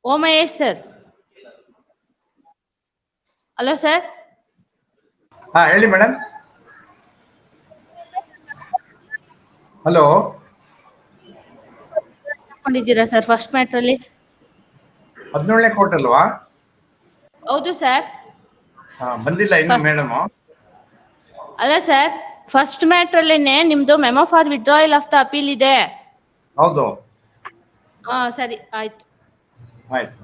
ಓ Mahesh sir. Hello sir. ಹಾ ಹೇಳಿ madam. Hello. ಹಾಕೊಂಡಿದ್ದೀರಾ ಸರ್ ಫಸ್ಟ್ ಮ್ಯಾಟರ್ ಅಲ್ಲಿ? 17ನೇ ಕೋರ್ಟ್ ಅಲ್ವಾ? ಹೌದು ಸರ್. ಬಂದಿಲ್ಲ ಇನ್ನು ಮೇಡಮ್. ಅಲ್ಲ ಸರ್, ಫಸ್ಟ್ ಮ್ಯಾಟರ್ ಅಲ್ಲೇನೆ ನಿಮ್ದು memo for withdrawal of the appeal ಇದೆ. ಹೌದು. ಸರಿ ಆಯ್ತು. ಆಯ್ತು.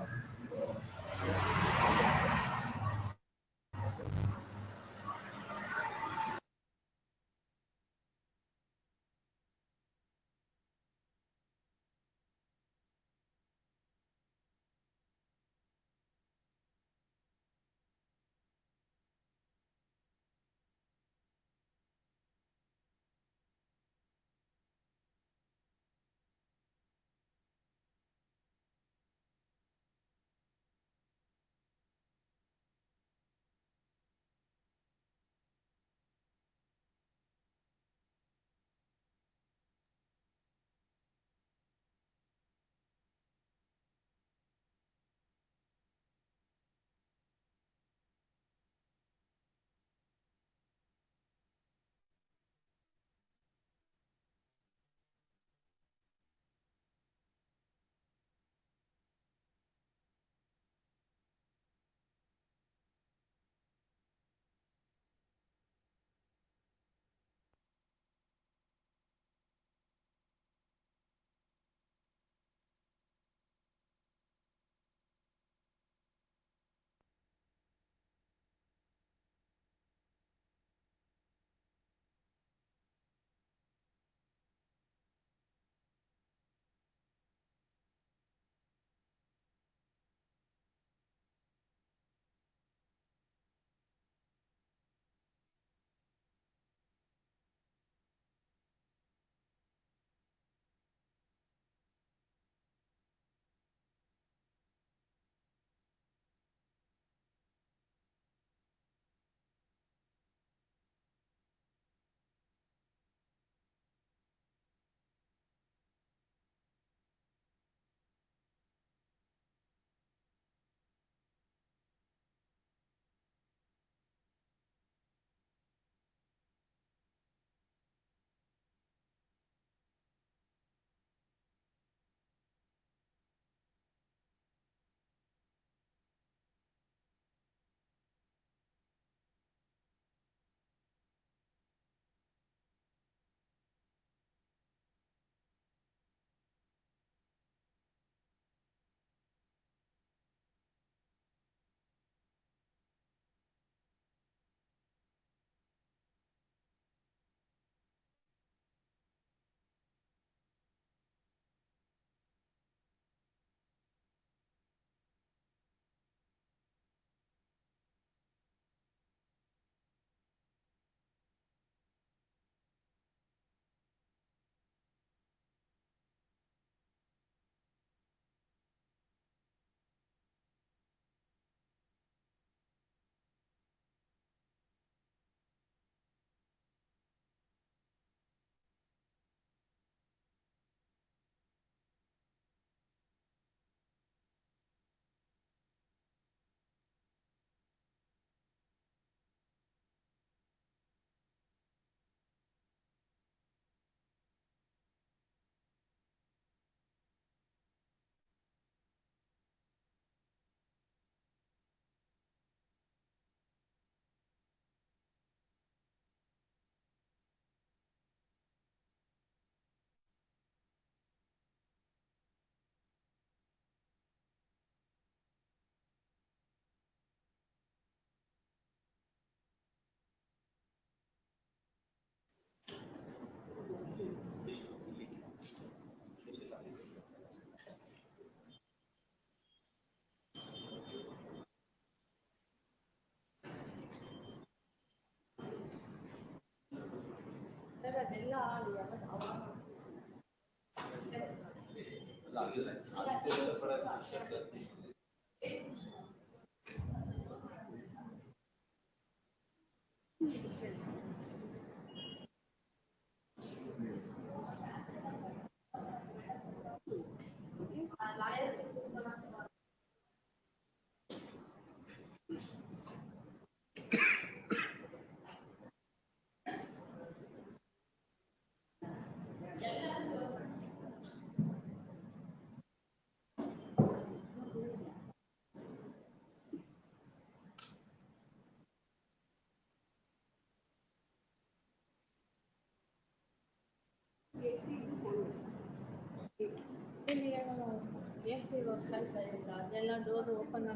ಅದೆಲ್ಲ door open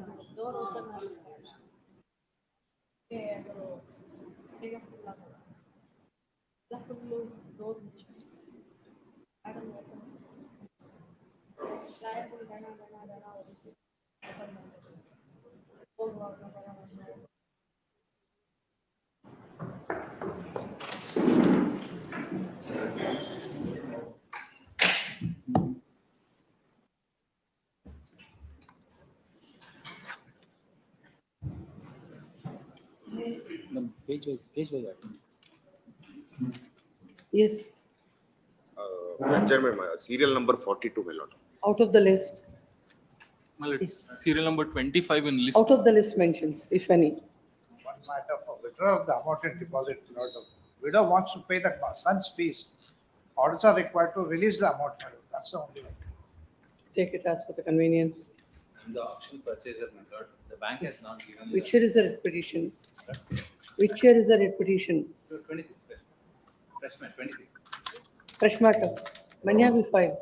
Page was that. Yes, Adjournment, serial number 42, my lord. out of the list, Well, it's serial number 25 in list. out of the list mentions, if any. One matter for withdrawal of the amount and deposit. Lord, the widow wants to pay the son's fees. Orders are required to release the amount. Madam. That's the only. Take it as per the convenience. I'm the auction purchaser, my lord. The bank has not given. Which year is the writ petition? Which year is the writ petition? 26, freshman, 26. Fresh matter. When have you filed?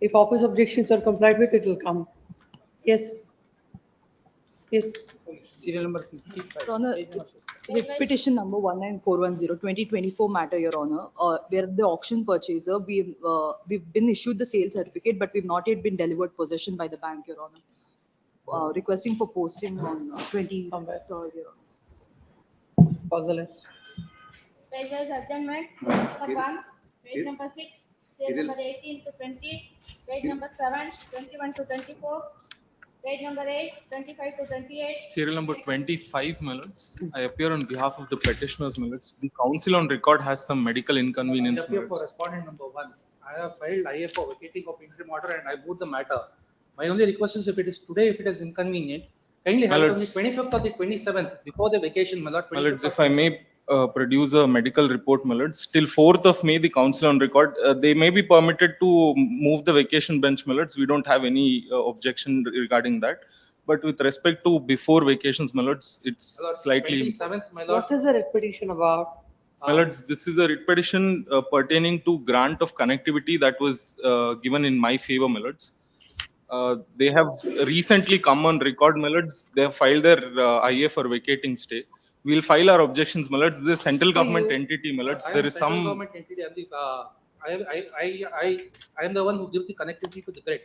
If office objections are complied with, it will come. Yes. Yes. Serial number 55. Your Honor, it's writ petition number 19410, 2024 matter, Your Honor, where the auction purchaser, we've been issued the sale certificate, but we've not yet been delivered possession by the bank, Your Honor. Requesting for posting on 23rd, Your Honor. Call the list. Page wise adjournment, number 1, page number 6, page number 18 to 20, page number 7, 21 to 24, page number 8, 25 to 28. Serial number 25, my lords. I appear on behalf of the petitioners, my lords. The council on record has some medical inconvenience, I my appear for lords. respondent number 1. I have filed IA for vacating of interim order and I moved the matter. My only request is if it is today, if it is inconvenient, kindly have it on the lords. 25th or the 27th before the vacation, my lord. My lords, 25th if I may produce a medical report, my lords. Till 4th of May, the council on record, they may be permitted to move the vacation bench, my lords. We don't have any objection regarding that. But with respect to before vacations, my lords, it's My lord, slightly. 27th, my lord. What is the writ petition about? My lords, this is a writ petition pertaining to grant of connectivity that was given in my favor, my lords. They have recently come on record, my lords. They have filed their IA for vacating stay. We'll file our objections, my lords. This is central government you? entity, my lords. I There am is central some. government entity. I am the one who gives the connectivity to the grid.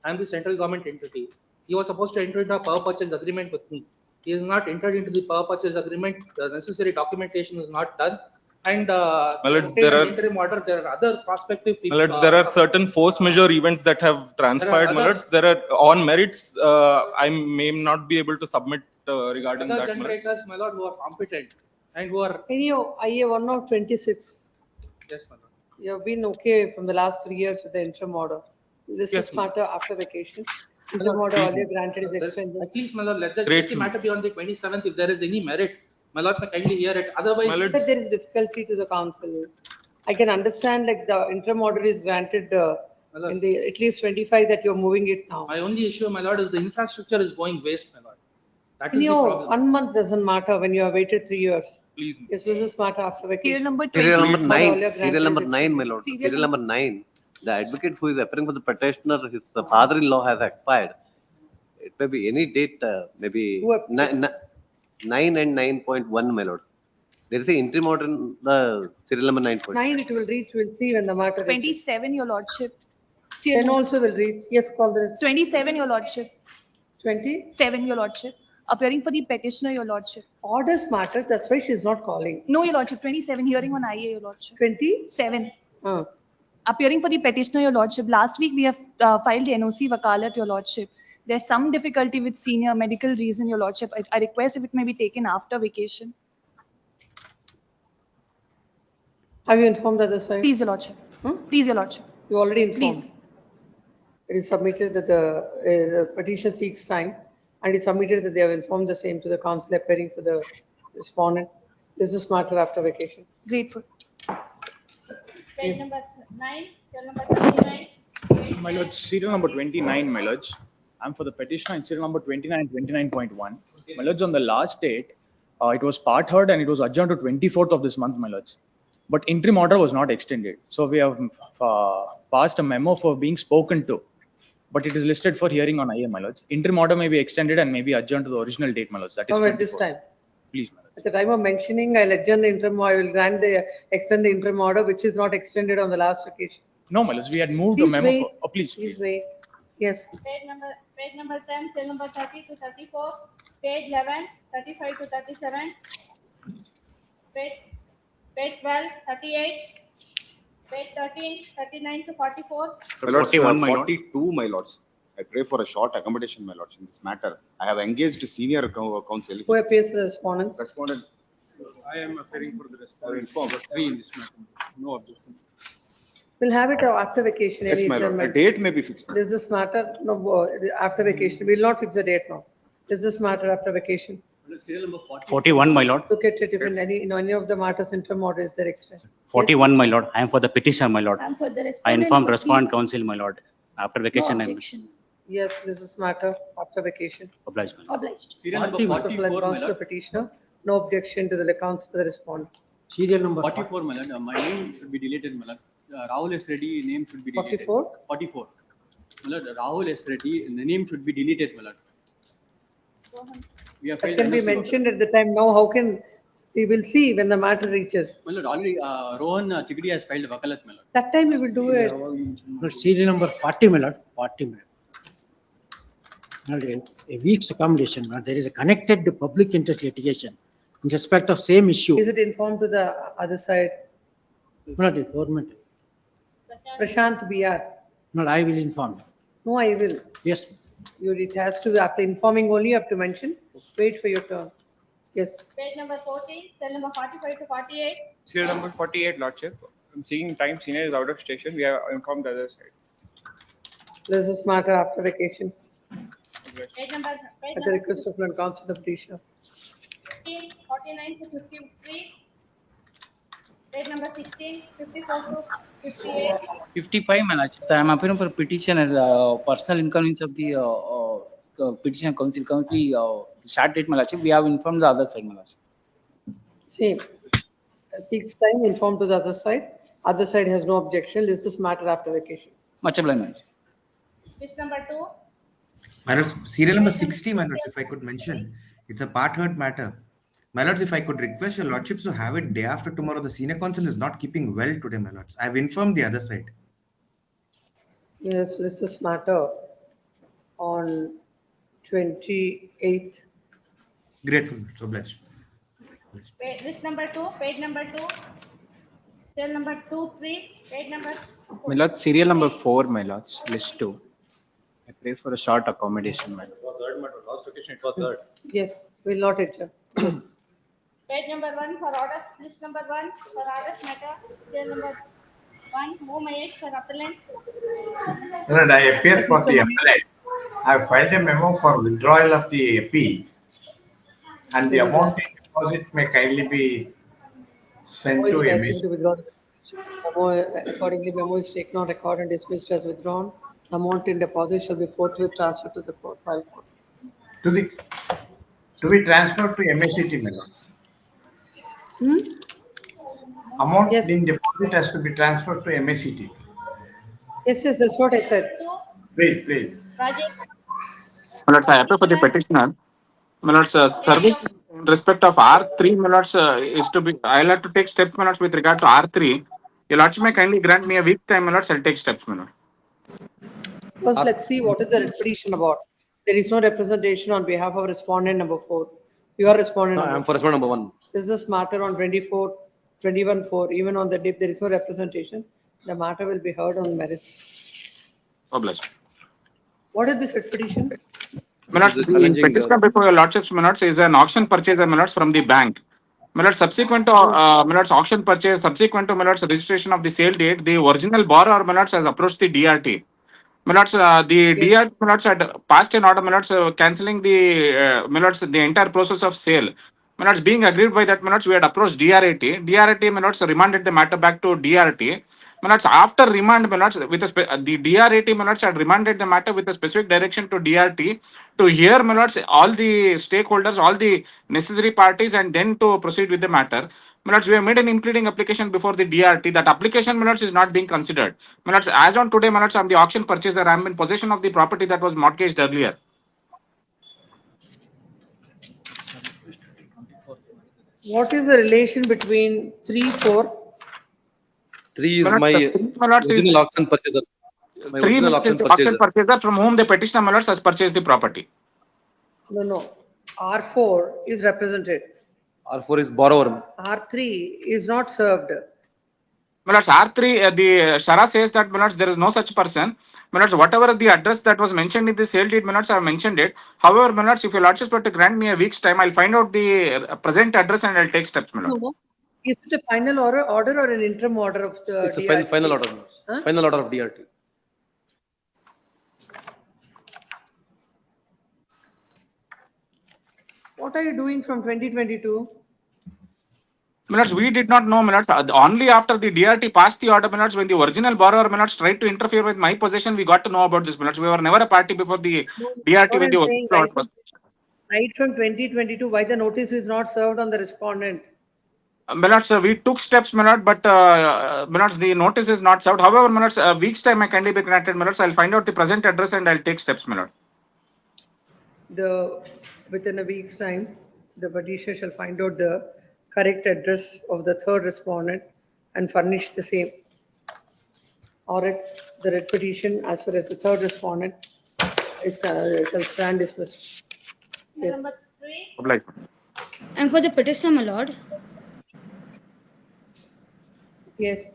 I am the central government entity. He was supposed to enter into a power purchase agreement with me. He has not entered into the power purchase agreement. The necessary documentation is not done. And My lords, obtain there an are- interim order. There are other prospective My people. lords, there are certain force majeure events that have transpired, my other- lords. There are on merits. I may not be able to submit regarding other that, my lords. generators, my lord, who are competent and who are Any IA 1/26, yes, my lord. you have been okay from the last 3 years with the interim order. This Yes, is ma'am. matter after vacation. Interim order Please, earlier granted is At extended. least, my lord, let the Great, matter be on the 27th. If there is any merit, my lord, may kindly hear it. Otherwise, My lord, But there is difficulty to the council. I can understand like the interim order is granted in the at least 25 that you're moving it now. my only issue, my lord, is the infrastructure is going waste, my lord. That is the No, problem. 1 month doesn't matter when you have waited 3 years. Please. Yes, this is matter after Serial vacation. number Serial 20. number But 9, earlier serial number granted 9, my lord. Serial Serial number 9. The advocate who is appearing for the petitioner, his father-in-law has expired. It may be any date, maybe Who appears? 9 and 9.1, my lord. There is an interim order in the serial number 9. 9 it will reach, we'll see when the matter reaches. 27, Your Lordship. 10 Serial number also will reach. Yes, call the rest. 27, Your Lordship. 20. 7, Your Lordship. Appearing for the petitioner, Your Lordship. Orders matter, that's why she's not calling. No, Your Lordship. 27, hearing on IA, Your Lordship. 20. 7. Uh, Appearing for the petitioner, Your Lordship. Last week, we have filed the NOC Wakalat, Your Lordship. There's some difficulty with senior medical reason, Your Lordship. I request if it may be taken after vacation. Have you informed the other side? Please, Your Lordship. Hmm? Please, Your Lordship. You already informed. Please. It is submitted that the petition seeks time and it's submitted that they have informed the same to the council appearing for the respondent. This is matter after vacation. Grateful. Page number 9, cell number 29. My lord, serial number 29, my lords. I'm for the petitioner in serial number 29, 29.1. My lords, on the last date, it was part heard and it was adjourned to 24th of this month, my lords. but interim order was not extended. So we have passed a memo for being spoken to, but it is listed for hearing on IA, my lords. Interim order may be extended and may be adjourned to the original date, my lords. That is Now at this 24. time. Please, my lords. At the time of mentioning, I'll adjourn the interim, I will extend the interim order, which is not extended on the last occasion. No, my lords, we had moved a Please memo. wait. Please. Please wait. Yes. Page number 10, cell number 30 to 34, page 11, 35 to 37, page 12, 38, page 13, 39 to 44, My lords, 41, my lord. 42, my lords. I pray for a short accommodation, my lords, in this matter. I have engaged senior counsel. Who appears as the respondents? Responded. I am appearing for the respondent. Three in this matter. No objection. We'll have it after vacation. Yes, any my lord. A adjournment. date may be fixed. Does this matter? No, after vacation. We'll not fix the date now. Does this matter after vacation? Serial number 41, my lord. Look at it if in any of the matters interim order is there extended. 41, my lord. I am for the petition, my lord. I'm for the I respondent. informed would be respondent counsel, my lord. After No vacation, I am objection. Yes, this is matter after vacation. obliged, my lord. Obliged. Serial number 44, 44, my counsel lord. petitioner. No objection to the accounts for the respondent. Serial number 44, my lord. My name should be deleted, my lord. Rahul S. Reddy name should be deleted. 44? 44. My lord, Rahul S. Reddy, the name should be deleted, my lord. We have That filed can be NOC order. mentioned at the time. Now, how can, we will see when the matter reaches. My lord, already Rohan Chigdi has filed vakalat, my lord. That time we will do it. Serial number 40, my lord, 40, my lord. A week's accommodation, my lord. There is a connected public interest litigation in respect of same issue. Is it informed to the other side? My lord, the government. Prashant BR. My lord, I will inform. No, I will. Yes, It has to, after informing only, you have to mention. Wait for your turn. Yes. Page number 14, cell number 45 to 48, Serial number 48, Lordship. I'm seeing time senior is out of station. We have informed the other side. This is matter after vacation. page number At the request of Lord Counsel, the petitioner. 15, 49 to 53, page number 16, 54 to 58, 55, my lordship. I am appearing for petition and personal inconvenience of the petitioner counsel. Currently, start date, my lordship. We have informed the other side, my lordship. Same. Seeks time, informed to the other side. Other side has no objection. This is matter after vacation. Much obliged, my lordship. list number 2, My lords, serial number 60, my lords, if I could mention, it's a part heard matter. My lords, if I could request your lordships to have it day after tomorrow, the senior counsel is not keeping well today, my lords. I've informed the other side. Yes, this is matter on 28th. Grateful, so blessed. list number 2, page number 2, cell number 2, 3, page number. My lord, serial number 4, my lords, list 2. I pray for a short accommodation, my lord. It was heard, madam. Last occasion it was heard. Yes, will not adjourn. Page number 1 for orders, list number 1 for orders matter, cell number 1, Mo Mahesh for appellant. Lord, I appear for the appellate. I have filed a memo for withdrawal of the appeal, and the amount in deposit may kindly be sent to MSC. Accordingly, memo is taken on record and dismissed as withdrawn. The amount in deposit shall be forthwith transferred to the court. File court. To be transferred to MSCT, my lord. Amount in deposit has to be transferred to MSCT. Yes, that's what I said. Please. Rajesh. My lords, I appear for the petitioner. My lords, service in respect of R3, my lords, is to be, I'll have to take steps, my lords, with regard to R3. Your lordship may kindly grant me a week time, my lords, I'll take steps, my lord. First, let's see what is the petition about. There is no representation on behalf of respondent number 4. You are respondent. No, I am for respondent number 1. This is matter on 24, 21-4. Even on the dip, there is no representation. The matter will be heard on merits. Obliged. What is this petition? My lords, the petitioner before your lordships, my lords, is an auction purchase, my lords, from the bank. My lords, subsequent to my lords, auction purchase, subsequent to my lords, registration of the sale date, the original borrower, my lords, has approached the DRT. My lords, the DRT, my lords, had passed an order, my lords, cancelling the my lords, the entire process of sale. My lords, being agreed by that, my lords, we had approached DRT. DRT, my lords, remanded the matter back to DRT. My lords, after remand, my lords, with the DRAT, my lords, had remanded the matter with a specific direction to DRT to hear, my lords, all the stakeholders, all the necessary parties, and then to proceed with the matter. My lords, we have made an impleading application before the DRT. That application, my lords, is not being considered. My lords, as on today, my lords, I'm the auction purchaser. I'm in possession of the property that was mortgaged earlier. What is the relation between 3, 4? 3 is My lords, my my lords, original auction purchaser. My three original minutes auction is the auction purchaser. purchaser from whom the petitioner, my lords, has purchased the property. No. R4 is represented. R4 is borrower. R3 is not served. My lords, R3, the Shara says that, my lords, there is no such person. My lords, whatever the address that was mentioned in the sale deed, my lords, I have mentioned it. However, my lords, if your lordships were to grant me a week's time, I'll find out the present address and I'll take steps, my lord. Is it a final order or an interim order of the It's a DRT? final order. Huh? Final order of DRT. What are you doing from 2022? My lords, we did not know, my lords. Only after the DRT passed the order, my lords, when the original borrower, my lords, tried to interfere with my possession, we got to know about this, my lords. We were never a party before the DRT when the original order was. Right from 2022, why the notice is not served on the respondent? My lords, we took steps, my lord, but my lords, the notice is not served. However, my lords, a week's time I kindly be granted, my lords. I'll find out the present address and I'll take steps, my lord. Within a week's time, the petitioner shall find out the correct address of the third respondent and furnish the same. Or else the writ petition as far as the third respondent is shall stand dismissed. Yes. Number 3. And for the petitioner, my lord. Yes.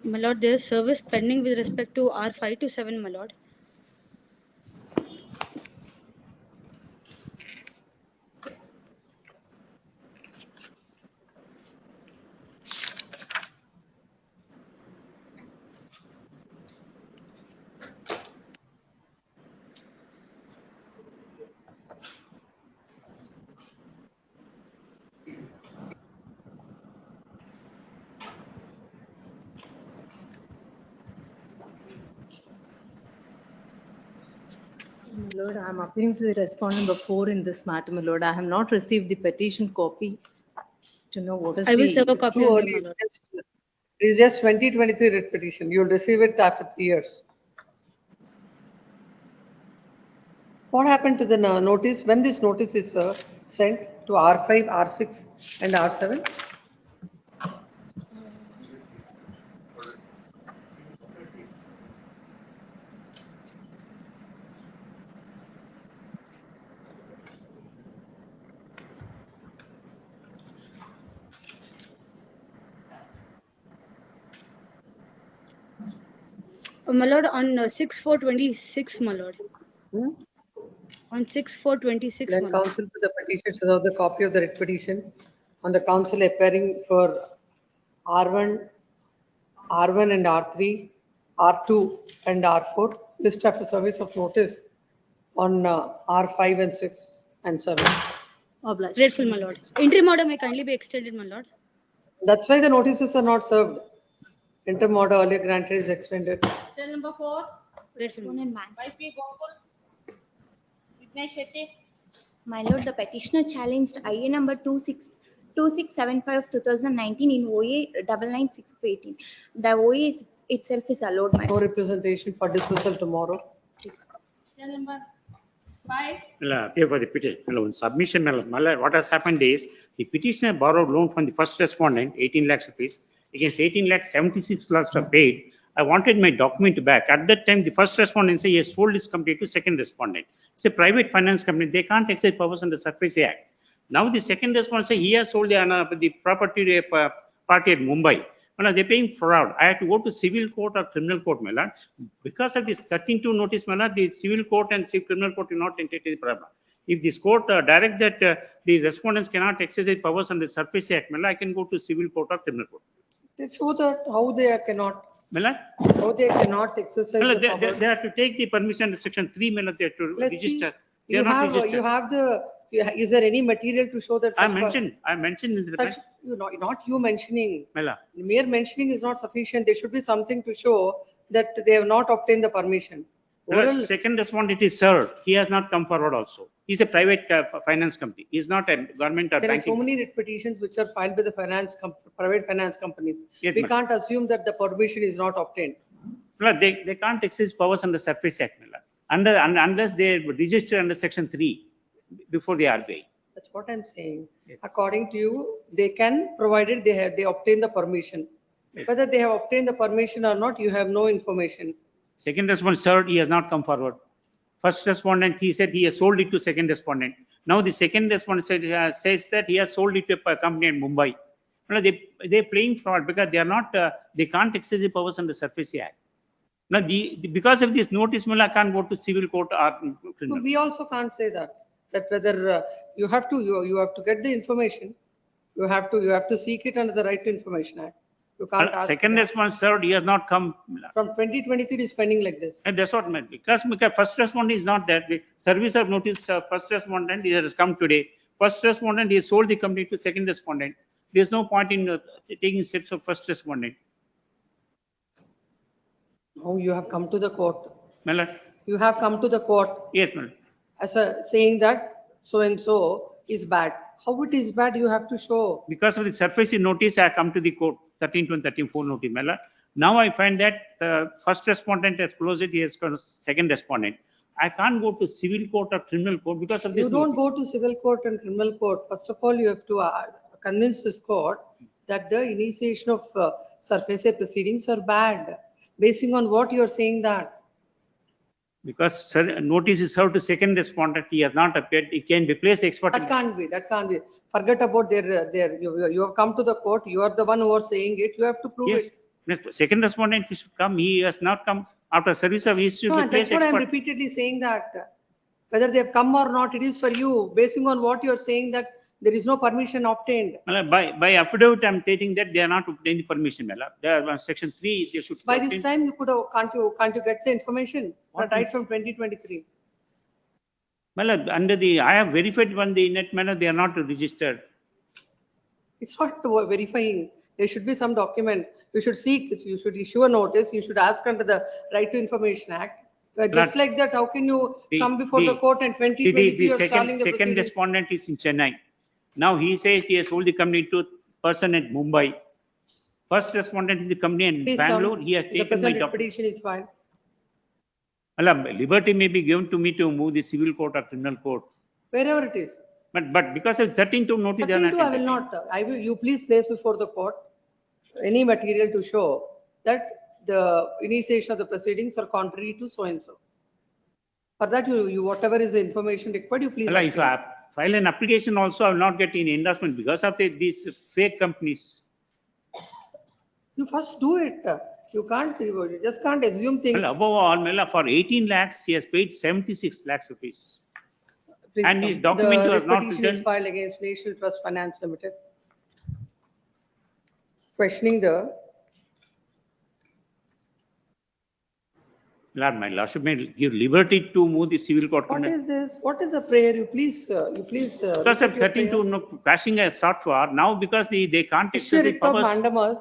My lord, there is service pending with respect to R5 to 7, my lord. My lord, I am appealing to the respondent number 4 in this matter, my lord. I have not received the petition copy to know what is I will the. serve a It's copy too on early. them, my lord. It is just 2023 writ petition. You'll receive it after 3 years. What happened to the notice? When this notice is sent to R5, R6 and R7? My lord, on 6/4/26, my lord. On 6/4/26, my Then lord. counsel to the petition shall have the copy of the writ petition on the counsel appearing for R1 and R3, R2 and R4, list after service of notice on R5 and 6 and 7. Obliged. Grateful, my lord. Interim order may kindly be extended, my lord. That's why the notices are not served. Interim order earlier granted is extended. Cell number 4. Grateful. YP Gokul. Vignesh Shetty. My lord, the petitioner challenged IA number 2675 of 2019 in OA 996 of 18. The OA itself is allowed. My No representation for dismissal tomorrow. Cell number 5. Appear for the petition. On submission, what has happened is the petitioner borrowed loan from the first respondent, 18 lakhs rupees, against 18 lakhs, 76 lakhs were paid. I wanted my document back. At that time, the first respondent said he has sold his company to second respondent. It's a private finance company. They can't exercise powers under Surface Act. Now the second respondent says he has sold the property to a party at Mumbai. They're paying fraud. I have to go to civil court or criminal court, my lord. Because of this 13-2 notice, my lord, the civil court and criminal court will not entertain the problem. If this court direct that the respondents cannot exercise powers under Surface Act, my lord, I can go to civil court or criminal court. They show that how they cannot. How they cannot exercise the powers. They have to take the permission under section 3, my lord, they have to Let's register. see. You have the Is there any material to show that? I such mentioned in the. Such, not you mentioning. Mela. Mere mentioning is not sufficient. There should be something to show that they have not obtained the permission. Oral, Second respondent is served. He has not come forward also. He's a private finance company. He's not a government or there are banking. so many writ petitions which are filed by the private finance companies. Yes, We ma'am. can't assume that the permission is not obtained. Mela, they can't exercise powers under Surface Act, Mela. Unless they register under Section 3 before the RBI. That's what I'm saying. According to you, they can, provided they obtain the permission. Whether they have obtained the permission or not, you have no information. Second respondent served, he has not come forward. First respondent, he said he has sold it to second respondent. Now the second respondent says that he has sold it to a company in Mumbai. Now they're playing fraud because they are not, they can't exercise the powers under Surface Act. Now because of this notice, Mela can't go to civil court or criminal. So we also can't say that whether you have to get the information. You have to seek it under the Right to Information Act. You can't ask. Second respondent served, he has not come. From 2023, it is pending like this. And that's what meant. Because first respondent is not there. The service of notice, first respondent, he has come today. First respondent, he sold the company to second respondent. There's no point in taking steps of first respondent. Now you have come to the court. Mela. You have come to the court. Yes, Mela. As saying that so and so is bad. How it is bad, you have to show. Because of the surface notice, I come to the court, 13 to 34 notice, Mela. Now I find that the first respondent has closed it, he has got a second respondent. I can't go to civil court or criminal court because of this. You don't go to civil court and criminal court. First of all, you have to convince this court that the initiation of surface proceedings are bad. Basing on what you are saying that? Because notice is served to second respondent, he has not appeared, he can replace the expert. That can't be. Forget about you have come to the court, you are the one who are saying it, you have to prove it. Yes, second respondent he should come, he has not come after service of history. No, that's what I'm repeatedly saying that. Whether they have come or not, it is for you. Basing on what you are saying that there is no permission obtained. By affidavit, I'm stating that they are not obtaining the permission, Mela. There are Section 3, they should. By this time, you could have, can't you get the information right from 2023? Mela, I have verified when the net manner, they are not registered. It's not verifying. There should be some document. You should seek, you should issue a notice, you should ask under the Right to Information Act. Just like that, how can you come before the court and 2023 you're stalling the second proceedings? respondent is in Chennai. Now he says he has sold the company to person at Mumbai. First respondent is the company in Bangalore. He has taken my present document. petition is filed. Liberty may be given to me to move the civil court or criminal court. Wherever it is. But because of 13-2 notice, they are 13-2, not. I will not. You please place before the court any material to show that the initiation of the proceedings are contrary to so and so. For that, you whatever is the information required, you please. If I file an application also, I will not get any endorsement because of these fake companies. You first do it. You just can't assume things. Above all, for 18 lakhs, he has paid 76 lakhs rupees. Please and his document was not petition written. is filed against National Trust Finance Limited. Questioning the. Lord, my lordship may give liberty to move the civil court. What is this? What is a prayer? You please. Because of 13-2 passing a sought for, now because they can't exercise the powers. Mandamus,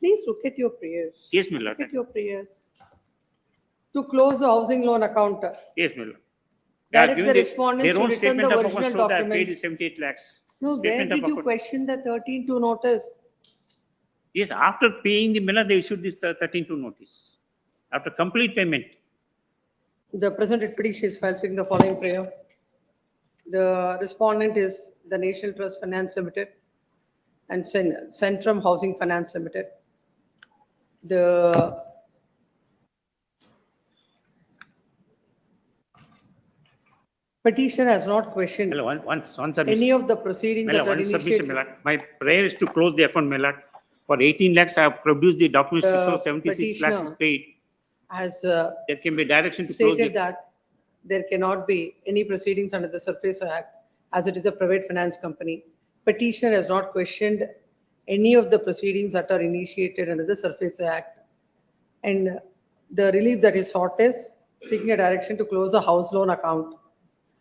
please look at your prayers. Yes, my lord. Look at your prayers. To close the housing loan account. Yes, my lord. Direct the respondents their to own return the statement of original account showed that I paid documents. 78 lakhs. No, where Statement did of you account. question the 13-2 notice? Yes, after paying the Miller, they issued this 13-2 notice. After complete payment. The present petition is filed seeking the following prayer. The respondent is the National Trust Finance Limited and Interim Housing Finance Limited. The petitioner has not questioned any of the proceedings that are initiated. My prayer is to close the account, Miller. For 18 lakhs, I have produced the documents to show 76 lakhs is paid. Has there can be direction to close stated it. that there cannot be any proceedings under the Surface Act as it is a private finance company. Petitioner has not questioned any of the proceedings that are initiated under the Surface Act. And the relief that is sought is seeking a direction to close the house loan account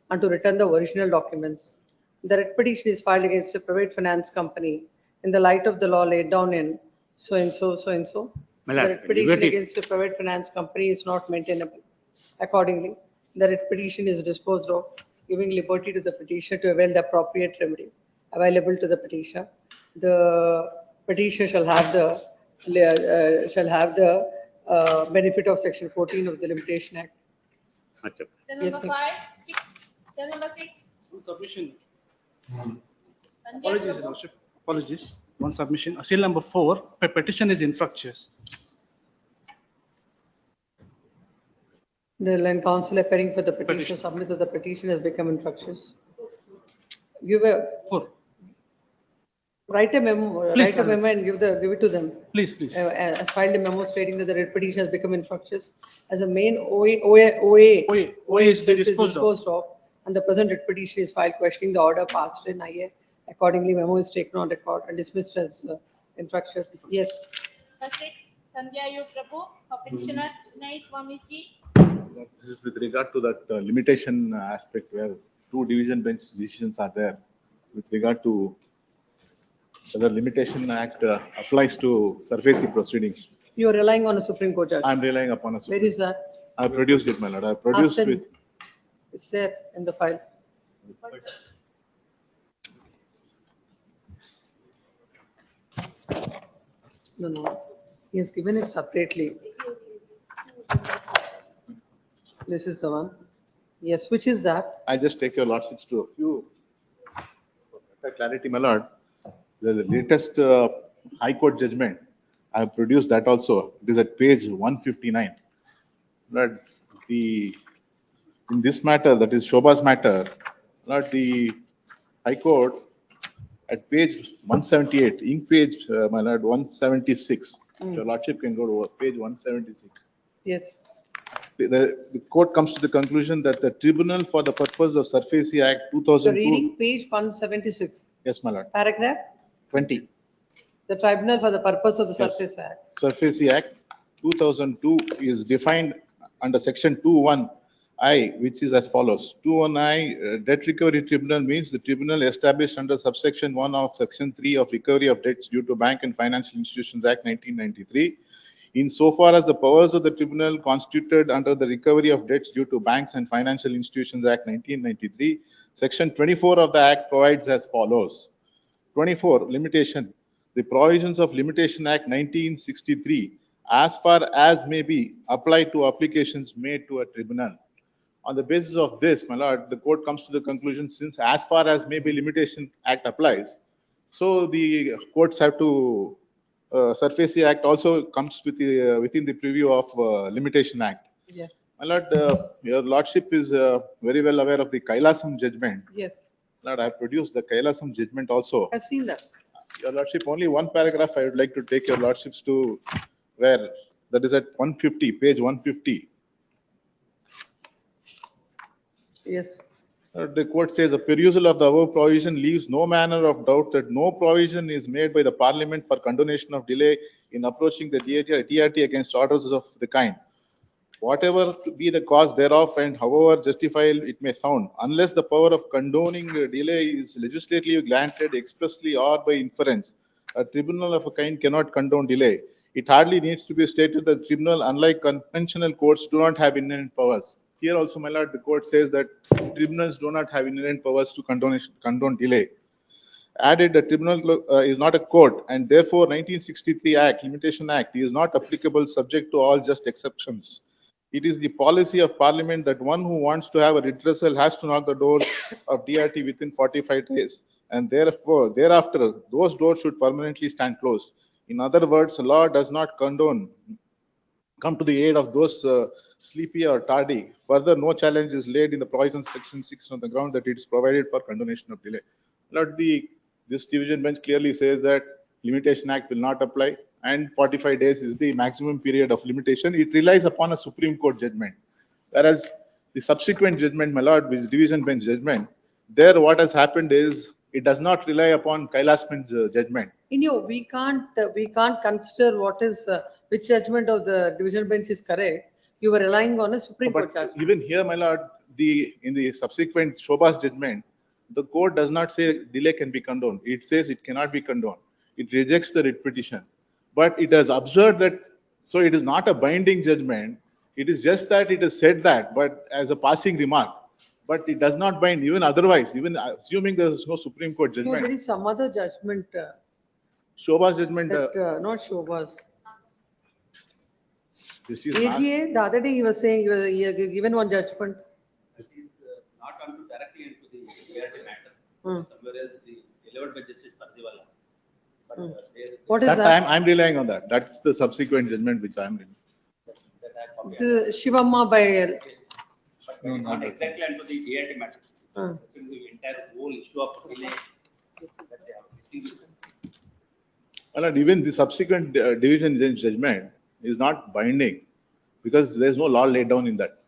and to return the original documents. The writ petition is filed against a private finance company in the light of the law laid down in so and so, so and so. My The lord, writ petition liberty- against a private finance company is not maintainable. Accordingly, the writ petition is disposed of, giving liberty to the petitioner to avail the appropriate remedy available to the petitioner. The petitioner shall have the benefit of section 14 of the Limitation Act. Okay. Then Yes, number ma'am. 5, 6, then number 6. One submission. Sanjay Apologies, Prabhu. Lordship. Apologies. One submission. Seal number 4, petition is infructuous. The land counsel appearing for the petitioner submits that the petition has become infructuous. Write a memo, Please, and give it to them. Please, please. As filed a memo stating that the writ petition has become infructuous as a main OA is itself disposed of. and the present writ petition is filed questioning the order passed in IA. Accordingly, memo is taken on record and dismissed as infructuous. Yes. Number 6, Sanjay Prabhu, petitioner, Nice Swamiji. This is with regard to that limitation aspect where two division bench decisions are there with regard to whether limitation act applies to surface proceedings. You are relying on a Supreme Court judge. I'm relying upon a. Where is that? I produced it, my lord. I produced Ask them. with. It's there in the file. No. He has given it separately. This is the one. Yes, which is that? I just take your lordships to a few. For better clarity, my lord. The latest High Court judgment, I have produced that also. It is at page 159. Lord, in this matter, that is Shobha's matter, Lord, the High Court at page 178, ink page, my lord, 176. Your lordship can go to page 176. Yes. The court comes to the conclusion that the tribunal for the purpose of Surface Act The 2002. reading page 176. Yes, my lord. Paragraph. 20. The tribunal for the purpose of the Yes. Surface Act. Surface Act 2002 is defined under section 21I, which is as follows. 21I, debt recovery tribunal means the tribunal established under subsection 1 of section 3 of Recovery of Debts Due to Bank and Financial Institutions Act 1993. Insofar as the powers of the tribunal constituted under the Recovery of Debts Due to Banks and Financial Institutions Act 1993, section 24 of the Act provides as follows. 24, limitation. The provisions of Limitation Act 1963, as far as may be applied to applications made to a tribunal. On the basis of this, my lord, the court comes to the conclusion, since as far as may be Limitation Act applies, so the courts have to, Surface Act also comes with the, within the preview of Limitation Act. Yes. My lord, your lordship is very well aware of the Kailasam judgment. Yes. Lord, I have produced the Kailasam judgment also. I've seen that. Your lordship, only one paragraph I would like to take your lordships to where, that is at 150, page 150. Yes. The court says the perusal of the above provision leaves no manner of doubt that no provision is made by the Parliament for condonation of delay in approaching the TRT against orders of the kind. Whatever be the cause thereof and however justifiable it may sound, unless the power of condoning delay is legislatively granted expressly or by inference, a tribunal of a kind cannot condone delay. It hardly needs to be stated that the tribunal, unlike conventional courts, do not have inherent powers. Here also, my lord, the court says that tribunals do not have inherent powers to condone delay. Added, the tribunal is not a court, and therefore 1963 Act, Limitation Act, is not applicable subject to all just exceptions. It is the policy of Parliament that one who wants to have a redressal has to knock the door of DRT within 45 days, and therefore, thereafter, those doors should permanently stand closed. In other words, the law does not come to the aid of those sleepy or tardy. Further, no challenge is laid in the provisions section 6 on the ground that it is provided for condonation of delay. Lord, this division bench clearly says that Limitation Act will not apply, and 45 days is the maximum period of limitation. It relies upon a Supreme Court judgment. Whereas the subsequent judgment, my lord, which is division bench judgment, there what has happened is it does not rely upon Kailasman's judgment. We can't consider what is, which judgment of the division bench is correct. You were relying on a Supreme Court judgment. Even here, my lord, in the subsequent Shobha's judgment, the court does not say delay can be condoned. It says it cannot be condoned. It rejects the writ petition. But it has observed that, so it is not a binding judgment. It is just that it has said that, but as a passing remark. But it does not bind even otherwise, even assuming there is no Supreme Court No, judgment. there is some other judgment. Shobha's judgment. Not Shobha's. This is AGA, the other day he was saying he had given one judgment. This is not onto directly into the DRT matter. Somewhere else, the delivered by Justice Pardiwala. But What is that? that? I'm relying on that. That's the subsequent judgment which I'm relying. This is Shivamma by. But not exactly into the DRT matter. It's in the entire whole issue of delay that they have distinguished. Well, even the subsequent division bench judgment is not binding because there is no law laid down in that.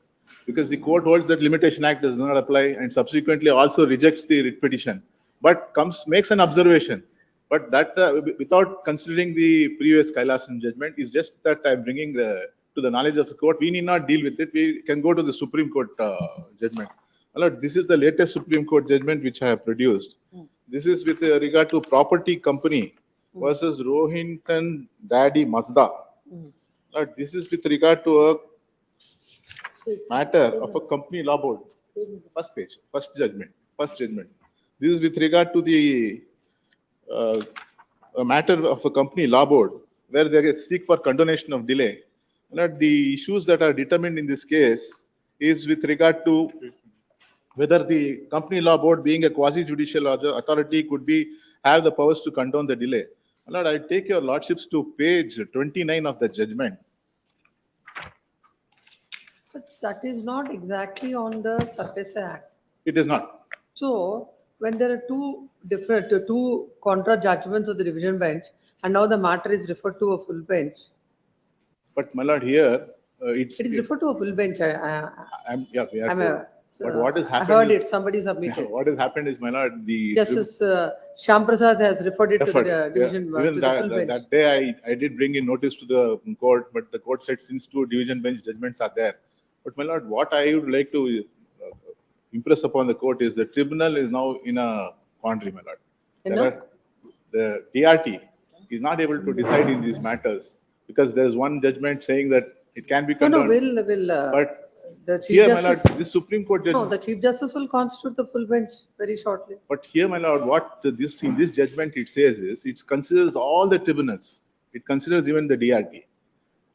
Because the court holds that Limitation Act does not apply and subsequently also rejects the writ petition, but makes an observation. But that without considering the previous Kailasan judgment is just that I'm bringing to the knowledge of the court. We need not deal with it. We can go to the Supreme Court judgment. Well, this is the latest Supreme Court judgment which I have produced. This is with regard to property company versus Rohinton Daddy Mazda. This is with regard to a matter of a company law board. First page, first judgment. This is with regard to the a matter of a company law board where they seek for condonation of delay. The issues that are determined in this case is with regard to whether the company law board, being a quasi-judicial authority, could have the powers to condone the delay. Lord, I take your lordships to page 29 of the judgment. But that is not exactly on the Surface Act. It is not. So when there are two contra judgments of the division bench, and now the matter is referred to a full bench. But my lord, here it is referred to a full bench. But what has happened? I heard it. Somebody submitted. What has happened is, my lord, the Justice Shyam Prasad has referred it to the division. Even that day, I did bring in notice to the court, but the court said since two division bench judgments are there. But my lord, what I would like to impress upon the court is the tribunal is now in a quandary, my lord. The DRT is not able to decide in these matters because there is one judgment saying that it can be condoned. But the Chief here, Justice, my lord, this Supreme Court judgment. No, the Chief Justice will constitute the full bench very shortly. But here, my lord, what in this judgment it says is it considers all the tribunals. It considers even the DRT.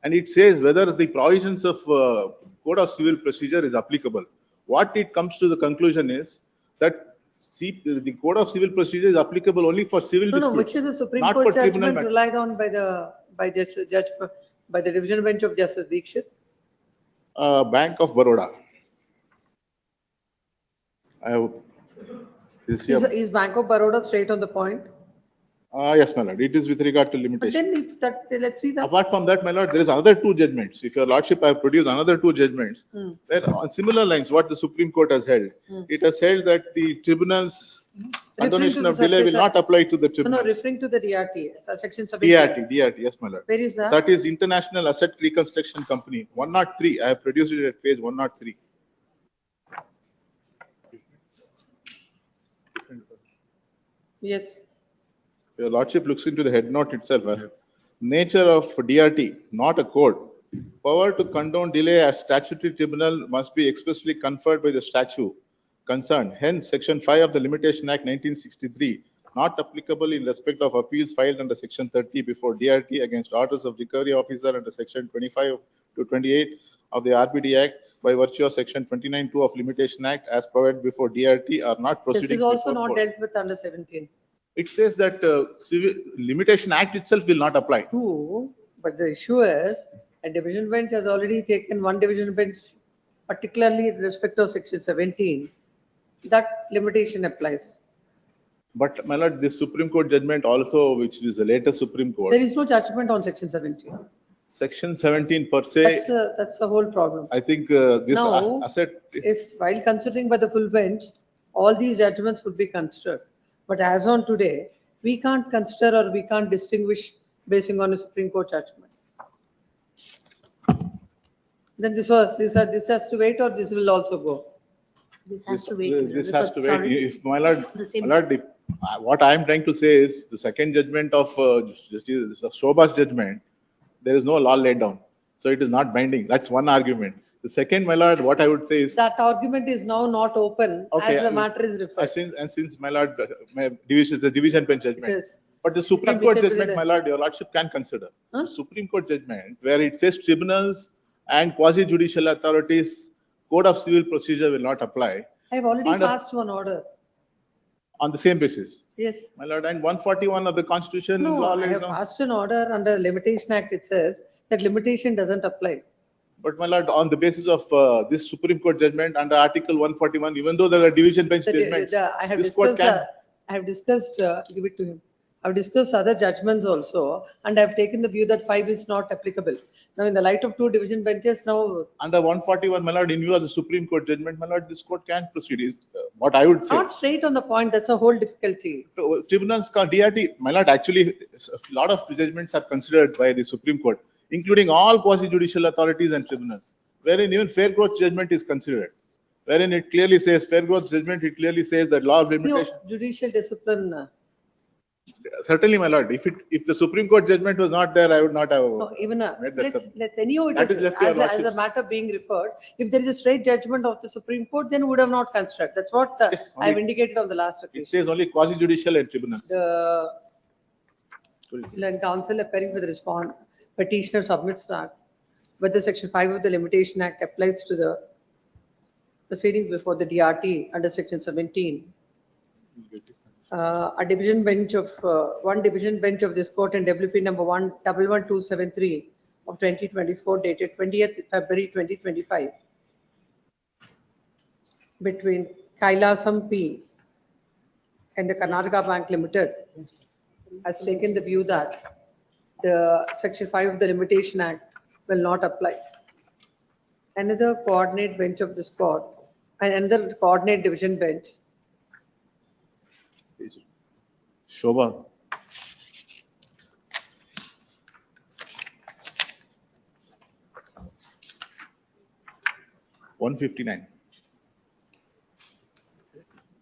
And it says whether the provisions of Code of Civil Procedure is applicable. What it comes to the conclusion is that the Code of Civil Procedure is applicable only for civil disputes. No, which is the Supreme Court judgment relied on by the division bench of Justice Dikshit? Bank of Baroda. Is Bank of Baroda straight on the point? Yes, my lord. It is with regard to limitation. But then if that, let's see that. Apart from that, my lord, there is another two judgments. If your lordship, I have produced another two judgments. Where on similar lines, what the Supreme Court has held. It has held that the tribunal's condonation of delay will not apply to the tribunal. No, referring to the DRT, section 17. DRT, yes, my lord. Where is that? That is International Asset Reconstruction Company, 103. I have produced it at page 103. Yes. Your lordship looks into the head note itself. Nature of DRT, not a code. Power to condone delay as statutory tribunal must be expressly conferred by the statute concerned. Hence, Section 5 of the Limitation Act 1963, not applicable in respect of appeals filed under Section 30 before DRT against orders of recovery officer under Section 25 to 28 of the RBD Act by virtue of Section 29(2) of Limitation Act as provided before DRT are not proceedings. This is also not dealt with under 17. It says that Civil Limitation Act itself will not apply. True, but the issue is a division bench has already taken one division bench, particularly in respect of Section 17. That limitation applies. But my lord, this Supreme Court judgment also, which is the latest Supreme Court. There is no judgment on Section 17. Section 17 per se. That's the whole problem. I think this now, asset. If while considering by the full bench, all these judgments would be considered. But as on today, we can't consider or we can't distinguish basing on a Supreme Court judgment. Then this has to wait or this will also go. This has to wait. This because, has to wait. sorry, If my lord, the same. my lord, if, what I am trying to say is the second judgment of Justice Shobha's judgment, there is no law laid down. So it is not binding. That's one argument. The second, my lord, what I would say is, That argument is now not open okay, as the matter is referred. since my lord, my division is the division bench judgment. Yes. But the Supreme Court Submitted judgment, with my the- lord, your lordship can consider. The Supreme Court judgment where it says tribunals and quasi-judicial authorities, Code of Civil Procedure will not apply I have already And, passed one order. on the same basis. Yes. My lord, and 141 of the Constitution No, law I lays have down. passed an order under Limitation Act itself that limitation doesn't apply. But my lord, on the basis of this Supreme Court judgment under Article 141, even though there are division bench judgments, I have this court discussed, can. I have discussed, give it to him. I've discussed other judgments also, and I've taken the view that 5 is not applicable. Now, in the light of 2 division benches, now, Under 141, my lord, in view of the Supreme Court judgment, my lord, this court can proceed. Is what I would say. not straight on the point, that's a whole difficulty. Tribunals, DRT, my lord, actually, a lot of judgments are considered by the Supreme Court, including all quasi-judicial authorities and tribunals, wherein even fair growth judgment is considered, wherein it clearly says, fair growth judgment, it clearly says that law of No, limitation. judicial discipline, Certainly, my lord, if the Supreme Court judgment was not there, I would not have. no, even, made that let's anyhow, it That is is left to your as a lordships. matter being referred. If there is a straight judgment of the Supreme Court, then would have not considered. That's what I've only- indicated on the last occasion. It says only quasi-judicial and tribunals. The Land Council appearing with respond, petitioner submits that whether Section 5 of the Limitation Act applies to the proceedings before the DRT under Section 17. A division bench of, one division bench of this court in WP number 111273 of 2024 dated 20th February 2025 between Kailasam P and the Karnataka Bank Limited has taken the view that the Section 5 of the Limitation Act will not apply. Another coordinate bench of this court and another coordinate division bench Shobha. $159.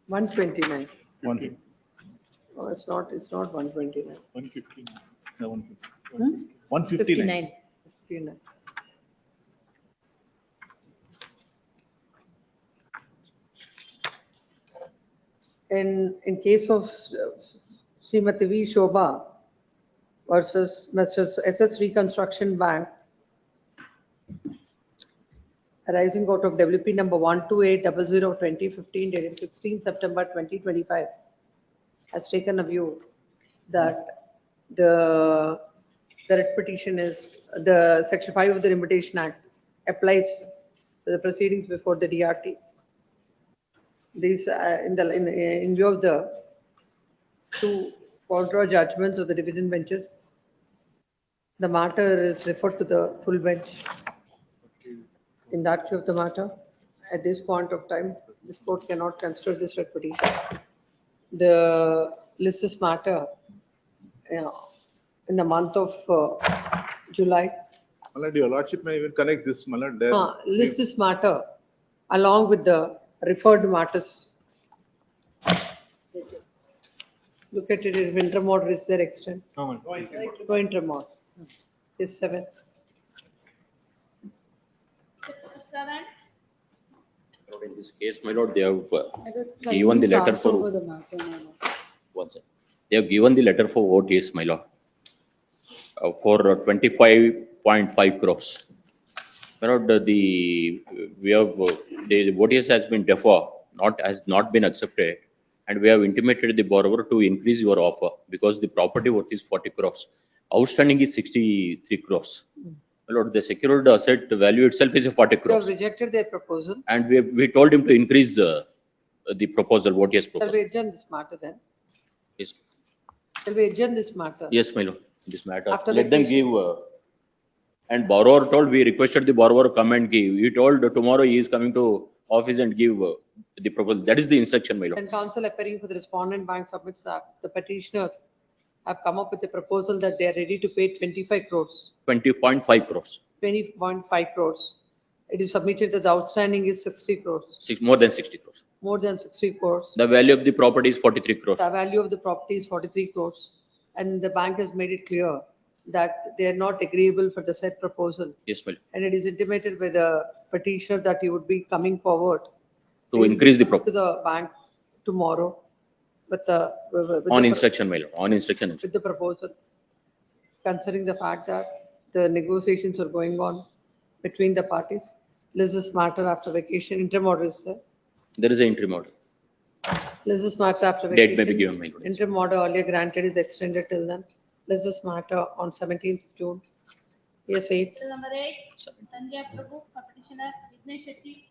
129. 150. Oh, it's not 129. 159. No, 150. Hmm? 159. 59. In case of Srimati V. Shobha versus Mr. SS Reconstruction Bank arising out of WP number 12800/2015 dated 16 September 2025 has taken a view that the writ petition is, the Section 5 of the Limitation Act applies to the proceedings before the DRT. These, in view of the 2 contra judgments of the division benches, the matter is referred to the full bench. In that view of the matter, at this point of time, this court cannot consider this writ petition. The list is matter in the month of July. Malad, your lordship may even connect this, Malad. There. List this matter along with the referred matters. Look at it, if interim order is there extent. No, No interim order. Is 7. 7. In this case, my lord, they have given the letter for. One second. They have given the letter for OTS, my lord, for 25.5 crores. My lord, the OTS has been deferred, has not been accepted, and we have intimated the borrower to increase your offer because the property worth is 40 crores. Outstanding is 63 crores. My lord, the secured asset value itself is 40 You have crores. rejected their proposal. And we told him to increase the proposal, OTS Shall proposal. we adjourn this matter then? Yes, Shall we adjourn this matter? yes, my lord, this matter. After Let them vacation. give. And borrower told, we requested the borrower come and give. He told tomorrow he is coming to office and give the proposal. That is the instruction, my lord. And counsel appearing for the respondent bank submits that the petitioners have come up with a proposal that they are ready to pay 25 crores, 20.5 crores. 20.5 crores It is submitted that the outstanding is 60 crores, More than 60 crores. more than 60 crores. The value of the property is 43 crores. The value of the property is 43 crores. And the bank has made it clear that they are not agreeable for the said proposal. Yes, my lord. And it is intimated by the petitioner that he would be coming forward To increase the to property. the bank tomorrow with the. with On the- instruction, my lord, on instruction. With the proposal, considering the fact that the negotiations are going on between the parties. Let's this matter after vacation, interim order is there. There is an interim order. Let's this matter after Date vacation. may be given, my lord. Interim order earlier granted is extended till then. Let's this matter on 17th of June. Yes, 8. Bill number 8, Sanjay Prabhu, for petitioner Vignesh Shetty.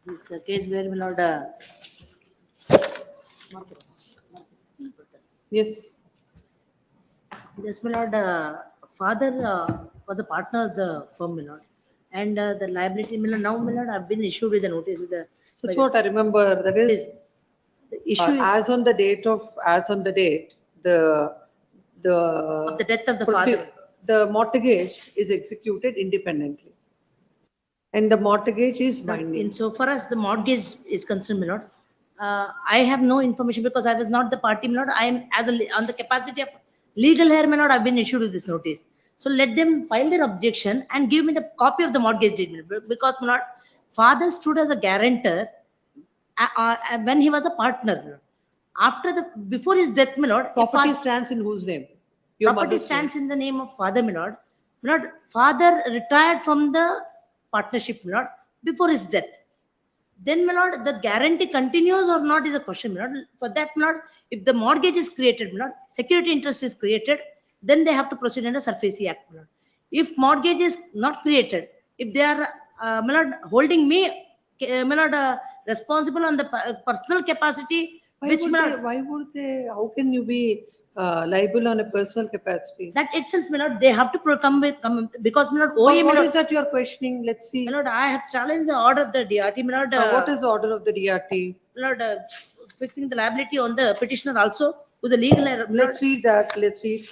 This case where my lord, Yes. this my lord, father was a partner of the firm, my lord. And the liability, my lord, now my lord, I've been issued with a notice with the. That's what I remember. That is, The issue is as on the date, the. of the death of the proceed- father. The mortgage is executed independently. And the mortgage is binding. Insofar as the mortgage is concerned, my lord, I have no information because I was not the party, my lord. I am on the capacity of legal heir, my lord, I've been issued with this notice. So let them file their objection and give me the copy of the mortgage deed, because my lord, father stood as a guarantor when he was a partner, my lord. Before his death, my lord. Property stands in whose name? Your Property mother's stands in the name of father, my lord. My lord, father retired from the partnership, my lord, before his death. Then, my lord, the guarantee continues or not is a question, my lord. For that, my lord, if the mortgage is created, my lord, security interest is created, then they have to proceed under SARFAESI Act, my lord. If mortgage is not created, if they are, my lord, holding me, my lord, responsible on the personal capacity, which, my lord, Why would they, how can you be liable on a personal capacity? that itself, my lord, they have to come because, my lord, What OA, my what lord, is that you are questioning? Let's see. my lord, I have challenged the order of the DRT, my lord. What is the order of the DRT? My lord, fixing the liability on the petitioner also with the legal error. My lord. Let's read that, let's read.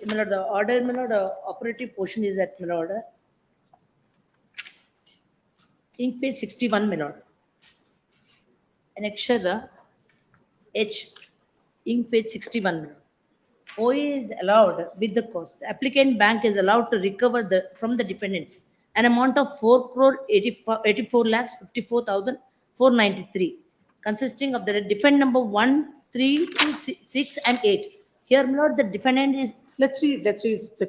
My lord, the order, my lord, operative portion is at, my lord, ink page 61, my lord. Annexure H, ink page 61, my lord. OA is allowed with the cost. The applicant bank is allowed to recover from the defendants an amount of 4 crore 84 lakhs 54,493, consisting of the defend number 1, 3, 2, 6 and 8. Here, my lord, the defendant is. Let's read the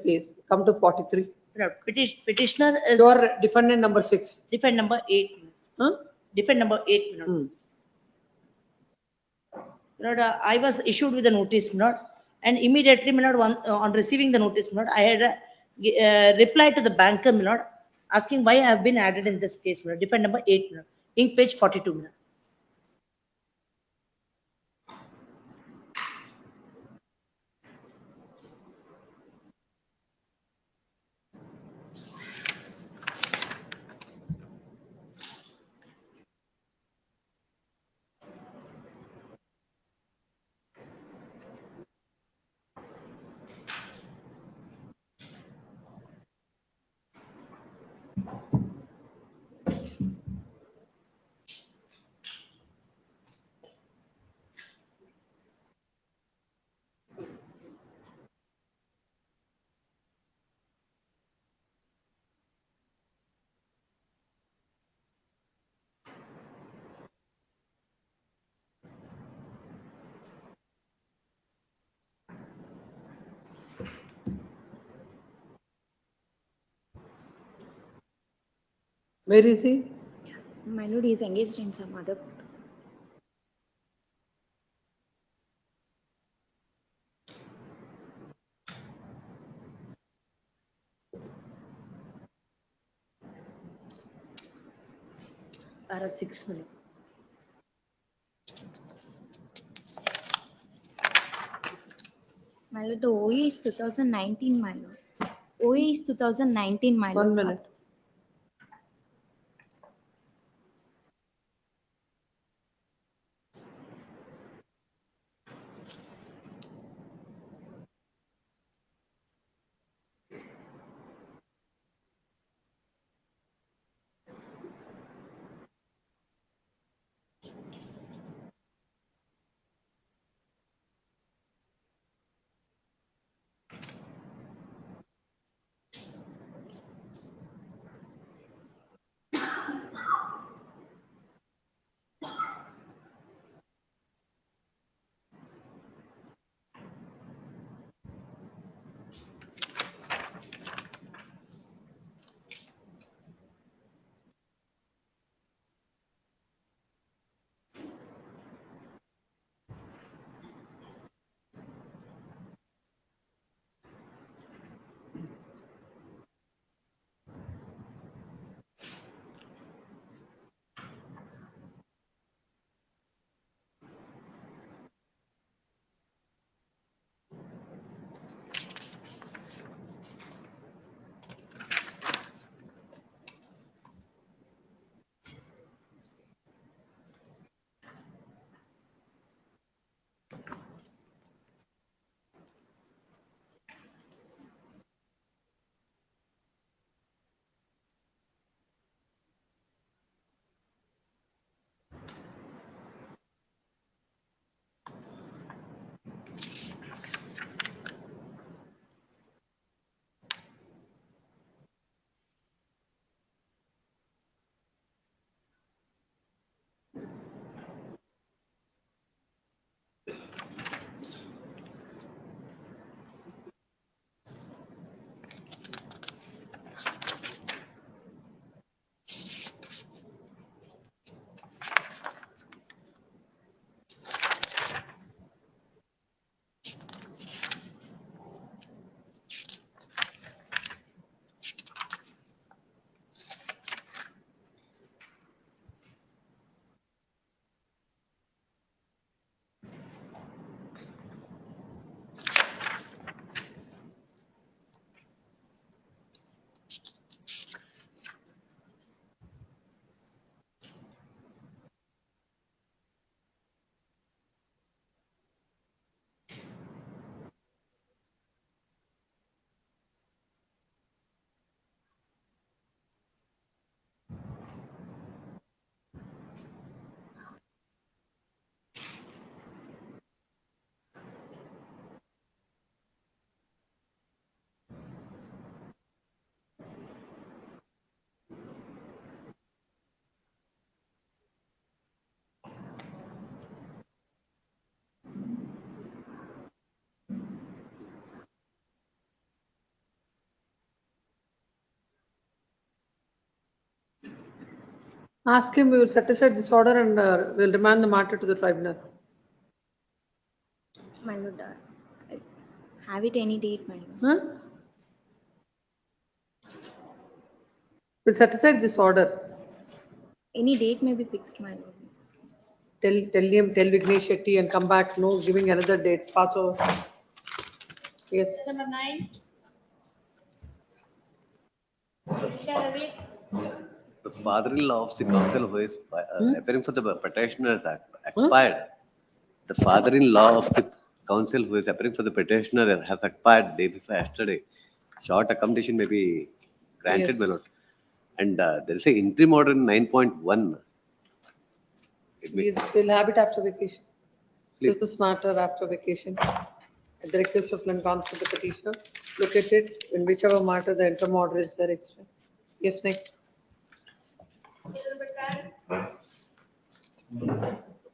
case. Come to 43. No, petitioner is. Your defendant number 6. Defend number 8. Huh? Defend number 8. Lord, I was issued with a notice, Lord, and immediately, Lord, on receiving the notice, Lord, I had replied to the banker, Lord, asking why I have been added in this case, Lord. Defend number 8, Lord. Ink page 42, Lord. Where is he? My lord, he is engaged in some other court. Para 6, Lord. My lord, the OA is 2019, my lord. OA is 2019, my lord. 1 minute. Ask him, we will set aside this order and we'll remand the matter to the tribunal. My lord, have it any date, my lord. Huh? We'll set aside this order. Any date may be fixed, my lord. Tell Vignesh Shetty and come back, no, giving another date, pass over. Yes. Number 9. Mr. Ravi. The father-in-law of the counsel who is appearing for the petitioner has expired. The father-in-law of the counsel who is appearing for the petitioner has expired day before yesterday. Short accommodation may be granted, Yes. my lord. And there is a interim order in 9.1. We'll have it after vacation. Please. This is matter after vacation. At the request of non-counsel, the petitioner, look at it in whichever matter the interim order is there extra. Yes, next.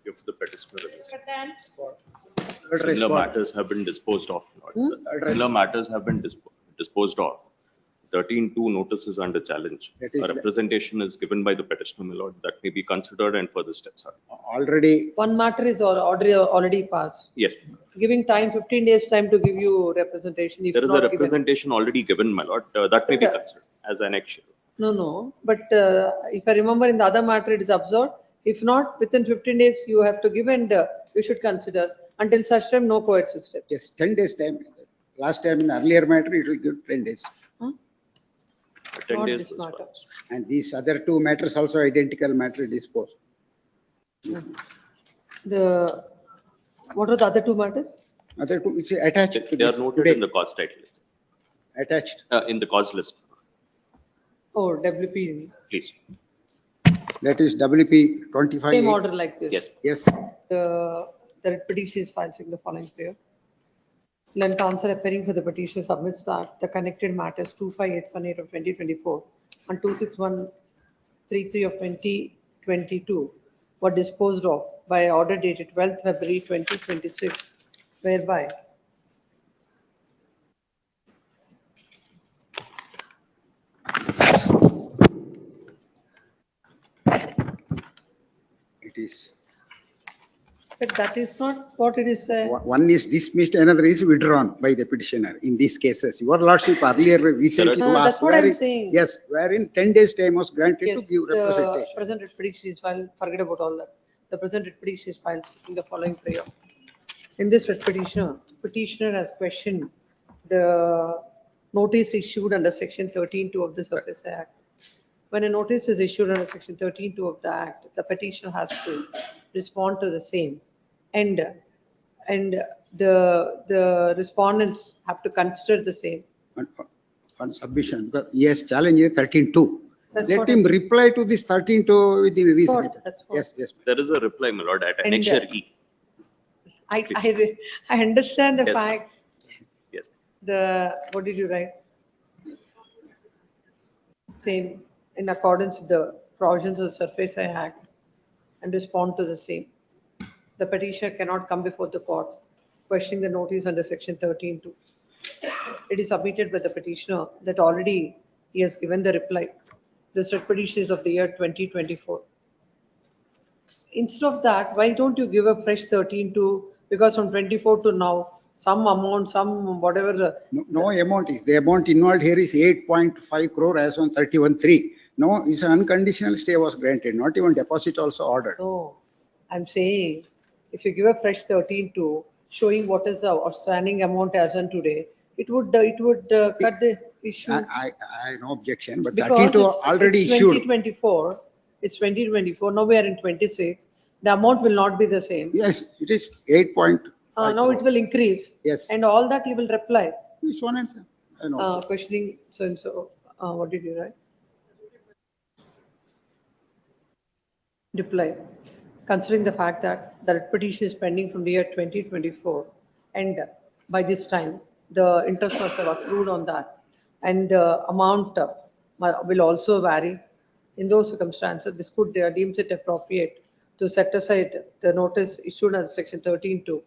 If the petitioner. Patan. Similar matters have been disposed of. Similar matters have been disposed of. 13(2) notices under challenge. That is A representation is given by the petitioner, my lord, that may be considered and further steps are. Already, One matter is already passed. Yes, Giving time, 15 days time to give you representation. If there is a not given- representation already given, my lord, that may be considered as an action. No, but if I remember in the other matter, it is observed. If not, within 15 days, you have to give and you should consider. Until such time, no coexistence. yes, 10 days time. Last time in the earlier matter, it will give 10 days. 10 Not days this is matter. And these other two matters also identical matter disposed. What are the other two matters? Other two, it's attached to They are this noted today. in the cause title, Attached. in the cause list, Oh, WP. please. That is WP 25. Same order like this. Yes. Yes. The petition is filed in the following prayer. Land counsel appearing for the petition submits that the connected matters 25818 of 2024 and 26133 of 2022 were disposed of by order dated 12th February 2026, whereby It is. but that is not what it is. One is dismissed, another is withdrawn by the petitioner in these cases. Your lordship earlier recently That's passed. what I'm wherein- saying. Yes, wherein 10 days time was granted to Yes, give the representation. present petition is filed, forget about all that. The present petition is filed in the following prayer. In this petitioner has questioned the notice issued under section 13(2) of the Surface Act. When a notice is issued under section 13(2) of the Act, the petitioner has to respond to the same. And the respondents have to consider the same. On submission, because he has challenged 13(2). That's Let what him I- reply to this 13(2) with the reason. That's what- Yes, yes. There is a reply, my lord, at And, annexure E. I understand the Yes, ma'am. facts. Yes. What did you write? Same, in accordance with the provisions of the Surface Act and respond to the same. The petitioner cannot come before the court questioning the notice under section 13(2). It is submitted by the petitioner that already he has given the reply. This petition is of the year 2024. Instead of that, why don't you give a fresh 13(2)? Because from 24 to now, some amount, some whatever. No amount is, the amount involved here is 8.5 crore as on 31/3. No, it's an unconditional stay was granted, not even deposit also ordered. No, I'm saying, if you give a fresh 13(2), showing what is the outstanding amount as on today, it would cut the issue. I no objection, but Because 13(2) it's already issued. 2024, it's 2024, now we are in 26, the amount will not be the same. Yes, it is 8.5. Now it will increase. Yes. And all that you will reply. This one answer. I know. Questioning so and so, what did you write? Reply. Considering the fact that the petition is pending from the year 2024, and by this time, the interest must have accrued on that, and the amount will also vary. In those circumstances, this could deems it appropriate to set aside the notice issued under section 13(2)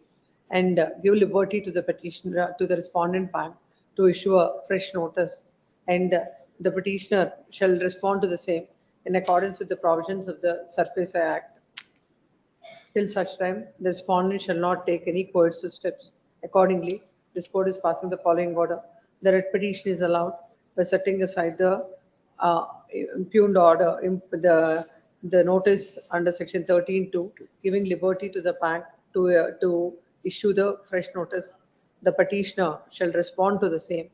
and give liberty to the petitioner, to the respondent bank to issue a fresh notice, and the petitioner shall respond to the same. in accordance with the provisions of the Surface Act. Till such time, the respondent shall not take any coercive steps. Accordingly, this court is passing the following order. The writ petition is allowed by setting aside the impugned order, the notice under section 13(2), giving liberty to the bank to issue the fresh notice. The petitioner shall respond to the same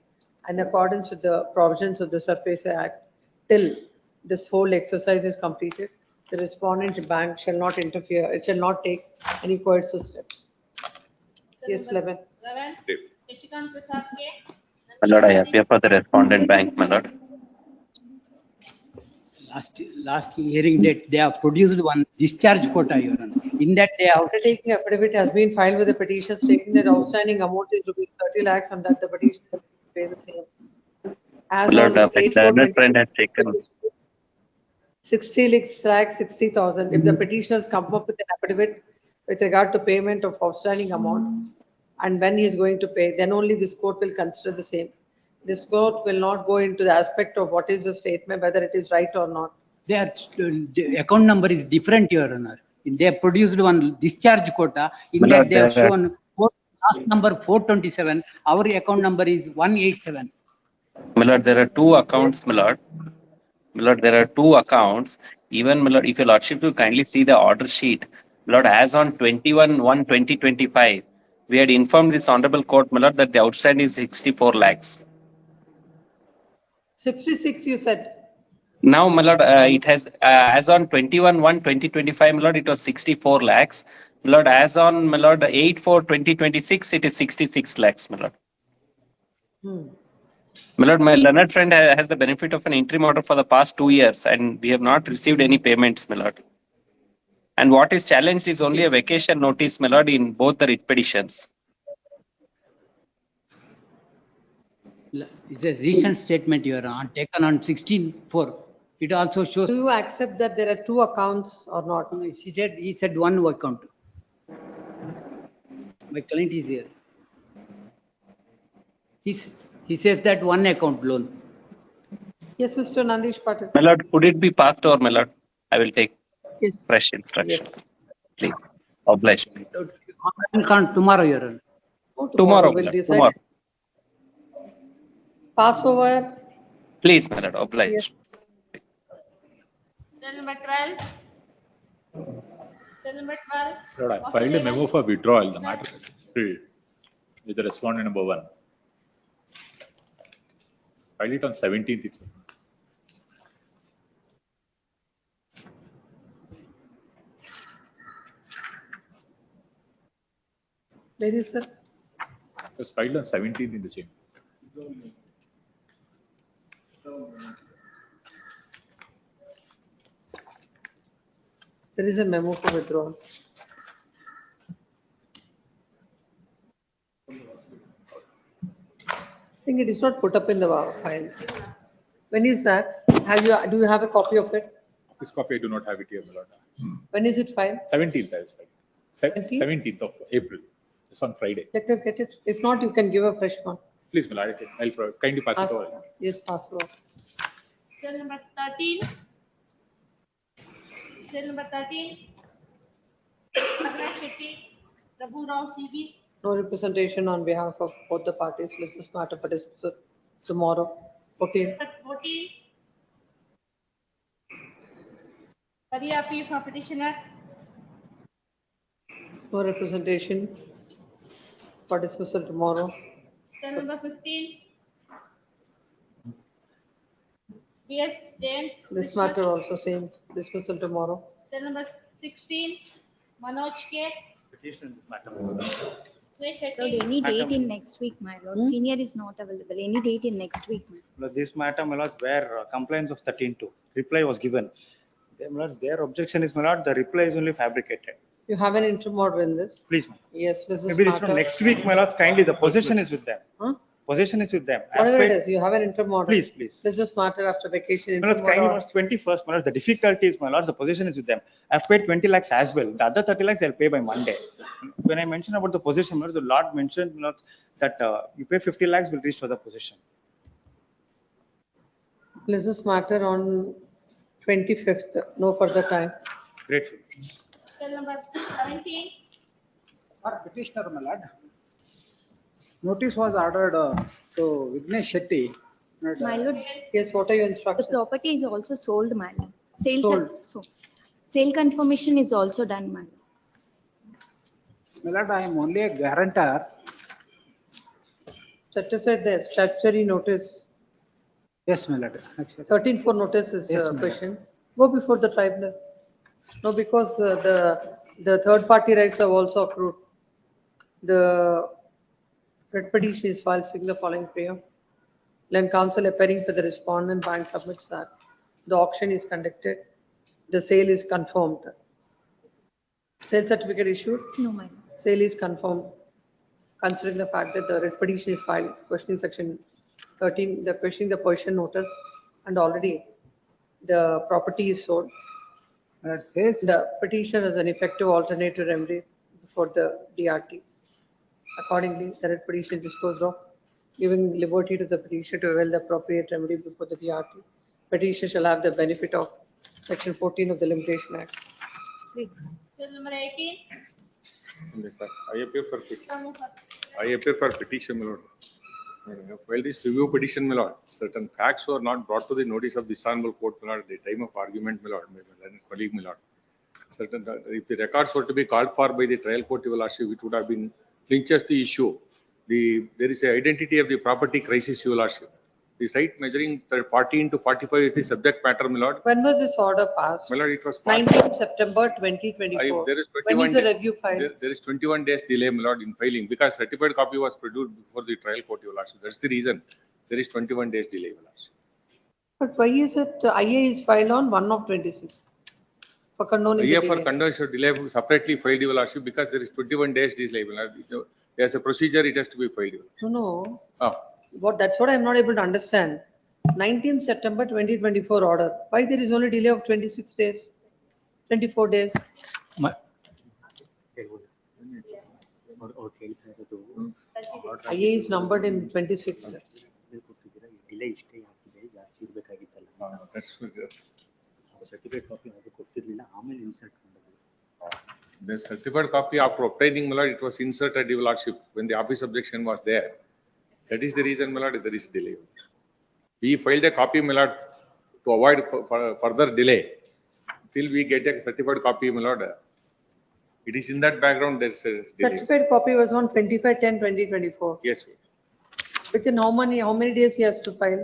in accordance with the provisions of the Surface Act till this whole exercise is completed. The respondent bank shall not interfere, it shall not take any coercive steps. Yes, 11. 11. Shashikant Prasad K. My lord, I appear for the respondent bank, my lord. Last hearing date, they have produced one discharge quota, Your Honor. In that they have. Taking affidavit has been filed with the petitioner stating that outstanding amount is rupees 30 lakhs and that the petitioner will pay the same. As My lord, on the 8/4/20, learned friend had taken. 60 lakhs 60,000. If the petitioners come up with an affidavit with regard to payment of outstanding amount and when he is going to pay, then only this court will consider the same. This court will not go into the aspect of what is the statement, whether it is right or not. Their the account number is different, Your Honor. They have produced one discharge quota. In My that lord, they have there are- shown last number 427. Our account number is 187. My lord, there are two accounts, my lord. My lord, there are two accounts. Even, my lord, if your lordship will kindly see the order sheet, my lord, as on 21/1/2025, we had informed this honorable court, my lord, that the outstanding is 64 lakhs. 66 you said. Now, my lord, it has, as on 21/1/2025, my lord, it was 64 lakhs. My lord, as on, my lord, 8/4/2026, it is 66 lakhs, my lord. My lord, my learned friend has the benefit of an interim order for the past 2 years and we have not received any payments, my lord. And what is challenged is only a vacation notice, my lord, in both the writ petitions. It's a recent statement, Your Honor, taken on 16/4. It also shows. Do you accept that there are two accounts or not? He said one account. My client is here. He says that one account loan. Yes, Mr. Nandish Patil. My lord, could it be passed over, my lord? I will take Yes. fresh instruction. Please, oblige me. Tomorrow, Your Honor. Tomorrow, my we'll lord, decide. tomorrow. Pass over. Please, my lord, oblige. Yes. Cell number 12. Cell number 12. Lord, I filed a memo for withdrawal, the matter with the respondent number 1. Filed it on 17th itself. Ladies, sir. It was filed on 17th in the chamber. There is a memo for withdrawal. I think it is not put up in the file. When is that? Do you have a copy of it? This copy I do not have it here, my lord. When is it filed? 17th I was filed. 17th of April. It's on Friday. Let her get it. If not, you can give a fresh one. Please, my lord, I'll kindly pass it over. Yes, pass over. Cell number 13. Cell number 13. Raghunath Shetty, Prabhu Rao CB. No representation on behalf of both the parties. Let's just matter for dismissal tomorrow. 14. 14. Pariyapi for petitioner. No representation for dismissal tomorrow. Cell number 15. BS Jain. This matter also same dismissal tomorrow. Cell number 16. Manoj K. Petition this matter. Lord, any date in next week, my lord. Senior is not available. Any date in next week, my Lord, this matter, my lord, where compliance of 13-2, reply was given. Their objection is, my lord, the reply is only fabricated. You have an interim order in this? Please, ma'am. Yes, this is Maybe it's from matter. next week, my lord, kindly, the possession is with them. Possession is with them. Whatever it I've is, you have an interim order. Please, please. This is matter after vacation. My lord, interim kindly, order. was 21st, my lord, the difficulty is, my lord, the possession is with them. I've paid 20 lakhs as well. The other 30 lakhs I'll pay by Monday. When I mentioned about the possession, my lord, the Lord mentioned, my lord, that you pay 50 lakhs, will reach to the possession. This is matter on 25th, no further time. Great. Cell number 17. For petitioner, my lord. Notice was ordered to Vignesh Shetty. My lord, Yes, what are your the instructions? property is also sold, madam. Sales Sold. are so. Sale confirmation is also done, madam. My lord, I am only a guarantor. Set aside the statutory notice. Yes, my lord. 13-4 notice is Yes, ma'am. question. Go before the tribunal. No, because the third party rights have also accrued. The writ petition is filed seeking the following prayer. Land counsel appearing for the respondent, bank submits that the auction is conducted, the sale is confirmed. Sale certificate issued, No, madam. sale is confirmed. Considering the fact that the writ petition is filed, questioning section 13, the questioning the possession notice, and already the property is sold. That says The petition is an effective alternative remedy before the DRT. Accordingly, the writ petition is disposed of, giving liberty to the petitioner to avail the appropriate remedy before the DRT. Petitioner shall have the benefit of section 14 of the Limitation Act. Cell number 18. Yes, sir. I appear for petition, my lord. While this review petition, my lord, certain facts were not brought to the notice of this honorable court, my lord, at the time of argument, my lord, my colleague, my lord. Certain, if the records were to be called for by the trial court, your lordship, it would have been clinches the issue. There is an identity of the property crisis, your lordship. The site measuring 40 into 45 is the subject matter, my lord. When was this order passed? My lord, it was 19th September 2024. There is When 21 is the days- review filed? There is 21 days delay, my lord, in filing because certified copy was produced before the trial court, your lordship. That's the reason. There is 21 days delay, my lordship. But why is it IA is filed on 1 of 26? For condoning the Yeah, for delay. condonation delay separately filed, your lordship, because there is 21 days delay, my lord. As a procedure, it has to be filed. Your lordship. No, Ah, that's what I'm not able to understand. 19th September 2024 order. Why there is only delay of 26 days, 24 days? IA is numbered in 26. That's certificate copy ಅದು ಕೊಟ್ಟಿರಲಿಲ್ಲ ಆಮೇಲೆ insert ಮಾಡಿದ್ರು. the certified copy after obtaining, my lord, it was inserted, your lordship, when the office objection was there. That is the reason, my lord, there is delay. We filed a copy, my lord, to avoid further delay. Till we get a certified copy, my lord. It is in that background there's a delay. Certified copy was on 25/10/2024. Yes, sir. Within how many days he has to file?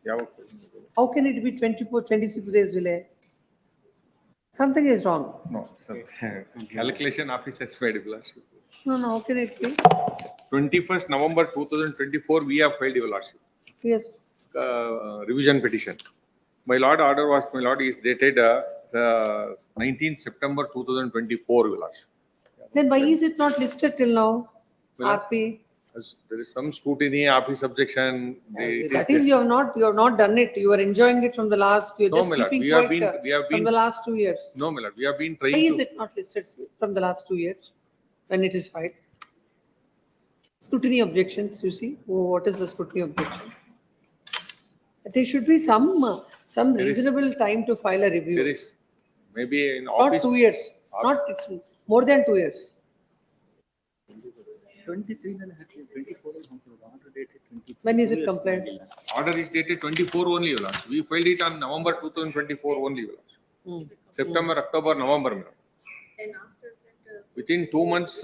Yeah. How can it be 24, 26 days delay? Something is wrong. No, sir. Calculation office has made, your lordship. No, how can it be? 21st November 2024, we have filed, your lordship. Yes. Revision petition. My lord, order was, my lord, is dated 19th September 2024, your lordship. Then why is it not listed till now? Well, RP. As there is some scrutiny, office objection. That is, you have not done it. You are enjoying it from the last, you're No, just my lord, keeping we have quiet been- from the last 2 years. No, my lord, we have been Why trying is to. it not listed from the last 2 years when it is filed? Scrutiny objections, you see, what is the scrutiny objection? There should be some There is- reasonable time to file a review. There is maybe in Not office. 2 years, not, it's more than 2 years. 23 24 order dated 23. When is it compliant? Order is dated 24 only, your lordship. We filed it on November 2024 only, your lordship. September, October, November, my lord. Within 2 months.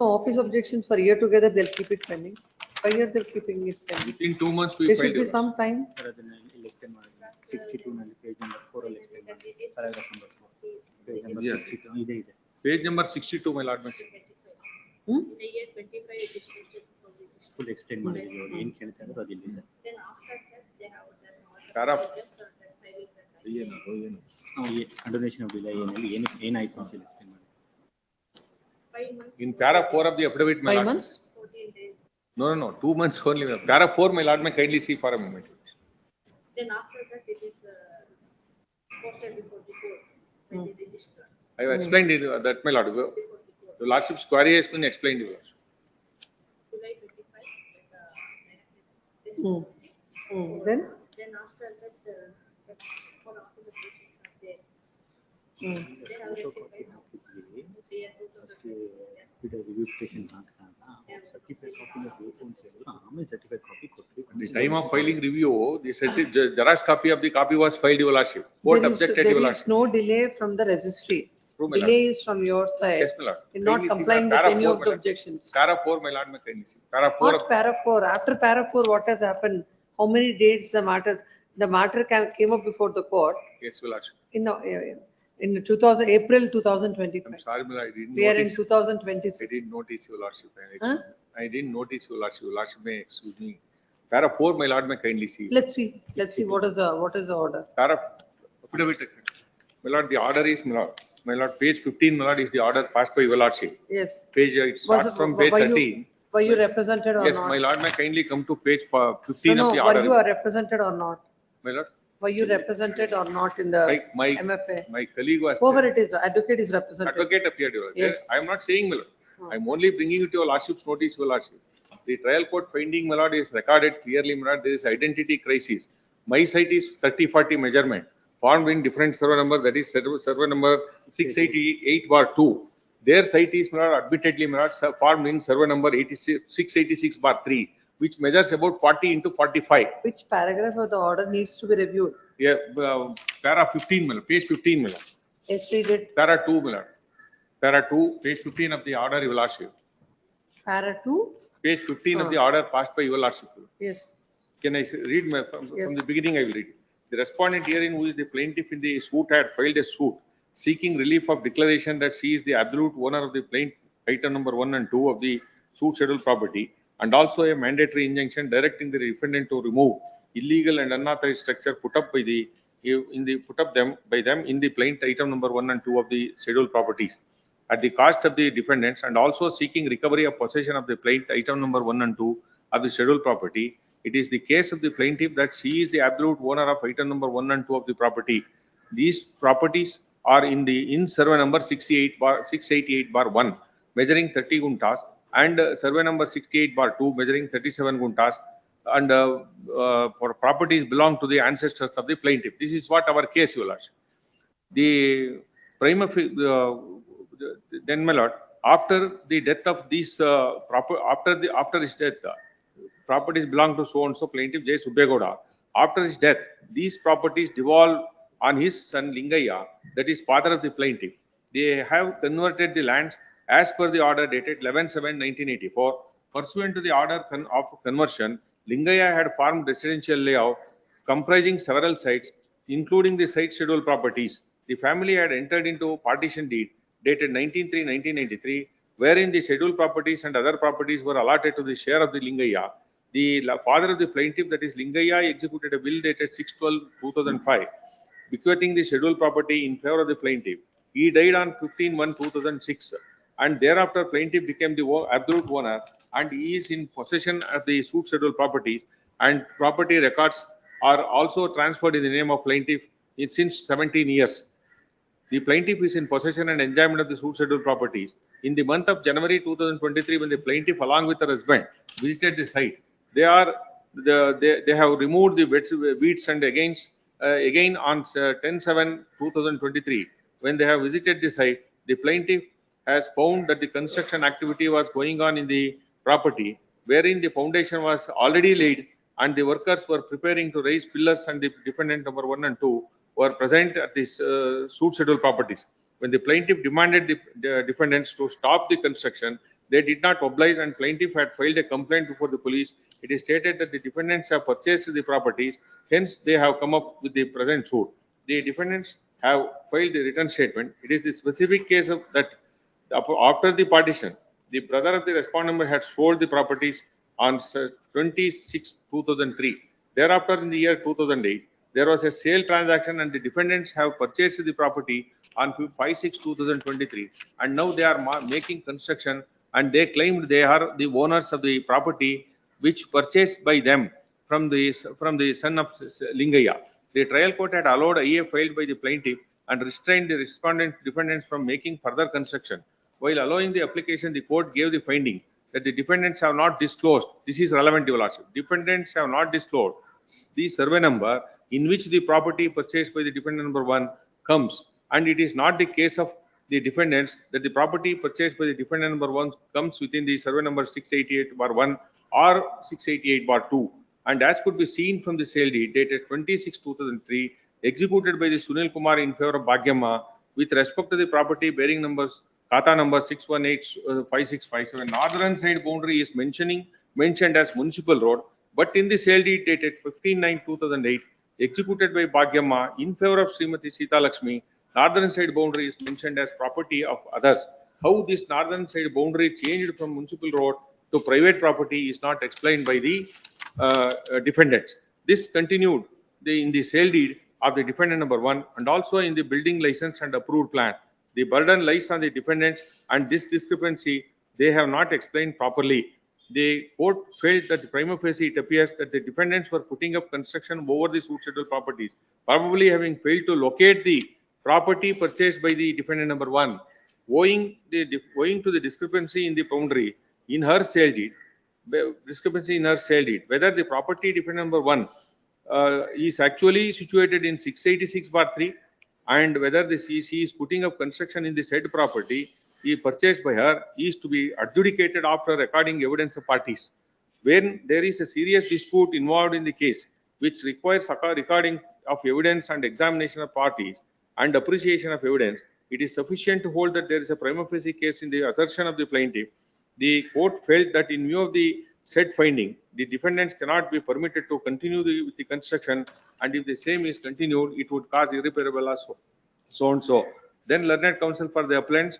No, office objections for year together, they'll keep it pending. Per year, they're keeping it pending. Within 2 months, we There filed. should be your some time. 62 ನಲ್ಲಿ page number 4 ಅಲ್ಲಿ extend ಮಾಡಿ paragraph number 4 page number Yes. 62 ಇದೆ ಇದೆ. Page number 62, my lord. Full extend ಮಾಡಿದ್ದೀವಿ ಅವ್ರು ಏನು ಕೇಳ್ತಾ ಇದ್ರು ಅದು ಇಲ್ಲಿದೆ. ಕಂಡೋನೇಷನ್ ಆಫ್ ಡಿಲೇ ಏನಲ್ಲಿ ಏನಾಯ್ತು ಅಂತ ಎಕ್ಸ್ಟೆಂಡ್ ಮಾಡಿ. In para 4 of the affidavit, my 5 lord. months? No, 2 months only. Para 4, my lord, may kindly see for a moment. Then after that, it is posted before the court by the registrar. I have explained it, that, my lord. The lordship's query has been explained, your lordship. Then? Then after that, for after the petitions are there. Hmm. They have rectified now. Year 2000. At the time of filing review, the xerox copy of the copy was filed, Your Lordship. Court objected, Your There Lordship. is no delay from the registry. True, my lord. Delay is from your side. Yes, my lord. In not Kindly see complying para with any 4, of my the lord. objections. Para 4, my lord, may kindly see. Para 4 Not para 4. After para 4, what has happened? How many dates the matter came up before the court Yes, Your Lordship. in April 2025. I'm sorry, my lord, I didn't We are in notice. 2026. I didn't notice, Your Lordship. Huh? I didn't notice, Your Lordship. Your Lordship may excuse me. Para 4, my lord, may kindly see. Let's see what is the order. Para affidavit. My lord, the order is, my lord, page 15, my lord, is the order passed by Your Lordship. Yes. Page, it starts from page 13. Were you represented or Yes, not? my lord, may kindly come to page 15 No, of the were order. you represented or not? My lord, Were you represented or not in the my MFA? colleague was. Whoever it is, the advocate is represented. Advocate appeared, Your Lordship. Yes. I am not saying, my lord. I am only bringing it to Your Lordship's notice, Your Lordship. The trial court finding, my lord, is recorded clearly, my lord, there is identity crisis. My site is 30-40 measurement, formed in different server number, that is server number 688/2. Their site is, my lord, admittedly, my lord, formed in server number 686/3, which measures about 40 into 45. Which paragraph of the order needs to be reviewed? Yeah, para 15, my lord, page 15, my lord. Yes, read it. Para 2, my lord. Para 2, page 15 of the order, Your Lordship. Para 2? Page 15 of the order passed by Your Lordship. Yes. Can I read from the beginning? I will read. The respondent herein, who is the plaintiff in the suit, had filed a suit seeking relief of declaration that she is the absolute owner of the plaintiff item number 1 and 2 of the suit scheduled property, and also a mandatory injunction directing the defendant to remove illegal and unauthorized structure put up by them in the plaintiff item number 1 and 2 of the scheduled properties at the cost of the defendants, and also seeking recovery of possession of the plaintiff item number 1 and 2 of the scheduled property. It is the case of the plaintiff that she is the absolute owner of item number 1 and 2 of the property. These properties are in survey number 688/1, measuring 30 guntas, and survey number 68/2, measuring 37 guntas, and for properties belong to the ancestors of the plaintiff. This is what our case, Your Lordship. The prima then, my lord, after the death of these after his death, properties belong to so and so plaintiff J. Subbegoda. After his death, these properties devolve on his son Lingayya, that is father of the plaintiff. They have converted the lands as per the order dated 11/7/1984. Pursuant to the order of conversion, Lingayya had formed residential layout comprising several sites, including the site schedule properties. The family had entered into partition deed dated 19/3/1993, wherein the scheduled properties and other properties were allotted to the share of the Lingayya. The father of the plaintiff, that is Lingayya, executed a will dated 6/12/2005, bequeathing the scheduled property in favor of the plaintiff. He died on 15/1/2006, and thereafter plaintiff became the absolute owner, and he is in possession of the suit scheduled property, and property records are also transferred in the name of plaintiff since 17 years. The plaintiff is in possession and enjoyment of the suit scheduled properties. In the month of January 2023, when the plaintiff, along with her husband, visited the site, they have removed the weeds, and again on 10/7/2023, when they have visited the site, the plaintiff has found that the construction activity was going on in the property, wherein the foundation was already laid and the workers were preparing to raise pillars, and the defendant number 1 and 2 were present at this suit schedule properties. When the plaintiff demanded the defendants to stop the construction, they did not oblige, and plaintiff had filed a complaint before the police. It is stated that the defendants have purchased the properties, hence they have come up with the present suit. The defendants have filed a written statement. It is the specific case of that after the partition, the brother of the respondent had sold the properties on 26/2003. Thereafter, in the year 2008, there was a sale transaction, and the defendants have purchased the property on 5/6/2023, and now they are making construction, and they claimed they are the owners of the property which purchased by them from the son of Lingayya. The trial court had allowed IA filed by the plaintiff and restrained the defendants from making further construction. While allowing the application, the court gave the finding that the defendants have not disclosed, this is relevant, Your Lordship. Defendants have not disclosed the survey number in which the property purchased by the defendant number 1 comes, and it is not the case of the defendants that the property purchased by the defendant number 1 comes within the survey number 688/1 or 688/2, and as could be seen from the sale deed dated 26/2003 executed by the Sunil Kumar in favor of Bhagyamma with respect to the property bearing numbers Khata number 6185657. Northern side boundary is mentioned as municipal road, but in the sale deed dated 15/9/2008 executed by Bhagyamma in favor of Srimati Sita Lakshmi, northern side boundary is mentioned as property of others. How this northern side boundary changed from municipal road to private property is not explained by the defendants. This continued in the sale deed of the defendant number 1 and also in the building license and approved plan. The burden lies on the defendants, and this discrepancy they have not explained properly. The court felt that prima facie it appears that the defendants were putting up construction over the suit settled properties, probably having failed to locate the property purchased by the defendant number 1, owing to the discrepancy in the boundary in her sale deed, whether the property defendant number 1 is actually situated in 686/3 and whether she is putting up construction in the said property purchased by her is to be adjudicated after recording evidence of parties. When there is a serious dispute involved in the case which requires recording of evidence and examination of parties and appreciation of evidence, it is sufficient to hold that there is a prima facie case in the assertion of the plaintiff. The court felt that in view of the said finding, the defendants cannot be permitted to continue with the construction, and if the same is continued, it would cause irreparable loss, so and so. Then learned counsel for the appellants,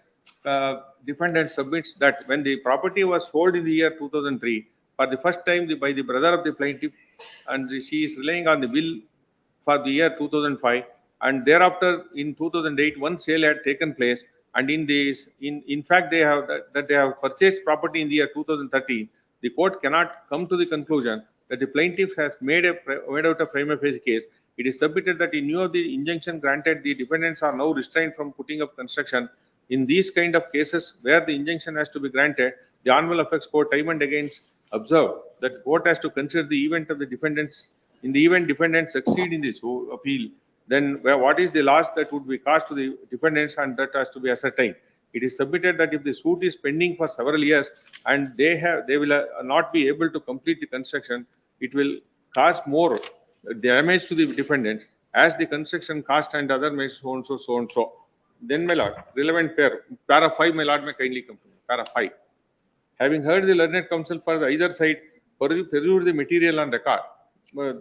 defendant submits that when the property was sold in the year 2003, for the first time by the brother of the plaintiff, and she is relying on the will for the year 2005, and thereafter in 2008, one sale had taken place, and in fact they have purchased property in the year 2013. The court cannot come to the conclusion that the plaintiff has made out a prima facie case. It is submitted that in view of the injunction granted, the defendants are now restrained from putting up construction. In these kind of cases where the injunction has to be granted, the Honorable Apex Court time and again observed that court has to consider the event of the defendants. In the event defendants succeed in this appeal, then what is the loss that would be caused to the defendants, and that has to be ascertained. It is submitted that if the suit is pending for several years and they will not be able to complete the construction, it will cause more damage to the defendants as the construction cost and other measures so and so. Then, my lord, relevant para 5, my lord, may kindly come to me. Para 5. Having heard the learned counsel for the either side peruse the material on record,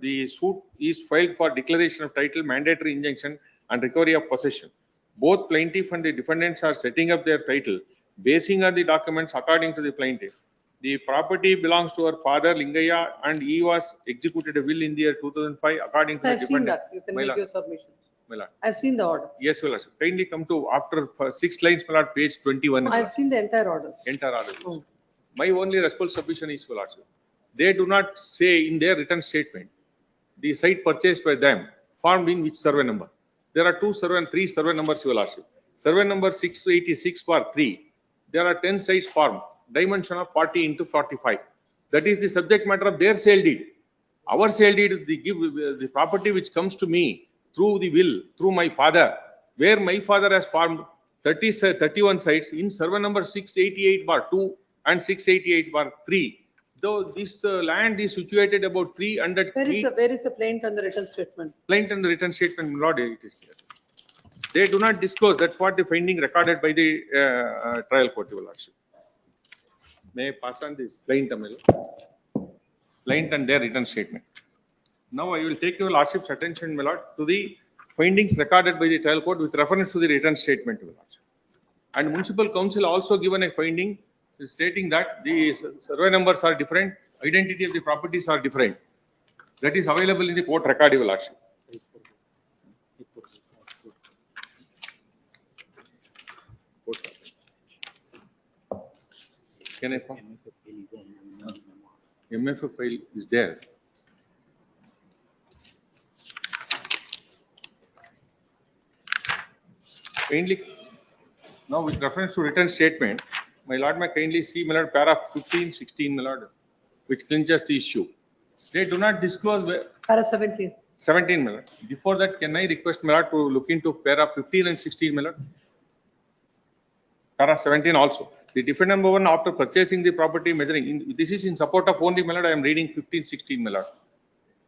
the suit is filed for declaration of title, mandatory injunction, and recovery of possession. Both plaintiff and the defendants are setting up their title, basing on the documents according to the plaintiff. The property belongs to her father, Lingaya, and he was executed a will in the year 2005 according to the I've seen defendant. that. You can make your submission. My lord. I've seen the order. Yes, my lord. Kindly come to after 6 lines, my lord, page 21. I've seen the entire order. Entire order. My only responsible submission is, my lord, they do not say in their written statement the site purchased by them formed in which survey number. There are 3 survey numbers, your lordship. Survey number 686/3. There are 10 sites formed, dimension of 40 into 45. That is the subject matter of their sale deed. Our sale deed, they give the property which comes to me through the will, through my father, where my father has formed 31 sites in survey number 688/2 and 688/3. Though this land is situated about 300 feet. Where is the plaint and the written statement? Plaint and the written statement, my lord, it is there. They do not disclose. That's what the finding recorded by the trial court, your lordship. May I pass on this plaint, plaint and their written statement. Now I will take your lordship's attention, my lord, to the findings recorded by the trial court with reference to the written statement, your lordship. And municipal council also given a finding stating that the survey numbers are different, identity of the properties are different. That is available in the court record, your lordship. Can I come? MFF file is there. Kindly, now with reference to written statement, My lord, may kindly see, my lord, para 15, 16, my lord, which clinches the issue. They do not disclose Para 17. 17, my lord. Before that, can I request, my lord, to look into para 15 and 16, my lord? Para 17 also. The defendant number one, after purchasing the property measuring, this is in support of only, my lord, I am reading 15, 16, my lord.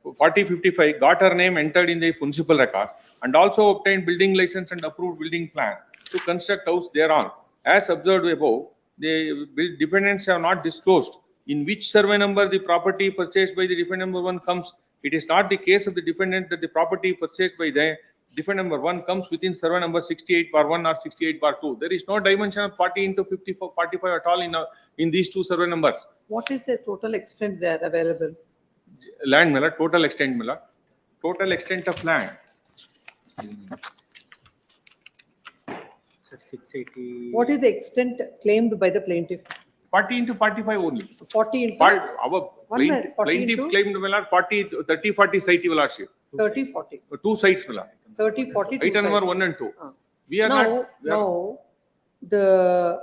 4055 got her name entered in the municipal record and also obtained building license and approved building plan to construct house thereon. As observed above, the dependents have not disclosed in which survey number the property purchased by the defendant number one comes. It is not the case of the defendant that the property purchased by the defendant number one comes within survey number 68/1 or 68/2. There is no dimension of 40 into 54, 45 at all in these two survey numbers. What is the total extent there available? Land, my lord, total extent, my lord. Total extent of land. 680. What is the extent claimed by the plaintiff? 40 into 45 only. 40 into? Our plaintiff claimed, my lord, 30, 40 site, your lordship. 30, 40. Two sites, my lord. 30, 40. Item number 1 and 2. We are not. No, the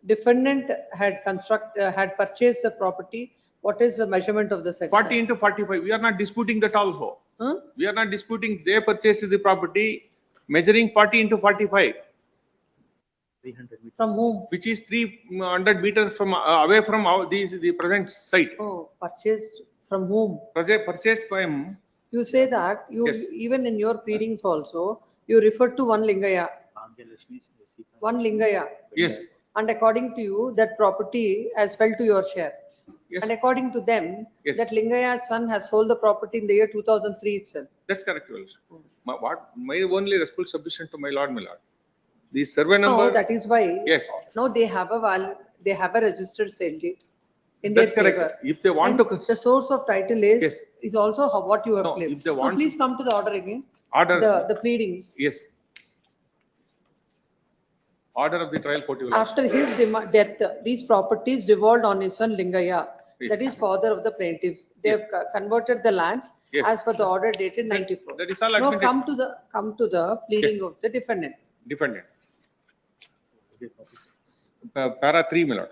defendant had purchased the property. What is the measurement of the section? 40 into 45. We are not disputing that also. We are not disputing. They purchased the property measuring 40 into 45. 300 meters. From whom? Which is 300 meters from away from the present site. Oh, purchased from whom? Purchased by him. You say that even in your pleadings also, you refer to one Lingaya. One Lingaya. Yes. And according to you, that property has fell to your share. Yes. And according to them, that Lingaya's son has sold the property in the year 2003 itself. That's correct, your lordship. My only respectful submission to my lord, the survey number. No, that is why. Yes. No, they have a registered sale deed in That's their correct. favor. If they want And to. the source of title is also what you have No, claimed. if they want please come to the order again. Order. The pleadings. Yes. Order of the trial court. After his death, these properties devolved on his son Lingaya, that is father of the plaintiff. They have converted the lands as per the order dated 94. That is all Now admitted. come to the pleading of the defendant. Defendant. Para 3, my lord.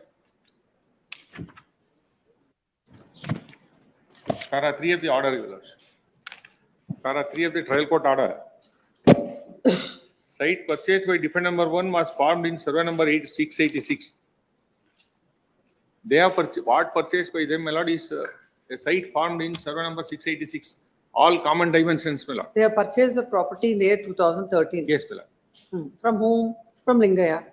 Para 3 of the order, your lordship. Para 3 of the trial court order. Site purchased by defendant number 1 was formed in survey number 686. They have purchased by them, my lord, is a site formed in survey number 686. All common dimensions, my lord. They have purchased the property in the year 2013. Yes, my lord. From whom? From Lingaya.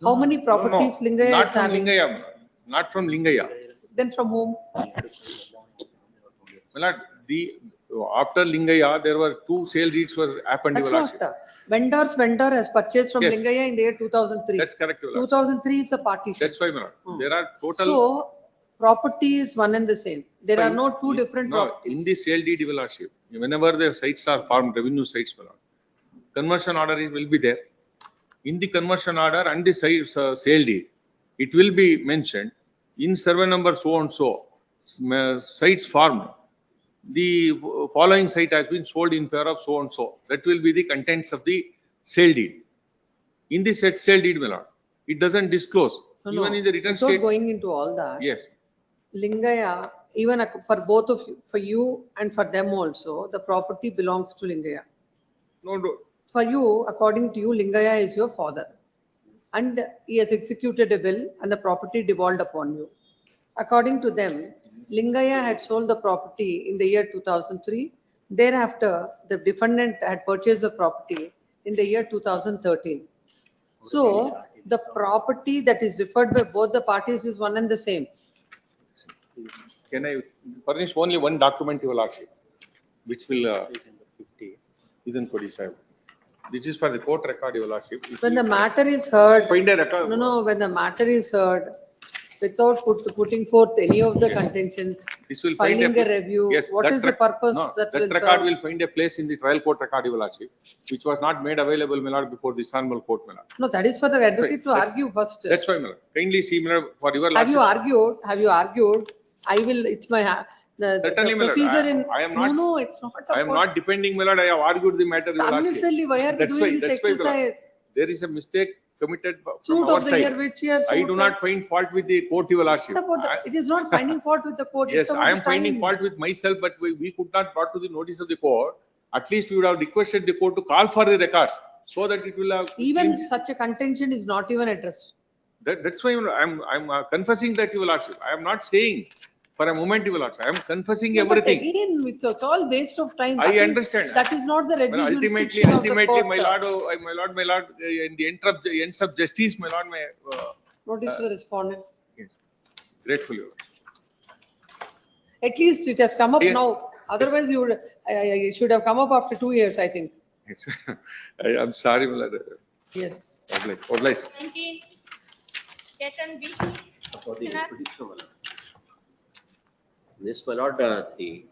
How many properties Lingaya not is from having? Lingaya, my lord. Not from Lingaya. Then from whom? My lord, after Lingaya, there were 2 sale deeds were happened. That's your what lordship. vendor has purchased from Yes. Lingaya in the year 2003. That's correct, your lordship. 2003 is a partition. That's why, my lord. There are total. So property is one and the same. There are Fine. no two different No, properties. in the sale deed, your lordship, whenever the sites are formed, revenue sites, my lord, conversion order will be there. In the conversion order and the sale deed, it will be mentioned in survey number so and so, sites formed. The following site has been sold in favor of so and so. That will be the contents of the sale deed. In the sale deed, my lord, it doesn't disclose. Even in the return Without state. going into all that. Yes. Lingaya, even for both of you, for you and for them also, the property belongs to Lingaya. No. For you, according to you, Lingaya is your father. And he has executed a will and the property devolved upon you. According to them, Lingaya had sold the property in the year 2003. Thereafter, the defendant had purchased the property in the year 2013. So, the property that is referred by both the parties is one and the same. Can I furnish only one document, your lordship, which will, isn't 47. This is for the court record, your lordship. When the matter is heard, Find a record. no, when the matter is heard, without putting forth any of the contentions, This will find filing a review, yes, what that is the purpose no, that that will record serve? will find a place in the trial court record, your lordship, which was not made available, my lord, before the Istanbul court, my lord. No, that is for the advocate to That's- argue first. That's why, my lord. Kindly see, my lord, for your Have you lordship. argued? Have you argued? I will, it's my, the Certainly, my lord. procedure in. I am not. No, it's not. I am about- not depending, my lord. I have argued the matter, your lordship. Unnecessarily, why are we That's doing why- this that's why, my lord. exercise? There is a mistake committed from Suit our of the year, side. which year? I suit do of- not find fault with the court, your lordship. It is not finding fault with the court. Yes, it's about I am the finding time. fault with myself, but we could not brought to the notice of the court. At least we would have requested the court to call for the records so that it will have. Even clinched. such a contention is not even addressed. That's why I'm confessing that, your lordship. I am not saying for a moment, your lordship. I am confessing No, but everything. again, it's all waste of time. I That is- understand. That is not the But review ultimately, jurisdiction of the ultimately, court. my lord, in the ends of justice, my lord, Notice to the respondent. grateful, your lord. At least it has come up Yes. now. Otherwise, you would, it should have come up after 2 years, I think. Yes. I'm sorry, my lord. Yes. Obliged. 19, Ketan B. For the Petitioner. petitioner, my lord. This, my lord, the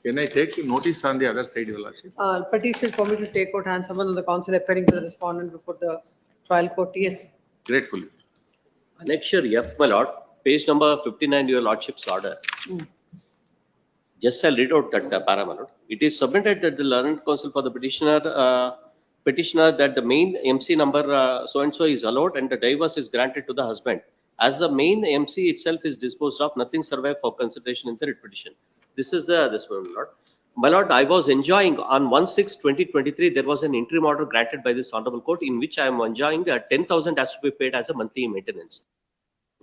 Can I take notice on the other side, your lordship? Petition for me to take out and someone on the council appearing to the respondent before the trial court. Yes. Gratefully. annexure F, my lord, page number 59, your lordship's order. Just I'll read out that para, my lord. It is submitted that the learned counsel for the petitioner that the main MC number so and so is allowed and the divorce is granted to the husband. As the main MC itself is disposed of, nothing survive for consideration in the writ petition. This is this one, my lord. My lord, I was enjoying on 1/6/2023, there was an interim order granted by this honorable court in which I am enjoying 10,000 has to be paid as a monthly maintenance.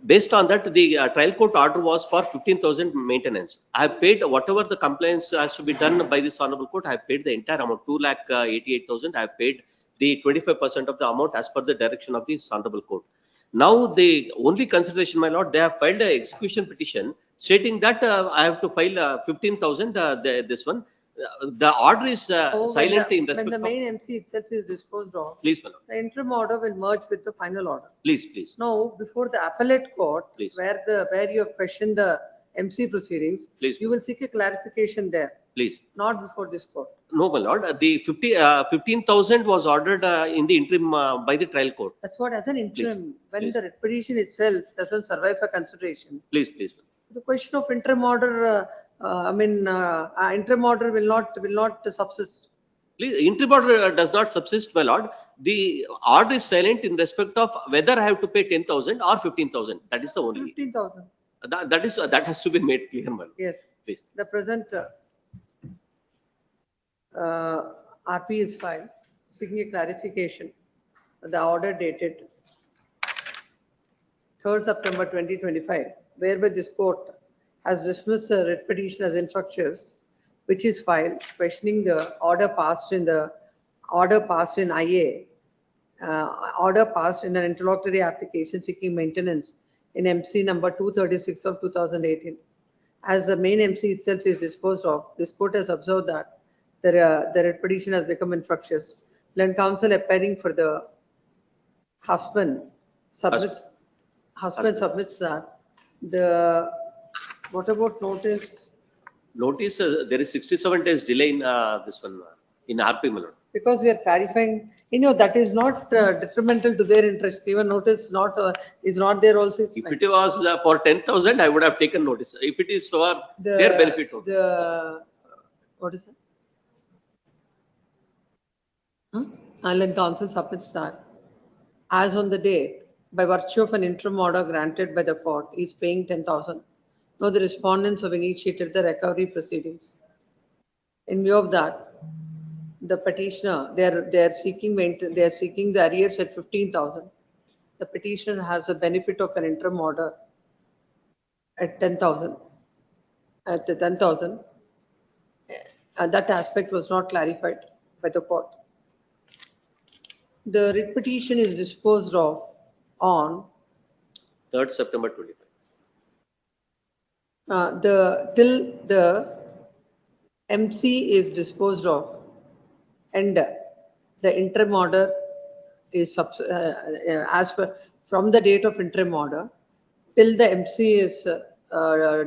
Based on that, the trial court order was for 15,000 maintenance. I have paid whatever the complaints has to be done by this honorable court. I have paid the entire amount, 2,88,000. I have paid the 25% of the amount as per the direction of this honorable court. Now, the only consideration, my lord, they have filed an execution petition stating that I have to file 15,000. This one, the order is silent in respect When the of. main MC itself is disposed of, Please, my lord. the interim order will merge with the final order. Please, please. Now, before the appellate court, Please. where you have questioned the MC proceedings, Please. you will seek a clarification there, Please. not before this court. No, my lord, the 15,000 was ordered in the interim by the trial court. That's what, as an interim, when Please. the writ petition itself doesn't survive for consideration, Please, please. the question of interim order, interim order will not subsist. Please, interim order does not subsist, my lord. The order is silent in respect of whether I have to pay 10,000 or 15,000. That is the only. 15,000, That has to be made clear, my lord. yes. Please. The present RP is filed, seeking a clarification. The order dated 3rd September 2025, whereby this court has dismissed the writ petition as infructuous, which is filed questioning the order passed in IA, order passed in an interlocutory application seeking maintenance in MC number 236 of 2018. As the main MC itself is disposed of, this court has observed that the writ petition has become infructuous. Land counsel appearing for the husband submits that what about notice? Notice, there is 67 days delay in this one, in RP, my lord. Because we are clarifying, that is not detrimental to their interest. Even notice is not there also. It's If fine. it was for 10,000, I would have taken notice. If it is for their benefit. only. What is it? Land counsel submits that as on the date, by virtue of an interim order granted by the court, is paying 10,000. Now the respondents have initiated the recovery proceedings. In view of that, the petitioner, they are seeking the arrears at 15,000. The petitioner has a benefit of an interim order at 10,000. At 10,000, and that aspect was not clarified by the court. The writ petition is disposed of on 3rd September 25. till the MC is disposed of and the interim order is as per from the date of interim order till the MC is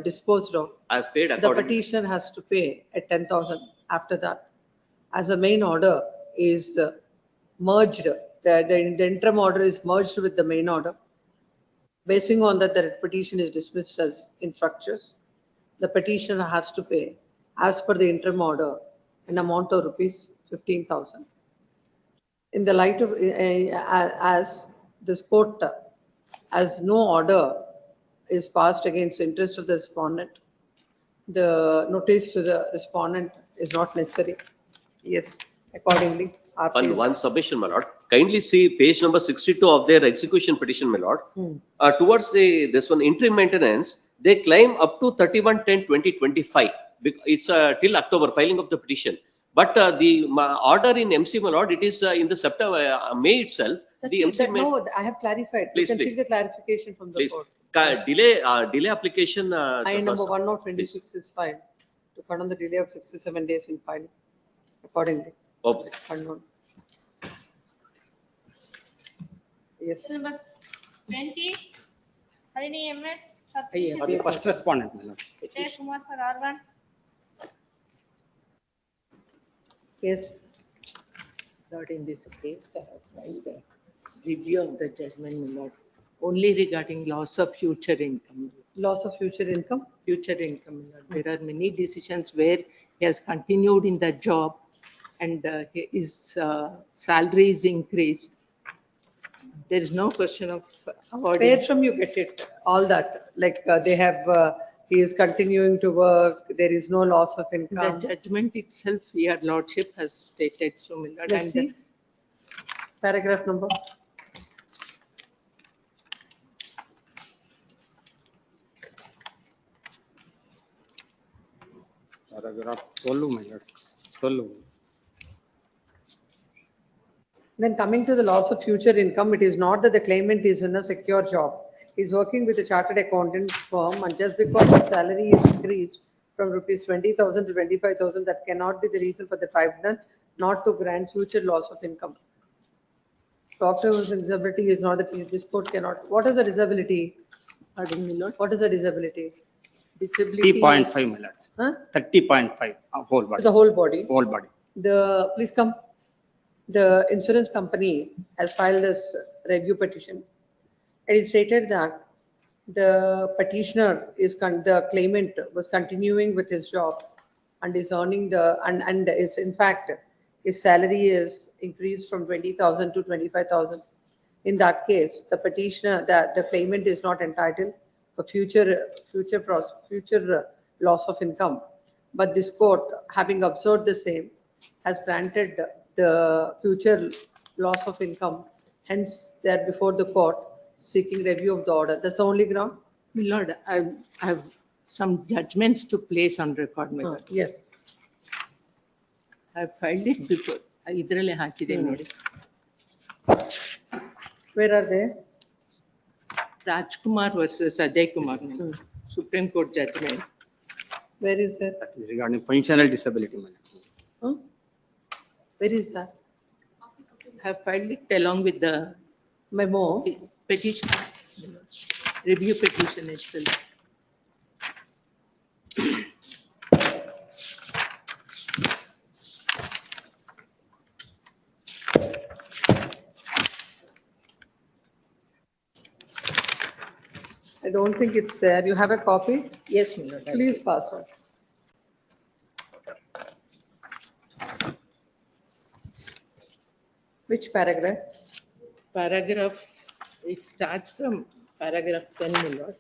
disposed of. I have paid The according. petitioner has to pay at 10,000 after that. As the main order is merged, the interim order is merged with the main order. Basing on that, the petition is dismissed as infructuous. The petitioner has to pay, as per the interim order, an amount of rupees 15,000. In the light of, as this court, as no order is passed against the interest of the respondent, the notice to the respondent is not necessary. Yes, accordingly. RP is- One submission, my lord. Kindly see page number 62 of their execution petition, my lord. Towards this one interim maintenance, they claim up to 31/10/2025. It's till October filing of the petition. But the order in MC, my lord, it is in the September, May itself. The MC. No, I have clarified. You Please, can please. see the clarification from the Please. court. Delay application. I the number first- 1026 is filed to cut on the delay of 67 days in filing accordingly. Okay. Unknown. Yes. Number 20, Harini MS. For the first respondent, my lord. Vijay Kumar for R1. Yes. Lord, in this case, I have filed a review of the judgment, my lord, only regarding loss of future income. Loss of future income? Future income, my lord. There are many decisions where he has continued in the job and his salary is increased. There is no question of awarding. Where from you get it? All that, like they have, he is continuing to work, there is no loss of income. The judgment itself, your lordship has stated so, my lord. Let's see. Paragraph number. Paragraph 12, my lord. 12. Then coming to the loss of future income, it is not that the claimant is in a secure job. He is working with a chartered accountant firm, and just because his salary is increased from rupees 20,000 to 25,000, that cannot be the reason for the tribunal not to grant future loss of income. Doctor whose disability is not that this court cannot. What is a disability? Pardon me, lord. What is a disability? Disability 30.5, my lord. Huh? 30.5, whole body. The whole body. Whole body. Please come. The insurance company has filed this review petition. It is stated that the petitioner the claimant was continuing with his job and is earning and is in fact, his salary is increased from 20,000 to 25,000. In that case, the petitioner, the claimant is not entitled for future loss of income. But this court, having observed the same, has granted the future loss of income. Hence, they are before the court seeking review of the order. That's the only ground? My lord, I have some judgments to place on record, my lord. Yes. I have filed it before. Idralle ಹಾಕಿದೆ ನೋಡಿ. Where are they? Rajkumar versus Ajay Kumar, Supreme Court judgment. Where is it? That is regarding functional disability, my lord. Where is that? I have filed it along with the memo petition, review petition itself. I don't think it's there. You have a copy? Yes, my lord. Please pass on. Which paragraph? Paragraph, it starts from paragraph 10, my lord.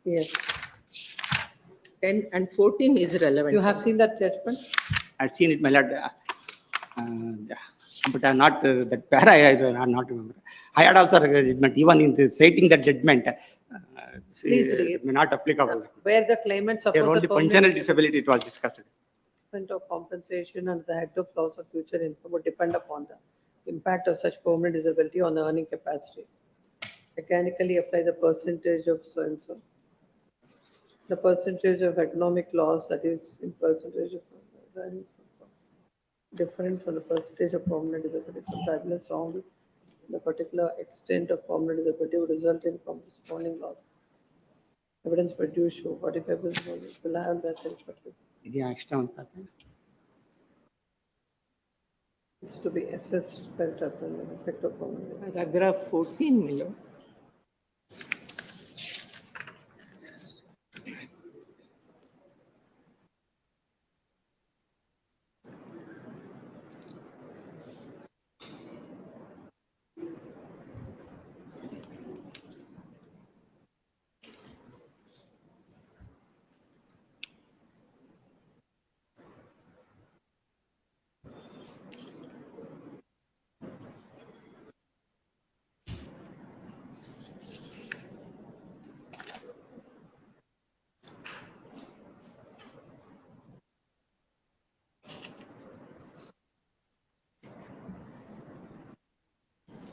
Yes. 10 and 14 is relevant. You have seen that judgment? I've seen it, my lord. But I'm not, that para, I not remember. I had also judgment, even in citing that judgment, Please read. may not applicable. Where the claimant There suffers only a functional permanent disability, it was discussed. of compensation and the head of loss of future income would depend upon the impact of such permanent disability on the earning capacity. Mechanically apply the percentage of so and so. The percentage of economic loss, that is in percentage of different from the percentage of permanent disability. Sometimes wrongly, the particular extent of permanent disability would result in corresponding loss. Evidence produced show 45% will have that self-particular. It's to be assessed by the effect of permanent. Paragraph 14, my lord.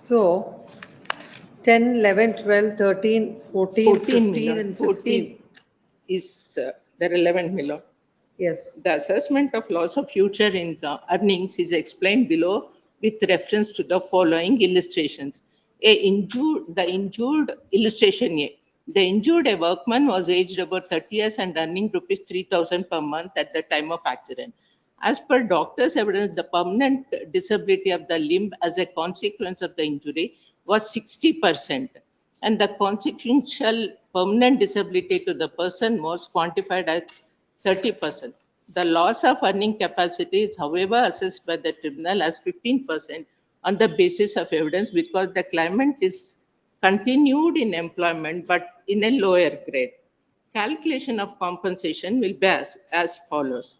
So 10, 11, 12, 13, 14, 14, 15 Milord. and 16. 14 is the relevant, Milord. Yes. The assessment of loss of future income earnings is explained below with reference to the following illustrations. The injured illustration A. The injured a workman was aged about 30 years and earning rupees 3,000 per month at the time of accident. As per doctor's evidence, the permanent disability of the limb as a consequence of the injury was 60%, and the consequential permanent disability to the person was quantified as 30%. The loss of earning capacity is, however, assessed by the tribunal as 15% on the basis of evidence because the claimant is continued in employment but in a lower grade. Calculation of compensation will be as follows.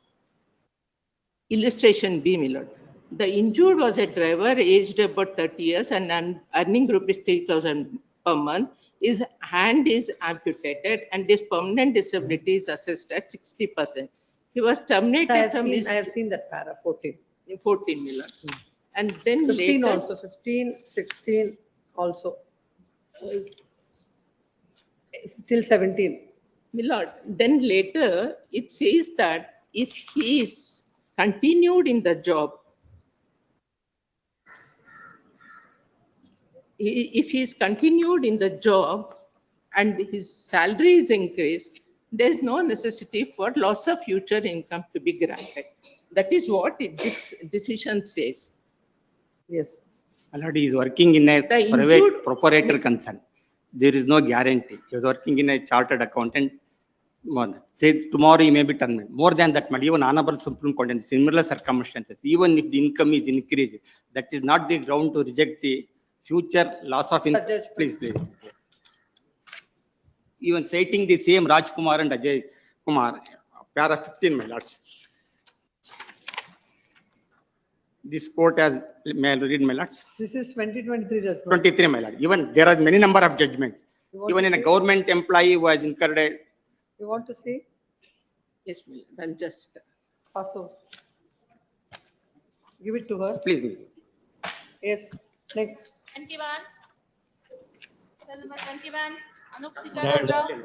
Illustration B, Milord. The injured was a driver aged about 30 years and earning rupees 3,000 per month. His hand is amputated and his permanent disability is assessed at 60%. He was terminated from his... I have seen that para 14. 14, Milord. And then 15 later... also, 15, 16 also. Till 17. Milord, then later it says that if he is continued in the job, if he is continued in the job and his salary is increased, there is no necessity for loss of future income to be granted. That is what this decision says. Yes. Already is working in a The private injured- proprietor concern. There is no guarantee. He is working in a chartered accountant. Says tomorrow he may be terminated. More than that, but even Honorable Supreme Court in similar circumstances, even if the income is increased, that is not the ground to reject the future loss of income. Please. Even citing the same Rajkumar and Ajay Kumar, para 15, my lords. This court has, may I read, my lords? This is 2023 judgment. 23, my lord. Even there are many number of judgments. Even in a government employee who has incurred a... You want to see? Yes, Milord. I'll just... Pass over. Give it to her. Please. Yes. Next. 21. Cell number 21. Anup Sikara.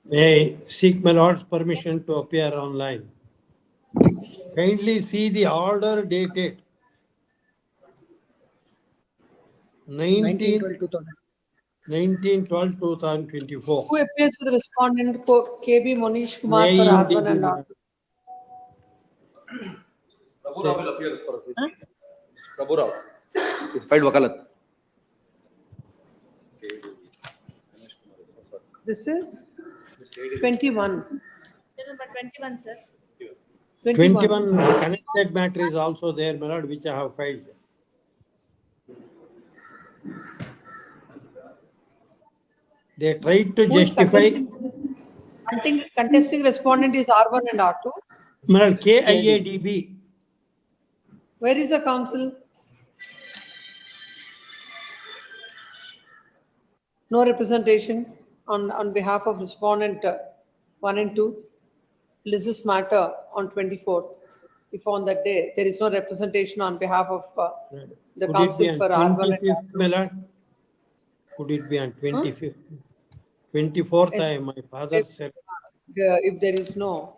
May I seek my lord's permission to appear online. Kindly see the order dated 19/12/2024. Who appears with the respondent for KB Monish Kumar for AIUDB, R1 and R2? Prabhu Rao will appear for this. Prabhu Rao is filed wakalat. This is 21. Cell number 21, sir. 21 connected matter is also there, my lord, which I have filed. They tried to Who is justify, contesting respondent is R1 and R2. my lord, KIADB. Where is the counsel? No representation on behalf of respondent 1 and 2. List this matter on 24th. If on that day there is no representation on behalf of the Could it be counsel on for R1 and 25th, my lord? Could it be on 25th? 24th, Yes. my father said. If there is no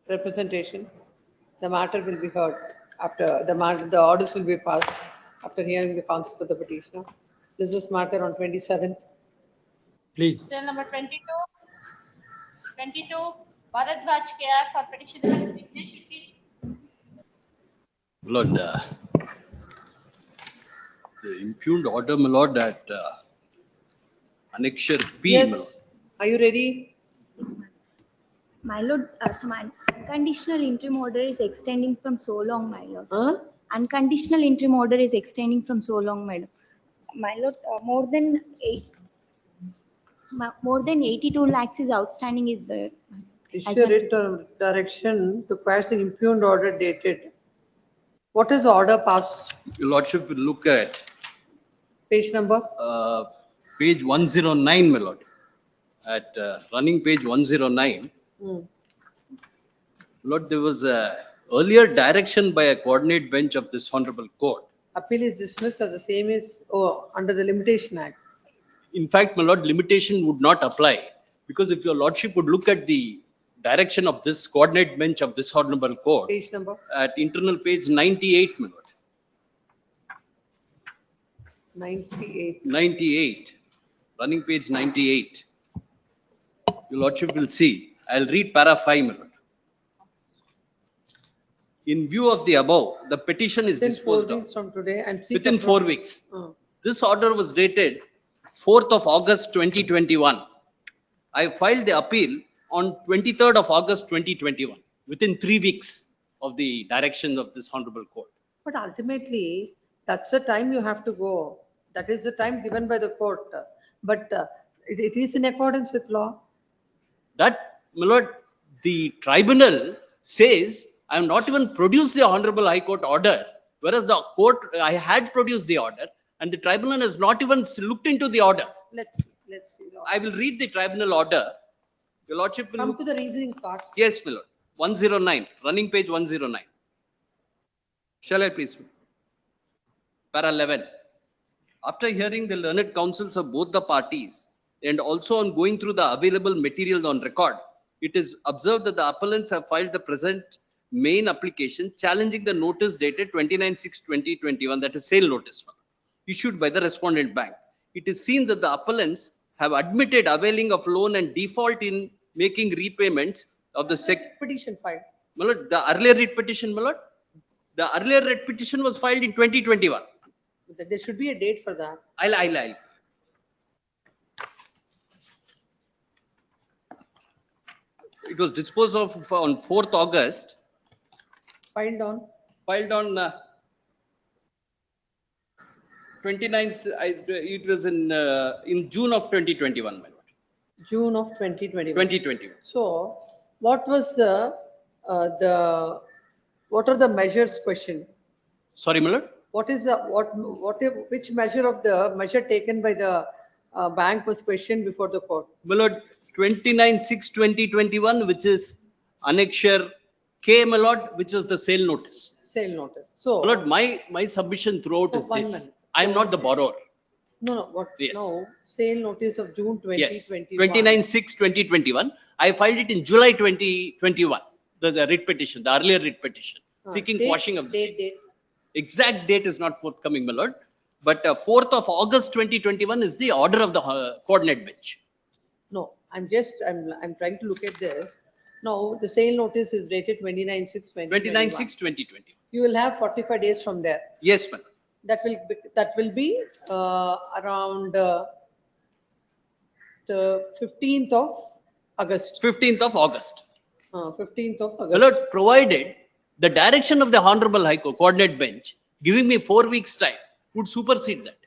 representation, the matter will be heard after the orders will be passed after hearing the counsel for the petitioner. This is matter on 27th. Please. Cell number 22. 22. Bharadwaj KR for petitioner Vignesh Shetty. Lord, the impugned order, my lord, at annexure P, my lord. Yes. Are you ready? My lord, some unconditional interim order is extending from so long, my lord. Unconditional interim order is extending from so long, madam. My lord, more than 82 lakhs is outstanding is there. Issue writ direction to pass the impugned order dated. What is the order passed? Your lordship will look at Page number? page 109, my lord. At running page 109, Lord, there was a earlier direction by a coordinate bench of this honorable court appeal is dismissed or the same is, oh, under the Limitation Act. In fact, my lord, limitation would not apply, because if your lordship would look at the direction of this coordinate bench of this honorable court Page number at internal page 98, my lord. 98. 98, running page 98. Your lordship will see. I'll read para 5, my lord. In view of the above, the petition is Within 4 disposed of weeks from today and seek within 4 weeks. This order was dated 4th of August 2021. I filed the appeal on 23rd of August 2021, within 3 weeks of the direction of this honorable court. But ultimately, that's the time you have to go. That is the time given by the court. But it is in accordance with law. That, my lord, the tribunal says I have not even produced the honorable high court order, whereas the court, I had produced the order, and the tribunal has not even looked into the order. Let's see. I will read the tribunal order. Your lordship will Come to the reasoning part. Yes, my lord. 109, running page 109. Shall I please? Para 11. After hearing the learned counsels of both the parties and also on going through the available materials on record, it is observed that the appellants have filed the present main application challenging the notice dated 29/6/2021, that is sale notice, issued by the respondent bank. It is seen that the appellants have admitted availing of loan and default in making repayments of the petition filed. My lord, the earlier writ petition, my lord, the earlier writ petition was filed in 2021. There should be a date for that. I'll. It was disposed of on 4th August. Filed on? Filed on 29th, it was in June of 2021, my lord. June of 2021. 2021. So what was what are the measures question? Sorry, my lord? What is which measure of the measure taken by the bank was questioned before the court? My lord, 29/6/2021, which is annexure K, my lord, which was the sale notice. Sale notice. So, my lord, my submission throughout is this. Minute. I am not the borrower. No. What? Yes. No. Sale notice of June 2021. Yes. 29/6/2021. I filed it in July 2021. The writ petition, the earlier writ petition, seeking quashing of the same. Exact date is not forthcoming, my lord. But 4th of August 2021 is the order of the coordinate bench. No, I'm trying to look at this. Now, the sale notice is dated 29/6/2021. 29/6/2021. You will have 45 days from there. Yes, ma'am. That will be around the 15th of August. 15th of August. 15th of August. My lord, provided the direction of the Honorable High Court coordinate bench giving me 4 weeks time would supersede that.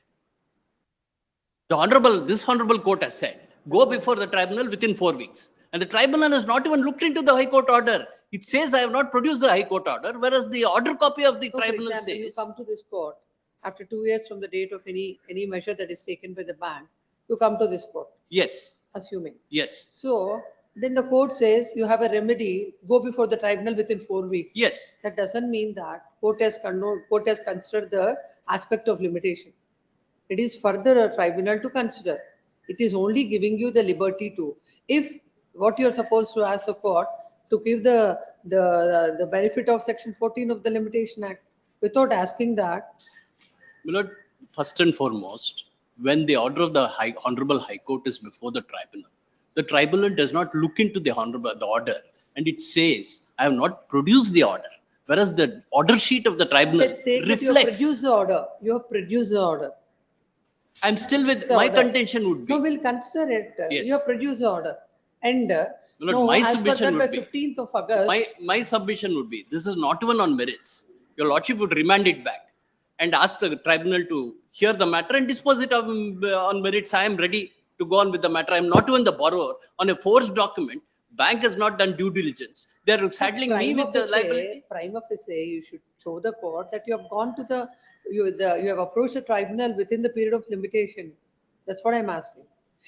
This honorable court has said, go before the tribunal within 4 weeks. And the tribunal has not even looked into the High Court order. It says I have not produced the High Court order, whereas the order copy of the tribunal says. You come to this court after 2 years from the date of any measure that is taken by the bank. You come to this court. Yes. Assuming. Yes. So then the court says you have a remedy, go before the tribunal within 4 weeks. Yes. That doesn't mean that court has considered the aspect of limitation. It is further a tribunal to consider. It is only giving you the liberty to, if what you're supposed to ask the court to give the benefit of section 14 of the Limitation Act without asking that. My lord, first and foremost, when the order of the Honorable High Court is before the tribunal does not look into the order, and it says, I have not produced the order. Whereas the order sheet of the tribunal Let's say that reflects. you have produced the order. You have produced the order. I'm still with my contention would be. No, we'll consider it. Yes. You have produced the order. And Lord, no, my as per submission that, by would be. 15th of August. My submission would be, this is not even on merits. Your lordship would remand it back and ask the tribunal to hear the matter and dispose it on merits. I am ready to go on with the matter. I am not even the borrower. On a forged document, bank has not done due diligence. They are saddling me with the liability. Prima facie, you should show the court that you have gone to you have approached the tribunal within the period of limitation. That's what I'm asking.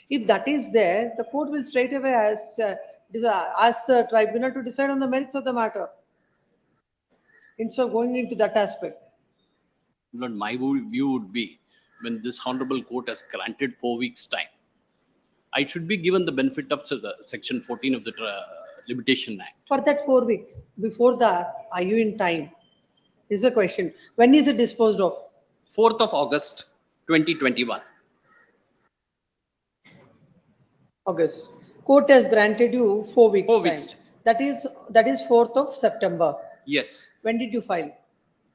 If that is there, the court will straight away ask the tribunal to decide on the merits of the matter instead of going into that aspect. Lord, my view would be, when this honorable court has granted 4 weeks' time, I should be given the benefit of the section 14 of the Limitation Act. For that 4 weeks, before that, are you in time? Is the question. When is it disposed of? 4th of August, 2021. August. Court has granted you 4 weeks. 4 weeks. Time. That is 4th of September. Yes. When did you file?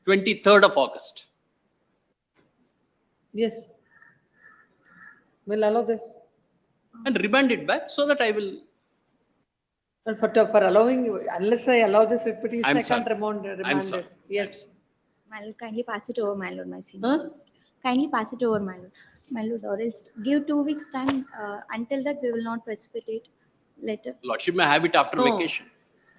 23rd of August. Yes. We'll allow this. And remand it back so that I will. And for allowing you, unless I allow this petition, I sorry. can't remand it. Yes. My lord, kindly pass it over, my lord, my senior. Kindly pass it over, my lord. My lord, or else give 2 weeks time. Until that, we will not precipitate later. Lordship may have it after No. vacation.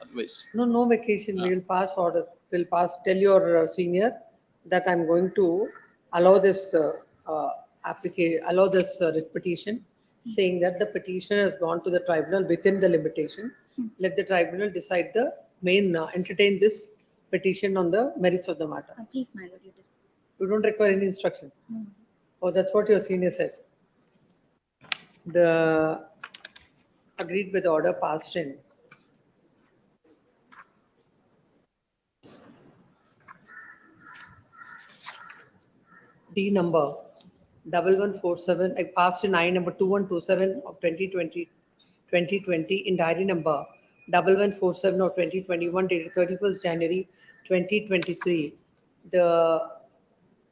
Otherwise. No vacation. We will pass order. We'll tell your senior that I'm going to allow this petition, saying that the petitioner has gone to the tribunal within the limitation. Let the tribunal decide the entertain this petition on the merits of the matter. Please, my lord, You don't require any instructions. No. Oh, that's what your senior said. Agreed with the order passed in. D number 1147, I passed in I number 2127 of 2020 in diary number 1147 of 2021 dated 31st January 2023.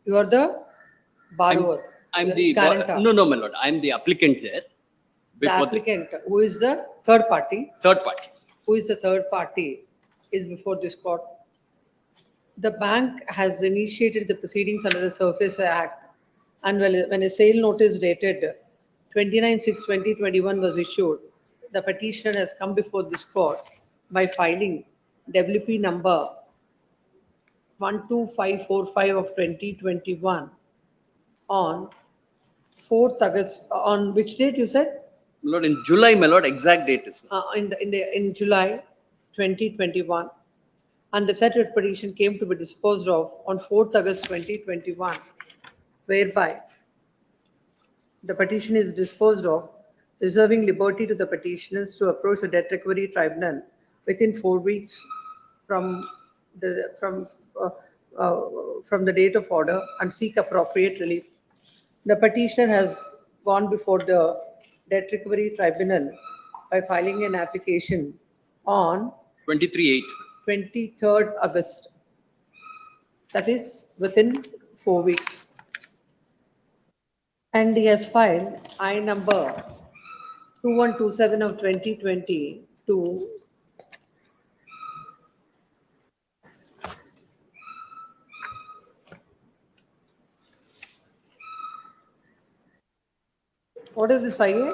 You are the borrower. I'm the guarantor. no, my lord. I'm the applicant there. The applicant, who is the third party? Third party. Who is the third party is before this court. The bank has initiated the proceedings under the Surface Act, and when a sale notice dated 29/6/2021 was issued, the petitioner has come before this court by filing WP number 12545 of 2021 on 4th August. On which date you said? My lord, in July, my lord, exact date is. In July 2021. And the said petition came to be disposed of on 4th August 2021, whereby the petition is disposed of, reserving liberty to the petitioners to approach the debt recovery tribunal within 4 weeks from the date of order and seek appropriate relief. The petitioner has gone before the debt recovery tribunal by filing an application on 23rd August. That is within 4 weeks. And he has filed I number 2127 of 2020 to what is this IA?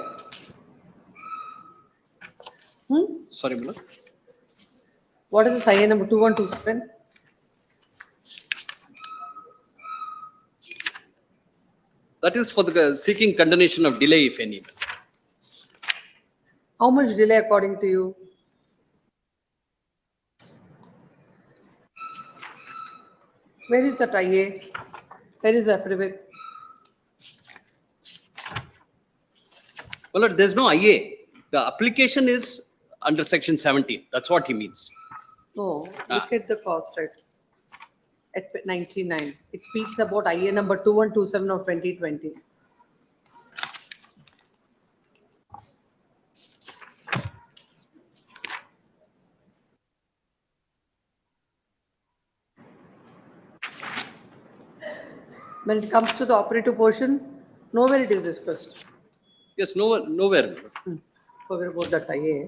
Sorry, my lord. What is this IA number 2127? That is for the seeking condonation of delay, if any. How much delay according to you? Where is that IA? Where is the affidavit? Well, Lord, there's no IA. The application is under section 17. That's what he means. No, look at the cost at 99. It speaks about IA number 2127 of 2020. When it comes to the operative portion, nowhere it is discussed. Yes, nowhere. Forget about that IA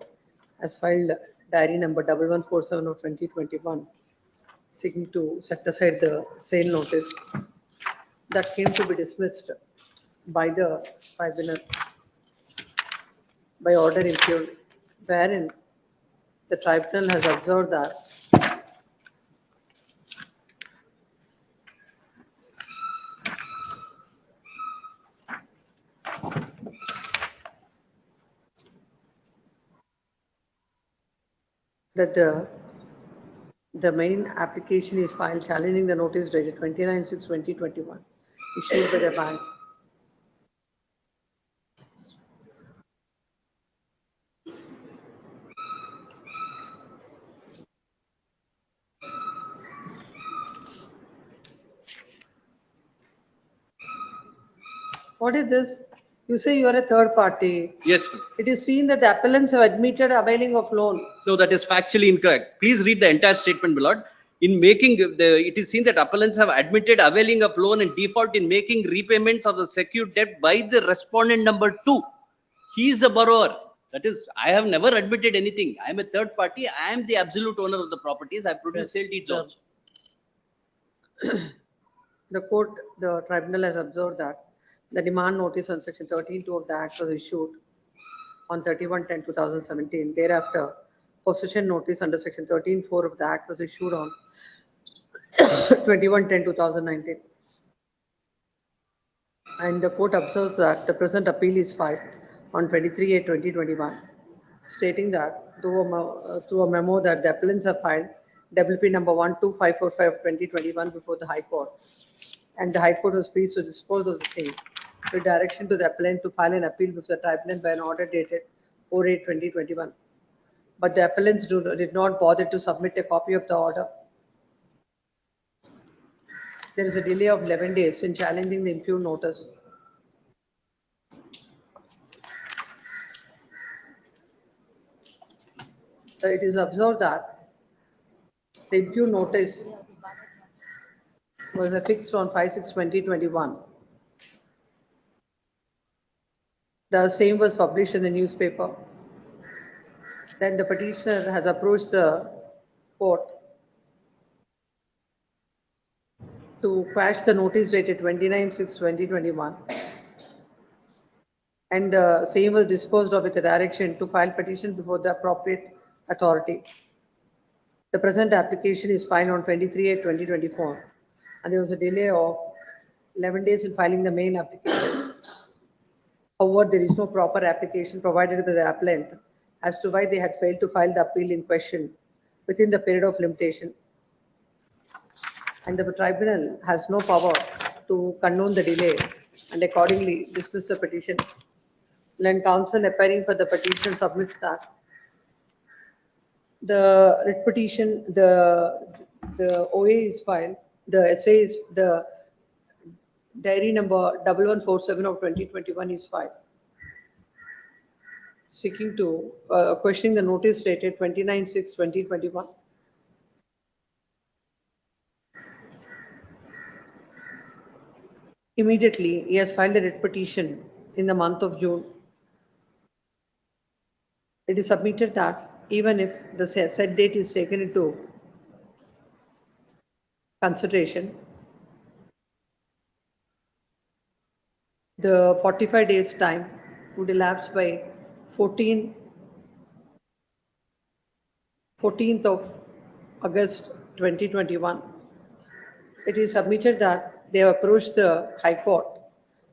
as filed diary number 1147 of 2021, seeking to set aside the sale notice that came to be dismissed by the tribunal by order impugned, wherein the tribunal has observed that the main application is filed challenging the notice dated 29/6/2021 issued by the bank. What is this? You say you are a third party. Yes, It is seen that the appellants have admitted availing of loan. no, that is factually incorrect. Please read the entire statement, my lord. In making it is seen that appellants have admitted availing of loan and default in making repayments of the secured debt by the respondent number 2. He is the borrower. That is, I have never admitted anything. I am a third party. I am the absolute owner of the properties. I produce sale deeds also. The court, the tribunal has observed that the demand notice on section 13(2) of the Act was issued on 31/10/2017. Thereafter, possession notice under section 13(4) of the Act was issued on 21/10/2019. And the court observes that the present appeal is filed on 23/8/2021, stating that through a memo that the appellants have filed WP number 12545 of 2021 before the High Court, and the High Court was pleased to dispose of the same with direction to the appellant to file an appeal before the tribunal by an order dated 4/8/2021. But the appellants did not bother to submit a copy of the order. There is a delay of 11 days in challenging the impugned notice. It is observed that the impugned notice was affixed on 5/6/2021. The same was published in the newspaper. Then the petitioner has approached the court to quash the notice dated 29/6/2021. And the same was disposed of with a direction to file petition before the appropriate authority. The present application is filed on 23/8/2024, and there was a delay of 11 days in filing the main application. However, there is no proper application provided by the appellant as to why they had failed to file the appeal in question within the period of limitation. And the tribunal has no power to condone the delay and accordingly dismiss the petition. Land counsel appearing for the petition submits that the writ petition, the OA is filed, the essay is, the diary number 1147 of 2021 is filed, seeking to questioning the notice dated 29/6/2021. Immediately, he has filed a writ petition in the month of June. It is submitted that even if the set date is taken into consideration, the 45 days time would elapse by 14th of August 2021. It is submitted that they have approached the High Court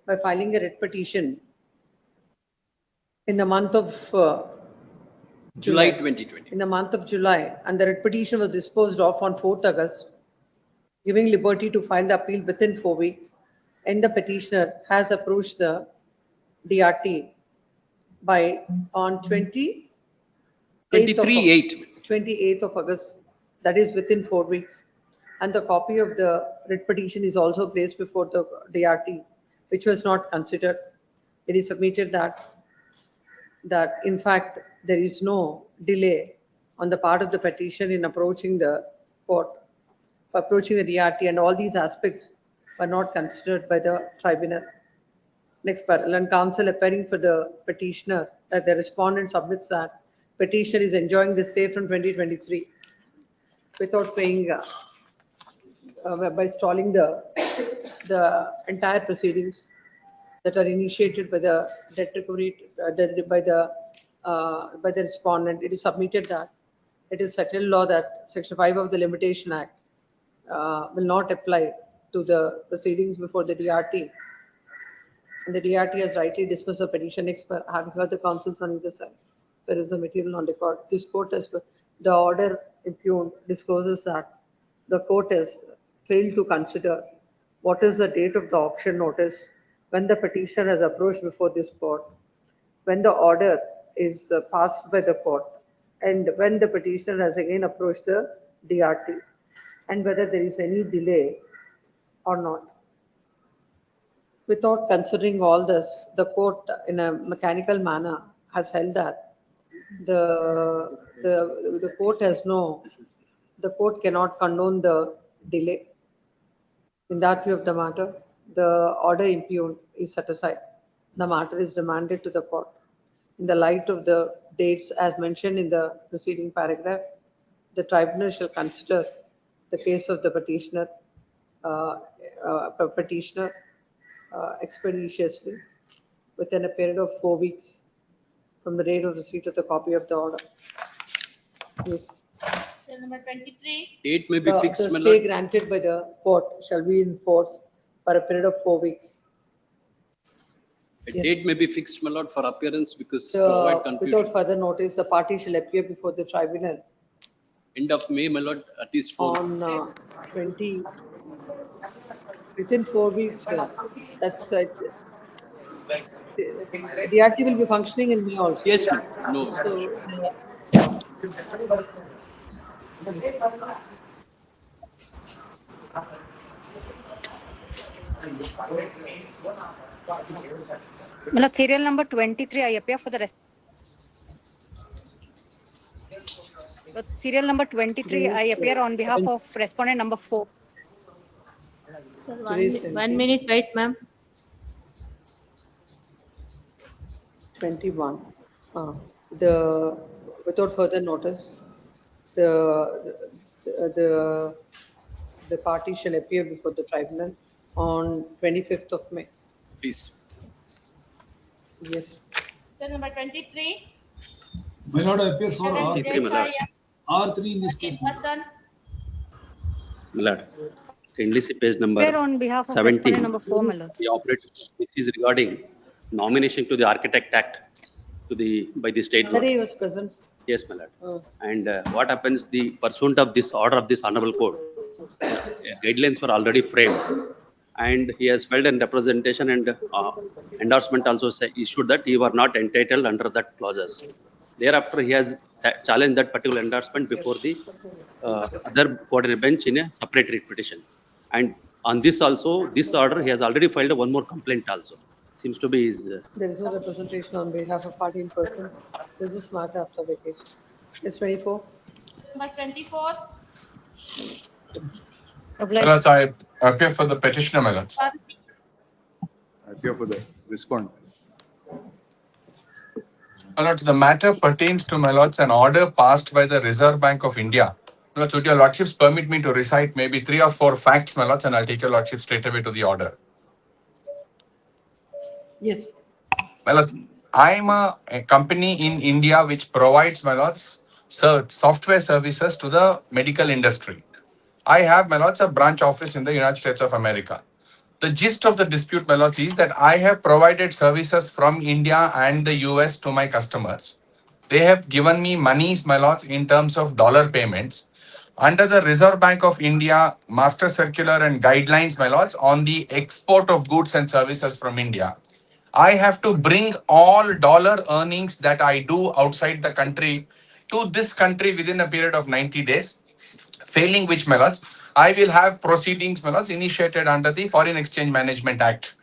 by filing a writ petition in the month of July 2020. In the month of July, and the writ petition was disposed of on 4th August, giving liberty to file the appeal within 4 weeks. And the petitioner has approached the DRT by on 28th of August, that is within 4 weeks. And the copy of the writ petition is also placed before the DRT, which was not considered. It is submitted that in fact there is no delay on the part of the petition in approaching the court, approaching the DRT, and all these aspects were not considered by the tribunal. Next parallel, and counsel appearing for the petitioner that the respondent submits that petitioner is enjoying the stay from 2023 without paying by stalling the entire proceedings that are initiated by the debt recovery by the respondent. It is submitted that it is settled law that Section 5 of the Limitation Act will not apply to the proceedings before the DRT. And the DRT has rightly dismissed the petition. Having heard the counsels on either side, there is a material on record. This court has The order impugned discloses that the court has failed to consider what is the date of the auction notice when the petitioner has approached before this court, when the order is passed by the court, and when the petitioner has again approached the DRT, and whether there is any delay or not. Without considering all this, the court, in a mechanical manner, has held that the court has the court cannot condone the delay. In that view of the matter, the order impugned is set aside. The matter is remanded to the court. In the light of the dates as mentioned in the preceding paragraph, the tribunal shall consider the case of the petitioner expeditiously within a period of 4 weeks from the date of receipt of the copy of the order. Yes. Cell number 23. Date may be fixed, The my stay lord. granted by the court shall be in force for a period of 4 weeks. A date may be fixed, my lord, for appearance because to avoid confusion. Without further notice, the party shall appear before the tribunal End of May, my lord, at least 4. on 20, within 4 weeks. That's it. The DRT will be functioning in May also. Yes, ma'am. No. Serial number 23, I appear for the serial number 23, I appear on behalf of respondent number 4. Sir, 1 minute, wait, ma'am. 21. Without further notice, the party shall appear before the tribunal on 25th of May. Please. Yes. Cell number 23. My lord, I appear for R3, my lord. R3 in this case. Person. My lord, kindly see page number Appear on behalf of 17. respondent number 4, my lord. The operator, this is regarding nomination to the Architect Act by the state board. He was present. Yes, my lord. And what happens, the pursuant of this order of this honorable court, guidelines were already framed. And he has filed a representation and endorsement also issued that he were not entitled under that clauses. Thereafter, he has challenged that particular endorsement before the other court in a bench in a separate writ petition. And on this also, this order, he has already filed one more complaint also. Seems to be his. There is no representation on behalf of party in person. This is matter after vacation. It's 24. Number 24. My lords, I appear for the petitioner, my lords. I appear for the respondent. My lords, the matter pertains to, my lords, an order passed by the Reserve Bank of India. My lords, would your lordships permit me to recite maybe 3 or 4 facts, my lords, and I'll take your lordship straight away to the order. Yes. My lords, I'm a company in India which provides, my lords, software services to the medical industry. I have, my lords, a branch office in the United States of America. The gist of the dispute, my lords, is that I have provided services from India and the US to my customers. They have given me monies, my lords, in terms of dollar payments. Under the Reserve Bank of India Master Circular and Guidelines, my lords, on the export of goods and services from India, I have to bring all dollar earnings that I do outside the country to this country within a period of 90 days. Failing which, my lords, I will have proceedings, my lords, initiated under the Foreign Exchange Management Act.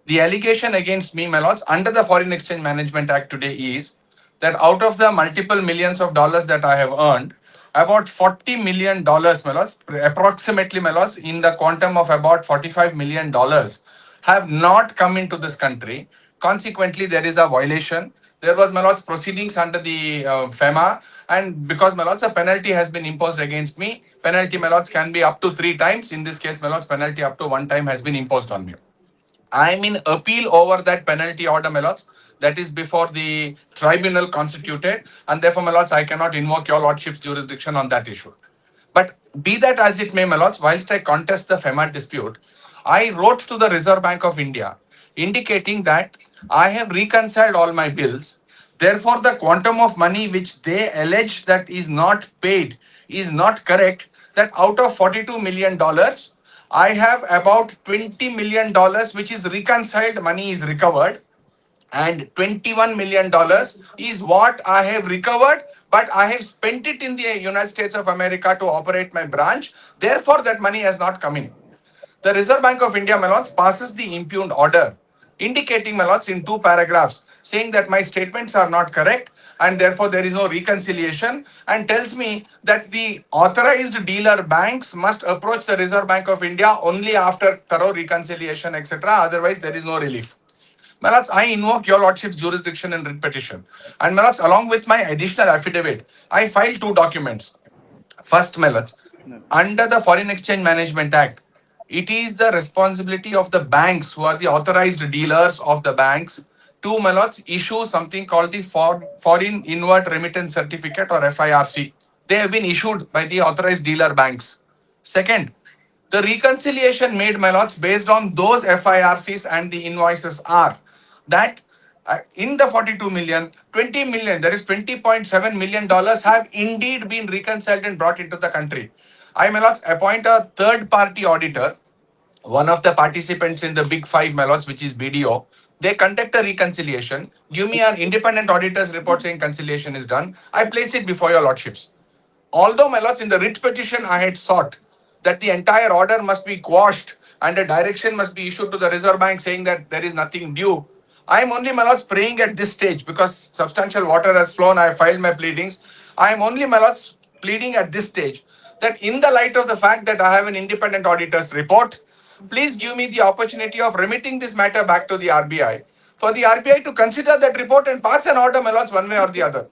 The allegation against me, my lords, under the Foreign Exchange Management Act today is that out of the multiple millions of dollars that I have earned, about $40 million, my lords, approximately, my lords, in the quantum of about $45 million have not come into this country. Consequently, there is a violation. There was, my lords, proceedings under the FEMA, and because, my lords, a penalty has been imposed against me. Penalty, my lords, can be up to 3 times. In this case, my lords, penalty up to 1 time has been imposed on me. I am in appeal over that penalty order, my lords. That is before the tribunal constituted, and therefore, my lords, I cannot invoke your lordship's jurisdiction on that issue. But be that as it may, my lords, whilst I contest the FEMA dispute, I wrote to the Reserve Bank of India indicating that I have reconciled all my bills. Therefore, the quantum of money which they allege that is not paid is not correct. That out of $42 million, I have about $20 million which is reconciled, money is recovered, and $21 million is what I have recovered, but I have spent it in the United States of America to operate my branch. Therefore, that money has not come in. The Reserve Bank of India, my lords, passes the impugned order, indicating, my lords, in 2 paragraphs, saying that my statements are not correct and therefore there is no reconciliation, and tells me that the authorized dealer banks must approach the Reserve Bank of India only after thorough reconciliation, etc. Otherwise, there is no relief. My lords, I invoke your lordship's jurisdiction in writ petition. And my lords, along with my additional affidavit, I filed 2 documents. First, my lords, under the Foreign Exchange Management Act, it is the responsibility of the banks, who are the authorized dealers of the banks, to, my lords, issue something called the Foreign Inward Remittance Certificate, or FIRC. They have been issued by the authorized dealer banks. Second, the reconciliation made, my lords, based on those FIRCs and the invoices are that in the 42 million, 20 million, that is $20.7 million have indeed been reconciled and brought into the country. I, my lords, appoint a third party auditor, one of the participants in the big 5, my lords, which is BDO. They conduct a reconciliation, give me an independent auditor's report saying conciliation is done. I place it before your lordships. Although, my lords, in the writ petition I had sought that the entire order must be quashed and a direction must be issued to the Reserve Bank saying that there is nothing due. I am only, my lords, praying at this stage because substantial water has flown. I have filed my pleadings. I am only, my lords, pleading at this stage that in the light of the fact that I have an independent auditor's report, please give me the opportunity of remitting this matter back to the RBI for the RBI to consider that report and pass an order, my lords, one way or the other.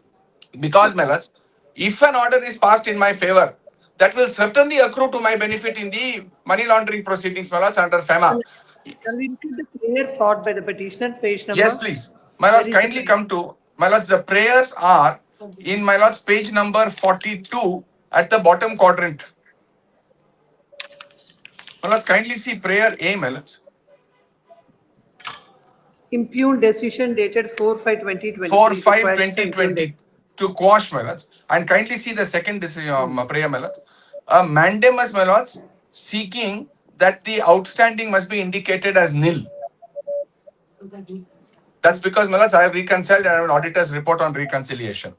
Because, my lords, if an order is passed in my favor, that will certainly accrue to my benefit in the money laundering proceedings, my lords, under FEMA. Can we look at the prayer sought by the petitioner, page number? Yes, please. My lords, kindly come to, my lords, the prayers are in, my lords, page number 42 at the bottom quadrant. My lords, kindly see prayer A, my lords. Impugned decision dated 4/5/2020. 4/5/2020 to quash, my lords. And kindly see the second decision, prayer, my lords. A mandamus, my lords, seeking that the outstanding must be indicated as nil. That's because, my lords, I have reconciled and I have an auditor's report on reconciliation.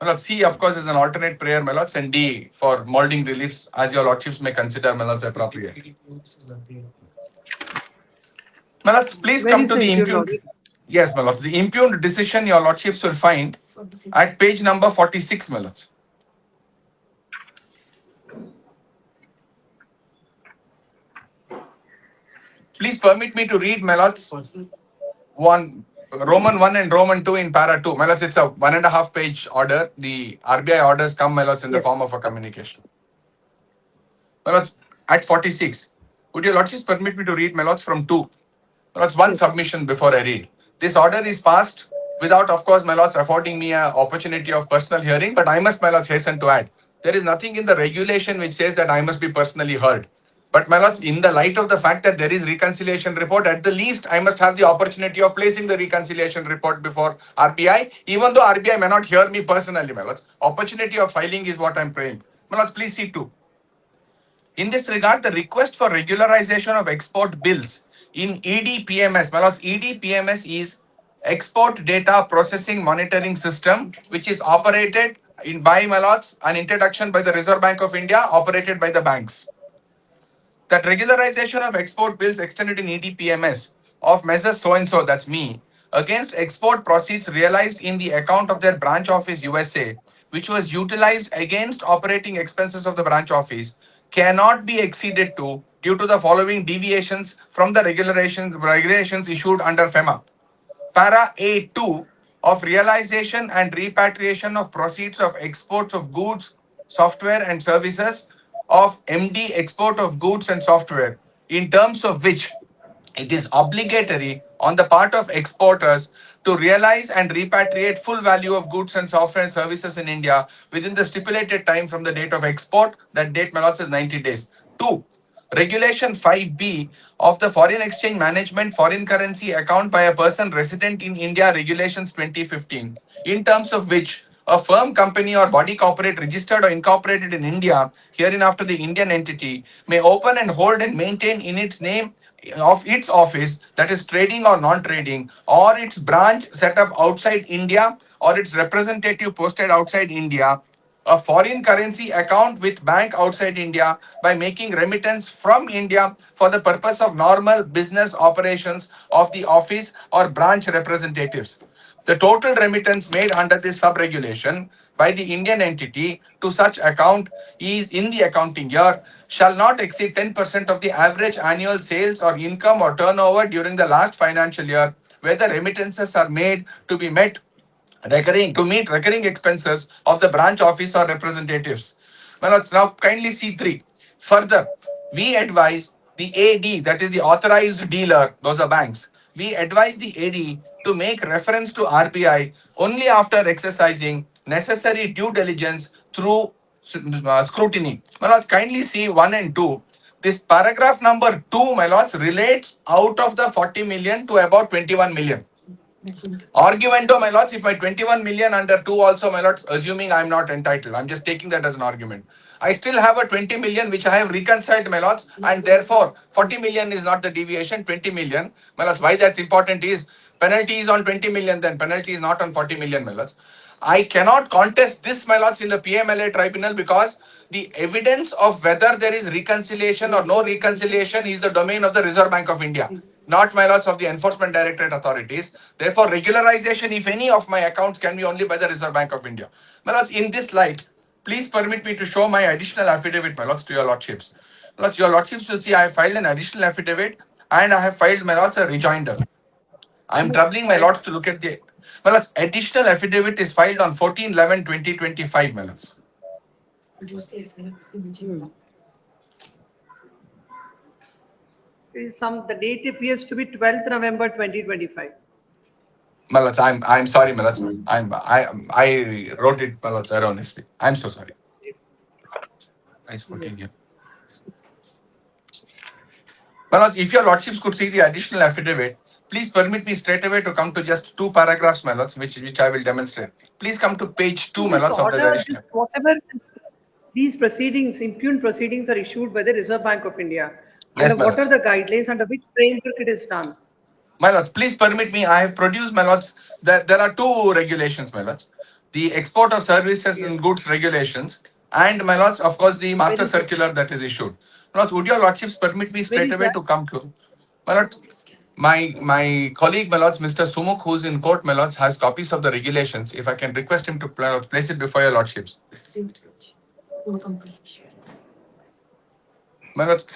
My lords, C, of course, is an alternate prayer, my lords, and D for molding reliefs, as your lordships may consider, my lords, appropriate. My lords, please come to the impugned. Yes, my lords, the impugned decision your lordships will find at page number 46, my lords. Please permit me to read, my lords, Roman 1 and Roman 2 in para 2. My lords, it's a 1.5 page order. The RBI orders come, my lords, in the form of a communication. My lords, at 46, would your lordships permit me to read, my lords, from 2? My lords, one submission before I read. This order is passed without, of course, my lords, affording me an opportunity of personal hearing, but I must, my lords, hasten to add. There is nothing in the regulation which says that I must be personally heard. But, my lords, in the light of the fact that there is reconciliation report, at the least, I must have the opportunity of placing the reconciliation report before RBI, even though RBI may not hear me personally, my lords. Opportunity of filing is what I'm praying. My lords, please see 2. In this regard, the request for regularization of export bills in EDPMS, my lords, EDPMS is Export Data Processing Monitoring System, which is operated by, my lords, an introduction by the Reserve Bank of India, operated by the banks. That regularization of export bills extended in EDPMS of Messrs. So-and-so, that's me, against export proceeds realized in the account of their branch office USA, which was utilized against operating expenses of the branch office, cannot be exceeded to due to the following deviations from the regulations issued under FEMA. Para A2 of realization and repatriation of proceeds of exports of goods, software and services of MD export of goods and software, in terms of which it is obligatory on the part of exporters to realize and repatriate full value of goods and software and services in India within the stipulated time from the date of export. That date, my lords, is 90 days. 2. Regulation 5B of the Foreign Exchange Management Foreign Currency Account by a person resident in India Regulations 2015, in terms of which a firm, company or body corporate registered or incorporated in India, hereinafter the Indian entity, may open and hold and maintain in its name of its office, that is trading or non-trading, or its branch set up outside India, or its representative posted outside India, a foreign currency account with bank outside India by making remittance from India for the purpose of normal business operations of the office or branch representatives. The total remittance made under this sub-regulation by the Indian entity to such account is in the accounting year shall not exceed 10% of the average annual sales or income or turnover during the last financial year, where the remittances are made to be met to meet recurring expenses of the branch office or representatives. Well, let's now kindly see 3. Further, we advise the AD, that is the authorized dealer, those are banks. We advise the AD to make reference to RBI only after exercising necessary due diligence through scrutiny. Well, let's kindly see 1 and 2. This paragraph number 2, my lords, relates out of the 40 million to about 21 million. Argumento, my lords, if my 21 million under 2 also, my lords, assuming I'm not entitled, I'm just taking that as an argument. I still have a 20 million which I have reconciled, my lords, and therefore 40 million is not the deviation, 20 million. My lords, why that's important is penalty is on 20 million, then penalty is not on 40 million, my lords. I cannot contest this, my lords, in the PMLA tribunal because the evidence of whether there is reconciliation or no reconciliation is the domain of the Reserve Bank of India, not, my lords, of the Enforcement Directorate authorities. Therefore, regularization, if any, of my accounts can be only by the Reserve Bank of India. My lords, in this light, please permit me to show my additional affidavit, my lords, to your lordships. Lords, your lordships will see I have filed an additional affidavit and I have filed, my lords, a rejoinder. I am troubling my lords to look at the, my lords, additional affidavit is filed on 14/11/2025, my lords. The date appears to be 12th November 2025. My lords, I'm sorry, my lords. I wrote it, my lords, erroneously. I'm so sorry. Nice 14 here. My lords, if your lordships could see the additional affidavit, please permit me straight away to come to just 2 paragraphs, my lords, which I will demonstrate. Please come to page 2, my lords, of the additional. Whatever these proceedings, impugned proceedings are issued by the Reserve Bank of India. Yes, and what are the guidelines under which framework it is done? My lords, please permit me. I have produced, my lords, that there are 2 regulations, my lords. The export of services and goods regulations, and, my lords, of course, the master circular that is issued. My lords, would your lordships permit me straight away to come to? My lords, my colleague, my lords, Mr. Sumukh, who's in court, my lords, has copies of the regulations. If I can request him to place it before your lordships. My lords.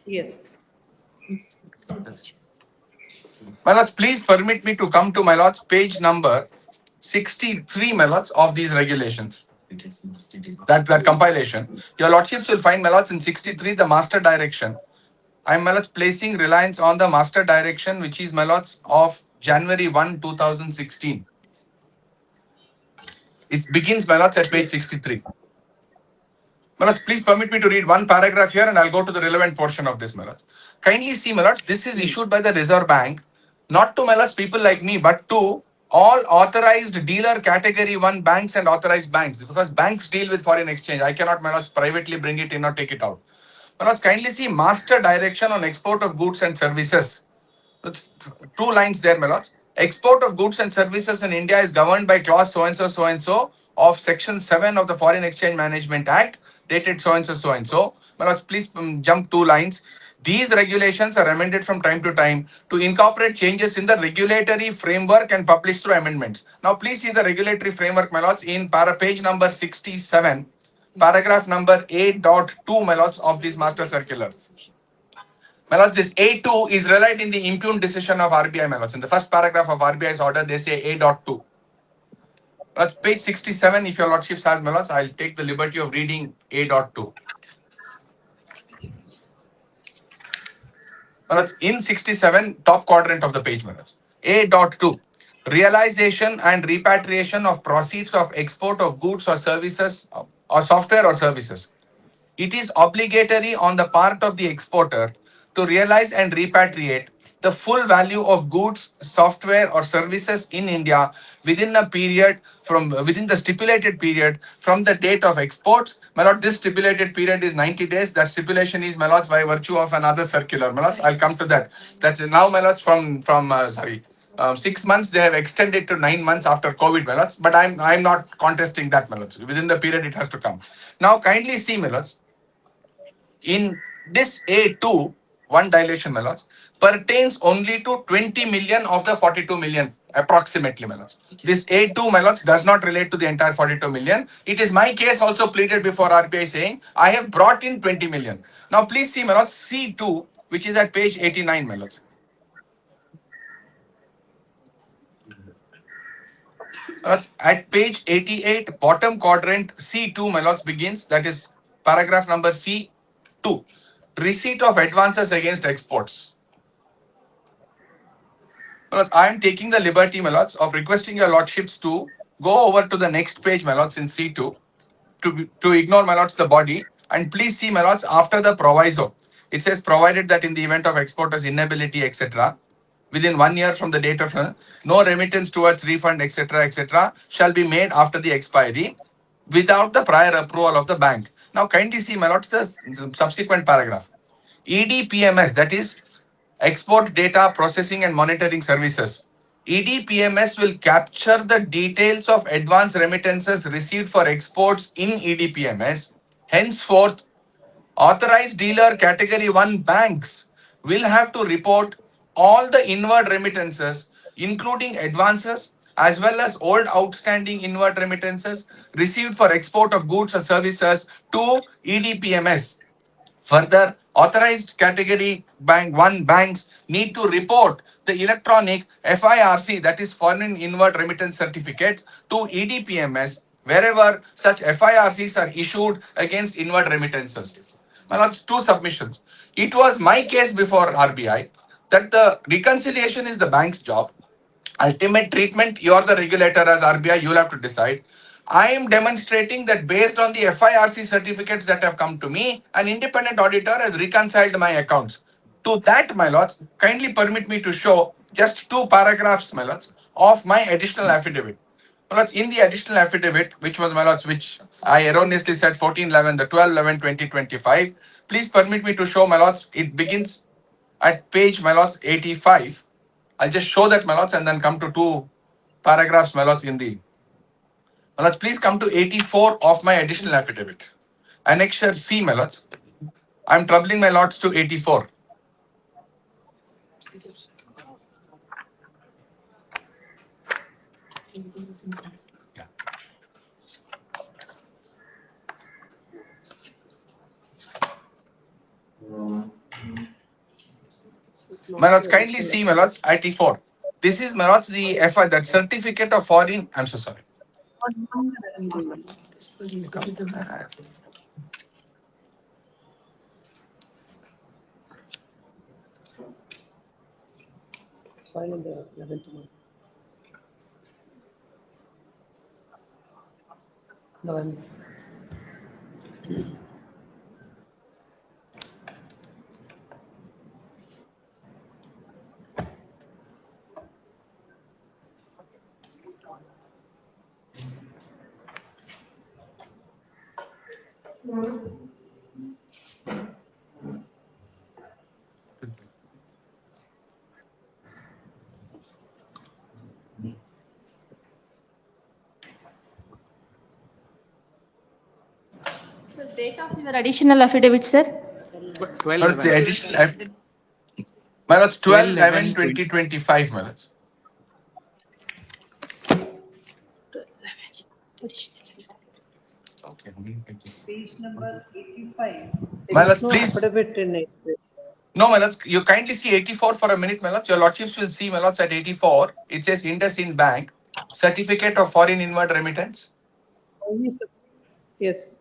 Yes. My lords, please permit me to come to, my lords, page number 63, my lords, of these regulations. That compilation. Your lordships will find, my lords, in 63 the master direction. I am, my lords, placing reliance on the master direction, which is, my lords, of January 1, 2016. It begins, my lords, at page 63. My lords, please permit me to read 1 paragraph here and I'll go to the relevant portion of this, my lords. Kindly see, my lords, this is issued by the Reserve Bank, not to, my lords, people like me, but to all authorized dealer category 1 banks and authorized banks, because banks deal with foreign exchange. I cannot, my lords, privately bring it in or take it out. My lords, kindly see master direction on export of goods and services. That's 2 lines there, my lords. Export of goods and services in India is governed by clause so-and-so of section 7 of the Foreign Exchange Management Act, dated so-and-so. My lords, please jump 2 lines. These regulations are amended from time to time to incorporate changes in the regulatory framework and published through amendments. Now, please see the regulatory framework, my lords, in page number 67, paragraph number 8.2, my lords, of this master circular. My lords, this A2 is relied in the impugned decision of RBI, my lords. In the first paragraph of RBI's order, they say A.2. That's page 67. If your lordships has, my lords, I'll take the liberty of reading A.2. My lords, in 67, top quadrant of the page, my lords. A.2. Realization and repatriation of proceeds of export of goods or services or software or services. It is obligatory on the part of the exporter to realize and repatriate the full value of goods, software or services in India within a period within the stipulated period from the date of exports. My lord, this stipulated period is 90 days. That stipulation is, my lords, by virtue of another circular. My lords, I'll come to that. That's now, my lords, from 6 months they have extended to 9 months after COVID, my lords. But I'm not contesting that, my lords. Within the period it has to come. Now kindly see, my lords. In this A2, one dilation, my lords, pertains only to 20 million of the 42 million, approximately, my lords. This A2, my lords, does not relate to the entire 42 million. It is my case also pleaded before RBI saying, I have brought in 20 million. Now, please see, my lords, C2, which is at page 89, my lords. At page 88, bottom quadrant, C2, my lords, begins, that is paragraph number C2. Receipt of advances against exports. My lords, I am taking the liberty, my lords, of requesting your lordships to go over to the next page, my lords, in C2, to ignore, my lords, the body, and please see, my lords, after the proviso. It says, provided that in the event of exporter's inability, etc., within 1 year from the date of no remittance towards refund, etc., shall be made after the expiry without the prior approval of the bank. Now, kindly see, my lords, the subsequent paragraph. EDPMS, that is Export Data Processing and Monitoring Services. EDPMS will capture the details of advance remittances received for exports in EDPMS. Henceforth, authorized dealer category 1 banks will have to report all the inward remittances, including advances, as well as old outstanding inward remittances received for export of goods or services to EDPMS. Further, authorized category bank 1 banks need to report the electronic FIRC, that is Foreign Inward Remittance Certificates, to EDPMS wherever such FIRCs are issued against inward remittances. My lords, two submissions. It was my case before RBI that the reconciliation is the bank's job. Ultimate treatment, you are the regulator as RBI, you'll have to decide. I am demonstrating that based on the FIRC certificates that have come to me, an independent auditor has reconciled my accounts. To that, my lords, kindly permit me to show just 2 paragraphs, my lords, of my additional affidavit. My lords, in the additional affidavit, which was, my lords, which I erroneously said 14/11, the 12/11/2025, please permit me to show, my lords, it begins at page, my lords, 85. I'll just show that, my lords, and then come to 2 paragraphs, my lords, in the. My lords, please come to 84 of my additional affidavit. Annexure C, my lords. I'm troubling my lords to 84. My lords, kindly see, my lords, 84. This is, my lords, the FI, that certificate of foreign. I'm so sorry. It's fine in the 11th month. November. So date of your additional affidavit, sir? My lords, the additional my lords, 12/11/2025, my lords. Okay. Page number 85. My lords, no please. affidavit in it. No, my lords, you kindly see 84 for a minute, my lords. Your lordships will see, my lords, at 84. It says IndusInd Bank, Certificate of Foreign Inward Remittance. Yes.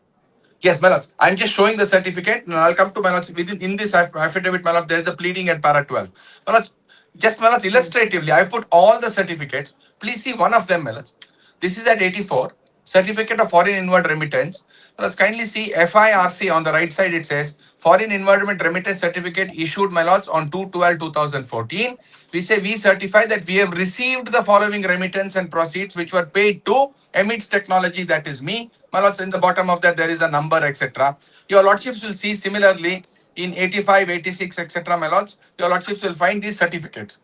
Yes, my lords. I'm just showing the certificate. And I'll come to my lords. In this affidavit, my lord, there is a pleading at para 12. My lords, just my lords, illustratively, I put all the certificates. Please see one of them, my lords. This is at 84. certificate of foreign inward remittance. Let's kindly see FIRC on the right side. It says foreign inward remittance certificate issued, my lords, on 2/12/2014. We say we certify that we have received the following remittance and proceeds which were paid to Emits Technology, that is me. My lords, in the bottom of that there is a number, etc. Your lordships will see similarly in 85, 86, etc. My lords, your lordships will find these certificates.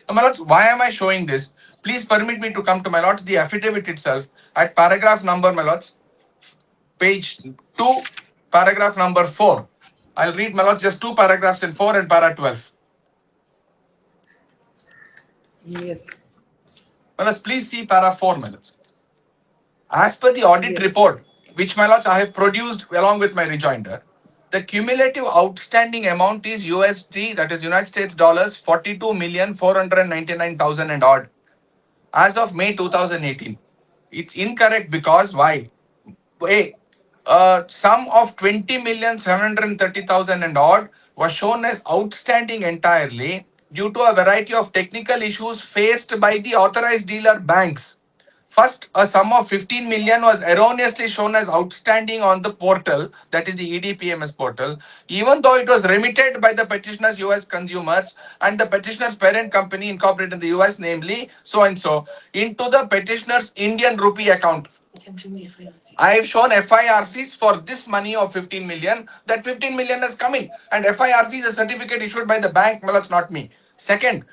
Now, my lords, why am I showing this? Please permit me to come to, my lords, the affidavit itself at paragraph number, my lords, page 2, paragraph number 4. I'll read, my lords, just two paragraphs in 4 and para 12. Yes. My lords, please see para 4, my lords. As per the audit Yes. report, which, my lords, I have produced along with my rejoinder, the cumulative outstanding amount is USD, that is United States dollars, 42,499,000 and odd, as of May 2018. It's incorrect because why? A sum of 20,730,000 and odd was shown as outstanding entirely due to a variety of technical issues faced by the authorized dealer banks. First, a sum of 15 million was erroneously shown as outstanding on the portal, that is the EDPMS portal, even though it was remitted by the petitioner's US consumers and the petitioner's parent company incorporated in the US, namely so and so, into the petitioner's Indian rupee account. I have shown FIRCs for this money of 15 million. That 15 million has come in, and FIRC is a certificate issued by the bank, well, it's not me. Second,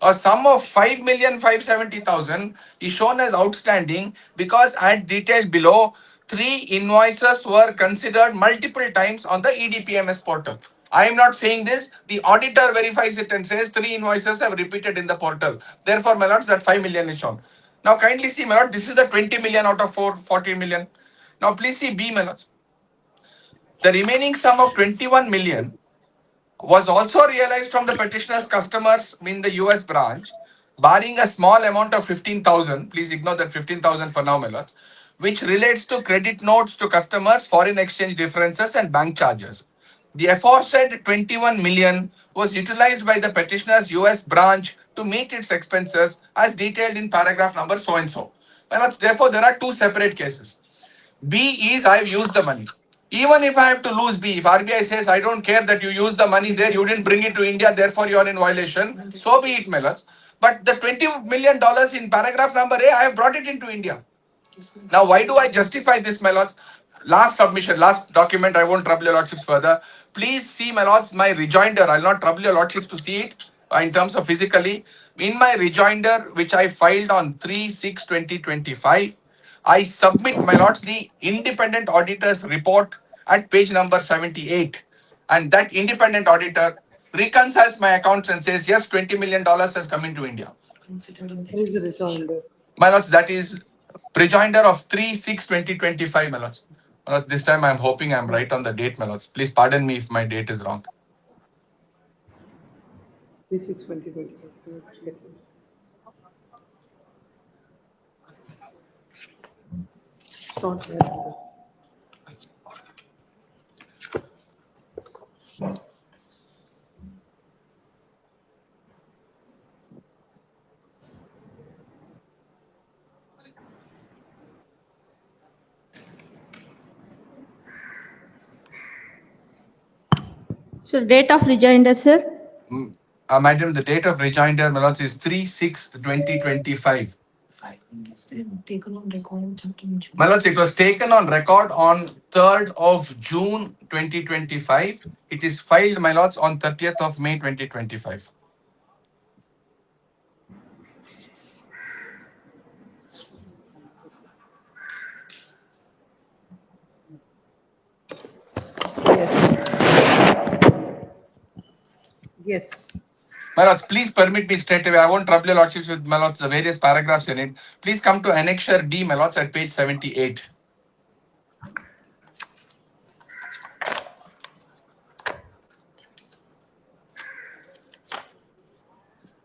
a sum of 5,570,000 is shown as outstanding because, as detailed below, 3 invoices were considered multiple times on the EDPMS portal. I am not saying this. The auditor verifies it and says 3 invoices have repeated in the portal. Therefore, my lords, that 5 million is shown. Now, kindly see, my lord, this is the 20 million out of 40 million. Now, please see B, my lords. The remaining sum of 21 million was also realized from the petitioner's customers in the US branch, barring a small amount of 15,000. Please ignore that 15,000 for now, my lords, which relates to credit notes to customers, foreign exchange differences, and bank charges. The aforesaid 21 million was utilized by the petitioner's US branch to meet its expenses as detailed in paragraph number so and so. My lords, therefore, there are two separate cases. B is I've used the money. Even if I have to lose B, if RBI says I don't care that you use the money there, you didn't bring it to India, therefore you are in violation, so be it, my lords. But the $20 million in paragraph number A, I have brought it into India. Now, why do I justify this, my lords? Last submission, last document, I won't trouble your lordships further. Please see, my lords, my rejoinder. I'll not trouble your lordships to see it in terms of physically. In my rejoinder, which I filed on 3/6/2025, I submit, my lords, the independent auditor's report at page number 78. And that independent auditor reconciles my accounts and says, yes, $20 million has come into India. Where is the rejoinder? My lords, that is rejoinder of 3/6/2025, my lords. My lords, this time I'm hoping I'm right on the date, my lords. Please pardon me if my date is wrong. 3/6/2025. It's not there. So date of rejoinder, sir? Madam, the date of rejoinder, my lords, is 3/6/2025. My lords, it was taken on record on 3rd of June 2025. It is filed, my lords, on 30th of May 2025. Yes. My lords, please permit me straight away. I won't trouble your lordships with, my lords, the various paragraphs in it. Please come to Annexure D, my lords, at page 78.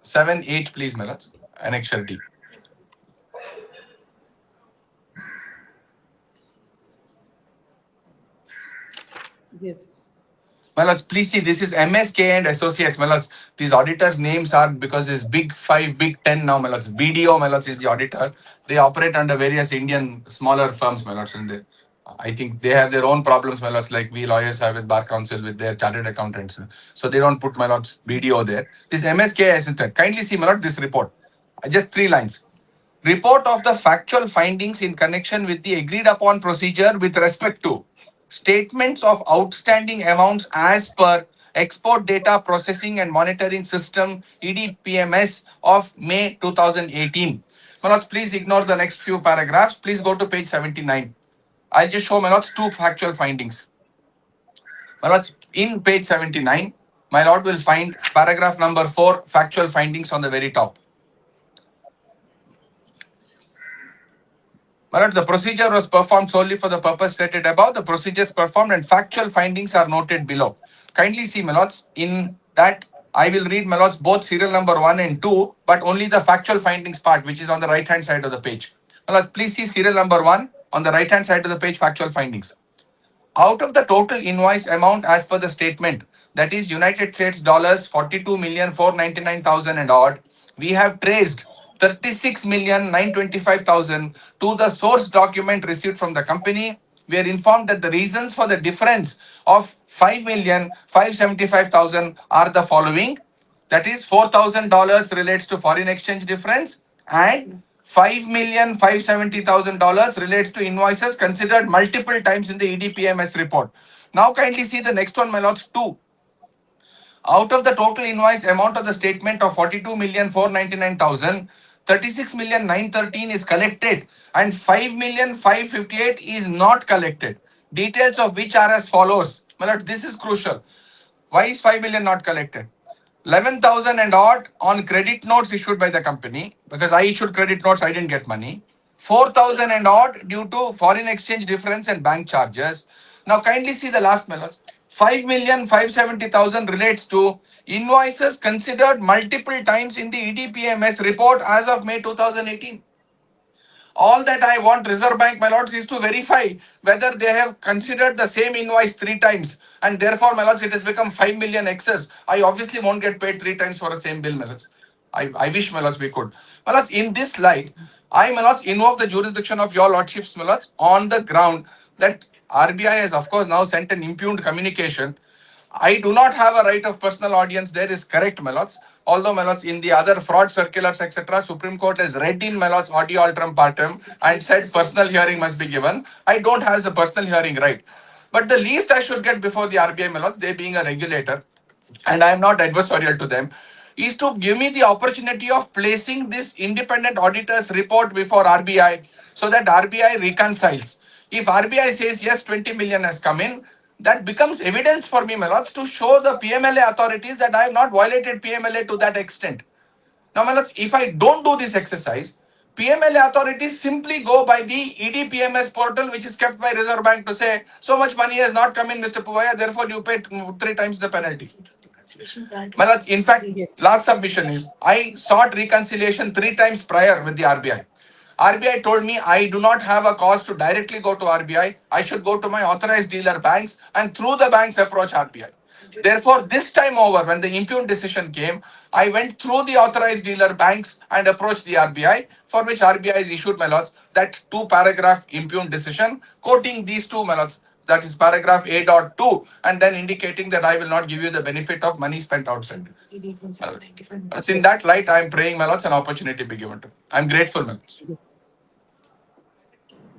Seven, 8, please, my lords. Annexure D. Yes. My lords, please see, this is MSK and Associates. My lords, these auditors' names are because there's Big 5, Big 10 now, my lords. BDO, my lords, is the auditor. They operate under various Indian smaller firms, my lords. And I think they have their own problems, my lords, like we lawyers have with Bar Council with their chartered accountants. So they don't put, my lords, BDO there. This MSK Associates. Kindly see, my lord, this report. Just 3 lines. Report of the factual findings in connection with the agreed upon procedure with respect to statements of outstanding amounts as per export data processing and monitoring system EDPMS of May 2018. Manoj, please ignore the next few paragraphs. Please go to page 79. I'll just show Manoj 2 factual findings. Manoj, in page 79, my lord will find paragraph number 4, factual findings on the very top. My lord, the procedure was performed solely for the purpose stated above. The procedures performed and factual findings are noted below. Kindly see, my lords, in that I will read, my lords, both serial number 1 and 2, but only the factual findings part, which is on the right-hand side of the page. My lords, please see serial number 1 on the right-hand side of the page, factual findings. Out of the total invoice amount as per the statement, that is United States dollars 42,499,000 and odd, we have traced 36,925,000 to the source document received from the company. We are informed that the reasons for the difference of 5,575,000 are the following. That is $4,000 relates to foreign exchange difference and $5,570,000 relates to invoices considered multiple times in the EDPMS report. Now kindly see the next one, my lords, 2. Out of the total invoice amount of the statement of 42,499,000, 36,913 is collected and 5,558 is not collected. Details of which are as follows. My lord, this is crucial. Why is 5 million not collected? 11,000 and odd on credit notes issued by the company, because I issued credit notes, I didn't get money. 4,000 and odd due to foreign exchange difference and bank charges. Now kindly see the last, my lords. 5,570,000 relates to invoices considered multiple times in the EDPMS report as of May 2018. All that I want Reserve Bank, my lords, is to verify whether they have considered the same invoice 3 times. And therefore, my lords, it has become 5 million excess. I obviously won't get paid 3 times for the same bill, my lords. I wish, my lords, we could. My lords, in this light, I, my lords, invoke the jurisdiction of your lordships, my lords, on the ground that RBI has, of course, now sent an impugned communication. I do not have a right of personal audience there is correct, my lords. Although, my lords, in the other fraud circulars, etc., Supreme Court has read in, my lords, audio alteram partem and said personal hearing must be given. I don't have the personal hearing right. But the least I should get before the RBI, my lords, they being a regulator, and I am not adversarial to them, is to give me the opportunity of placing this independent auditor's report before RBI so that RBI reconciles. If RBI says, yes, 20 million has come in, that becomes evidence for me, my lords, to show the PMLA authorities that I have not violated PMLA to that extent. Now, my lords, if I don't do this exercise, PMLA authorities simply go by the EDPMS portal, which is kept by Reserve Bank, to say, so much money has not come in, Mr. Puvaya, therefore you pay 3 times the penalty. My lords, in fact, last submission is, I sought reconciliation 3 times prior with the RBI. RBI told me I do not have a cause to directly go to RBI. I should go to my authorized dealer banks and through the banks approach RBI. Therefore, this time over, when the impugned decision came, I went through the authorized dealer banks and approached the RBI, for which RBI has issued, my lords, that 2-paragraph impugned decision, quoting these 2, my lords, that is paragraph A.2, and then indicating that I will not give you the benefit of money spent outside. It's in that light, I am praying, my lords, an opportunity be given to me. I am grateful, my lords.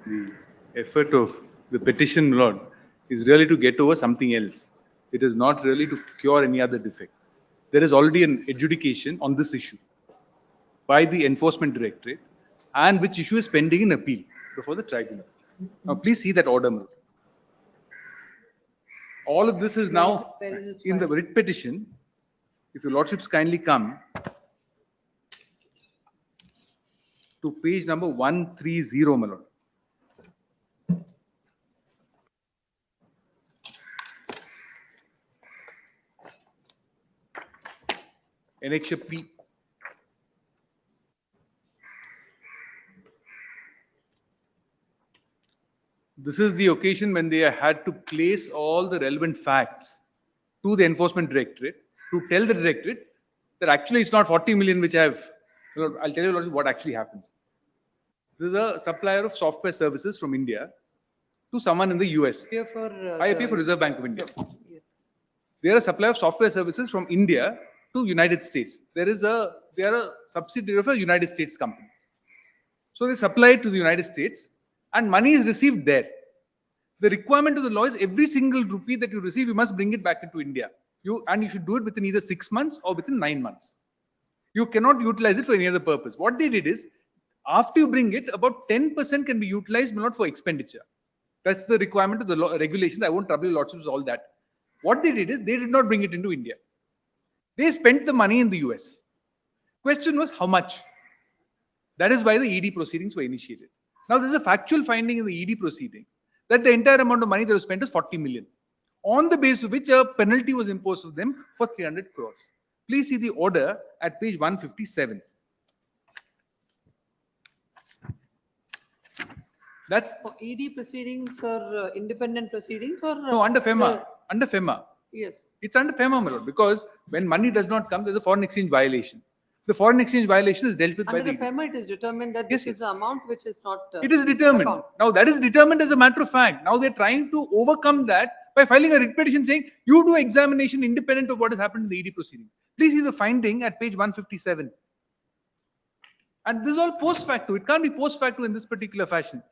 The effort of the petition, Lord, is really to get over something else. It is not really to cure any other defect. There is already an adjudication on this issue by the Enforcement Directorate, and which issue is pending in appeal before the tribunal. Now, please see that order, Lord. All of this is now in the writ petition. If your lordships kindly come to page number 130, my lord. Annexure P. This is the occasion when they had to place all the relevant facts to the enforcement directorate to tell the directorate that actually it's not 40 million which I have. I'll tell you what actually happens. This is a supplier of software services from India to someone in the US. I appear for Reserve Bank of India. They are a supplier of software services from India to United States. They are a subsidiary of a United States company. So they supply it to the United States and money is received there. The requirement of the law is every single rupee that you receive, you must bring it back into India. You should do it within either 6 months or within 9 months. You cannot utilize it for any other purpose. What they did is, after you bring it, about 10% can be utilized, but not for expenditure. That's the requirement of the law, regulations. I won't trouble you lots with all that. What they did is, they did not bring it into India. They spent the money in the US. Question was how much? That is why the ED proceedings were initiated. Now, there is a factual finding in the ED proceedings that the entire amount of money that was spent is 40 million, on the basis of which a penalty was imposed on them for 300 crores. Please see the order at page 157. That's ED proceedings or independent proceedings or? No, under FEMA. Under FEMA. Yes. It's under FEMA, my lord, because when money does not come, there's a foreign exchange violation. The foreign exchange violation is dealt with by Under the the FEMA, it is determined that this is the amount which is not. It is determined. account. Now that is determined as a matter of fact. Now they're trying to overcome that by filing a writ petition saying you do examination independent of what has happened in the ED proceedings. Please see the finding at page 157. And this is all post facto. It can't be post facto in this particular fashion.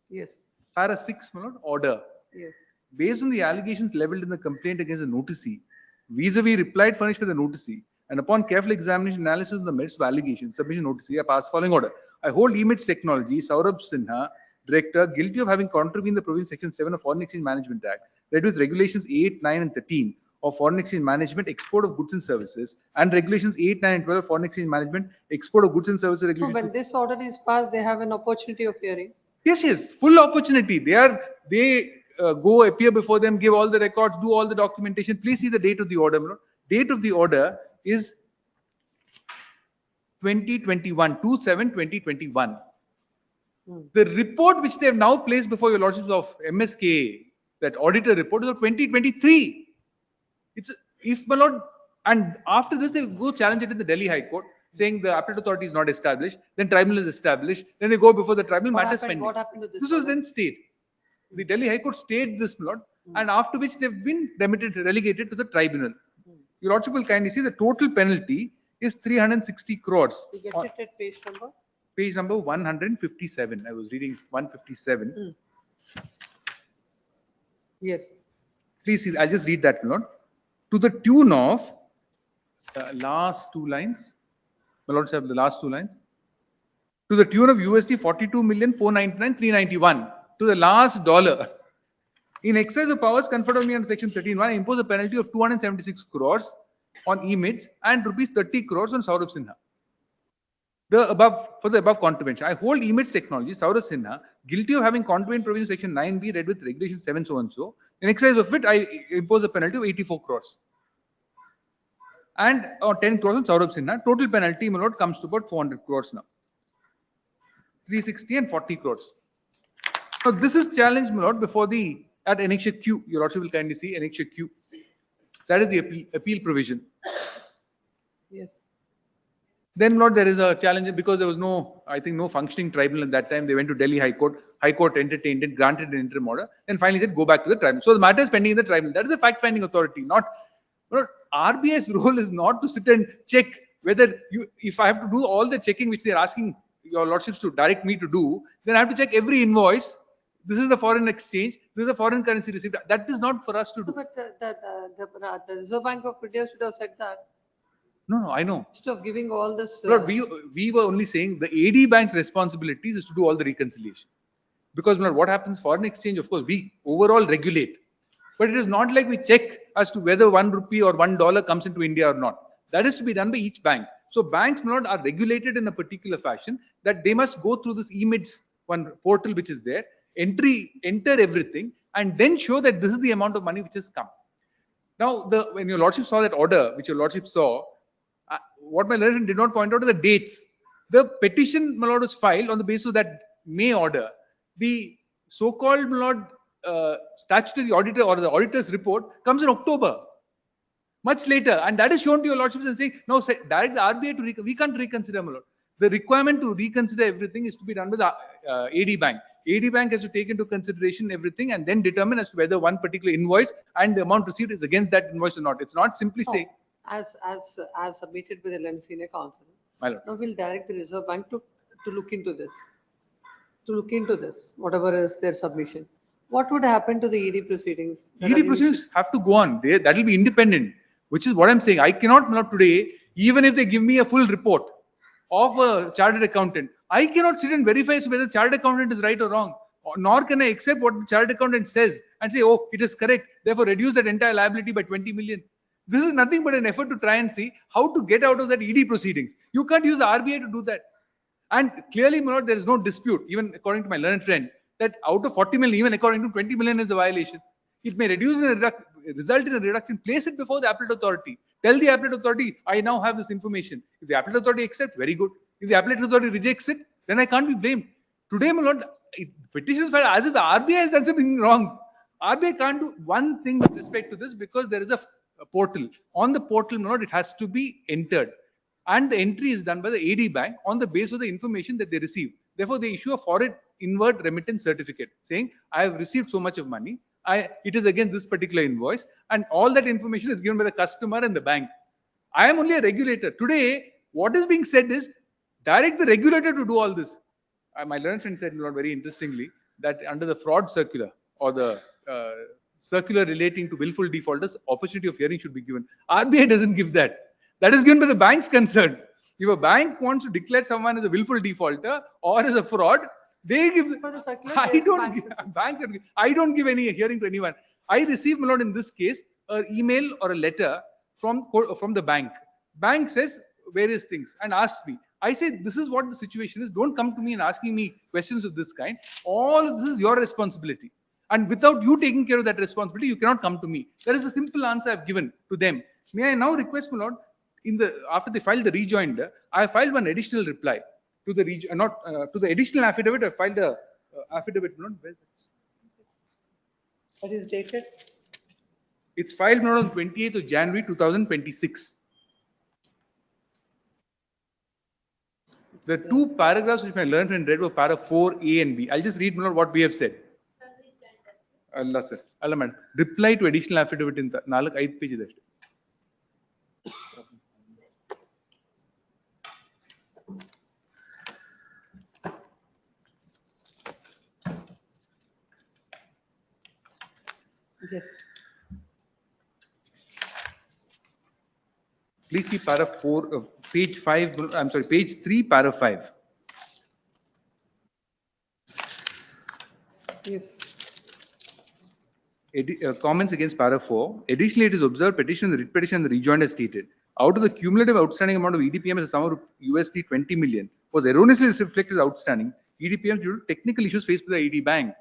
Yes. Para 6, my lord, order. Yes. Based on the allegations leveled in the complaint against the noticee, vis-a-vis replied furnished by the noticee, and upon careful examination analysis of the merits of allegations, submission noticee, I pass following order. I hold E-Mits Technology, Saurabh Sinha, Director, guilty of having contravened the provision section 7 of Foreign Exchange Management Act, read with regulations 8, 9 and 13 of Foreign Exchange Management, Export of Goods and Services, and regulations 8, 9 and 12 of Foreign Exchange Management, Export of Goods and Services So regulations. when this order is passed, they have an opportunity of hearing. Yes, full opportunity. They go appear before them, give all the records, do all the documentation. Please see the date of the order. My lord. Date of the order is 2021, 2/7/2021. The report which they have now placed before your lordships of MSK, that auditor report, is of 2023. If my lord, and after this they go challenge it in the Delhi High Court, saying the appellate authority is not established, then tribunal is established, then they go before the tribunal, matters pending. What happened to this? This was then stayed. The Delhi High Court stayed this, my lord, and after which they've been relegated to the tribunal. Your lordship will kindly see the total penalty is 360 crores. You get it at page number? Page number 157. I was reading 157. Yes. Please see, I'll just read that, my lord. To the tune of last two lines. My lords have the last two lines. To the tune of USD 42,499,391. To the last dollar. In exercise of powers conferred on me under section 13(1), I impose a penalty of 276 crores on E-Mits and rupees 30 crores on Saurabh Sinha. For the above contravention, I hold E-Mits Technology, Saurabh Sinha, guilty of having contravened provision section 9B read with regulation 7 so and so. In exercise of it, I impose a penalty of 84 crores. And 10 crores on Saurabh Sinha. Total penalty, my lord, comes to about 400 crores now. 360 and 40 crores. Now this is challenged, my lord, before at Annexure Q. Your lordship will kindly see Annexure Q. That is the appeal provision. Yes. Then, Lord, there is a challenge because there was no functioning tribunal at that time. They went to Delhi High Court. High Court entertained it, granted an interim order, then finally said go back to the tribunal. So the matter is pending in the tribunal. That is the fact-finding authority. RBI's role is not to sit and check whether if I have to do all the checking which they are asking your lordships to direct me to do, then I have to check every invoice. This is the foreign exchange. This is the foreign currency received. That is not for us to do. But the Reserve Bank of India should have said that. No, I know. Instead of giving all this. Lord, we were only saying the AD bank's responsibilities is to do all the reconciliation. Because Lord, what happens, foreign exchange, of course, we overall regulate. But it is not like we check as to whether 1 rupee or $1 comes into India or not. That is to be done by each bank. So banks, Lord, are regulated in a particular fashion that they must go through this E-Mits one portal which is there, enter everything, and then show that this is the amount of money which has come. Now, when your lordship saw that order, which your lordship saw, what my lordship did not point out are the dates. The petition, my lord, was filed on the basis of that May order. The so-called, my lord, statutory auditor or the auditor's report comes in October, much later, and that is shown to your lordships and saying, no, say, direct the RBI to we can't reconsider, my lord. The requirement to reconsider everything is to be done by the AD Bank. AD Bank has to take into consideration everything and then determine as to whether one particular invoice and the amount received is against that invoice or not. It's not simply saying. As submitted by the London Senior Counsel. My lord. Now we'll direct the Reserve Bank to look into this. Whatever is their submission. What would happen to the ED proceedings? ED proceedings have to go on. That will be independent, which is what I'm saying. I cannot now today, even if they give me a full report of a chartered accountant, I cannot sit and verify whether the chartered accountant is right or wrong. Nor can I accept what the chartered accountant says and say, oh, it is correct. Therefore, reduce that entire liability by 20 million. This is nothing but an effort to try and see how to get out of that ED proceedings. You can't use the RBI to do that. And clearly, my lord, there is no dispute, even according to my learned friend, that out of 40 million, even according to 20 million is a violation. It may result in a reduction. Place it before the appellate authority. Tell the appellate authority, I now have this information. If the appellate authority accepts, very good. If the appellate authority rejects it, then I can't be blamed. Today, my lord, petitions filed as if the RBI has done something wrong. RBI can't do one thing with respect to this because there is a portal. On the portal, my lord, it has to be entered. And the entry is done by the AD Bank on the basis of the information that they receive. Therefore, they issue a foreign inward remittance certificate saying, I have received so much of money. It is against this particular invoice. And all that information is given by the customer and the bank. I am only a regulator. Today, what is being said is, direct the regulator to do all this. My learned friend said, not very interestingly, that under the fraud circular or the circular relating to willful defaulters, opportunity of hearing should be given. RBI doesn't give that. That is given by the bank's concern. If a bank wants to declare someone as a willful defaulter or as a fraud, they give. I don't give any hearing to anyone. I received, my lord, in this case, an email or a letter from the bank. Bank says various things and asks me. I say, this is what the situation is. Don't come to me and asking me questions of this kind. All of this is your responsibility. And without you taking care of that responsibility, you cannot come to me. That is a simple answer I've given to them. May I now request, my lord, after they filed the rejoinder, I filed one additional reply to the to the additional affidavit. I filed a affidavit. Where's That is dated. It's filed on 28th of January 2026. The two paragraphs which my learned friend read were para 4A and B. I'll just read what we have said. Allah sir. Allah madam. Reply to additional affidavit in the 4-5 pages. Yes. Please see para 4, page 5. I'm sorry, page 3, para 5. Yes. Comments against para 4. Additionally, it is observed petition, the writ petition, and the rejoinder stated. Out of the cumulative outstanding amount of EDPM as a sum of USD 20 million was erroneously reflected as outstanding EDPM due to technical issues faced by the AD Bank.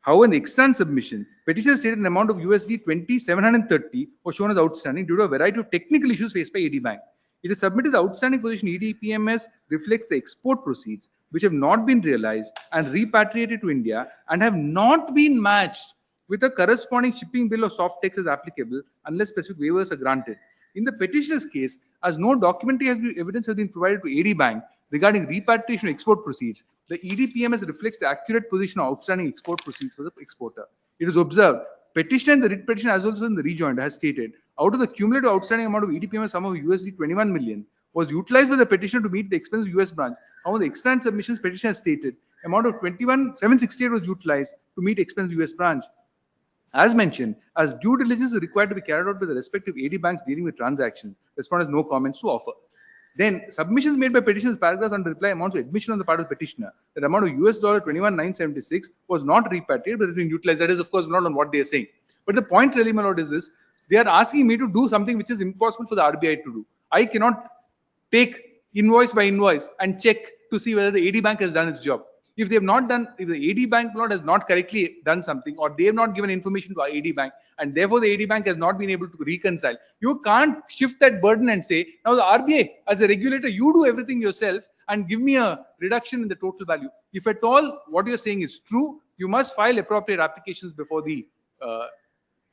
However, in the extant submission, petitioner stated an amount of USD 20,730 was shown as outstanding due to a variety of technical issues faced by AD Bank. It is submitted the outstanding position EDPMS reflects the export proceeds which have not been realized and repatriated to India and have not been matched with a corresponding shipping bill or soft tax as applicable unless specific waivers are granted. In the petitioner's case, as no documentary evidence has been provided to AD Bank regarding repatriation of export proceeds, the EDPMS reflects the accurate position of outstanding export proceeds for the exporter. It is observed, petitioner in the writ petition as also in the rejoinder has stated, out of the cumulative outstanding amount of EDPMS sum of USD 21 million was utilized by the petitioner to meet the expense of US branch. However, the extant submissions petitioner has stated, amount of 21,768 was utilized to meet expense of US branch. As mentioned, as due diligence is required to be carried out by the respective AD banks dealing with transactions, respondent has no comments to offer. Then submissions made by petitioners paragraphs under reply amounts to admission on the part of the petitioner. That amount of US $21,976 was not repatriated but has been utilized. That is, of course, not on what they are saying. But the point really, my lord, is this: they are asking me to do something which is impossible for the RBI to do. I cannot take invoice by invoice and check to see whether the AD bank has done its job. If they have not done, if the AD bank has not correctly done something, or they have not given information to our AD bank, and therefore the AD bank has not been able to reconcile, you can't shift that burden and say, now the RBI as a regulator, you do everything yourself and give me a reduction in the total value. If at all what you're saying is true, you must file appropriate applications before the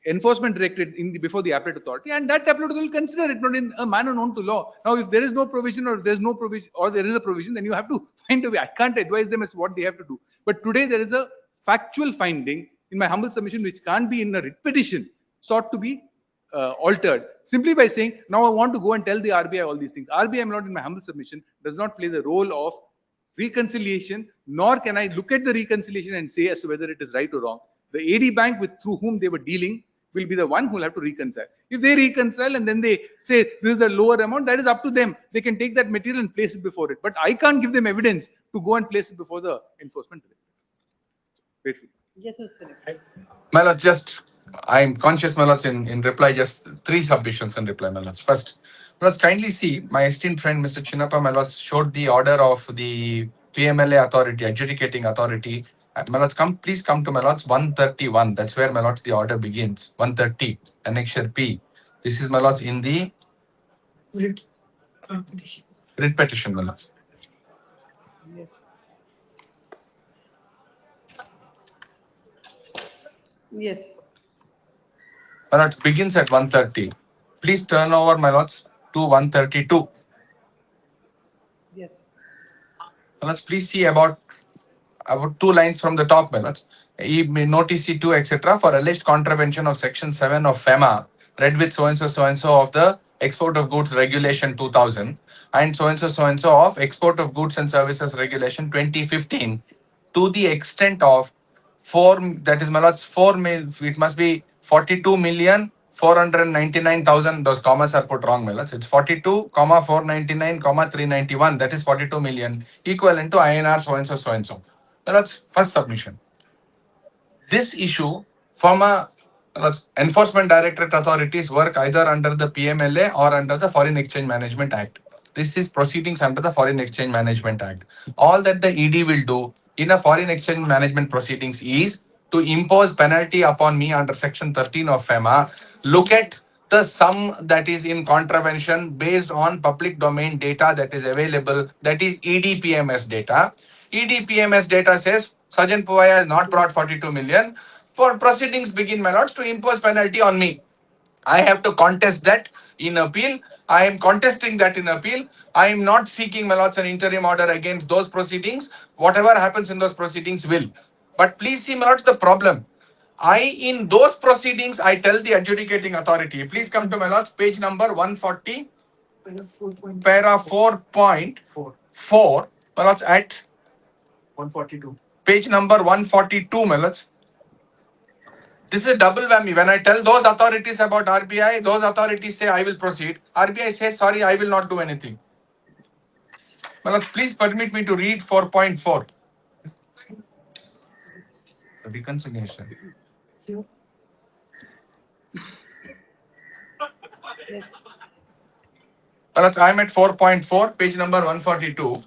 enforcement directorate before the appellate authority, and that appellate authority will consider it not in a manner known to law. Now, if there is no provision, or if there is no provision, or there is a provision, then you have to find a way. I can't advise them as to what they have to do. But today there is a factual finding in my humble submission, which can't be in a writ petition sought to be altered simply by saying, now I want to go and tell the RBI all these things. RBI, not in my humble submission, does not play the role of reconciliation, nor can I look at the reconciliation and say as to whether it is right or wrong. The AD bank through whom they were dealing will be the one who will have to reconcile. If they reconcile and then they say this is a lower amount, that is up to them. They can take that material and place it before it. But I can't give them evidence to go and place it before the enforcement directorate. Yes, Mr. My lord, I'm conscious, my lords, in reply, just 3 submissions in reply, my lords. First, my lords, kindly see, my esteemed friend, Mr. Chinnappa, my lords, showed the order of the PMLA authority, adjudicating authority. My lords, please come to my lords 131. That's where, my lords, the order begins. 130, annexure P. This is, my lords, in the writ petition, my lords. Yes. Yes. My lords, begins at 130. Please turn over, my lords, to 132. Yes. My lords, please see about 2 lines from the top, my lords. Notice C2, etc. for alleged contravention of Section 7 of FEMA, read with so and so of the Export of Goods Regulation 2000 and so and so of Export of Goods and Services Regulation 2015, to the extent of 4, that is, my lords, 4 mil, it must be 42,499,000. Those commas are put wrong, my lords. It's 42,499,391. That is 42 million, equivalent to INR so and so. My lords, first submission. This issue from enforcement directorate authorities work either under the PMLA or under the Foreign Exchange Management Act. This is proceedings under the Foreign Exchange Management Act. All that the ED will do in a foreign exchange management proceedings is to impose penalty upon me under Section 13 of FEMA. Look at the sum that is in contravention based on public domain data that is available, that is EDPMS data. EDPMS data says Sajan Puvaya has not brought 42 million. For proceedings begin, my lords, to impose penalty on me. I have to contest that in appeal. I am contesting that in appeal. I am not seeking, my lords, an interim order against those proceedings. Whatever happens in those proceedings will. But please see, my lords, the problem. In those proceedings, I tell the adjudicating authority. Please come to, my lords, page number 140, para 4.4, my lords, at 142. Page number 142, my lords. This is a double whammy. When I tell those authorities about RBI, those authorities say I will proceed. RBI says, sorry, I will not do anything. My lords, please permit me to read 4.4. Reconciliation. Yes. My lords, I am at 4.4, page number 142.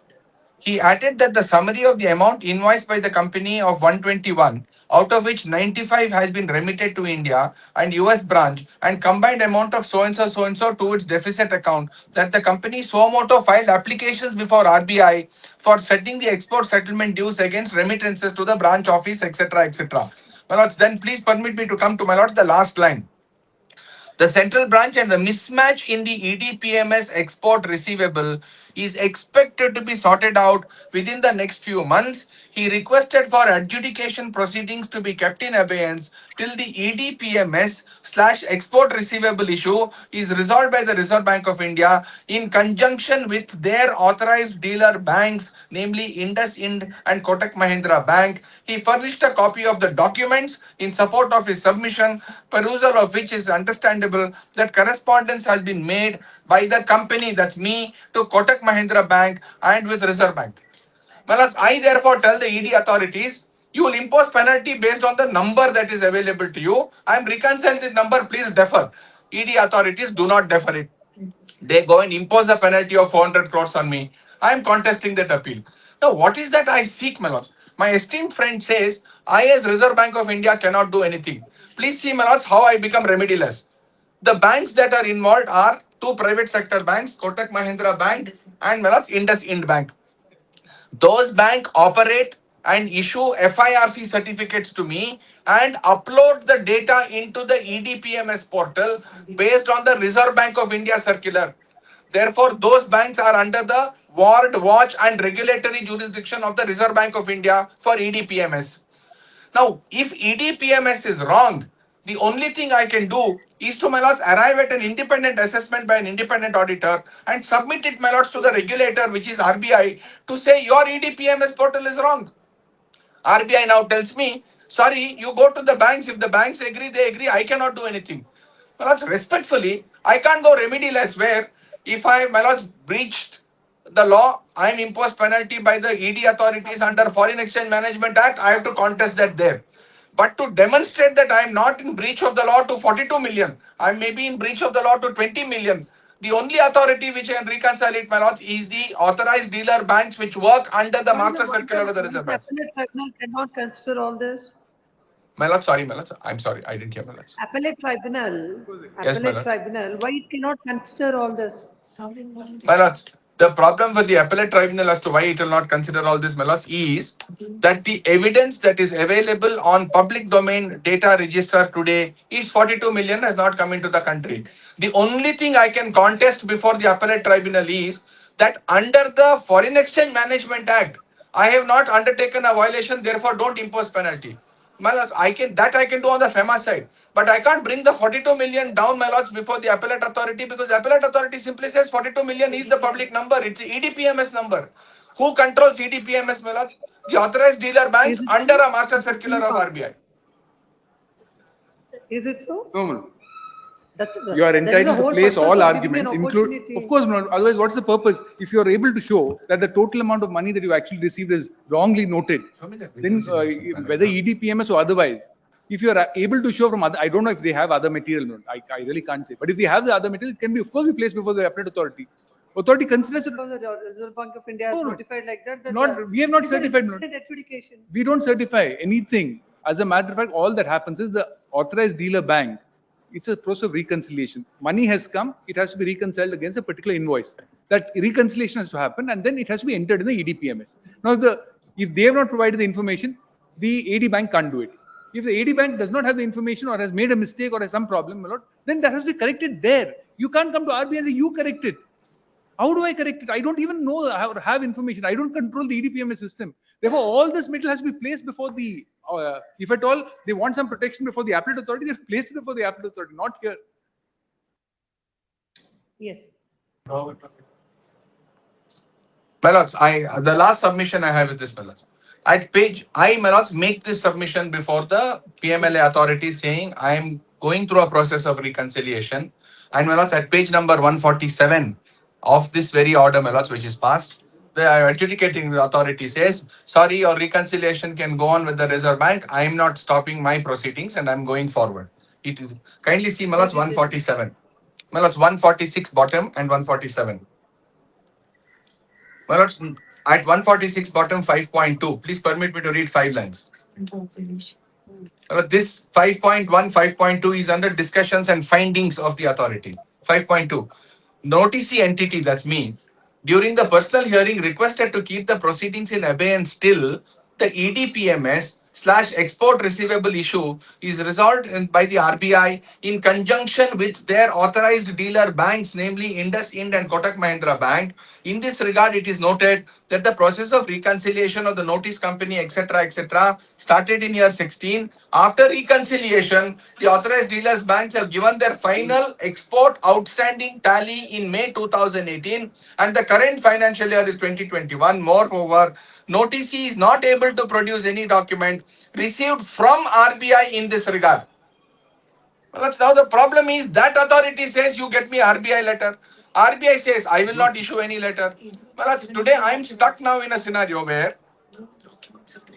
He added that the summary of the amount invoiced by the company of 121, out of which 95 has been remitted to India and US branch, and combined amount of so and so to its deficit account, that the company suo moto filed applications before RBI for setting the export settlement dues against remittances to the branch office, etc., etc. My lords, then please permit me to come to, my lords, the last line. The central branch and the mismatch in the EDPMS export receivable is expected to be sorted out within the next few months. He requested for adjudication proceedings to be kept in abeyance till the EDPMS/export receivable issue is resolved by the Reserve Bank of India in conjunction with their authorized dealer banks, namely IndusInd and Kotak Mahindra Bank. He furnished a copy of the documents in support of his submission, perusal of which is understandable that correspondence has been made by the company, that's me, to Kotak Mahindra Bank and with Reserve Bank. My lords, I therefore tell the ED authorities, you will impose penalty based on the number that is available to you. I am reconciling this number, please defer. ED authorities do not defer it. They go and impose a penalty of 400 crores on me. I am contesting that appeal. Now, what is that I seek, my lords? My esteemed friend says, I as Reserve Bank of India cannot do anything. Please see, my lords, how I become remediless. The banks that are involved are 2 private sector banks, Kotak Mahindra Bank and, my lords, IndusInd Bank. Those banks operate and issue FIRC certificates to me and upload the data into the EDPMS portal based on the Reserve Bank of India circular. Therefore, those banks are under the ward, watch and regulatory jurisdiction of the Reserve Bank of India for EDPMS. Now, if EDPMS is wrong, the only thing I can do is to, my lords, arrive at an independent assessment by an independent auditor and submit it, my lords, to the regulator, which is RBI, to say your EDPMS portal is wrong. RBI now tells me, sorry, you go to the banks. If the banks agree, they agree. I cannot do anything. My lords, respectfully, I can't go remedialess where if I, my lords, breached the law, I am imposed penalty by the ED authorities under Foreign Exchange Management Act. I have to contest that there. But to demonstrate that I am not in breach of the law to 42 million, I may be in breach of the law to 20 million. The only authority which can reconcile it, my lords, is the authorized dealer banks which work under the master circular of the Reserve Bank. Appellate tribunal cannot consider all this. My lord, sorry, my lord. I'm sorry, I didn't hear, my lord. Appellate tribunal, Yes, my lord. why it cannot consider all this? My lords, the problem with the appellate tribunal as to why it will not consider all this, my lords, is that the evidence that is available on public domain data register today is 42 million has not come into the country. The only thing I can contest before the appellate tribunal is that under the Foreign Exchange Management Act, I have not undertaken a violation, therefore don't impose penalty. My lords, I can do on the FEMA side, but I can't bring the 42 million down, my lords, before the appellate authority because the appellate authority simply says 42 million is the public number. It's the EDPMS number. Who controls EDPMS, my lords? The authorized dealer banks under a master circular of RBI. Is it so? No. That's You are entitled to place all arguments, include. of course, no, otherwise what's the purpose? If you are able to show that the total amount of money that you actually received is wrongly noted, then whether EDPMS or otherwise, if you are able to show from other, I don't know if they have other material, I really can't say, but if they have the other material, it can be, of course, be placed before the appellate authority. Authority considers it. Because the Reserve Bank of India has notified like that. We have not certified. Adjudication. We don't certify anything. As a matter of fact, all that happens is the authorized dealer bank. It's a process of reconciliation. Money has come, it has to be reconciled against a particular invoice. That reconciliation has to happen and then it has to be entered in the EDPMS. Now, if they have not provided the information, the AD bank can't do it. If the AD bank does not have the information or has made a mistake or has some problem, my lord, then that has to be corrected there. You can't come to RBI and say, you correct it. How do I correct it? I don't even know or have information. I don't control the EDPMS system. Therefore, all this material has to be placed before the, if at all they want some protection before the appellate authority, they've placed it before the appellate authority, not here. Yes. My lords, the last submission I have is this, my lords. At page, my lords, make this submission before the PMLA authority saying I am going through a process of reconciliation. And my lords, at page number 147 of this very order, my lords, which is passed, the adjudicating authority says, sorry, your reconciliation can go on with the Reserve Bank. I am not stopping my proceedings and I'm going forward. It is kindly see, my lords, 147. My lords, 146 bottom and 147. My lords, at 146 bottom 5.2, please permit me to read 5 lines. This 5.1, 5.2 is under discussions and findings of the authority. 5.2, noticee entity, that's me, during the personal hearing requested to keep the proceedings in abeyance till the EDPMS/export receivable issue is resolved by the RBI in conjunction with their authorized dealer banks, namely IndusInd and Kotak Mahindra Bank. In this regard, it is noted that the process of reconciliation of the notice company, etc., started in year 16. After reconciliation, the authorized dealers banks have given their final export outstanding tally in May 2018 and the current financial year is 2021. Moreover, noticee is not able to produce any document received from RBI in this regard. Well, now the problem is that authority says you get me RBI letter. RBI says I will not issue any letter. Well, today I am stuck now in a scenario where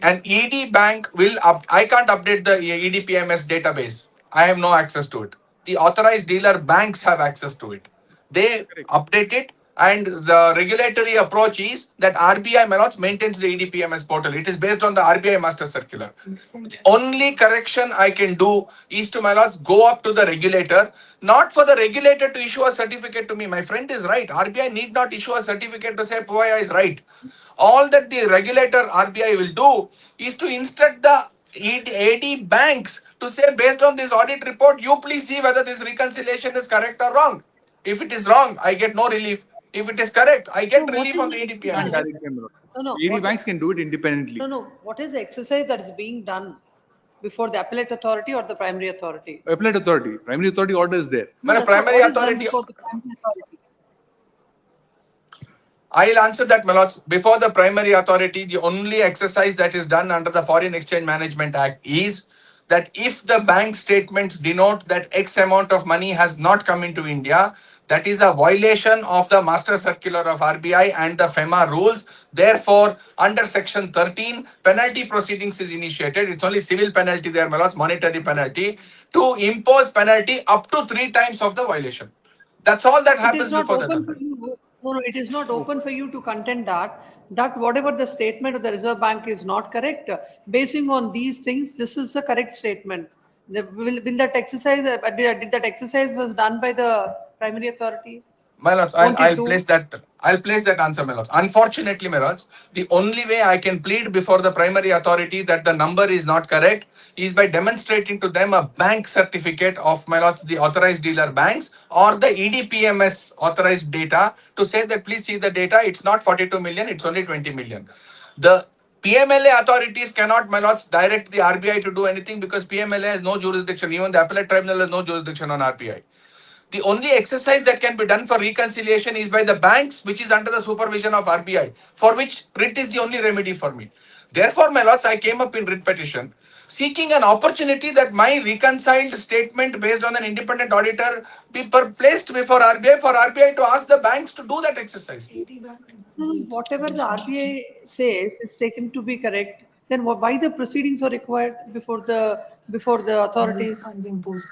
an ED bank will, I can't update the EDPMS database. I have no access to it. The authorized dealer banks have access to it. They update it. And the regulatory approach is that RBI, my lords, maintains the EDPMS portal. It is based on the RBI master circular. The only correction I can do is to, my lords, go up to the regulator, not for the regulator to issue a certificate to me. My friend is right. RBI need not issue a certificate to say POIA is right. All that the regulator RBI will do is to instruct the AD banks to say, based on this audit report, you please see whether this reconciliation is correct or wrong. If it is wrong, I get no relief. If it is correct, I get relief on the Can't EDPMS. direct them, my lord. No, no. AD banks can do it independently. No, what is the exercise that is being done before the appellate authority or the primary authority? Appellate authority, primary authority order is there. Well, That's what- primary what is done authority. before the primary authority? I'll answer that, my lords. Before the primary authority, the only exercise that is done under the Foreign Exchange Management Act is that if the bank statements denote that X amount of money has not come into India, that is a violation of the Master Circular of RBI and the FEMA rules. Therefore, under Section 13, penalty proceedings is initiated. It's only civil penalty there, my lords, monetary penalty, to impose penalty up to 3 times of the violation. That's all that It happens is not before that. open for you. No, it is not open for you to contend that whatever the statement of the Reserve Bank is not correct, basing on these things, this is a correct statement. Will that exercise, did that exercise was done by the primary authority? My lords, I'll place that answer, my lords. Unfortunately, my lords, the only way I can plead before the primary authority that the number is not correct is by demonstrating to them a bank certificate of, my lords, the authorized dealer banks or the EDPMS authorized data to say that please see the data, it's not 42 million, it's only 20 million. The PMLA authorities cannot, my lords, direct the RBI to do anything because PMLA has no jurisdiction. Even the appellate tribunal has no jurisdiction on RBI. The only exercise that can be done for reconciliation is by the banks, which is under the supervision of RBI, for which writ is the only remedy for me. Therefore, my lords, I came up in writ petition, seeking an opportunity that my reconciled statement based on an independent auditor be placed before RBI for RBI to ask the banks to do that exercise. Whatever the RBI says is taken to be correct, then why the proceedings are required before the authorities?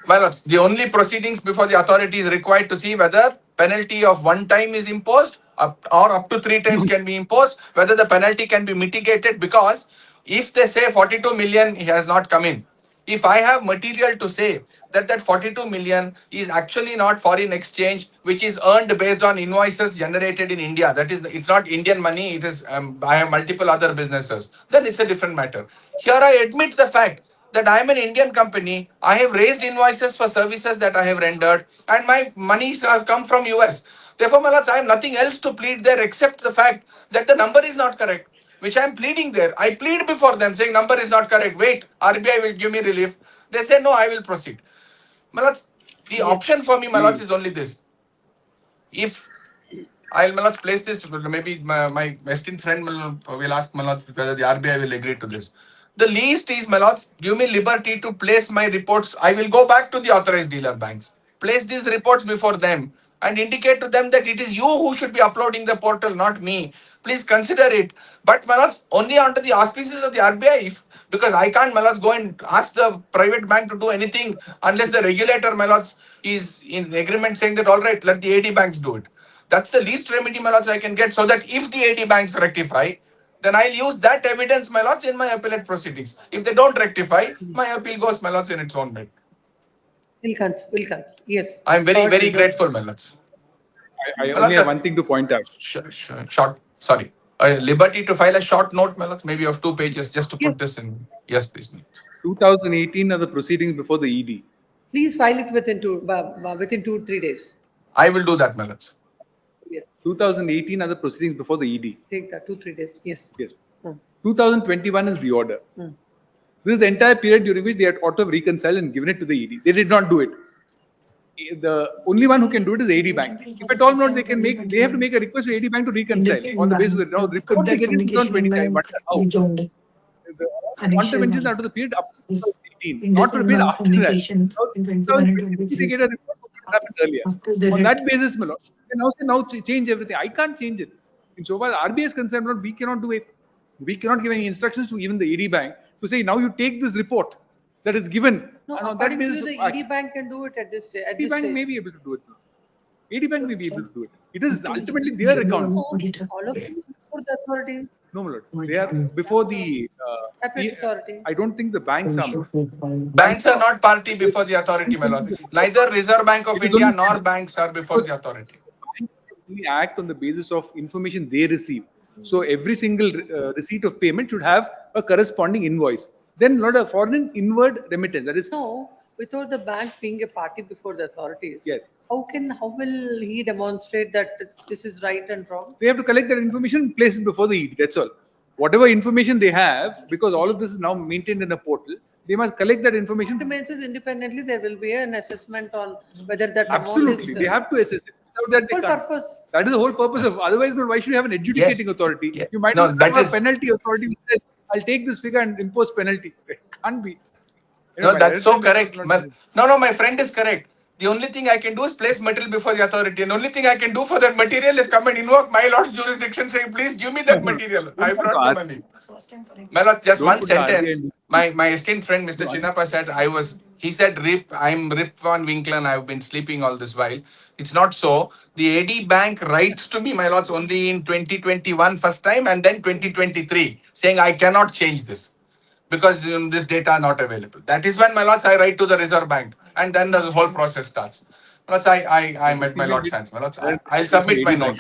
My lords, the only proceedings before the authority is required to see whether penalty of 1 time is imposed or up to 3 times can be imposed, whether the penalty can be mitigated, because if they say 42 million has not come in, if I have material to say that 42 million is actually not foreign exchange, which is earned based on invoices generated in India, that is, it's not Indian money, it is, I have multiple other businesses, then it's a different matter. Here I admit the fact that I am an Indian company, I have raised invoices for services that I have rendered, and my monies have come from US. Therefore, my lords, I have nothing else to plead there except the fact that the number is not correct, which I am pleading there. I plead before them saying number is not correct. Wait, RBI will give me relief. They say no, I will proceed. My lords, the option for me, my lords, is only this. If I'll, my lords, place this, maybe my esteemed friend will ask, my lords, whether the RBI will agree to this. The least is, my lords, give me liberty to place my reports. I will go back to the authorized dealer banks, place these reports before them and indicate to them that it is you who should be uploading the portal, not me. Please consider it. But, my lords, only under the auspices of the RBI, because I can't, my lords, go and ask the private bank to do anything unless the regulator, my lords, is in agreement saying that, all right, let the AD banks do it. That's the least remedy, my lords, I can get, so that if the AD banks rectify, then I'll use that evidence, my lords, in my appellate proceedings. If they don't rectify, my appeal goes, my lords, in its own way. Will come, yes. I'm very, very grateful, my lords. I only have one thing to point out. Short, sorry. Liberty to file a short note, my lords, maybe of 2 pages, just to put this in. Yes, please. 2018 are the proceedings before the ED. Please file it within 2-3 days. I will do that, my lords. 2018 are the proceedings before the ED. Take that 2-3 days. Yes. 2021 is the order. This is the entire period during which they had ought to have reconciled and given it to the ED. They did not do it. The only one who can do it is the AD bank. If at all not, they have to make a request to AD bank to reconcile on the basis of the report they get in 2025. But how? The interventions are to the period up to 2018, not to the period after that. They get a report that happened earlier. On that basis, my lord, they now change everything. I can't change it. In so far as RBI is concerned, we cannot do it. We cannot give any instructions to even the AD bank to say, now you take this report that is given. No, and on that basis, the ED bank can do it at this stage. AD bank may be able to do it. AD bank may be able to do it. It is ultimately their accounts. All of them before the authorities. No, my lord. They are before the authority. I don't think the banks are. Banks are not party before the authority, my lord. Neither Reserve Bank of India nor banks are before the authority. Banks only act on the basis of information they receive. So every single receipt of payment should have a corresponding invoice. Then not a foreign inward remittance. That is No, without the bank being a party before the authorities. Yes. How will he demonstrate that this is right and wrong? They have to collect that information and place it before the ED. That's all. Whatever information they have, because all of this is now maintained in a portal, they must collect that information. Documents independently, there will be an assessment on whether that amount Absolutely, is. they have to assess it. Without that, they Whole can't. purpose. That is the whole purpose of. Otherwise, why should you have an adjudicating authority? You might No, not that have is- a penalty authority which says, "I'll take this figure and impose penalty." It can't be. You know, No, my that's so understanding is correct. not- No, my friend is correct. The only thing I can do is place material before the authority. And the only thing I can do for that material is come and invoke my lord's jurisdiction saying, please give me that material. I brought the money. My lord, just Don't one put the RBI sentence. in- My esteemed friend, Mr. Chinnappa said, he said, I'm Rip Van Winkle and I've been sleeping all this while. It's not so. The AD Bank writes to me, my lords, only in 2021 first time and then 2023 saying, I cannot change this, because this data are not available. That is when, my lords, I write to the Reserve Bank, and then the whole process starts. Lords, I met my lord's hands. My lords, I'll submit my note.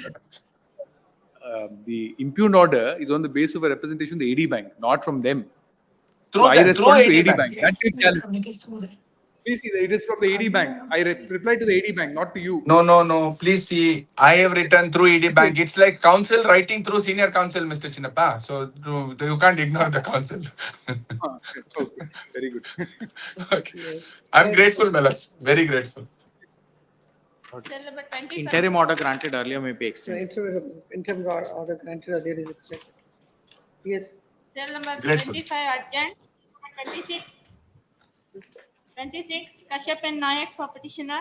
The impugned order is on the basis of a representation of the AD Bank, not from them. Through So I them, respond through to AD AD Bank. Bank. That's your challenge. Please see that it is from the AD Bank. I reply to the AD Bank, not to you. No. Please see, I have written through ED Bank. It's like counsel writing through senior counsel, Mr. Chinnappa. So you can't ignore the counsel. Okay, very good. Okay. I'm grateful, my lords. Very grateful. Cell number 25. Interim order granted earlier may be extended. Interim order granted earlier is extended. Yes. Cell number Grateful. 25 urgent. 26. 26 Kashyap and Nayak for petitioner.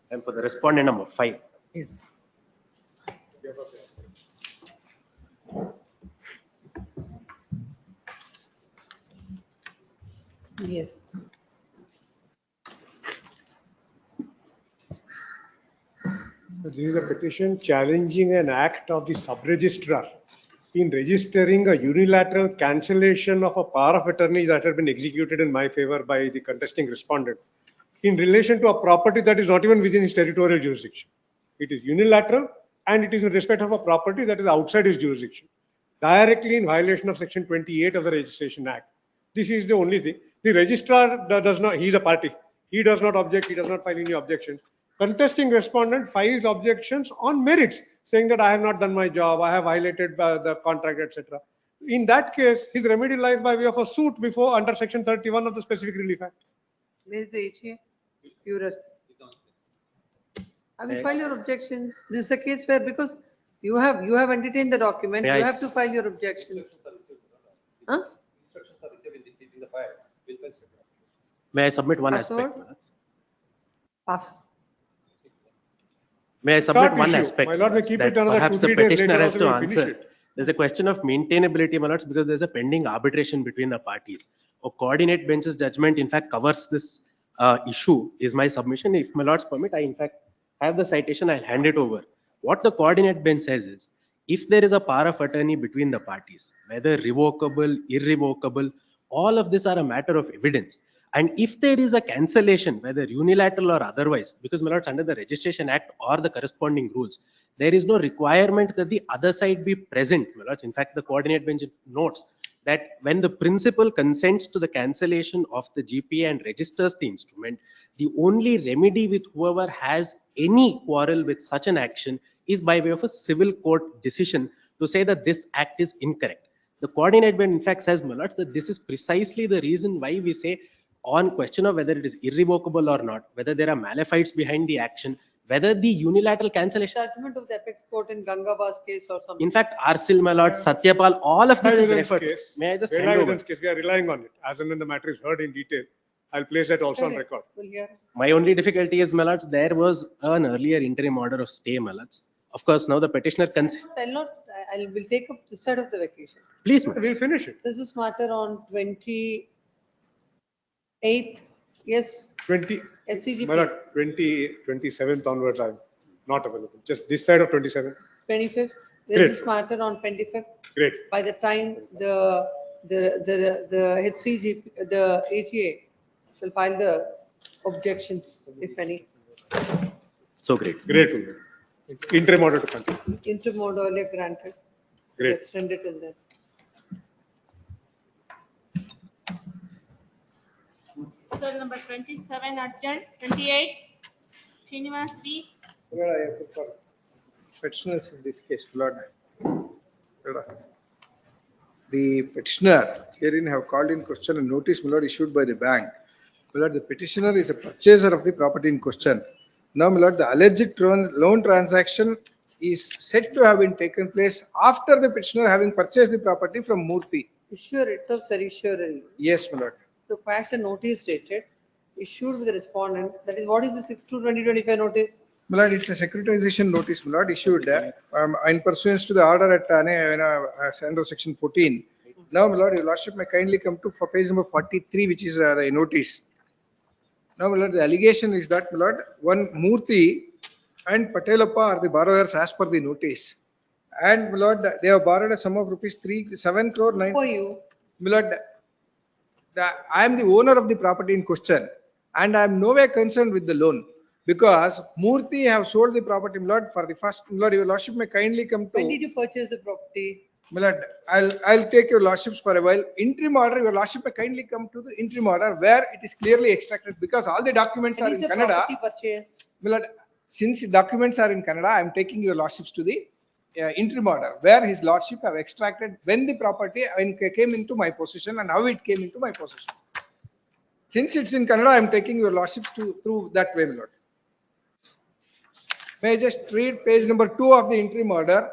And for the respondent number 5. Yes. Yes. So this is a petition challenging an act of the sub-registrar in registering a unilateral cancellation of a power of attorney that had been executed in my favor by the contesting respondent in relation to a property that is not even within his territorial jurisdiction. It is unilateral and it is in respect of a property that is outside his jurisdiction, directly in violation of section 28 of the Registration Act. This is the only thing. The registrar does not, he is a party. He does not object, he does not file any objections. Contesting respondent files objections on merits, saying that I have not done my job, I have violated the contract, etc. In that case, his remedy lies by way of a suit before under section 31 of the Specific Relief Act. Where is the HA? I will file your objections. This is a case where, because you have entertained the document, May you I have to file your objections. Huh? May I submit one Password? aspect? my lords? Pass. May I submit Start one issue. aspect? My lord, my we lords, keep that it another perhaps 2-3 the days petitioner later has also to we'll finish answer. it. There's a question of maintainability, my lords, because there's a pending arbitration between the parties. A coordinate bench's judgment, in fact, covers this issue, is my submission. If my lords permit, I in fact have the citation, I'll hand it over. What the coordinate bench says is, if there is a power of attorney between the parties, whether revocable, irrevocable, all of this are a matter of evidence. And if there is a cancellation, whether unilateral or otherwise, because my lords, under the Registration Act or the corresponding rules, there is no requirement that the other side be present, my lords. In fact, the coordinate bench notes that when the principal consents to the cancellation of the GPA and registers the instrument, the only remedy with whoever has any quarrel with such an action is by way of a civil court decision to say that this act is incorrect. The coordinate bench, in fact, says, my lords, that this is precisely the reason why we say, on question of whether it is irrevocable or not, whether there are malefites behind the action, whether the unilateral cancellation. Judgment of the apex court in Gangaba's case or something. In fact, Arsil, my lord, Satyapal, all of this is Evidence referred. case. May I just Well, hand over? evidence case, we are relying on it. As and when the matter is heard in detail, I'll place that also on record. My only difficulty is, my lords, there was an earlier interim order of stay, my lords. Of course, now the petitioner I will take up this side of the vacation. Please, ma'am. We'll finish it. This is matter on 28th. Yes. 20, SCGP. my lord, 27th onwards, I'm not available. Just this side of 27. 25th. Great. There's this matter on 25th. Great. By the time the HCG, the ACA shall file the objections, if any. So great. Grateful. Interim order to continue. Interim order earlier granted. Great. Extended till then. Cell number 27 urgent, 28, Srinivas V. Lord, I appeal for petitioners in this case, Lord. The petitioner herein have called in question a notice, my Lord, issued by the bank. My Lord, the petitioner is a purchaser of the property in question. Now, my Lord, the alleged loan transaction is said to have been taken place after the petitioner having purchased the property from Murthy. Issue writ of certiorari. Yes, my Lord. To pass a notice dated, issued with the respondent, that is, what is the 6/2/2025 notice? My Lord, it's a securitization notice, my Lord, issued in pursuance to the order at under section 14. Now, my Lord, your Lordship may kindly come to for page number 43, which is the notice. Now, my Lord, the allegation is that, my Lord, one Murthy and Patelappa are the borrowers as per the notice. And, my Lord, they have borrowed a sum of rupees 7 crore 9. For you. My Lord, I am the owner of the property in question and I am nowhere concerned with the loan because Murthy have sold the property, my Lord, for the first. My Lord, your Lordship may kindly come to. When did you purchase the property? My Lord, I'll take your Lordships for a while. Interim order, your Lordship may kindly come to the interim order where it is clearly extracted because all the documents When are is in the Kannada. property purchased? My Lord, since the documents are in Kannada, I am taking your Lordships to the interim order where his Lordship have extracted when the property came into my possession and how it came into my possession. Since it's in Kannada, I am taking your Lordships through that way, my Lord. May I just read page number 2 of the interim order?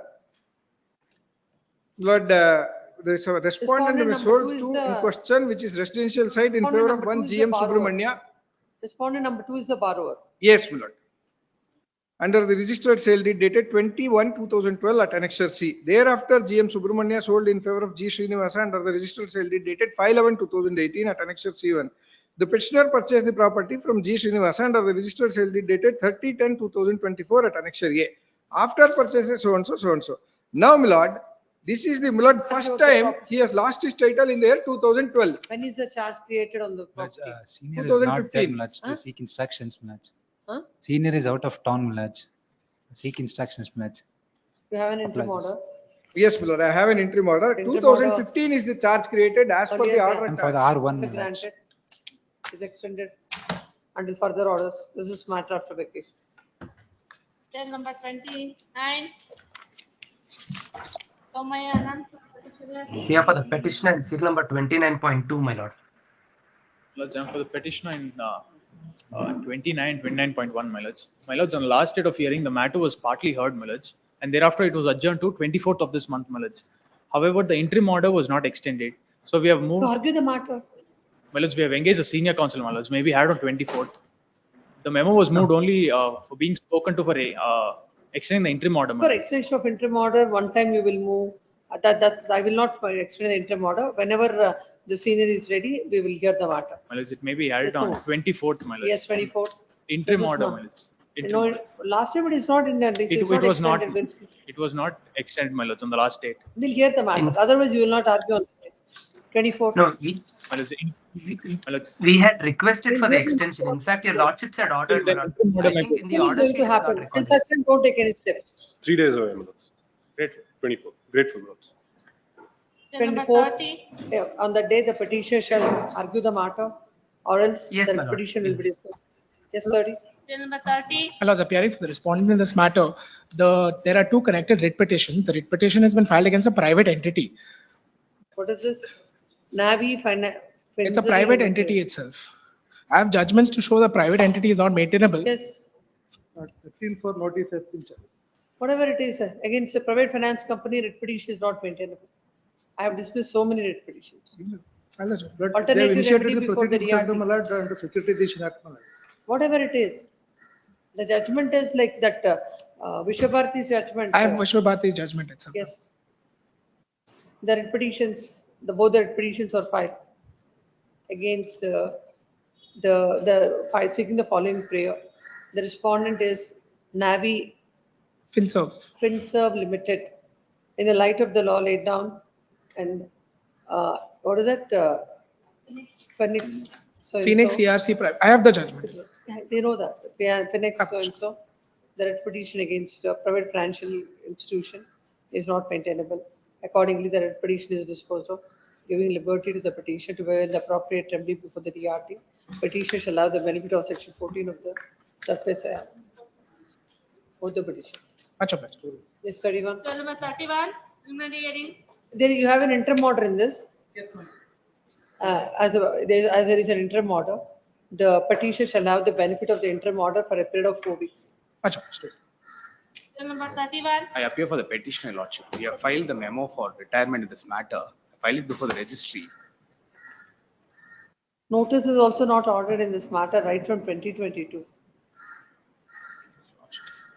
Lord, the respondent was sold to in question, which is residential site in favor of one GM Subramania. Respondent number 2 is the borrower. Yes, my Lord. Under the registered sale deed dated 21/2012 at Annexure C. Thereafter, GM Subramania sold in favor of G. Srinivasa under the registered sale deed dated 5/11/2018 at Annexure C1. The petitioner purchased the property from G. Srinivasa under the registered sale deed dated 30/10/2024 at Annexure A. After purchases so and so, so and so. Now, my Lord, this is the, my Lord, first time he has lost his title in the year 2012. When is the charge created on the property? Senior is not there, 2015. Mulaj, to seek instructions, Mulaj. Huh? Senior is out of town, Mulaj. Seek instructions, Mulaj. You have an interim Apologies. order. Yes, my Lord, I have an interim order. Interim 2015 is the charge created as per the Earlier order. And for the R1, Mulaj. granted is extended until further orders. This is matter after vacation. Cell number 29, Somaya Anand, petitioner. Here for the petitioner, seal number 29.2, my lord. Lords, and for the petitioner in 29.1, my lords. My lords, on the last date of hearing, the matter was partly heard, my lords, and thereafter it was adjourned to 24th of this month, my lords. However, the interim order was not extended, so we have moved. To argue the matter. My lords, we have engaged the senior counsel, my lords, maybe had on 24th. The memo was moved only for being spoken to for extending the interim order, my For lords. extension of interim order, one time you will move. I will not extend the interim order. Whenever the senior is ready, we will hear the matter. My lords, it may be held on 24th, my lords. Yes, 24th. Interim This is order, not- my lords. You Interim know, last time it is not in, it It is not was not, extended. it was not extended, my lords, on the last date. We'll hear the matter. Otherwise, you will not argue on 24th. No, My lords, my lords. we had requested We'll for the hear the extension. In fact, your lordships had ordered, my lord. order, I think in the What is order going sheet to is not happen? Till recorded. such time, don't take any steps. 3 days away, my lords. Grateful, 24, grateful, lords. Cell number 24th, 30, on the day the petitioner shall argue the matter, or else Yes, the my lord. petition will be discussed. Yes, 30. cell number 30, I was appearing for the respondent in this matter. There are two connected writ petitions. The writ petition has been filed against a private entity. What is this? Navi Finance. It's a private entity itself. I have judgments to show the private entity is not maintainable. Yes, 13 for notice has been charged. whatever it is, against a private finance company, writ petition is not maintainable. I have dismissed so many writ petitions. But they have Alternative initiated remedy the before the proceedings under, RT. my Lord, under Securitization Act, my Lord. Whatever it is. The judgment is like that, Vishwabharati's judgment. I have Vishwabharati's judgment itself. Yes. The writ petitions, both the writ petitions are filed against seeking the following prayer. The respondent is Navi FinServ Limited. In the light of the law laid down and what is that? Phoenix. So and Phoenix so. ERC private. I have the judgment. They know that. Phoenix so and so. the writ petition against a private financial institution is not maintainable. Accordingly, the writ petition is disposed of, giving liberty to the petitioner to bear the appropriate remedy before the DRT. Petitioner shall have the benefit of section 14 of the surface of the petition. This 31. So number 31, remand hearing. Then you have an interim order in this. As there is an interim order, the petitioner shall have the benefit of the interim order for a period of 4 weeks. So number 31, I appear for the petitioner, Lordship. We have filed the memo for retirement in this matter. I filed it before the registry. Notice is also not ordered in this matter right from 2022.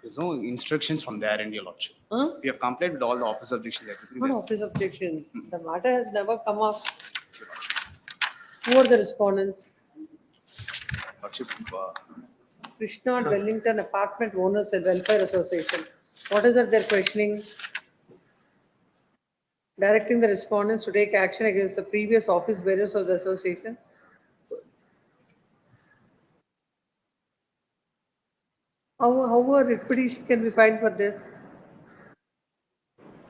There's no instructions from there in your Lordship. Huh? We have complied with all the office objections, everything. What There's- office objections? The matter has never come up. Who are the respondents? Lordship, Krishna Wellington Apartment Owners and Welfare Association. What is it they're questioning? Directing the respondents to take action against the previous office bearers of the association. How a writ petition can be filed for this?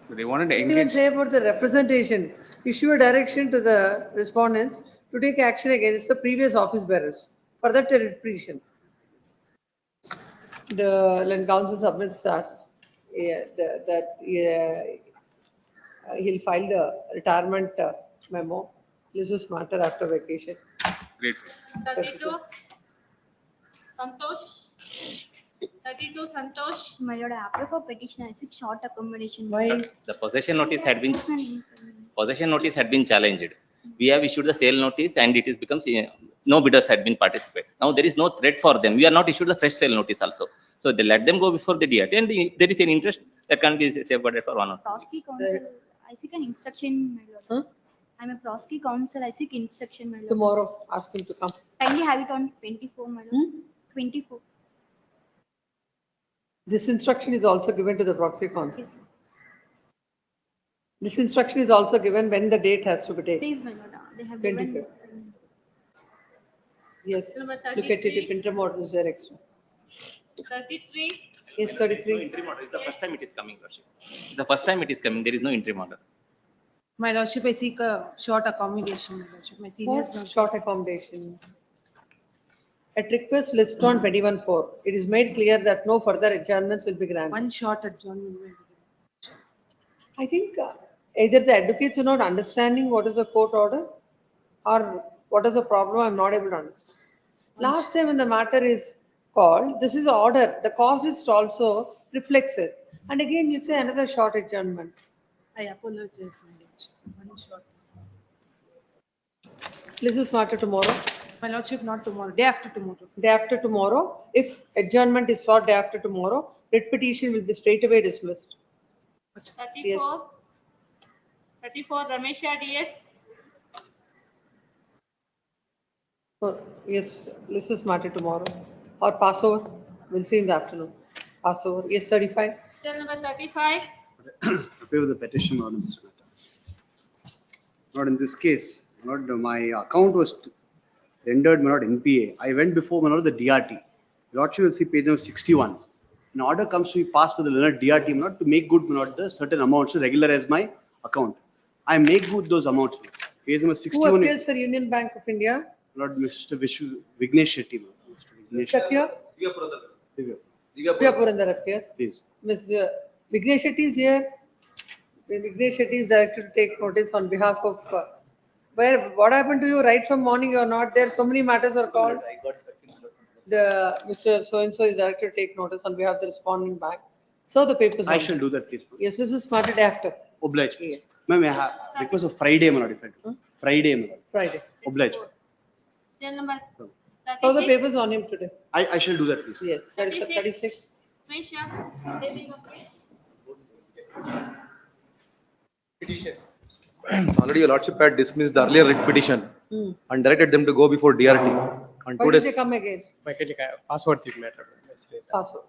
they wanted to What do you engage. say about the representation? Issue a direction to the respondents to take action against the previous office bearers. For that, a writ petition. The land council submits that, he'll file the retirement memo. This is matter after vacation. Great. 32, Santosh. 32, Santosh. My lord, I apply for petition, I seek short accommodation. Why? The possession notice had been challenged. We have issued the sale notice and it is becomes, no bidders had been participated. Now there is no threat for them. We are not issued the fresh sale notice also. So they let them go before the DRT and there is an interest that can be safeguarded for 1 or 2. Prosky counsel, I seek an instruction, my lord. I'm a prosky counsel, I seek instruction, my lord. Tomorrow, ask him to come. Kindly have it on 24, my lord. 24. This instruction is also given to the proxy counsel. This instruction is also given when the date has to be taken. Please, my lord, they have given. 25th. Yes, Number look at it if interim order is there extra. 33, Yes, No 33. interim order. It's the first time it is coming, Lordship. The first time it is coming, there is no interim order. My lordship, I seek a short accommodation, my lordship. My seniors. What short accommodation? At request list on 21-4, it is made clear that no further adjournments will be granted. One short adjournment. I think either the advocates are not understanding what is the court order or what is the problem, I'm not able to understand. Last time when the matter is called, this is order, the cause list also reflects it. And again, you say another short adjournment. I apologize, my lordship. One short. This is matter tomorrow. My lordship, not tomorrow, day after tomorrow. Day after tomorrow, if adjournment is sought day after tomorrow, writ petition will be straight away dismissed. 34, 34, Ramesha DS. Oh, yes, this is matter tomorrow. Or Passover, we'll see in the afternoon. Passover, yes, 35. Still number 35, Appear with the petition on this matter. Not in this case, not my account was rendered not NPA. I went before the DRT. Lordship will see page number 61. An order comes to be passed by the DRT not to make good the certain amounts to regularize my account. I make good those amounts. Page number Who 61. appears for Union Bank of India? Lord Mr. Vignesh Shetty. Which appear? Purandar appears. Please. Ms. Vignesh Shetty is here. Vignesh Shetty is directed to take notice on behalf of, what happened to you right from morning? You are not there. So many matters are called. The Mr. So-and-so is directed to take notice on behalf of the responding bank. So the papers. I on. shall do that, please. Yes, this is smarted after. Oblige. Ma'am, I have request of Friday, my lord, if I do. Friday, Friday. Oblige. still number How the 36, papers on him today? I shall do that, please. Yes, 36. Ramesha, Devi Gopal. Petition. Already your lordship had dismissed the earlier writ petition Hmm. and directed them to go before DRT. On Why 2 did they days, come again? Password matter. Password.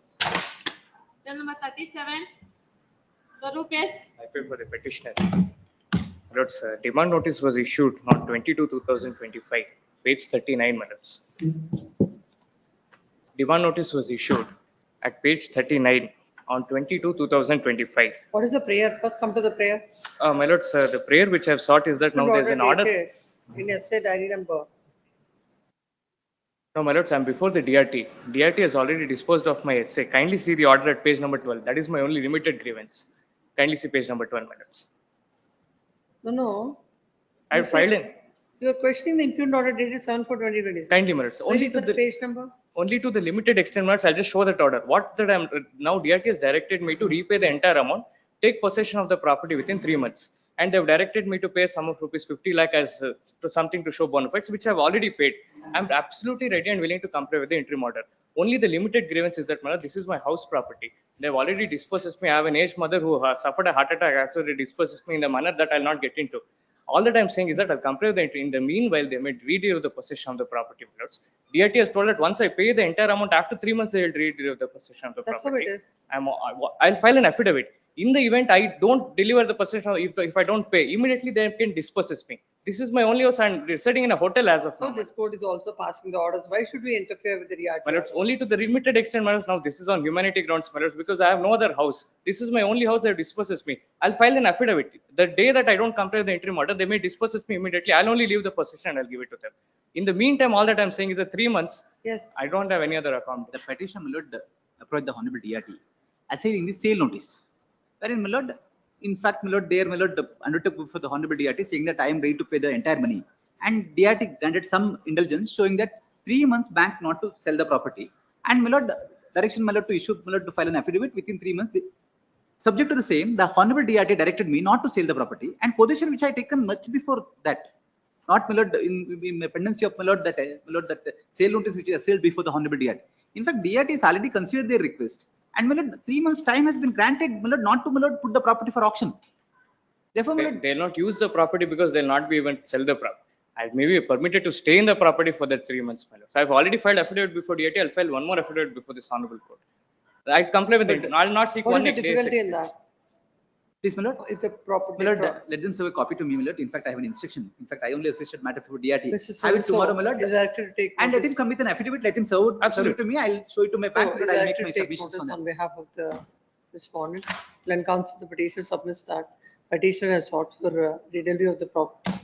Still number 37, Garupesh. I pay for the petitioner. Lord's demand notice was issued on 22/2025, page 39, madams. Demand notice was issued at page 39 on 22/2025. What is the prayer? First come to the prayer. My lord, sir, the prayer which I have sought is that now there is an order. Dated in essay diary number. No, my lords, I'm before the DRT. DRT has already disposed of my essay. Kindly see the order at page number 12. That is my only limited grievance. Kindly see page number 12, my lords. No. I have filed in. You are questioning the impugned order dated 7/4/2026. Kindly, my lords. Where Only is to that the page number? only to the limited extent, my lords, I'll just show that order. What that I'm now DRT has directed me to repay the entire amount, take possession of the property within 3 months. And they've directed me to pay a sum of rupees 50 lakh as to something to show bona fides, which I've already paid. I'm absolutely ready and willing to comply with the interim order. Only the limited grievance is that, my lord, this is my house property. They've already dispossessed me. I have an aged mother who suffered a heart attack after they dispossessed me in a manner that I'll not get into. All that I'm saying is that I'll comply with the interim. In the meanwhile, they may re-derive the possession of the property, my lords. DRT has told that once I pay the entire amount, after 3 months, they will re-derive the possession of the That's how property. it is. I'll file an affidavit. In the event I don't deliver the possession, if I don't pay, immediately they can dispossess me. This is my only house. I'm residing in a hotel as of So now. this court is also passing the orders. Why should we interfere with the DRT? My lords, only to the limited extent, my lords. Now this is on humanity grounds, my lords, because I have no other house. This is my only house that dispossess me. I'll file an affidavit. The day that I don't comply with the interim order, they may dispossess me immediately. I'll only leave the possession and I'll give it to them. In the meantime, all that I'm saying is that 3 months. Yes. I don't have any other account. The petition, my lord, approached the Honorable DRT, assigning the sale notice. Wherein, my lord, in fact, my lord, there, my lord, undertook before the Honorable DRT saying that I am ready to pay the entire money. And DRT granted some indulgence, showing that 3 months bank not to sell the property. And, my lord, direction, my lord, to issue, my lord, to file an affidavit within 3 months. Subject to the same, the Honorable DRT directed me not to sell the property, and position which I taken much before that. Not, my lord, in pendency of, my lord, that sale notice which is sealed before the Honorable DRT. In fact, DRT has already considered their request. And, my lord, 3 months time has been granted, my lord, not to, my lord, put the property for auction. Therefore, my lord, They'll not use the property because they'll not be even sell the property. I may be permitted to stay in the property for that 3 months, my lord. So I've already filed affidavit before DRT. I'll file one more affidavit before this honorable court. I comply with it. I'll not seek What one is the day's difficulty in extension. that? please, my lord. If the property. My lord, let them serve a copy to me, my lord. In fact, I have an instruction. In fact, I only assisted matter for DRT. Mr. Have it So-and-so tomorrow, my lord. is directed to take And let notice. him come with an affidavit. Let him serve it to me. I'll show it to my bank. So But is I'll make directed my to take submissions notice on that. on behalf of the respondent. When counsel the petitioner submits that petitioner has sought for redelivery of the property,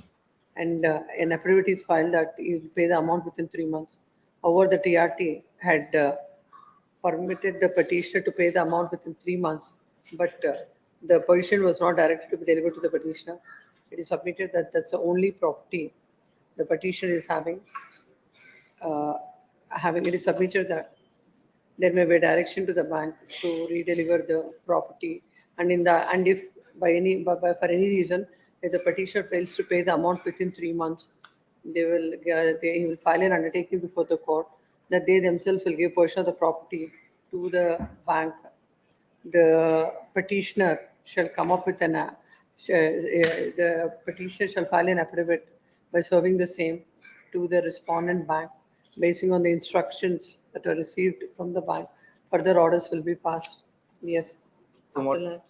and an affidavit is filed that he will pay the amount within 3 months. However, the TRT had permitted the petitioner to pay the amount within 3 months, but the petition was not directed to be delivered to the petitioner. It is submitted that that's the only property the petitioner is having. It is submitted that there may be a direction to the bank to redeliver the property, and if for any reason if the petitioner fails to pay the amount within 3 months, he will file an undertaking before the court that they themselves will give portion of the property to the bank. The petitioner shall come up with the petitioner shall file an affidavit by serving the same to the respondent bank, basing on the instructions that are received from the bank. Further orders will be passed. Yes. Tomorrow,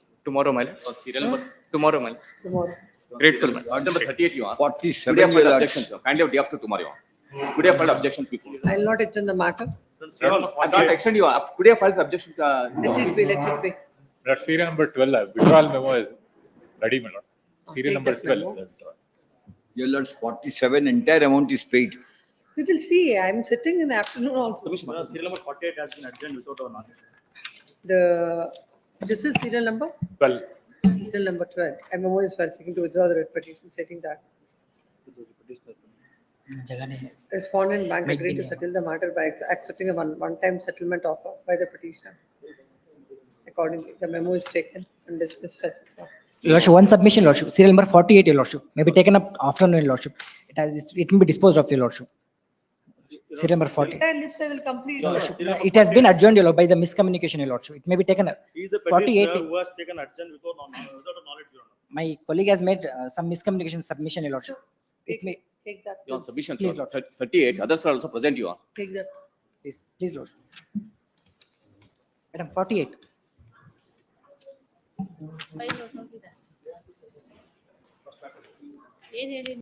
my lord. Serial number. Tomorrow, my lord. Tomorrow. Grateful, my Order lord. number 38 you are. 47 Could you have filed year objections, sir? Kindly have day after tomorrow. Could you have filed objections before? I will not extend the matter. I can't extend you. Could you have filed the objection? Let it be, let it be. That serial number 12, withdrawal memo is ready, my lord. Serial Take number that 12. memo. Your lords, 47 entire amount is paid. We will see. I am sitting in the afternoon also. Serial number 48 has been adjourned without our knowledge. This is serial number? 12. Serial number 12. MMO is for seeking to withdraw the writ petition stating that respondent bank agreed to settle the matter by accepting a one-time settlement offer by the petitioner. Accordingly, the memo is taken and dismissed as withdrawn. Your Lordship, one submission, Lordship. Serial number 48, Your Lordship. May be taken up afternoon, Your Lordship. It may be disposed of, Your Lordship. Serial number 40. Entire list I will complete. Your Lordship. It has been adjourned, Your Lord, by the miscommunication, Your Lordship. It may be taken up. He is the 48. petitioner who has taken action without knowledge, Your Honor. My colleague has made some miscommunication submission, Your Lordship. It may Take that. Your submission, Please, sir. Lordship. 38. Others are also present, you are. Take that. please, Lordship. Madam, 48. ಏನ್ ಹೇಳಿ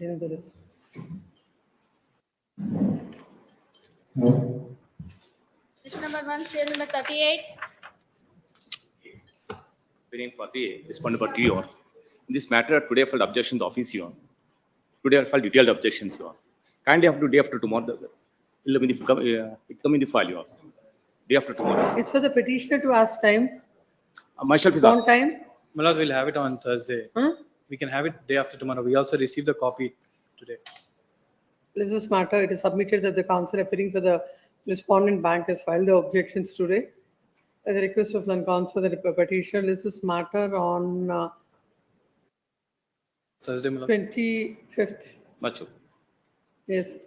Continue the list. List number 1, sale number 38. Opinion 48, responded by you all. In this matter, today I filed objections office you all. Today I filed detailed objections you all. Kindly have to day after tomorrow. It come in the file you all. Day after tomorrow. It's for the petitioner to ask time. Myself is On asked. time. Malas, we'll have it on Thursday. Huh? We can have it day after tomorrow. We also received the copy today. This matter, it is submitted that the counsel appearing for the respondent bank has filed the objections today. At the request of non-counsel, the petitioner lists this matter on Thursday, Malas. 25th. Machu. Yes.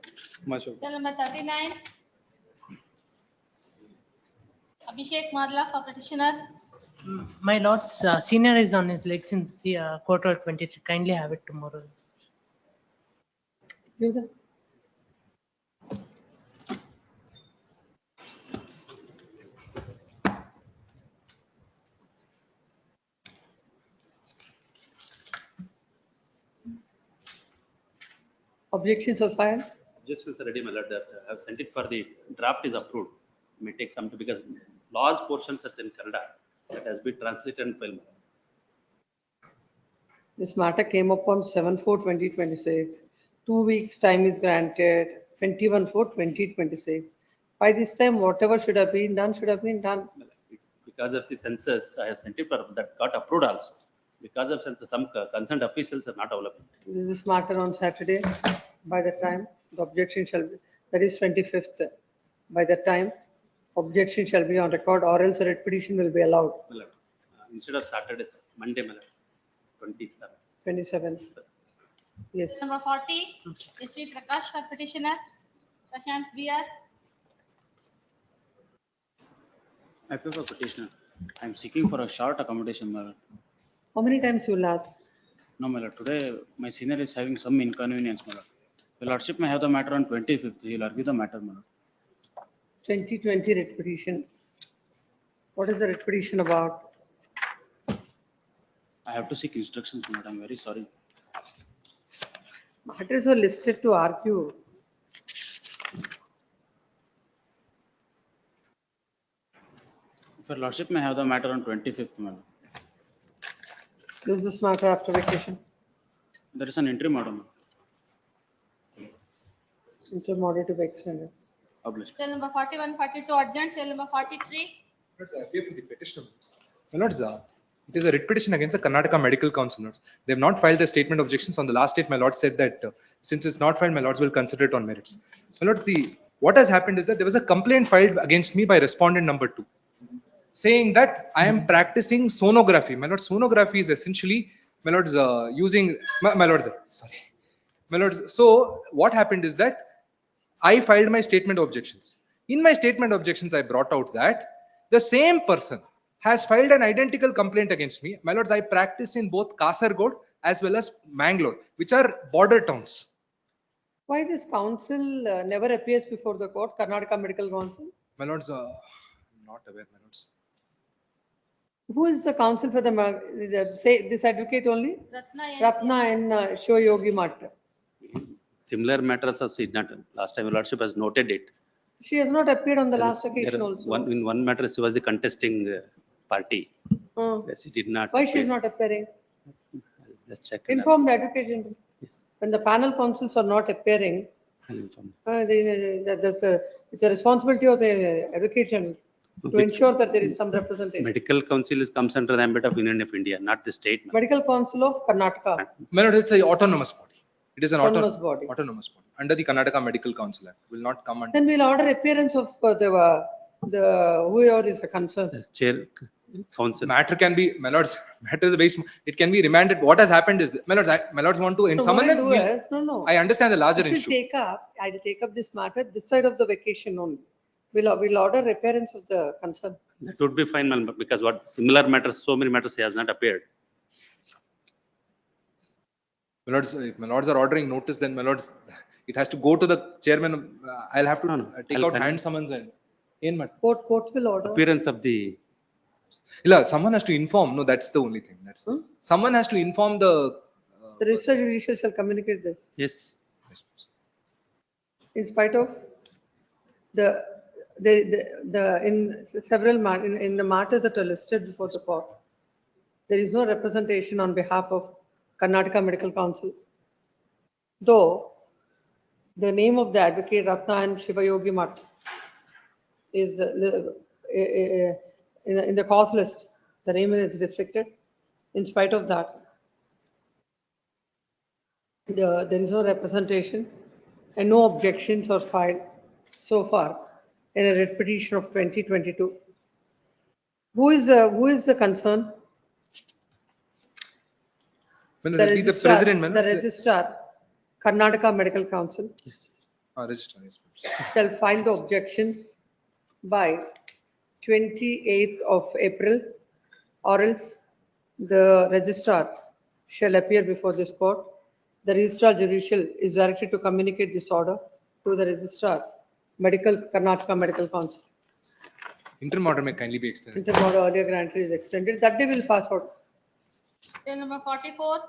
Machu. Sale number 39. Abhishek Madla for petitioner. My lord's senior is on his leg since quarter 23. Kindly have it tomorrow. Give them. Objections are filed. Objections are ready, my lord. I have sent it for the draft is approved. It may take some time because large portions are in Kannada that has been translated and filed. This matter came up on 7/4/2026. 2 weeks time is granted, 21/4/2026. By this time, whatever should have been done should have been done. Because of the census, I have sent it for that got approved also. Because of census, some concerned officials are not available. This is matter on Saturday. By the time, the objection shall be, that is 25th. By the time, objection shall be on record or else a writ petition will be allowed. My lord. Instead of Saturday, sir, Monday, my lord. 27. 27. Yes. Sale number 40. S.V. Prakash for petitioner. Prashant B.R. I appeal for petitioner. I am seeking for a short accommodation, my lord. How many times you will ask? No, my lord. Today, my senior is having some inconvenience, my lord. Your lordship may have the matter on 25th. He will argue the matter, my lord. 2020 writ petition. What is the writ petition about? I have to seek instructions, my lord. I am very sorry. Matters are listed to argue. If your lordship may have the matter on 25th, my lord. This is this matter after vacation. There is an interim order, my lord. Interim order to be extended. Published. Sale number 41, 42 urgent. Sale number 43. My lords, it is a writ petition against the Karnataka Medical Council. Lords. They have not filed their statement of objections. On the last date, my lord said that since it's not filed, my lords will consider it on merits. My lords, what has happened is that there was a complaint filed against me by respondent number 2, saying that I am practicing sonography. My lords, sonography is essentially, my lords, my lords, sorry. My lords, so what happened is that I filed my statement of objections. In my statement of objections, I brought out that the same person has filed an identical complaint against me. My lords, I practice in both Kasargod as well as Mangalore, which are border towns. Why this council never appears before the court, Karnataka Medical Council? My lords, not aware, my lords. Who is the counsel for say this advocate only? Ratna and Shoyogi Matta. Similar matters are seen not. Last time your lordship has noted it. She has not appeared on the last occasion also. In one matter, she was the contesting party. Yes, she did not. Why she is not appearing? Let's check. Inform the advocate general. Yes. When the panel counsels are not appearing, it's a responsibility of the advocate general to ensure that there is some representation. Medical council comes under the ambit of Union of India, not the state. Medical Council of Karnataka. My lord, it's an autonomous body. It is an Autonomous autonomous body under the Karnataka Medical Council Act. Will not come under. Then we'll order appearance of the whoever is concerned. Chair council. Matter can be, my lords, matter is based. It can be remanded. What has happened is, my lords want to summon them. No. I understand the larger issue. I'll take up this matter this side of the vacation only. We'll order appearance of the concern. That would be fine, ma'am, because what similar matters, so many matters he has not appeared. My lords, if my lords are ordering notice, then my lords, it has to go to the chairman. I'll have to take out hand summons and in my court will order appearance of the. Someone has to inform. No, that's the only thing. Someone has to inform the The Registrar Judicial shall communicate this Yes. in spite of in several, in the matters that are listed before the court. There is no representation on behalf of Karnataka Medical Council. Though the name of the advocate Ratna and Shivayogi Math is in the cause list, the name is reflected. In spite of that, there is no representation and no objections are filed so far in a writ petition of 2022. Who is the concern? Well, it will be the president, The registrar, Karnataka Medical Council, registrar, yes, shall file the objections by 28th of April, or else the registrar shall appear before this court. The registrar judicial is directed to communicate this order to the registrar, Karnataka Medical Council. Interim order may kindly be extended. Interim order earlier granted is extended. That day will pass out. Bill number 44,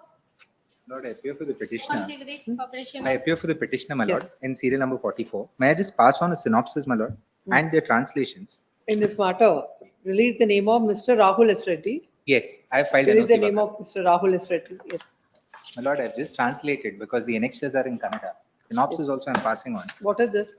Lord, I appear for the petitioner. Degree Corporation. I appear for the petitioner, my lord, in serial number 44. May I just pass on a synopsis, my lord, and their translations? In this matter, release the name of Mr. Rahul S. Reddy. Yes, I have filed Release the NOC name vacant. of Mr. Rahul S. Reddy. Yes. My lord, I've just translated because the annexures are in Kannada. Synopsis also I'm passing on. What is this?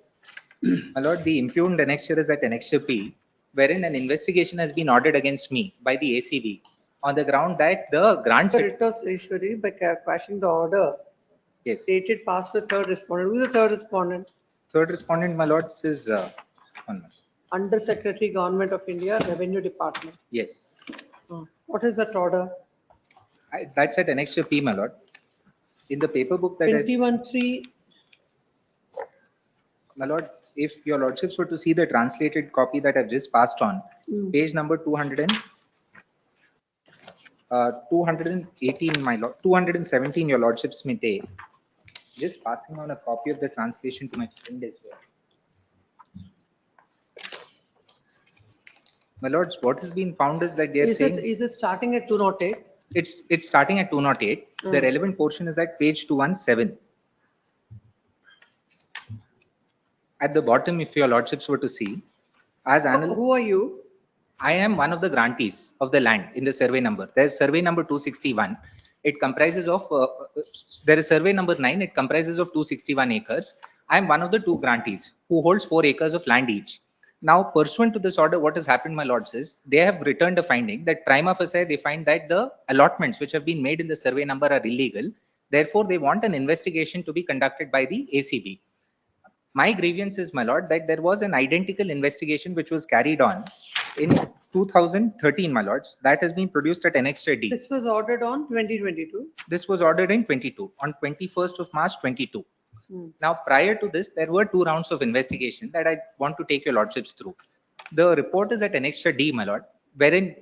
My lord, the impugned annexure is at annexure P, wherein an investigation has been ordered against me by the ACB on the ground that the grants. The writ of Sarishwari by quashing the order. Yes. Stated passed with third respondent. Who is the third respondent? Third respondent, my lord, is one minute. Under Secretary Government of India, Revenue Department. Yes. What is that order? That's at annexure P, my lord. In the paper book that 21-3. My lord, if your lordships were to see the translated copy that I've just passed on, page number 218, my lord, 217, your lordships may take. Just passing on a copy of the translation to my friend as well. My lords, what has been found is that they are saying. Is it starting at 208? It's starting at 208. The relevant portion is at page 217. At the bottom, if your lordships were to see, as analyst. Who are you? I am one of the grantees of the land in the survey number. There's survey number 261. It comprises of, there is survey number 9. It comprises of 261 acres. I am one of the two grantees who holds 4 acres of land each. Now, pursuant to this order, what has happened, my lords, is they have returned a finding that prima facie they find that the allotments which have been made in the survey number are illegal. Therefore, they want an investigation to be conducted by the ACB. My grievance is, my lord, that there was an identical investigation which was carried on in 2013, my lords. That has been produced at annexure D. This was ordered on 2022. This was ordered in 22, on 21st of March 22. Now, prior to this, there were 2 rounds of investigation that I want to take your lordships through. The report is at annexure D, my lord, wherein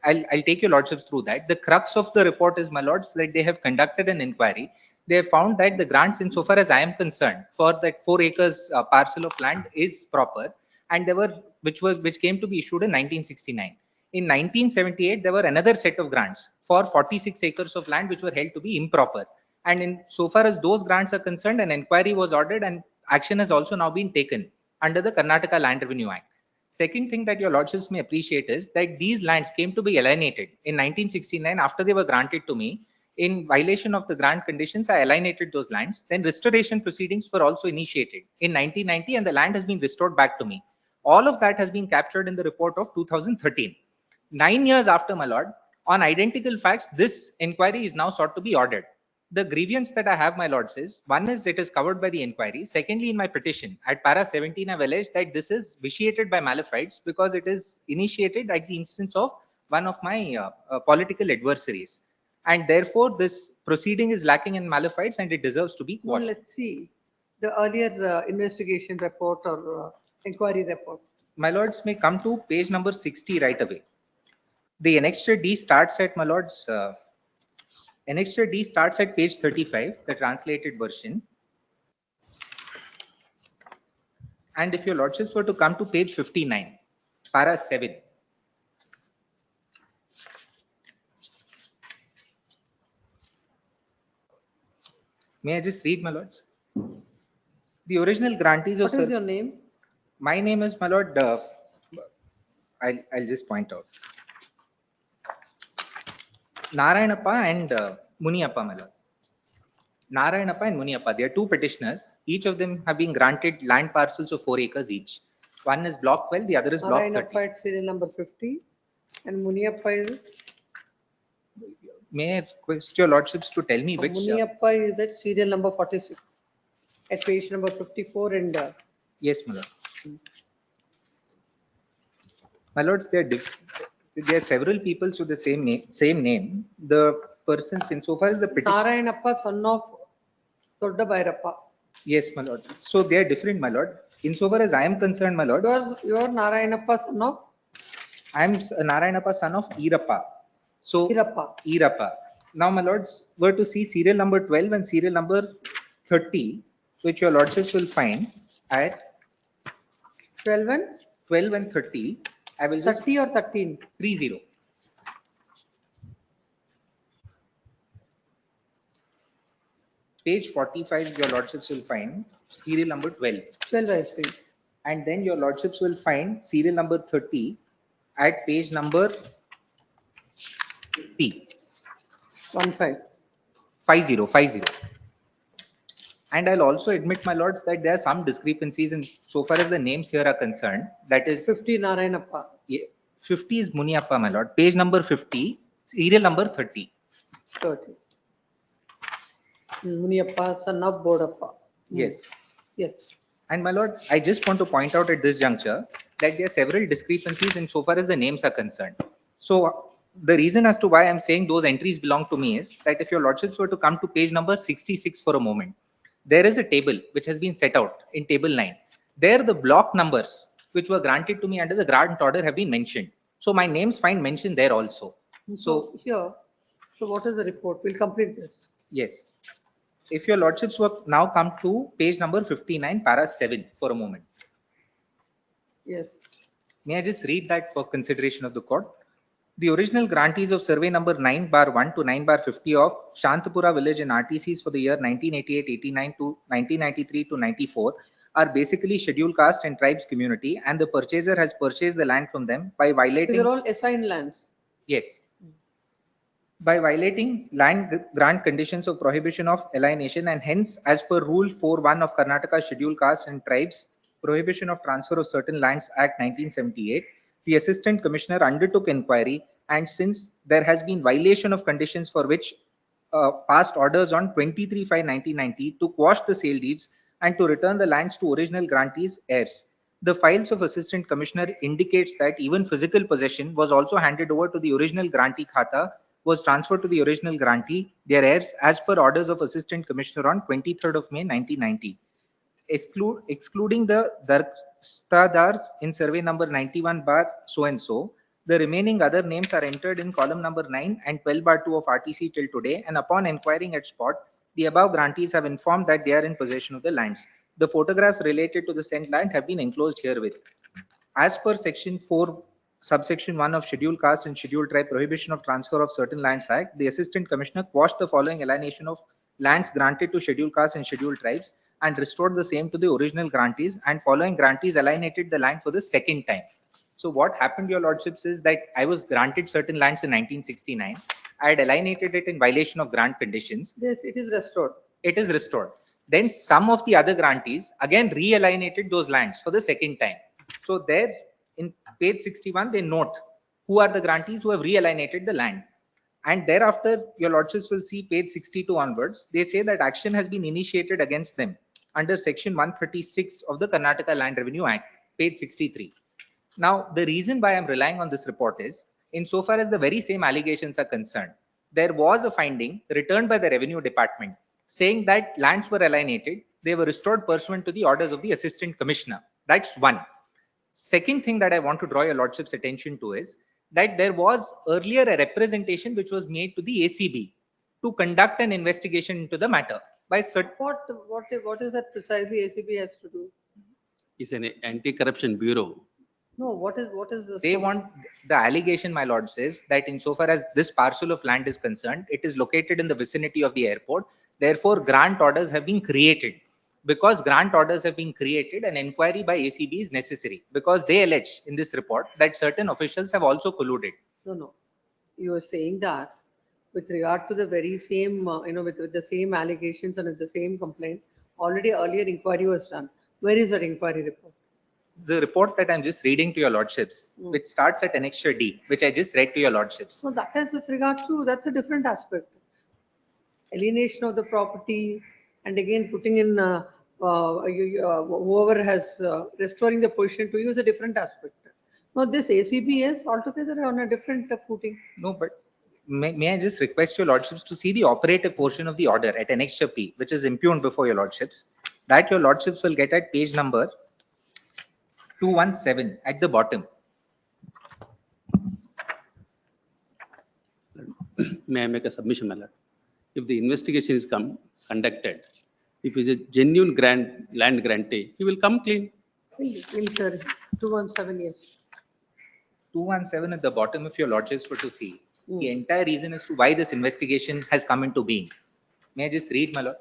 I'll take your lordships through that. The crux of the report is, my lords, that they have conducted an inquiry. They have found that the grants, insofar as I am concerned, for that 4 acres parcel of land is proper, and they were which came to be issued in 1969. In 1978, there were another set of grants for 46 acres of land which were held to be improper. And in so far as those grants are concerned, an inquiry was ordered and action has also now been taken under the Karnataka Land Revenue Act. Second thing that your lordships may appreciate is that these lands came to be alienated in 1969 after they were granted to me. In violation of the grant conditions, I alienated those lands. Then restoration proceedings were also initiated in 1990 and the land has been restored back to me. All of that has been captured in the report of 2013. 9 years after, my lord, on identical facts, this inquiry is now sought to be ordered. The grievance that I have, my lords, is one is it is covered by the inquiry. Secondly, in my petition at para 17, I've alleged that this is vitiated by malefides because it is initiated at the instance of one of my political adversaries. And therefore, this proceeding is lacking in malefides and it deserves to be quashed. Well, let's see the earlier investigation report or inquiry report. My lords may come to page number 60 right away. The annexure D starts at, my lords, annexure D starts at page 35, the translated version. And if your lordships were to come to page 59, para 7. May I just read, my lords? The original grantees of. What is your name? My name is, my lord, I'll just point out. Narayanappa and Muniappa, my lord. Narayanappa and Muniappa, they are two petitioners. Each of them have been granted land parcels of 4 acres each. One is block 12, the other is block 30. Narayanappa is serial number 50 and Muniappa is? May I request your lordships to tell me which? Muniappa is at serial number 46 at page number 54 and. Yes, my lord. My lords, there are several people with the same name. The persons insofar as the petition. Narayanappa, son of Dodda Bhairappa. Yes, my lord. So they are different, my lord. Insofar as I am concerned, my lord. You are Narayanappa, son of? I am Narayanappa, son of Irappa. So Irappa. Now, my lords, were to see serial number 12 and serial number 30, which your lordships will find at 12 and 30. I will just 30 or 13? 30. Page 45, your lordships will find serial number 12. 12, I see. And then your lordships will find serial number 30 at page number 50. 50. And I'll also admit, my lords, that there are some discrepancies in so far as the names here are concerned. That is 50 Narayanappa. 50 is Muniappa, my lord. Page number 50, serial number 30. 30. Muniappa, son of Bodappa. Yes. Yes. And my lord, I just want to point out at this juncture that there are several discrepancies in so far as the names are concerned. So the reason as to why I'm saying those entries belong to me is that if your lordships were to come to page number 66 for a moment, there is a table which has been set out in table 9. There the block numbers which were granted to me under the grant order have been mentioned. So my names find mention there also. So here, so what is the report? We'll complete this. Yes. If your lordships were now come to page number 59, para 7 for a moment. Yes. May I just read that for consideration of the court? The original grantees of survey number 9/1 to 9/50 of Shantapura village in RTCs for the year 1988-89 to 1993 to 94 are basically scheduled caste and tribes community, and the purchaser has purchased the land from them by violating. These are all assigned lands. Yes. By violating land grant conditions of prohibition of alienation, and hence as per rule 4.1 of Karnataka scheduled caste and tribes prohibition of transfer of certain lands act 1978, the assistant commissioner undertook inquiry, and since there has been violation of conditions for which passed orders on 23/5/1990 to quash the sale deeds and to return the lands to original grantees heirs. The files of assistant commissioner indicates that even physical possession was also handed over to the original grantee khata, was transferred to the original grantee, their heirs, as per orders of assistant commissioner on 23rd of May 1990. Excluding the Darstadars in survey number 91 bar so and so, the remaining other names are entered in column number 9 and 12 bar 2 of RTC till today, and upon inquiring at spot, the above grantees have informed that they are in possession of the lands. The photographs related to the said land have been enclosed herewith. As per section 4 subsection 1 of scheduled caste and scheduled tribe prohibition of transfer of certain lands act, the assistant commissioner quashed the following alienation of lands granted to scheduled caste and scheduled tribes and restored the same to the original grantees, and following grantees alienated the land for the second time. So what happened, your lordships, is that I was granted certain lands in 1969. I had alienated it in violation of grant conditions. Yes, it is restored. It is restored. Then some of the other grantees again re-alienated those lands for the second time. So there in page 61, they note who are the grantees who have re-alienated the land. And thereafter, your lordships will see page 62 onwards. They say that action has been initiated against them under section 136 of the Karnataka Land Revenue Act, page 63. Now, the reason why I'm relying on this report is, insofar as the very same allegations are concerned, there was a finding returned by the Revenue Department saying that lands were alienated, they were restored pursuant to the orders of the Assistant Commissioner. That's one. Second thing that I want to draw your lordship's attention to is that there was earlier a representation which was made to the ACB to conduct an investigation into the matter. By What is that precisely ACB has to do? It's an anti-corruption bureau. No, what is the? They want, the allegation, my lord, says that insofar as this parcel of land is concerned, it is located in the vicinity of the airport. Therefore, grant orders have been created. Because grant orders have been created, an inquiry by ACB is necessary because they allege in this report that certain officials have also colluded. No. You are saying that with regard to the very same, with the same allegations and with the same complaint, already earlier inquiry was done. Where is that inquiry report? The report that I'm just reading to your lordships, which starts at annexure D, which I just read to your lordships. So that is with regard to, that's a different aspect. Alienation of the property and again putting in whoever has restoring the position to you is a different aspect. Now this ACB is altogether on a different footing. No, but may I just request your lordships to see the operative portion of the order at annexure P, which is impugned before your lordships, that your lordships will get at page number 217 at the bottom. May I make a submission, my lord? If the investigation is conducted, if he is a genuine land grantee, he will come clean. Will 217 years. 217 at the bottom, if your lordships were to see, the entire reason as to why this investigation has come into being. May I just read, my lord?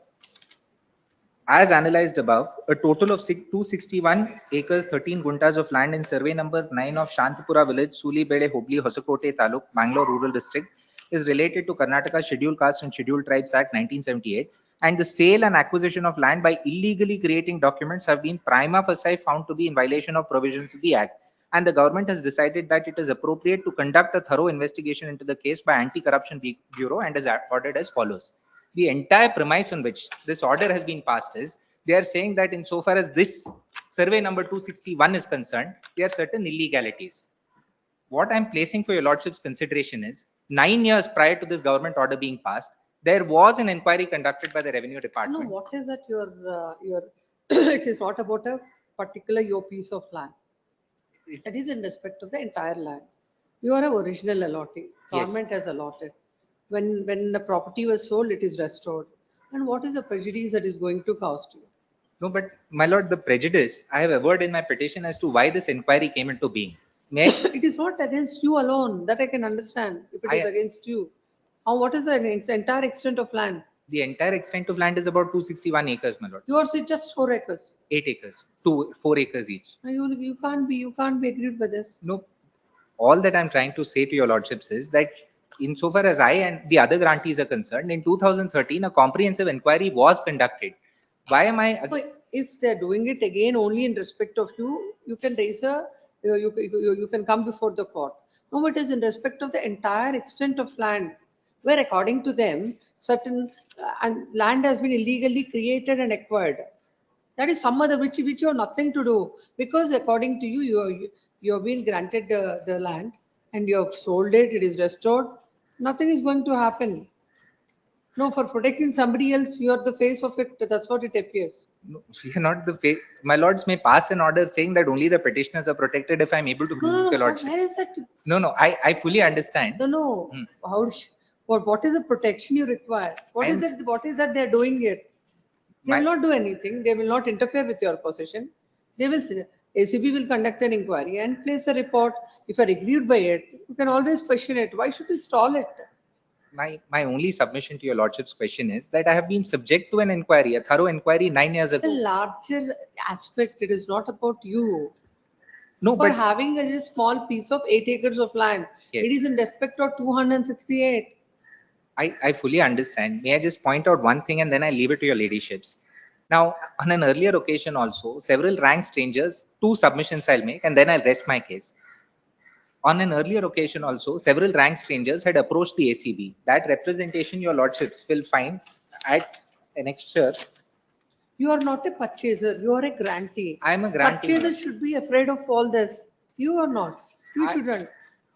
As analyzed above, a total of 261 acres, 13 guntas of land in survey number 9 of Shantipura village, Sulibele, Hubli, Hosakote Taluk, Bangalore Rural District is related to Karnataka Scheduled Caste and Scheduled Tribes Act 1978, and the sale and acquisition of land by illegally creating documents have been prima facie found to be in violation of provisions of the Act, and the government has decided that it is appropriate to conduct a thorough investigation into the case by Anti-Corruption Bureau and is ordered as follows. The entire premise on which this order has been passed is they are saying that insofar as this survey number 261 is concerned, there are certain illegalities. What I'm placing for your lordship's consideration is 9 years prior to this government order being passed, there was an inquiry conducted by the Revenue Department. No, what is that your it is not about a particular your piece of land. That is in respect of the entire land. You are an original allotee. Government has allotted. When the property was sold, it is restored. And what is the prejudice that is going to cost you? No, but my lord, the prejudice, I have averred in my petition as to why this inquiry came into being. May I? It is not against you alone. That I can understand. If it is against you. What is the entire extent of land? The entire extent of land is about 261 acres, my lord. Yours is just 4 acres. 8 acres, 4 acres each. You can't be agreed with this. No, all that I'm trying to say to your lordships is that insofar as I and the other grantees are concerned, in 2013, a comprehensive inquiry was conducted. Why am I? If they're doing it again only in respect of you, you can raise you can come before the court. No, it is in respect of the entire extent of land, where according to them, certain land has been illegally created and acquired. That is some other which you have nothing to do, because according to you, you have been granted the land and you have sold it, it is restored. Nothing is going to happen. No, for protecting somebody else, you are the face of it. That's what it appears. No, we are not the face. My lords may pass an order saying that only the petitioners are protected if I'm able to prove the lordships. Where is that? No, I fully understand. No. What is the protection you require? What is that they're doing it? They will not do anything. They will not interfere with your possession. They will say, ACB will conduct an inquiry and place a report. If you are aggrieved by it, you can always question it. Why should we stall it? My only submission to your lordship's question is that I have been subject to an inquiry, a thorough inquiry 9 years ago. The larger aspect, it is not about you. No, for but having a small piece of 8 acres of land, yes. It is in respect of 268. I fully understand. May I just point out one thing and then I leave it to your ladyships. Now, on an earlier occasion also, several rank strangers, 2 submissions I'll make and then I'll rest my case. On an earlier occasion also, several rank strangers had approached the ACB. That representation your lordships will find at annexure. You are not a purchaser, you are a grantee. I am a grantee. Purchasers should be afraid of all this. You are not. You shouldn't.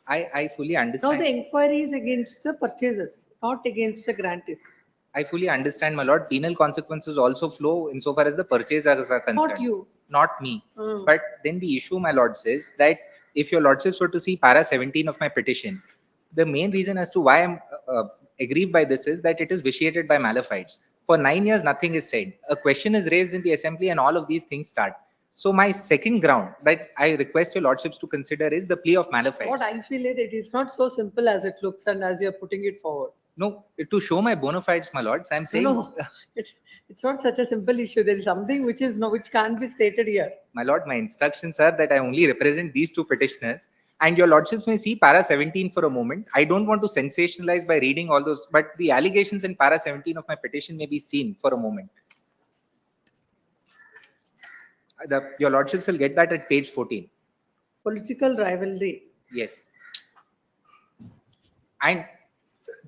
I fully understand. Now the inquiry is against the purchasers, not against the grantees. I fully understand, my lord. Penal consequences also flow insofar as the purchasers are concerned. Not you. Not me. But then the issue, my lord, says that if your lordships were to see para 17 of my petition, the main reason as to why I'm aggrieved by this is that it is vitiated by malefides. For 9 years, nothing is said. A question is raised in the assembly and all of these things start. So my second ground that I request your lordships to consider is the plea of malefides. What I feel is it is not so simple as it looks and as you're putting it forward. No, to show my bona fides, my lords, I'm saying, No, it's not such a simple issue. There is something which is no, which can't be stated here. my lord, my instructions are that I only represent these two petitioners. And your lordships may see para 17 for a moment. I don't want to sensationalize by reading all those, but the allegations in para 17 of my petition may be seen for a moment. Your lordships will get that at page 14. Political rivalry. Yes. And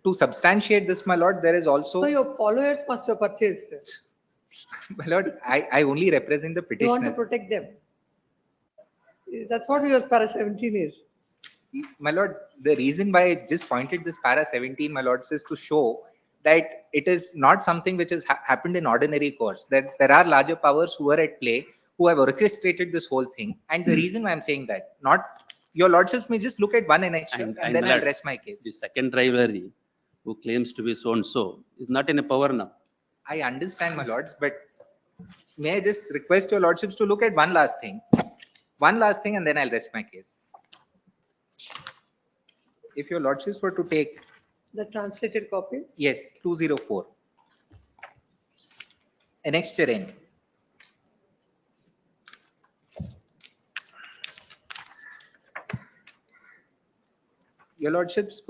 to substantiate this, my lord, there is also, So your followers must have purchased it. my lord, I only represent the You want to petitioners. protect them. That's what your para 17 is. My lord, the reason why I just pointed this para 17, my lords, is to show that it is not something which has happened in ordinary course, that there are larger powers who are at play, who have orchestrated this whole thing. And the reason why I'm saying that, not your lordships may just look at one annexure and then I'll rest my case. The second rivalry who claims to be so and so is not in a power now. I understand, my lords, but may I just request your lordships to look at one last thing, and then I'll rest my case. If your lordships were to take, The translated copies. yes, 204, annexure N. Your lordships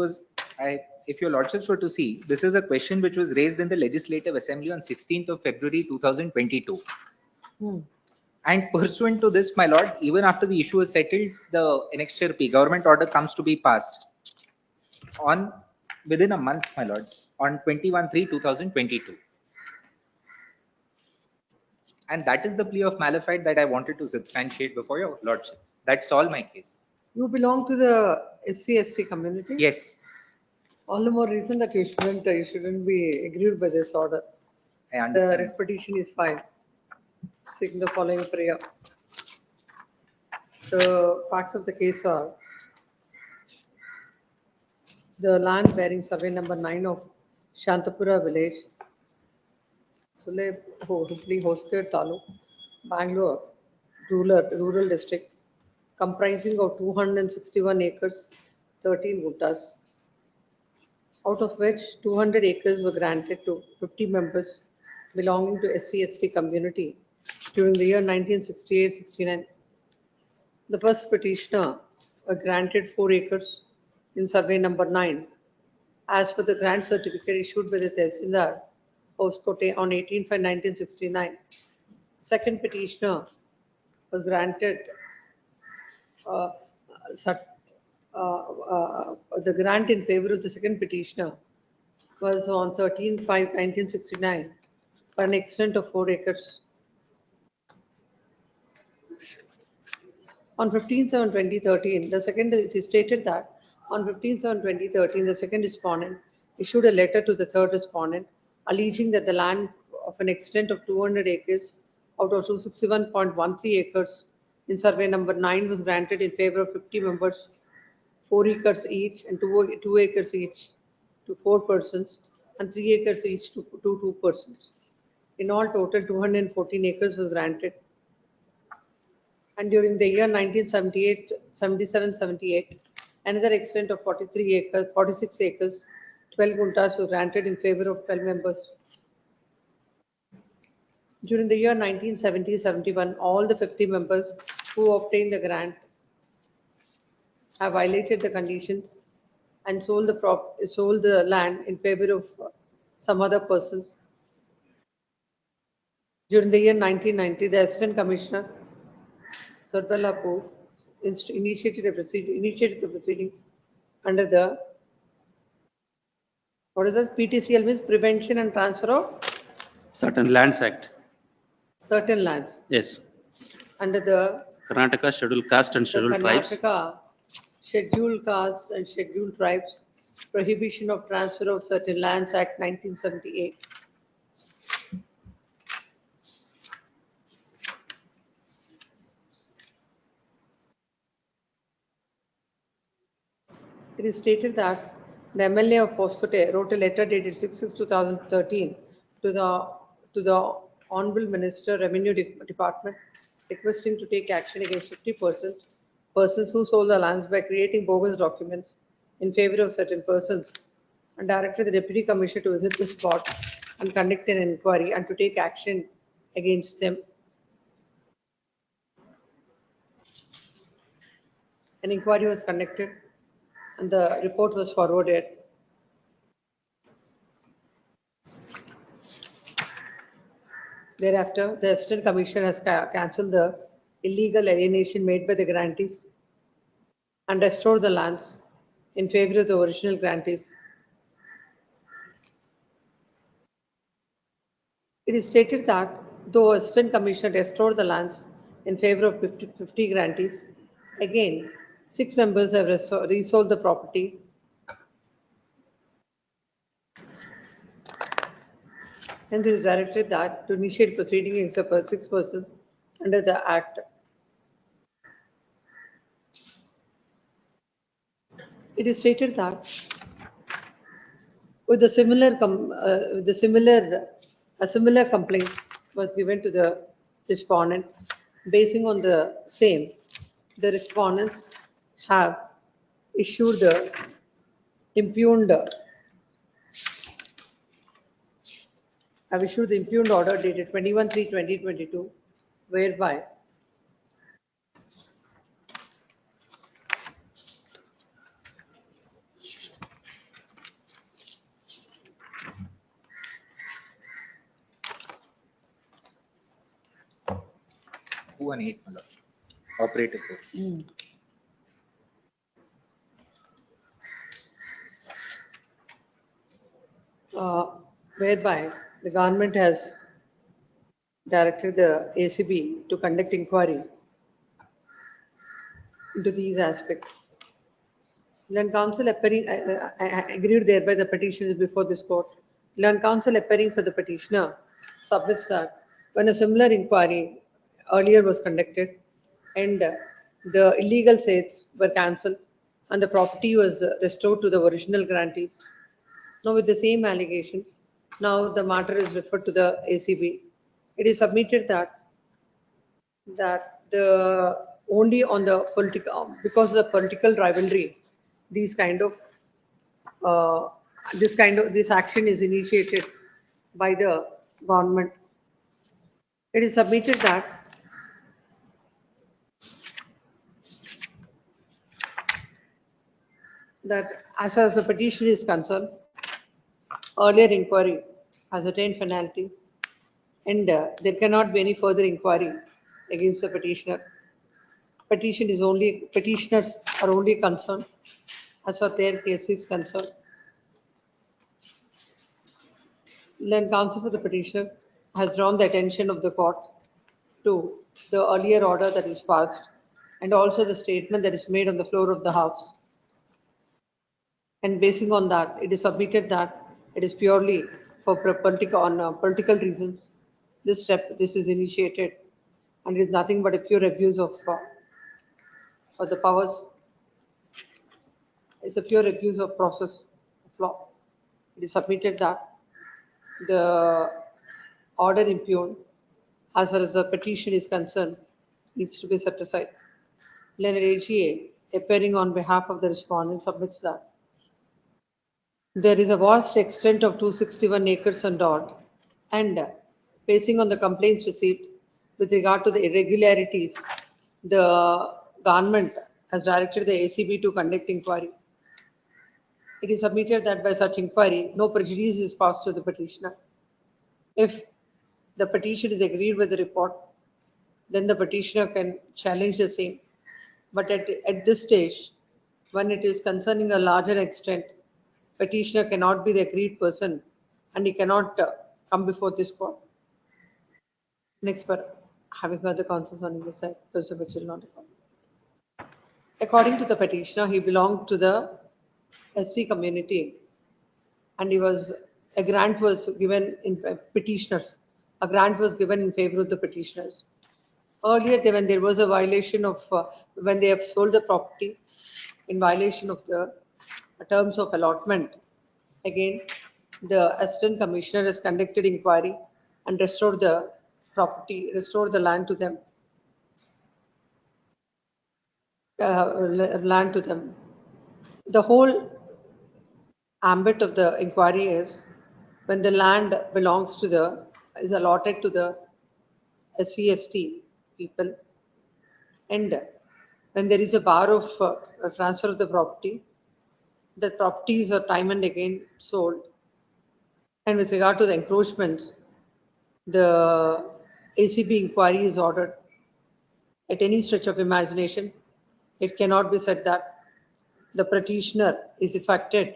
if your lordships were to see, this is a question which was raised in the Legislative Assembly on 16th of February 2022. And pursuant to this, my lord, even after the issue is settled, the annexure P government order comes to be passed on within a month, my lords, on 21/3/2022. And that is the plea of malefied that I wanted to substantiate before your lordship. That's all my case. You belong to the SC/ST community? Yes. All the more reason that you shouldn't be aggrieved by this order. I understand. The writ petition is fine. Seeking the following prayer. The facts of the case are the land bearing survey number 9 of Shantapura village, Sule Hubli Hoskar Taluk, Bangalore, rural district, comprising of 261 acres, 13 guttas, out of which 200 acres were granted to 50 members belonging to SC/ST community during the year 1968-69. The first petitioner granted 4 acres in survey number 9 as per the grant certificate issued by the Tehsildar Hoskote on 18/5/1969. Second petitioner was granted the grant in favor of the second petitioner was on 13/5/1969 for an extent of 4 acres. On 15/7/2013, it is stated that on 15/7/2013, the second respondent issued a letter to the third respondent alleging that the land of an extent of 200 acres out of 261.13 acres in survey number 9 was granted in favor of 50 members, 4 acres each and 2 acres each to 4 persons and 3 acres each to 2 persons. In all, total 214 acres was granted. And during the year 1977-78, another extent of 46 acres, 12 guntas were granted in favor of 12 members. During the year 1970-71, all the 50 members who obtained the grant have violated the conditions and sold the land in favor of some other persons. During the year 1990, the Assistant Commissioner Durbalapur initiated the proceedings under the PTCL means Prevention and Transfer of Certain Lands Act. Certain lands. Yes. Under the Karnataka Scheduled Caste and Scheduled Tribes. Karnataka Scheduled Caste and Scheduled Tribes Prohibition of Transfer of Certain Lands Act 1978. It is stated that the MLA of Hoskote wrote a letter dated 6/6/2013 to the Honorable Minister, Revenue Department, requesting to take action against 50 persons who sold the lands by creating bogus documents in favor of certain persons and directed the Deputy Commissioner to visit the spot and conduct an inquiry and to take action against them. An inquiry was conducted and the report was forwarded. Thereafter, the Assistant Commissioner has cancelled the illegal alienation made by the grantees and restored the lands in favor of the original grantees. It is stated that though Assistant Commissioner restored the lands in favor of 50 grantees, again 6 members have resold the property. Hence, it is directed that to initiate proceeding against 6 persons under the Act. It is stated that with a similar complaint was given to the respondent. Basing on the same, the respondents have issued the impugned order dated 21/3/2022, whereby and 8, my lord. Operative code. Whereby the government has directed the ACB to conduct inquiry into these aspects. Land counsel appearing, I agreed thereby the petition is before this court. Land counsel appearing for the petitioner submits that when a similar inquiry earlier was conducted and the illegal sales were cancelled and the property was restored to the original grantees. Now with the same allegations, now the matter is referred to the ACB. It is submitted that the only on the political, because of the political rivalry, this action is initiated by the government. It is submitted that as far as the petition is concerned, earlier inquiry has attained finality and there cannot be any further inquiry against the petitioner. Petitioners are only concerned as far as their case is concerned. Land counsel for the petitioner has drawn the attention of the court to the earlier order that is passed and also the statement that is made on the floor of the House. And basing on that, it is submitted that it is purely for political reasons. This is initiated and it is nothing but a pure abuse of the powers. It's a pure abuse of process of law. It is submitted that the order impugned, as far as the petition is concerned, needs to be set aside. Learned AGA, appearing on behalf of the respondent, submits that there is a vast extent of 261 acres and odd, and basing on the complaints received with regard to the irregularities, the government has directed the ACB to conduct inquiry. It is submitted that by such inquiry, no prejudice is passed to the petitioner. If the petition is agreed with the report, then the petitioner can challenge the same. But at this stage, when it is concerning a larger extent, petitioner cannot be the agreed person and he cannot come before this court. Next, but having heard the concerns on either side, person which will not record. According to the petitioner, he belonged to the SC community and a grant was given in petitioners. A grant was given in favor of the petitioners. Earlier, when there was a violation of, when they have sold the property in violation of the terms of allotment, again, the Assistant Commissioner has conducted inquiry and restored the property, restored the land to them. The whole ambit of the inquiry is when the land belongs to the, is allotted to the SC/ST people, and when there is a bar of transfer of the property, the properties are time and again sold. And with regard to the encroachments, the ACB inquiry is ordered. At any stretch of imagination, it cannot be said that the petitioner is affected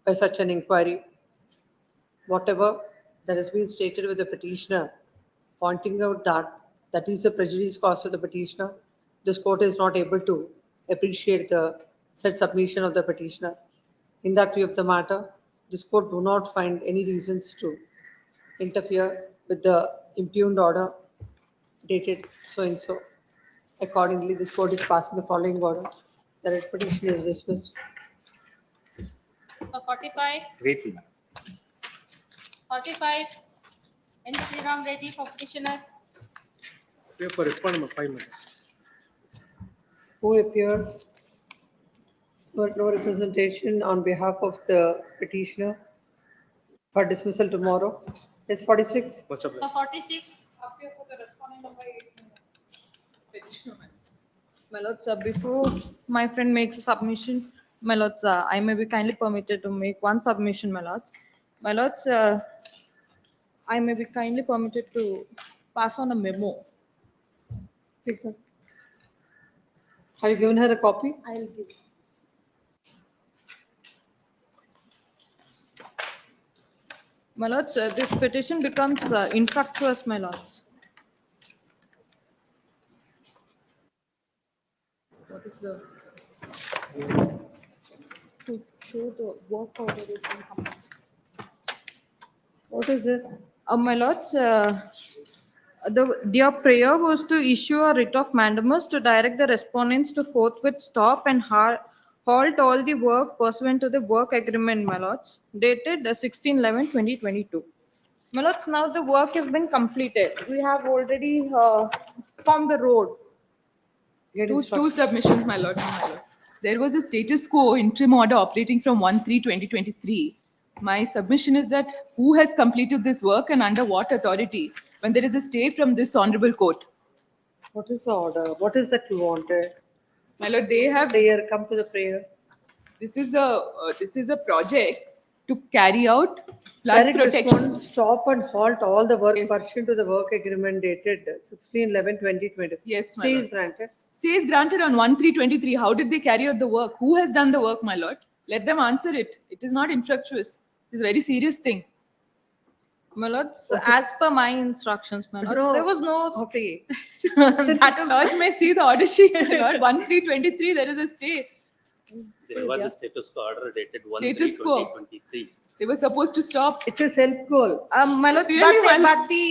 by such an inquiry. Whatever that has been stated with the petitioner, pointing out that that is the prejudice caused to the petitioner, this court is not able to appreciate the said submission of the petitioner. In that view of the matter, this court do not find any reasons to interfere with the impugned order dated so and so. Accordingly, this court is passing the following order. The writ petition is dismissed. For 45, Grateful, ma'am. 45, any Sriram Reddy for petitioner? Here for respondent, 5 minutes. Who appears for no representation on behalf of the petitioner for dismissal tomorrow? Is 46? For 46, Appear for the respondent number 8. Petitioner. My lords, before my friend makes a submission, my lords, I may be kindly permitted to make one submission, my lords. My lords, I may be kindly permitted to pass on a memo. Have you given her a copy? I'll give. My lords, this petition becomes infructuous, my lords. What is the? To show the work order is incomplete. What is this? My lords, their prayer was to issue a writ of mandamus to direct the respondents to forthwith stop and halt all the work pursuant to the work agreement, my lords, dated 16/11/2022. My lords, now the work has been completed. We have already formed the road. Two submissions, my lord. There was a status quo interim order operating from 1/3/2023. My submission is that who has completed this work and under what authority when there is a stay from this honorable court? What is the order? What is that you wanted? My lord, they have. Prayer, come to the prayer. This is a project to carry out flood Direct protection. respondent, stop and halt all the work pursuant to the work agreement dated 16/11/2020. Yes, my Stay is lord. granted. Stay is granted on 1/3/23. How did they carry out the work? Who has done the work, my lord? Let them answer it. It is not infructuous. It is a very serious thing. My lords, as per my instructions, my lords, No. there was no stay. That is, lords may see the order sheet, my lord. 1/3/23, there is a stay. There was a status quo order dated Status quo. 1/3/2023. They were supposed to stop. It's a self goal. My lords, Really, but the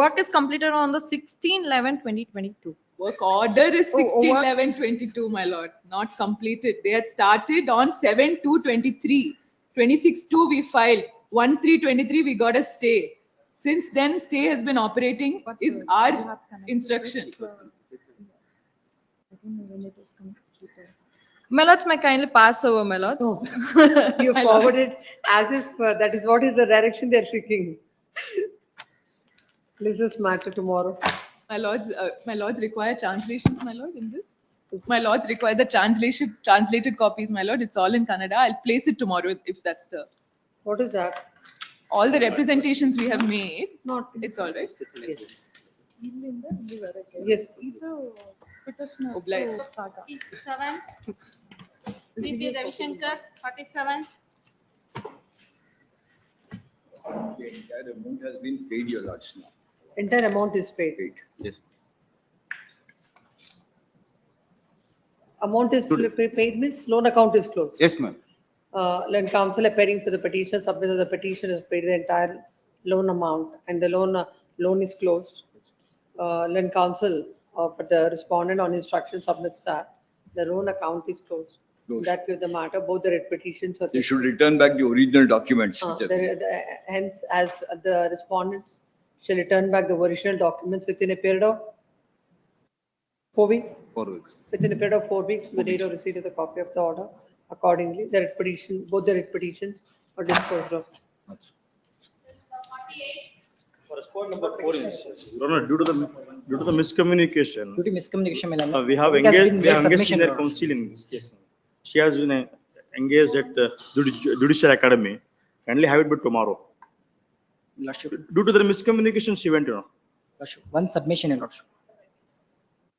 work is completed on the 16/11/2022. Work order is Oh, work- 16/11/22, my lord, not completed. They had started on 7/2/23. 26/2 we filed. 1/3/23 we got a stay. Since then, stay has been operating is our instruction. My lords, may kindly pass over, my lords. You My lord. forwarded as if that is what is the direction they are seeking. This is matter tomorrow. My lords require translations, my lord, in this. My lords require the translated copies, my lord. It's all in Kannada. I'll place it tomorrow if that's the. What is that? All the representations we have made. Not. It's all right. Yes. Obliged. 7, BP Ravishankar, 47. The entire amount has been paid, your lords, now. Entire amount is paid. Yes. Amount is paid means loan account is closed. Yes, ma'am. Land counsel appearing for the petition, submit the petition is paid the entire loan amount and the loan is closed. Land counsel for the respondent on instruction submits that the loan account is closed. Closed. That with the matter, both the petitions are. They should return back the original documents. which have been- Hence, as the respondents shall return back the original documents within a period of 4 weeks. 4 weeks. Within a period of 4 weeks from the date of receipt of the copy of the order, Accordingly, the writ petition, both the writ petitions are disposed of. Correspondent number 4 is, Your Honor, due to the miscommunication, Due to miscommunication, my lord, we have it has been engaged made submission, senior Your Honor. counsel in this case. She has been engaged at Judicial Academy. Kindly have it by tomorrow. Lordship, Due to the miscommunication, she went, Lordship, one submission, Your Lordship.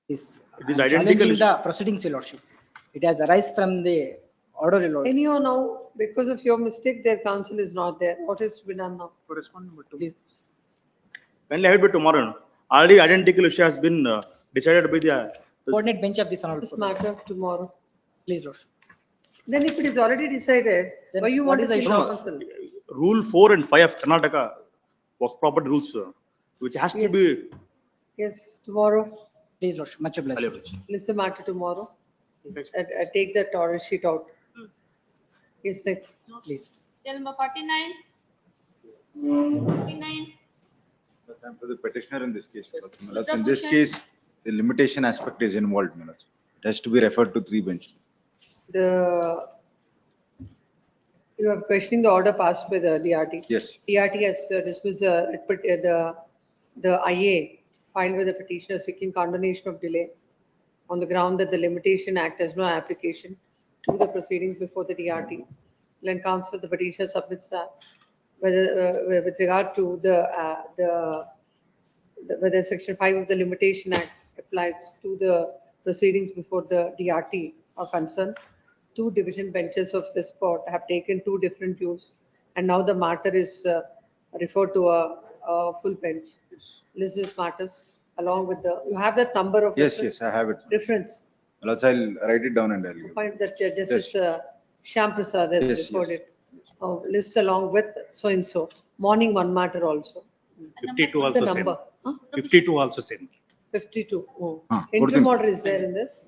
It is I'm identical challenging issue. the proceedings, Your Lordship. It has arise from the order, Your Lordship. Anyhow, now, because of your mistake, their counsel is not there. What is to be done now? Correspondent number 2. Please, Kindly have it by tomorrow. Already identical issue has been decided by the coordinate bench of this honorable This court. matter tomorrow. Please, Lordship. Then if it is already decided, Then why you what want is to the see issue? counsel? Rule 4 and 5 of Karnataka work property rules, which has to Yes. be. Yes, tomorrow. Please, Lordship, much obliged. List the matter tomorrow. I take that order sheet out. Yes, next. Please. Cell number 49. 49. I'm for the petitioner in this case. My lords. In this case, the limitation aspect is involved. My lords. It has to be referred to 3 bench. You have questioning the order passed by the DRT. Yes. DRT has dismissed the IA filed with the petitioner seeking condonation of delay on the ground that the Limitation Act has no application to the proceedings before the DRT. When counsel, the petitioner submits that whether with regard to whether Section 5 of the Limitation Act applies to the proceedings before the DRT are concerned. 2 division benches of this court have taken 2 different views, and now the matter is referred to a full bench. List these matters along with you have that number of. Yes, yes, I have it. Reference. My lords, I'll write it down and I'll give. Find that Justice Shyam Prasad has Yes, referred it. List along with so and so. Morning one matter also. 52 The also same. number. Huh? 52 also same. 52. Oh. Ah, Interim what order is there in this?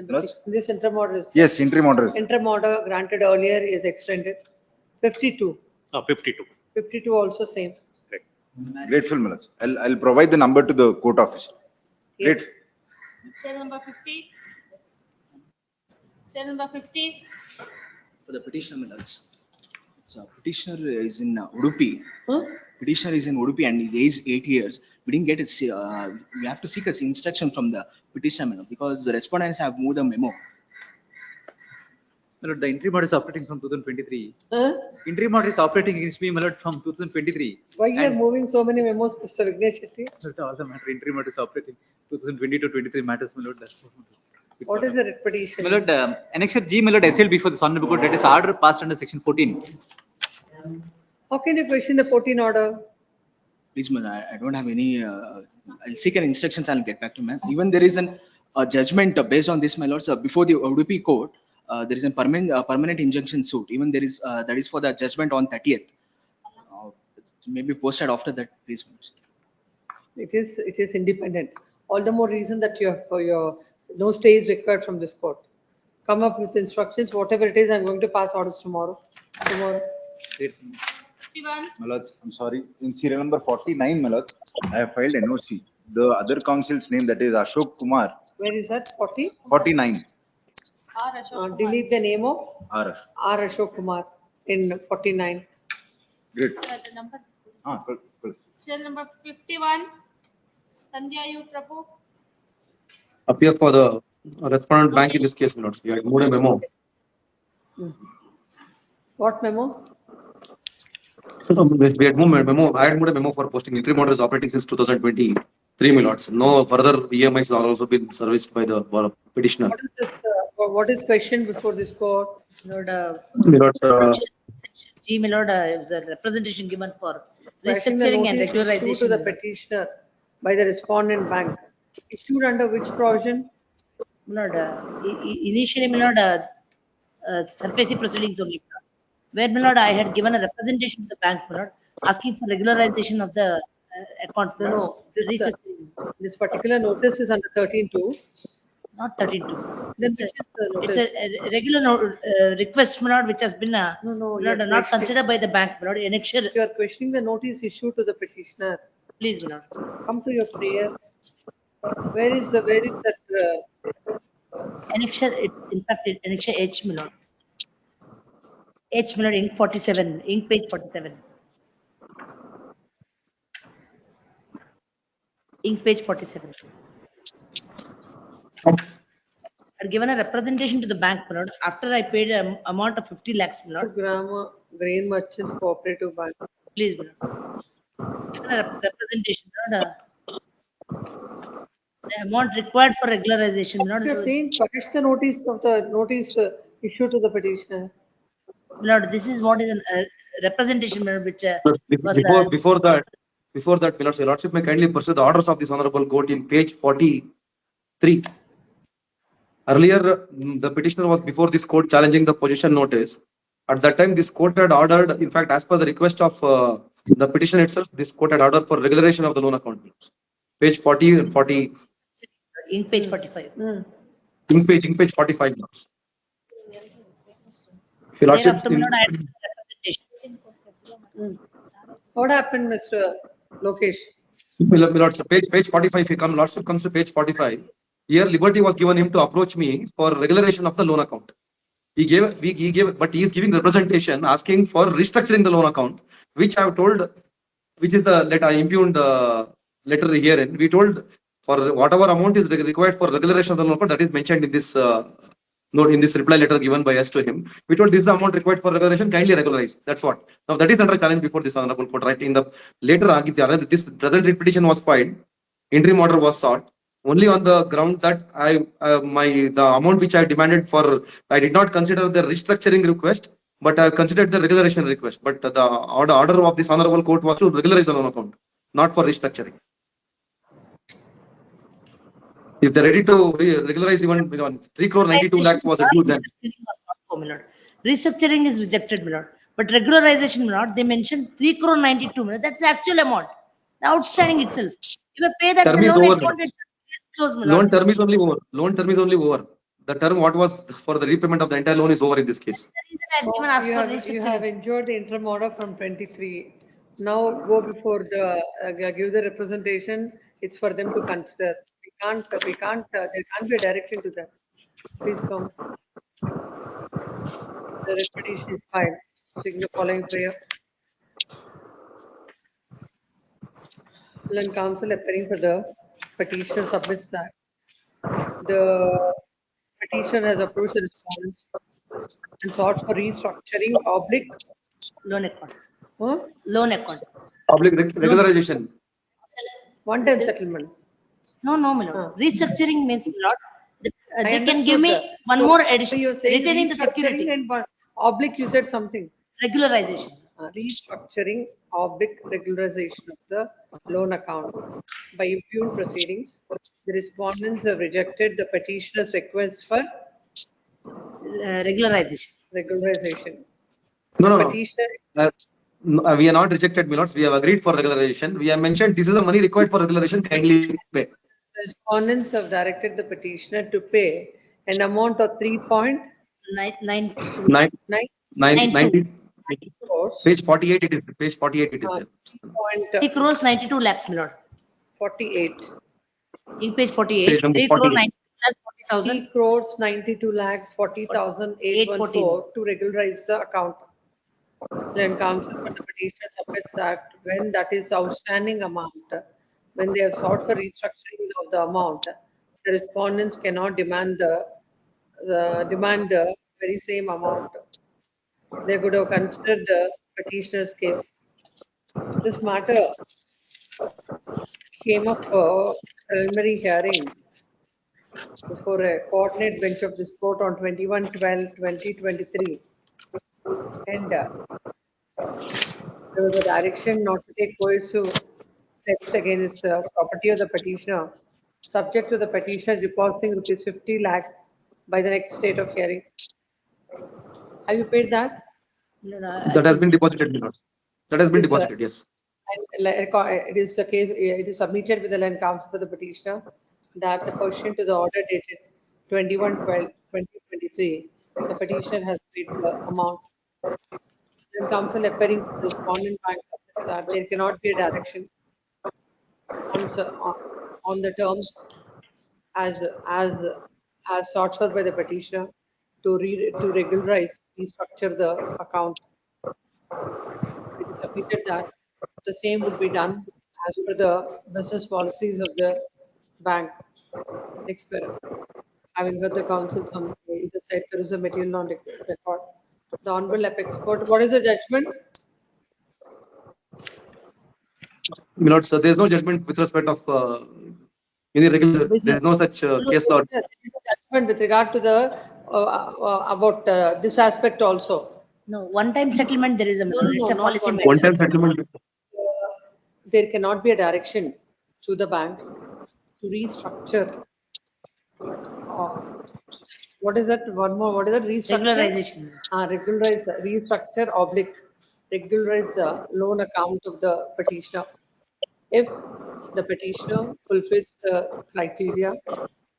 Lords? This interim order is. Yes, interim order is. Interim order granted earlier is extended. 52. 52. 52 also same. Grateful, my lords. I'll provide the number to the court officer. Yes. Great. Cell number 50. Cell number 50. For the petitioner, my lords. Petitioner is in Udupi. Huh? Petitioner is in Udupi and his age 8 years. We didn't get his, we have to seek his instruction from the petitioner, my lord, because the respondents have moved a memo. My lord, the interim order is operating from 2023. Huh? Interim order is operating against me, my lord, from 2023. Why you are moving so many memos, Mr. Vignesh Shetty? All the matter, interim order is operating 2020 to 23 matters, my lord. That's What is the writ petition? My lord, Annexure G, my lord, SL before the Honorable Court, that is order passed under section 14. How can you question the 14 order? Please, ma'am, I don't have any, I'll seek an instructions and I'll get back to you, ma'am. Even there is a judgment based on this, my lords, before the Udupi court, there is a permanent injunction suit. Even there is, that is for the judgment on 30th. Maybe posted after that, please. It is independent. All the more reason that you have for your, no stay is required from this court. Come up with instructions, whatever it is, I'm going to pass orders tomorrow. 51. My lords, I'm sorry. In serial number 49, my lords, I have filed NOC. The other counsel's name, that is Ashok Kumar, Where is that? 40? 49. R. Ashok Kumar. Delete the name of R. R. Ashok Kumar in 49. Great. The number. Cool. Cell number 51. Sandhya U. Prabhu. Appear for the respondent bank in this case, my lords. We had moved a memo. What memo? We had moved a memo. I had moved a memo for posting interim order is operating since 2023, my lords. No further EMIs are also been serviced by the petitioner. What is this? What is questioned before this court? My lords, G, my lord, is a representation given for Writing the restructuring and notice issued regularization. to the petitioner by the respondent bank. Issued under which provision? My lord, initially, my lord, surfacing proceedings only. Where, my lord, I had given a representation to the bank, my lord, asking for regularization of the account. No, Restructuring. this particular notice is under 13.2. Not 13.2. Then It's which is the it's notice? a regular request, my lord, which has been, my you're lord, not questioning- considered by the bank, my lord, annexure. You are questioning the notice issued to the petitioner. Please, my lord. Come to your prayer. Where is that? Annexure, it's in fact, annexure H, my lord. H, my lord, ink 47, ink page 47. Ink page 47. I'd given a representation to the bank, my lord, after I paid an amount of 50 lakhs, my lord. Grain Merchants Cooperative Bank. Please, my lord. Given a representation, my lord, the amount required for regularization, my You're lord. saying fetch the notice issued to the petitioner. My lord, this is what is a representation, my lord, which was Before that, my lord, your lordship may kindly pursue the orders of this honorable court in page 43. Earlier, the petitioner was before this court challenging the possession notice. At that time, this court had ordered, in fact, as per the request of the petition itself, this court had ordered for regularization of the loan account. Page 40 and 40. Ink page 45. Ink page 45. Your lordship, Thereafter, my lord, I had representation. What happened, Mr. Lokesh? my lord, so page 45, if you come, lordship comes to page 45. Here, liberty was given him to approach me for regularization of the loan account. He gave, but he is giving representation asking for restructuring the loan account, which I have told, which is the letter, impugned letter herein. We told for whatever amount is required for regularization of the loan account, that is mentioned in this note, in this reply letter given by us to him. We told this is the amount required for regularization, kindly regularize. That's what. Now that is under challenge before this honorable court, right? In the later, this present petition was filed, interim order was sought. Only on the ground that the amount which I demanded for, I did not consider the restructuring request, but I considered the regularization request. But the order of this honorable court was to regularize the loan account, not for restructuring. If they're ready to regularize even 3 crore 92 lakhs was due then. Restructuring is rejected, my lord. But regularization, my lord, they mentioned 3 crore 92, my lord. That's the actual amount. The outstanding itself. If I pay that, Term my is loan over. account, it's closed, my Loan lord. term is only over. Loan term is only over. The term what was for the repayment of the entire loan is over in this case. That's the reason I had given asked You for have restructuring. enjoyed the interim order from 23. Now go before the, give the representation. It's for them to consider. There can't be a direction to them. Please come. The petition is filed. Sign the following prayer. Land Council appearing for the petitioner submits that the petitioner has approved the response and sought for restructuring oblique Loan account. huh? Loan account. Public regularization. One-time settlement. No, my lord. Restructuring means, my lord, I they can give me understood that. one So- more so addition, you're saying retaining the security. restructuring and oblique, you said something. Regularization. Restructuring oblique regularization of the loan account. By impugned proceedings, the respondents have rejected the petitioner's request for Regularization. regularization. No. Petitioner We are not rejected, my lords. We have agreed for regularization. We have mentioned this is the money required for regularization. Kindly pay. The respondents have directed the petitioner to pay an amount of 3.92 crores. Page 48 it is. Page 48 it is there. 3 crores 92 lakhs, my lord. 48. In page 48, Page number 3 crore 48. 92 lakhs 40,000. 3 crores 92 lakhs 40,814 to regularize the account. Land Council for the petitioner submits that when that is outstanding amount, when they have sought for restructuring of the amount, the respondents cannot demand the very same amount. They would have considered the petitioner's case. This matter came up for preliminary hearing before a coordinate bench of this court on 21/12/2023. And there was a direction not to take coercive steps against the property of the petitioner, subject to the petitioner depositing rupees 50 lakhs by the next date of hearing. Have you paid that? That has been deposited, my lords. That has been Yes, deposited, yes. And it is the case, it is submitted with the Land Council for the petitioner that the pursuant to the order dated 21/12/2023, the petitioner has paid the amount. Land Council appearing to the respondent bank submits that there cannot be a direction on the terms as sought for by the petitioner. to regularize, restructure the account. It is submitted that the same would be done as per the business policies of the bank. Next paragraph. Having heard the counsel some either side, there is a material non-record. The Honorable Apex Court, what is the judgment? My lord, sir, there is no judgment with respect of any regular, there is no such case law. There is a judgment with regard to the, about this aspect also. No, one-time settlement, there is a, it's a not policy. one-time. One-time settlement. There cannot be a direction to the bank to restructure. What is that? One more, what is that? Restructure? Regularization. Regularize, restructure oblique, regularize the loan account of the petitioner. If the petitioner fulfills the criteria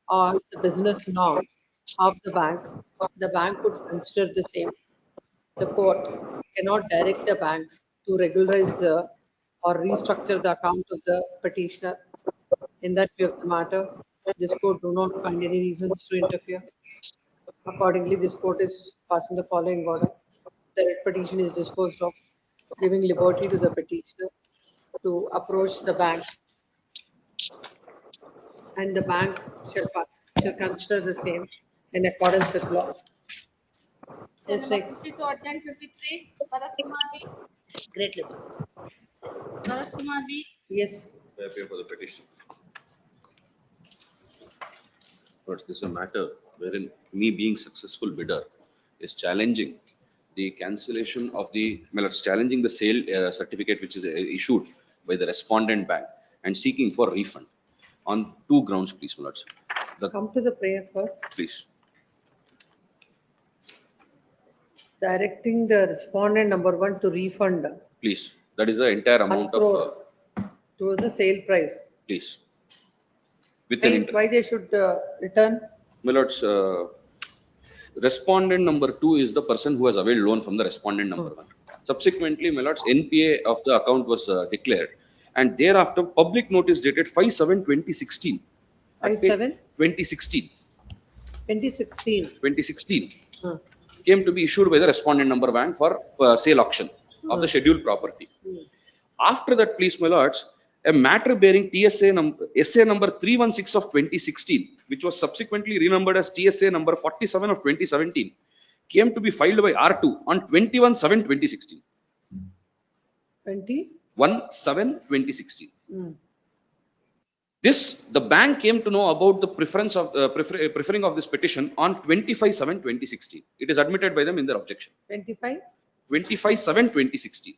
or the business norms of the bank would consider the same. The court cannot direct the bank to regularize or restructure the account of the petitioner. In that view of the matter, this court do not find any reasons to interfere. Accordingly, this court is passing the following order. The writ petition is disposed of, giving liberty to the petitioner to approach the bank, and the bank shall consider the same in accordance with law. Yes, next. 52 urgent 53, Bharat Kumar B. Great letter. Bharat Kumar B. Yes. I appear for the petition. But this is a matter wherein me being successful bidder is challenging the cancellation of the, well, it's challenging the sale certificate which is issued by the respondent bank and seeking for refund on two grounds, please, my lords. Come to the prayer first. Please. Directing the respondent number one to refund Please. That is the entire amount of, towards the sale price. please. With an Why they should return? My lords, respondent number two is the person who has availed loan from the respondent number one. Subsequently, my lords, NPA of the account was declared, and thereafter public notice dated 5/7/2016. 5/7/2016. 2016 came to be issued by the respondent number bank for sale auction of the scheduled property. After that, please, my lords, a matter bearing SA number 316 of 2016, which was subsequently renumbered as TSA number 47 of 2017, came to be filed by R2 on 21/7/2016. 21/7/2016. The bank came to know about the preference of preferring of this petition on 25/7/2016. It is admitted by them in their objection. 25/7/2016.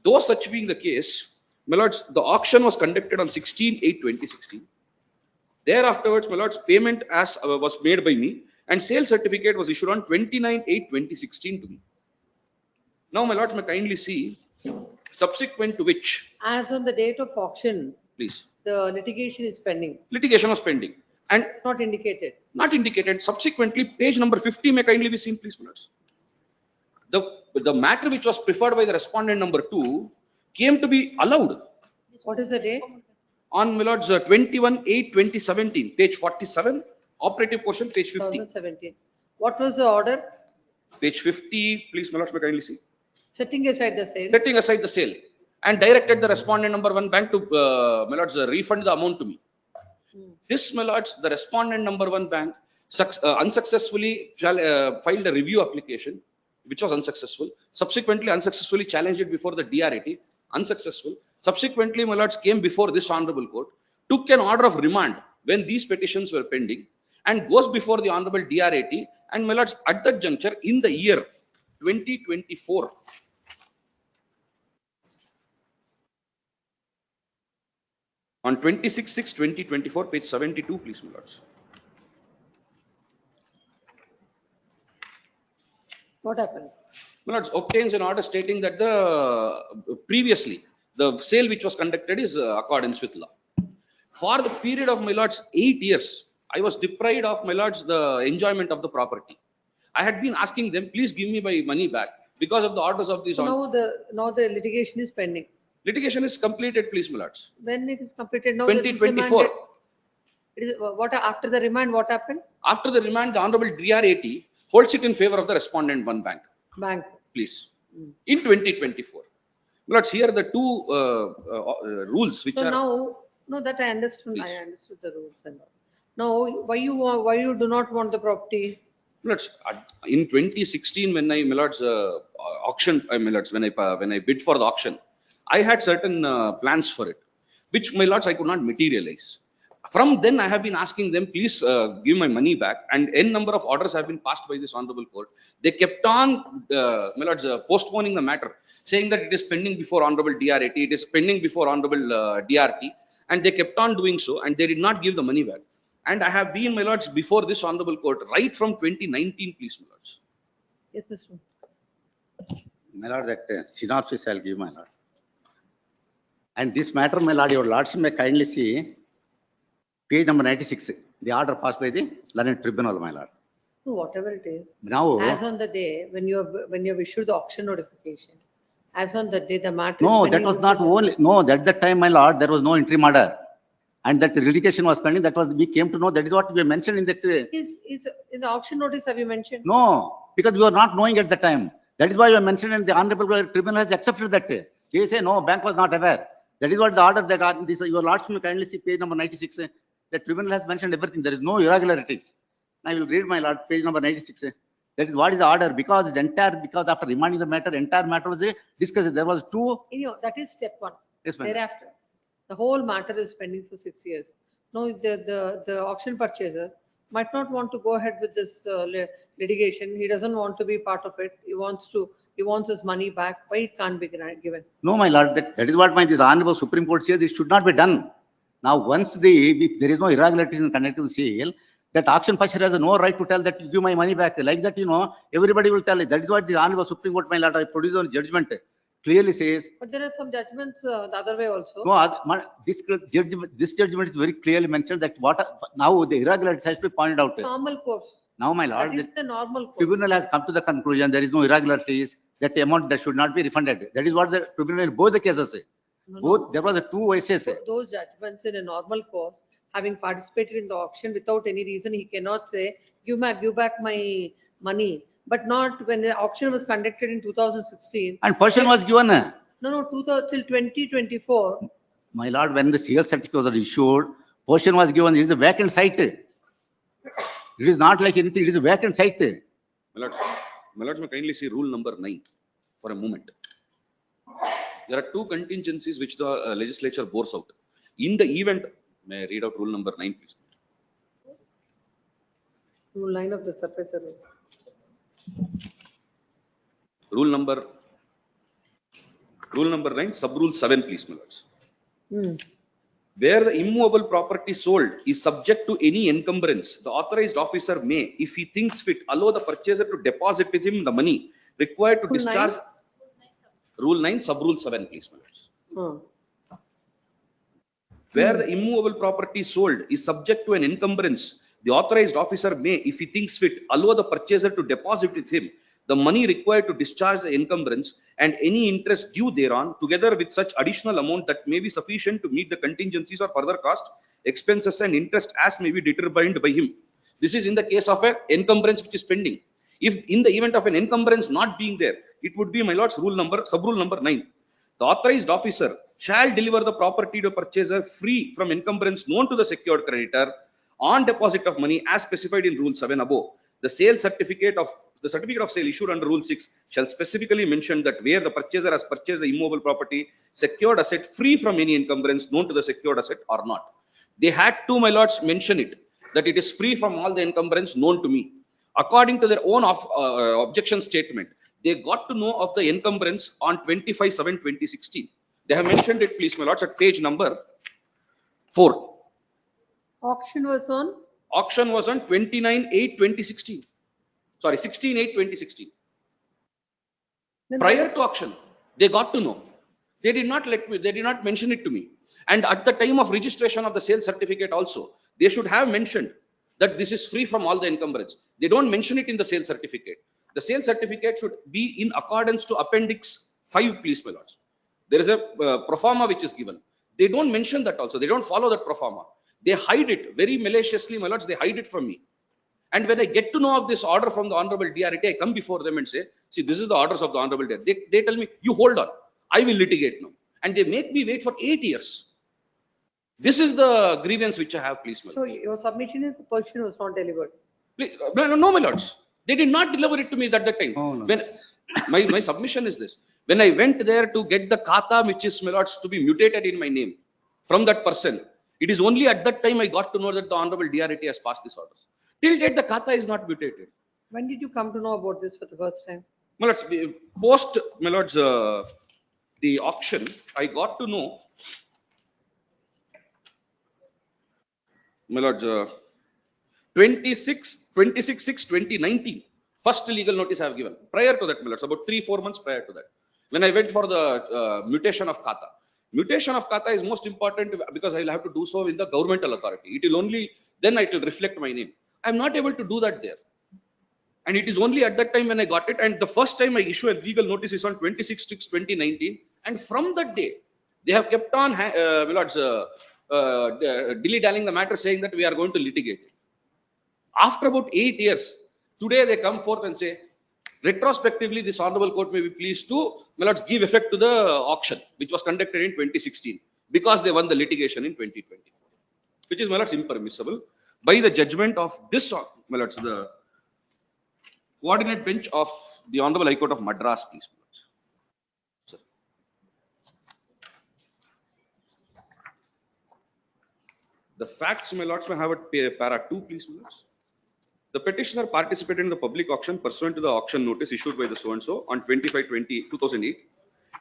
Though such being the case, my lords, the auction was conducted on 16/8/2016. Thereafterwards, my lords, payment as was made by me, and sale certificate was issued on 29/8/2016 to me. Now, my lords, may kindly see, subsequent to which, As on the date of auction, please, the litigation is pending. Litigation was pending and not indicated. Not indicated. Subsequently, page number 50 may kindly be seen, please, my lords. The matter which was preferred by the respondent number two came to be allowed. What is the date? On, my lords, 21/8/2017, page 47, operative portion, page 50. 2017. What was the order? Page 50, please, my lords, may kindly see. Setting aside the sale. Setting aside the sale and directed the respondent number one bank to, my lords, refund the amount to me. This, my lords, the respondent number one bank unsuccessfully filed a review application, which was unsuccessful. Subsequently, unsuccessfully challenged it before the DRAT, unsuccessful. Subsequently, my lords, came before this honorable court, took an order of remand when these petitions were pending, and goes before the honorable DRAT. And, my lords, at that juncture, in the year 2024, on 26/6/2024, page 72, please, my lords. What happened? My lords, obtains an order stating that previously the sale which was conducted is accordance with law. For the period of, my lords, 8 years, I was deprived of, my lords, the enjoyment of the property. I had been asking them, please give me my money back because of the orders of these. Now the litigation is pending. Litigation is completed, please, my lords. When it is completed now? 2024. It is what after the remand? What happened? After the remand, the Honorable DRAT holds it in favor of the respondent one bank. Bank. Please. In 2024. Lords, here are the two rules which So are. now, no, that I understood. Please. I understood the rules and all. Now, why you do not want the property? Lords, in 2016, when I, my lords, auction, my lords, when I bid for the auction, I had certain plans for it, which my lords I could not materialize. From then, I have been asking them, please give my money back, and n number of orders have been passed by this honorable court. They kept on, my lords, postponing the matter, saying that it is pending before honorable DRAT, it is pending before honorable DRT, and they kept on doing so, and they did not give the money back. And I have been, my lords, before this honorable court right from 2019, please, my lords. Yes, Mr. My lord, that synopsis I'll give, my lord. And this matter, my lord, your lordship may kindly see page number 96, the order passed by the learned tribunal, my lord. So whatever it is. Now, As on the day when you have issued the auction notification, as on the day the matter. is no, that pending was before not the- only, no, at that time, my lord, there was no interim order. And that litigation was pending, that was, we came to know, that is what we mentioned in that. Is in the auction notice, have you mentioned? No, because we were not knowing at the time. That is why we mentioned, and the honorable tribunal has accepted that. They say, no, bank was not aware. That is what the order that this, your lordship may kindly see page number 96. The tribunal has mentioned everything. There is no irregularities. I will read, my lord, page number 96. That is what is the order, because because after remanding the matter, entire matter was discussed. There was two. That is step one. Yes, ma'am. Thereafter, the whole matter is pending for 6 years. No, the auction purchaser might not want to go ahead with this litigation. He doesn't want to be part of it. He wants his money back. Why it can't be given? No, my lord, that is what this honorable Supreme Court says, it should not be done. Now, once if there is no irregularities in conducting the sale, that auction purchaser has no right to tell that you give my money back. Like that, everybody will tell it. That is what the honorable Supreme Court, my lord, I produced on judgment, clearly says. But there are some judgments the other way also. No, this judgment is very clearly mentioned that now the irregularities has to be pointed out. Normal course. Now, my lord, That is the normal course. tribunal has come to the conclusion there is no irregularities, that amount that should not be refunded. That is what the tribunal in both the cases say. Both, there was two voices. Those judgments in a normal course, having participated in the auction without any reason, he cannot say, give back my money. But not when the auction was conducted in 2016. And portion was given. No, till 2024. My lord, when the CL certificate was issued, portion was given. It is a vacant site. It is not like anything. It is a vacant site. My lords, may kindly see rule number 9 for a moment. There are two contingencies which the legislature bores out. In the event, may I read out rule number 9, please? Rule 9 of the surfacer rule. Rule number 9, sub rule 7, please, my lords. Where the immovable property sold is subject to any encumbrance, the authorized officer may, if he thinks fit, allow the purchaser to deposit with him the money required to discharge. Rule 9, sub rule 7, please, my lords. Where the immovable property sold is subject to an encumbrance, the authorized officer may, if he thinks fit, allow the purchaser to deposit with him the money required to discharge the encumbrance and any interest due thereon, together with such additional amount that may be sufficient to meet the contingencies or further cost, expenses and interest as may be determined by him. This is in the case of an encumbrance which is pending. If in the event of an encumbrance not being there, it would be, my lords, sub rule number 9. The authorized officer shall deliver the property to purchaser free from encumbrance known to the secured creditor on deposit of money as specified in rule 7 above. The certificate of sale issued under rule 6 shall specifically mention that where the purchaser has purchased the immovable property, secured asset free from any encumbrance known to the secured asset or not. They had to, my lords, mention it, that it is free from all the encumbrance known to me. According to their own objection statement, they got to know of the encumbrance on 25/7/2016. They have mentioned it, please, my lords, at page number 4. Auction was on? Auction was on 29/8/2016. Sorry, 16/8/2016. Prior to auction, they got to know. They did not mention it to me. And at the time of registration of the sale certificate also, they should have mentioned that this is free from all the encumbrance. They don't mention it in the sale certificate. The sale certificate should be in accordance to appendix 5, please, my lords. There is a pro forma which is given. They don't mention that also. They don't follow that pro forma. They hide it very maliciously, my lords. They hide it from me. And when I get to know of this order from the Honorable DRT, I come before them and say, see, this is the orders of the Honorable DRT. They tell me, you hold on, I will litigate now. And they make me wait for 8 years. This is the grievance which I have, please, my So lords. your submission is the petition was not delivered. Please, no, my lords. They did not deliver it to me at that time. When my submission is this. When I went there to get the kata, which is, my lords, to be mutated in my name from that person, it is only at that time I got to know that the Honorable DRT has passed this order. Till date, the kata is not mutated. When did you come to know about this for the first time? My lords, post, my lords, the auction, I got to know, my lords, 26/6/2019, first legal notice I have given. Prior to that, my lords, about 3-4 months prior to that, when I went for the mutation of kata. Mutation of kata is most important because I will have to do so in the governmental authority. It will only, then it will reflect my name. I am not able to do that there. And it is only at that time when I got it. And the first time I issue a legal notice is on 26/6/2019. And from that day, they have kept on, my lords, dilly-dallying the matter, saying that we are going to litigate it. After about 8 years, today they come forth and say, retrospectively, this Honorable Court may be pleased to, my lords, give effect to the auction, which was conducted in 2016, because they won the litigation in 2024, which is, my lords, impermissible by the judgment of this, my lords, the coordinate bench of the Honorable High Court of Madras, please. My lords. Sir. The facts, my lords, may have at para 2, please, my lords. The petitioner participated in the public auction pursuant to the auction notice issued by the so-and-so on 25/20/2008.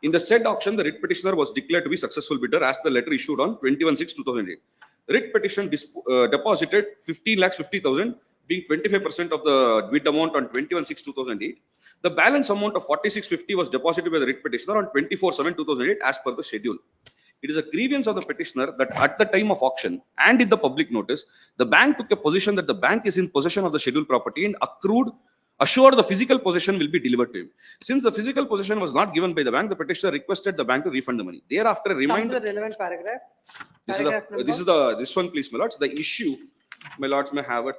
In the said auction, the writ petitioner was declared to be successful bidder as the letter issued on 21/6/2008. Writ petition deposited 15,50,000, being 25% of the bid amount on 21/6/2008. The balance amount of 4650 was deposited by the writ petitioner on 24/7/2008 as per the schedule. It is a grievance of the petitioner that at the time of auction and in the public notice, the bank took a position that the bank is in possession of the scheduled property and assured the physical possession will be delivered to him. Since the physical possession was not given by the bank, the petitioner requested the bank to refund the money. Thereafter, Come remind. to the relevant paragraph. This one, please, my lords. The issue, my lords, may have it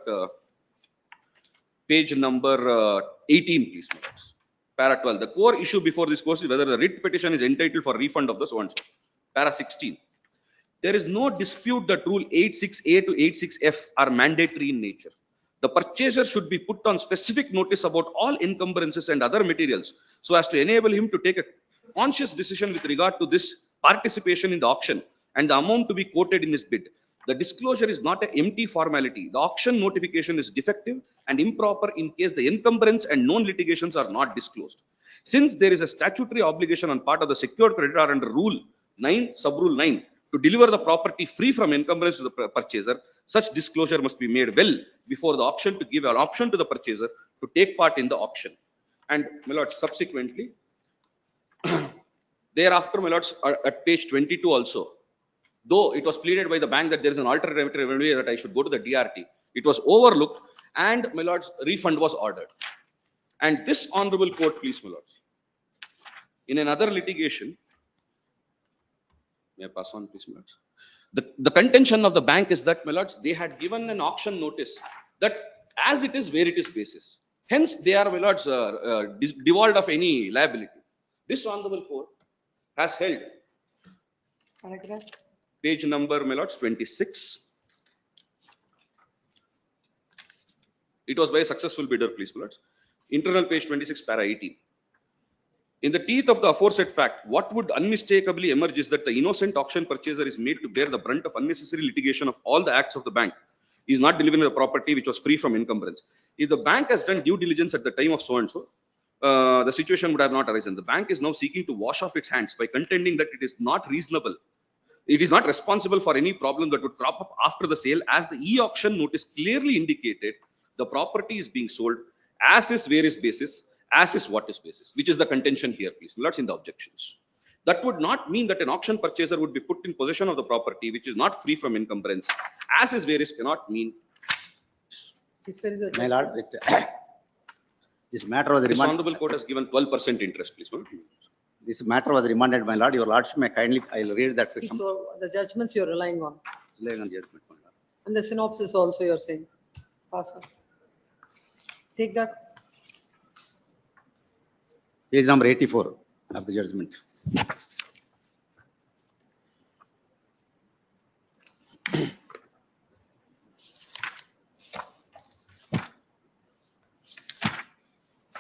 page number 18, please, my lords. Para 12. The core issue before this course is whether the writ petition is entitled for refund of the so and so. Para 16. There is no dispute that rule 86A to 86F are mandatory in nature. The purchaser should be put on specific notice about all encumbrances and other materials so as to enable him to take a conscious decision with regard to this participation in the auction and the amount to be quoted in his bid. The disclosure is not an empty formality. The auction notification is defective and improper in case the encumbrance and known litigations are not disclosed. Since there is a statutory obligation on part of the secured creditor under Rule 9, Subrule 9, to deliver the property free from encumbrance to the purchaser, such disclosure must be made well before the auction to give an option to the purchaser to take part in the auction. And, my lords, subsequently, thereafter, my lords, at page 22 also, though it was pleaded by the bank that there is an alternative remedy that I should go to the DRT, it was overlooked and, my lords, refund was ordered. And this honorable court, please, my lords, in another litigation, may I pass on, please, my lords? The contention of the bank is that, my lords, they had given an auction notice that as it is, where it is basis. Hence, they are, my lords, devolved of any liability. This honorable court has held Paragraph. page number, my lords, 26. It was by a successful bidder, please, my lords. Internal page 26, para 18. In the teeth of the aforesaid fact, what would unmistakably emerge is that the innocent auction purchaser is made to bear the brunt of unnecessary litigation of all the acts of the bank. He is not delivering the property which was free from encumbrance. If the bank has done due diligence at the time of so and so, the situation would have not arisen. The bank is now seeking to wash off its hands by contending that it is not reasonable. It is not responsible for any problem that would crop up after the sale, as the e-auction notice clearly indicated the property is being sold as is where is basis, as is what is basis, which is the contention here, please, my lords, in the objections. That would not mean that an auction purchaser would be put in possession of the property which is not free from encumbrance. As is where is cannot mean. My lord, this matter was This remanded. honorable court has given 12% interest, please, my lord. This matter was remanded, my lord. Your lordship may kindly, I'll read that. So the judgments you're relying on. Relying on judgment, my lord. And the synopsis also you're saying. Pass on. Take that. Page number 84 of the judgment.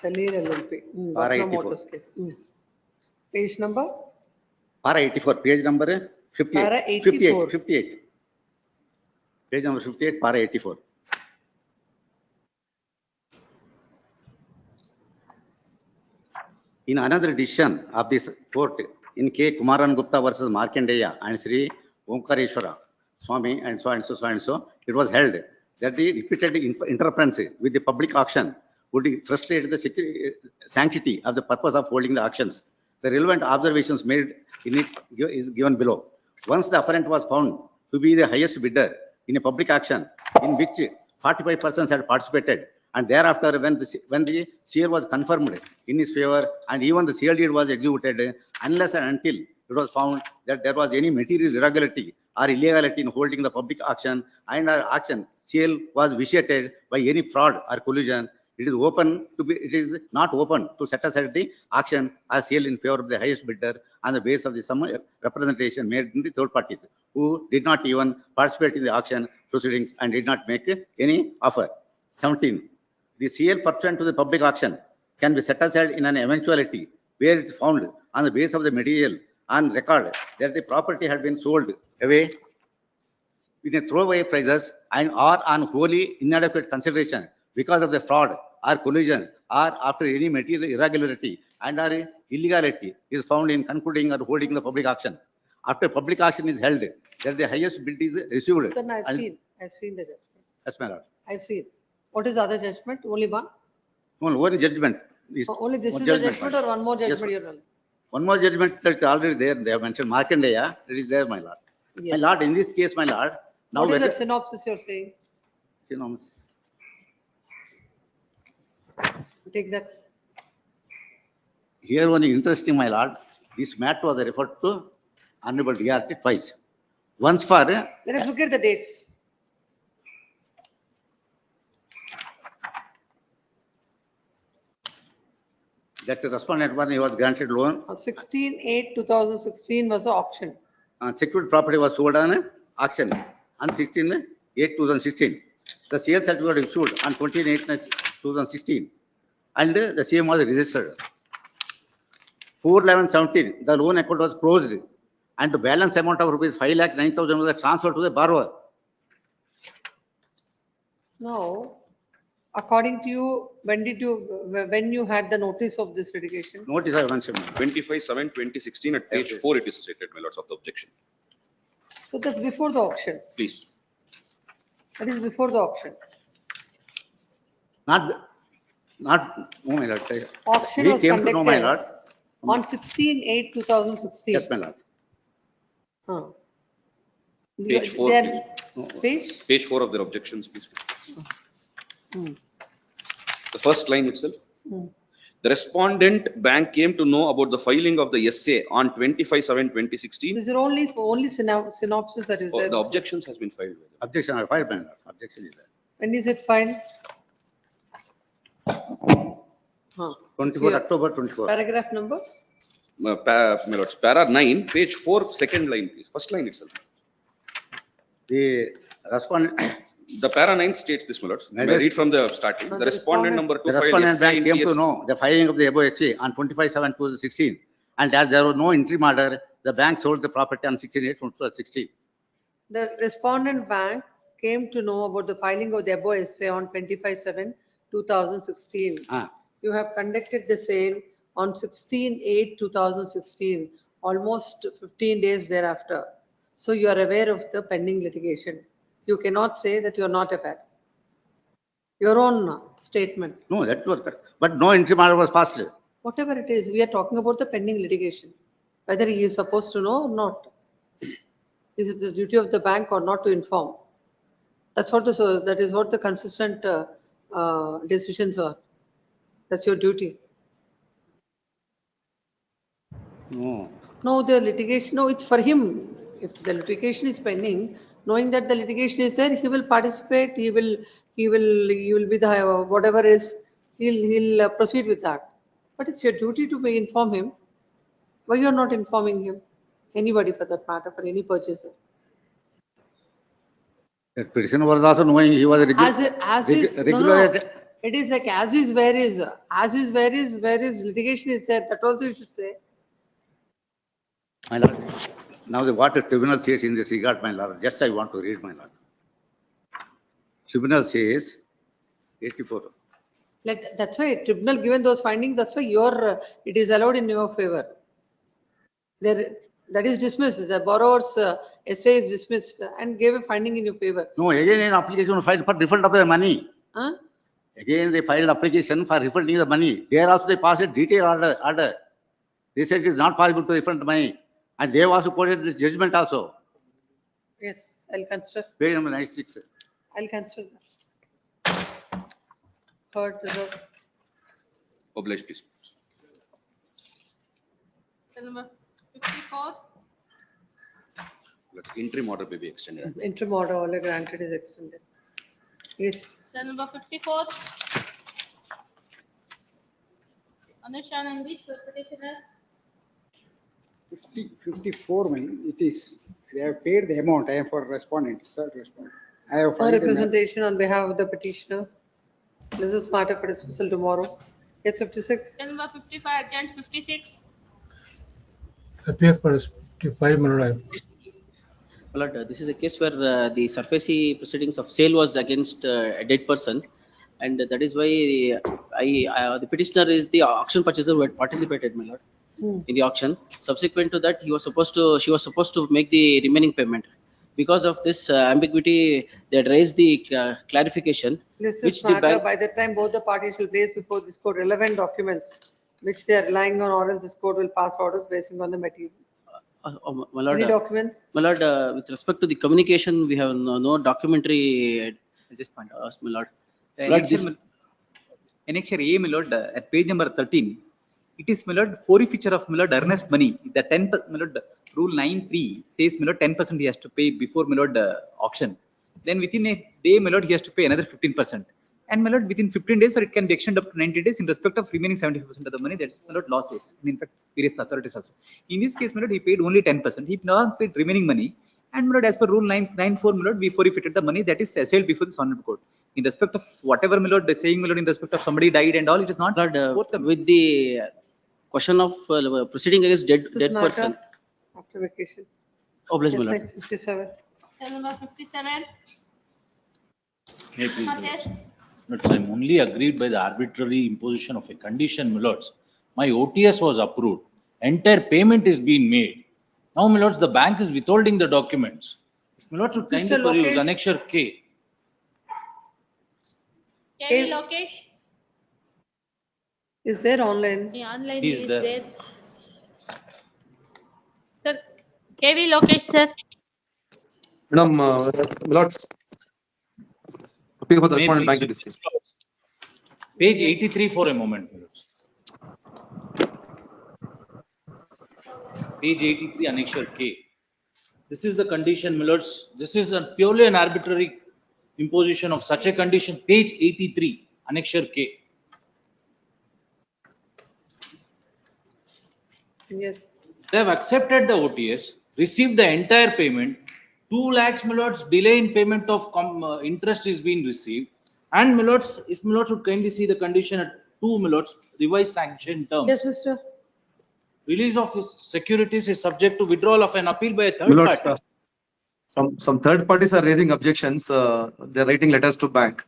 Salir LLP. Para Vatna 84. Motors case. Page number? Para 84, page number 58. Para 84. 58. Page number 58, para 84. In another decision of this court, in K. Kumaran Gupta versus Markandeya and Sri Omkareshwara Swami and so and so, so and so, it was held that the repeated interference with the public auction would frustrate the sanctity of the purpose of holding the auctions. The relevant observations made in it is given below. Once the apparent was found to be the highest bidder in a public auction in which 45 persons had participated, and thereafter when the sale was confirmed in his favor and even the sale deed was executed, unless and until it was found that there was any material irregularity or illegality in holding the public auction and auction sale was vitiated by any fraud or collusion, it is not open to set aside the auction or sale in favor of the highest bidder on the basis of the some representation made in the third parties who did not even participate in the auction proceedings and did not make any offer. 17. The sale pursuant to the public auction can be set aside in an eventuality where it is found on the basis of the material on record that the property had been sold away with a throwaway prices and or on wholly inadequate consideration because of the fraud or collusion or after any material irregularity and or illegality is found in concluding or holding the public auction. After public auction is held, that the highest bid is received. Then I've seen the judgment. Yes, my lord. I've seen. What is the other judgment? Only one? One judgment. Only this one is the judgment, judgment my or one more Yes, judgment ma'am. you're running? One more judgment that is already there. They have mentioned Markandeya. It is there, my lord. Yes. My lord, in this case, my lord. Now What is whether- that synopsis you're saying? Synopsis. Take that. Here only interesting, my lord. This matter was referred to Honorable DRT twice. Once for Let us look at the dates. that respondent one, he was granted loan. 16/8/2016 was the auction. Secured property was sold on auction on 16/8/2016. The sale certificate was issued on 28/2016 and the same was registered. 4/11/17, the loan account was closed and the balance amount of rupees 5,09,000 was transferred to the borrower. No. According to you, when you had the notice of this litigation? Notice I mentioned. 25/7/2016 at page 4 it is stated, my lords, of the objection. So that's before the auction. Please. That is before the auction. Not, no, my lord. Auction We was came to know, my lord. conducted on 16/8/2016. Yes, my lord. Huh. Page 4, They are- please. Page? Page 4 of their objections, please. Hmm. The first line itself. Hmm. The respondent bank came to know about the filing of the essay on 25/7/2016. Is there only synopsis that is Oh, there? the objections has been filed. Objection, I filed, my lord. Objection is there. When is it filed? Huh. 24 Here. October 24. Paragraph number? My lords, para 9, page 4, second line, please. First line itself. The respondent. The para 9 states this, my lords. May I read from the starting? The respondent number 2 The filed respondent essay bank in came to TS know the filing of the above essay on 25/7/2016, and as there was no interim order, the bank sold the property on 16/8/2016. The respondent bank came to know about the filing of the above essay on 25/7/2016. You have conducted the sale on 16/8/2016, almost 15 days thereafter. So you are aware of the pending litigation. You cannot say that you are not aware. Your own statement. No, that was correct. But no interim order was passed. Whatever it is, we are talking about the pending litigation. Whether he is supposed to know or not. Is it the duty of the bank or not to inform? That is what the consistent decisions are. That's your duty. No. No, the litigation, no, it's for him. If the litigation is pending, knowing that the litigation is there, he will participate, he will be the, whatever is he'll proceed with that. But it's your duty to inform him. Why you're not informing him? Anybody for that matter, for any purchaser. That petitioner was also knowing he was As is, no, regular. it is like as is, where is, where is litigation is there, that also you should say. My lord, now what the tribunal says in this regard, my lord, just I want to read, my lord. Tribunal says 84. Like, that's why tribunal given those findings, that's why it is allowed in your favor. There, that is dismissed, the borrower's essay is dismissed and gave a finding in your favor. No, again an application filed for refund of the money. Huh? Again, they filed application for refunding the money. There also they passed a detailed order. They said it is not possible to refund the money. And they have also quoted this judgment also. Yes, I'll consider. Page number 96. I'll consider that. Heard, reserved. Obliged, please. Cell number 54. Let's interim order may be extended. Interim order only granted is extended. Yes. Cell number 54. Understand English for petitioner. 54 million, it is, they have paid the amount, I am for respondent, third respondent. I have For filed the representation on behalf of the petitioner. This is matter for dismissal tomorrow. Yes, 56. Cell number 55, agent 56. Appear for 55 minutes. My lord, this is a case where the SARFAESI proceedings of sale was against a dead person, and that is why the petitioner is the auction purchaser who had participated, my lord, in the auction. Subsequent to that, she was supposed to make the remaining payment. Because of this ambiguity, they had raised the clarification. This which is the matter, bank, by the time both the parties will raise before this court relevant documents, which they are relying on, or else this court will pass orders basing on the material. my lord, Any documents? My lord, with respect to the communication, we have no documentary At this point, my lord. the Lord, this- annexure A, my lord, at page number 13, it is, my lord, forfeiture of, my lord, earnest money. The 10, my lord, rule 9(3) says, my lord, 10% he has to pay before, my lord, auction. Then within a day, my lord, he has to pay another 15%. And, my lord, within 15 days, or it can be extended up to 90 days in respect of remaining 75% of the money. That's, my lord, losses. And in fact, various authorities also. In this case, my lord, he paid only 10%. He now paid remaining money. And, my lord, as per rule 994, my lord, we forfeited the money that is assailed before this honorable court. In respect of whatever, my lord, saying, my lord, in respect of somebody died and all, it is not. With the question of proceeding against dead This matter person. after vacation. Obliged, Yes, my lord. next 57. Cell number 57. May please, my Matthias. lords. Lords, I'm only aggrieved by the arbitrary imposition of a condition, my lords. My OTS was approved. Entire payment is being made. Now, my lords, the bank is withholding the documents. If my lords should kindly Mr. peruse Lokesh. annexure K. KV Lokesh. Is there online? Yeah, online He is is there. there. Sir, KV Lokesh, sir. Madam, Lords. Appeal for the May respondent please bank in this case. Page 83 for a moment, my lords. Page 83, annexure K. This is the condition, my lords. This is purely an arbitrary imposition of such a condition. Page 83, annexure K. Yes. They have accepted the OTS, received the entire payment. 2 lakhs, my lords, delay in payment of interest is being received. And, my lords, if my lords would kindly see the condition at 2, my lords, revised sanction terms. Yes, Mr. Release of his securities is subject to withdrawal of an appeal by a third Lords, party. some third parties are raising objections. They're writing letters to bank.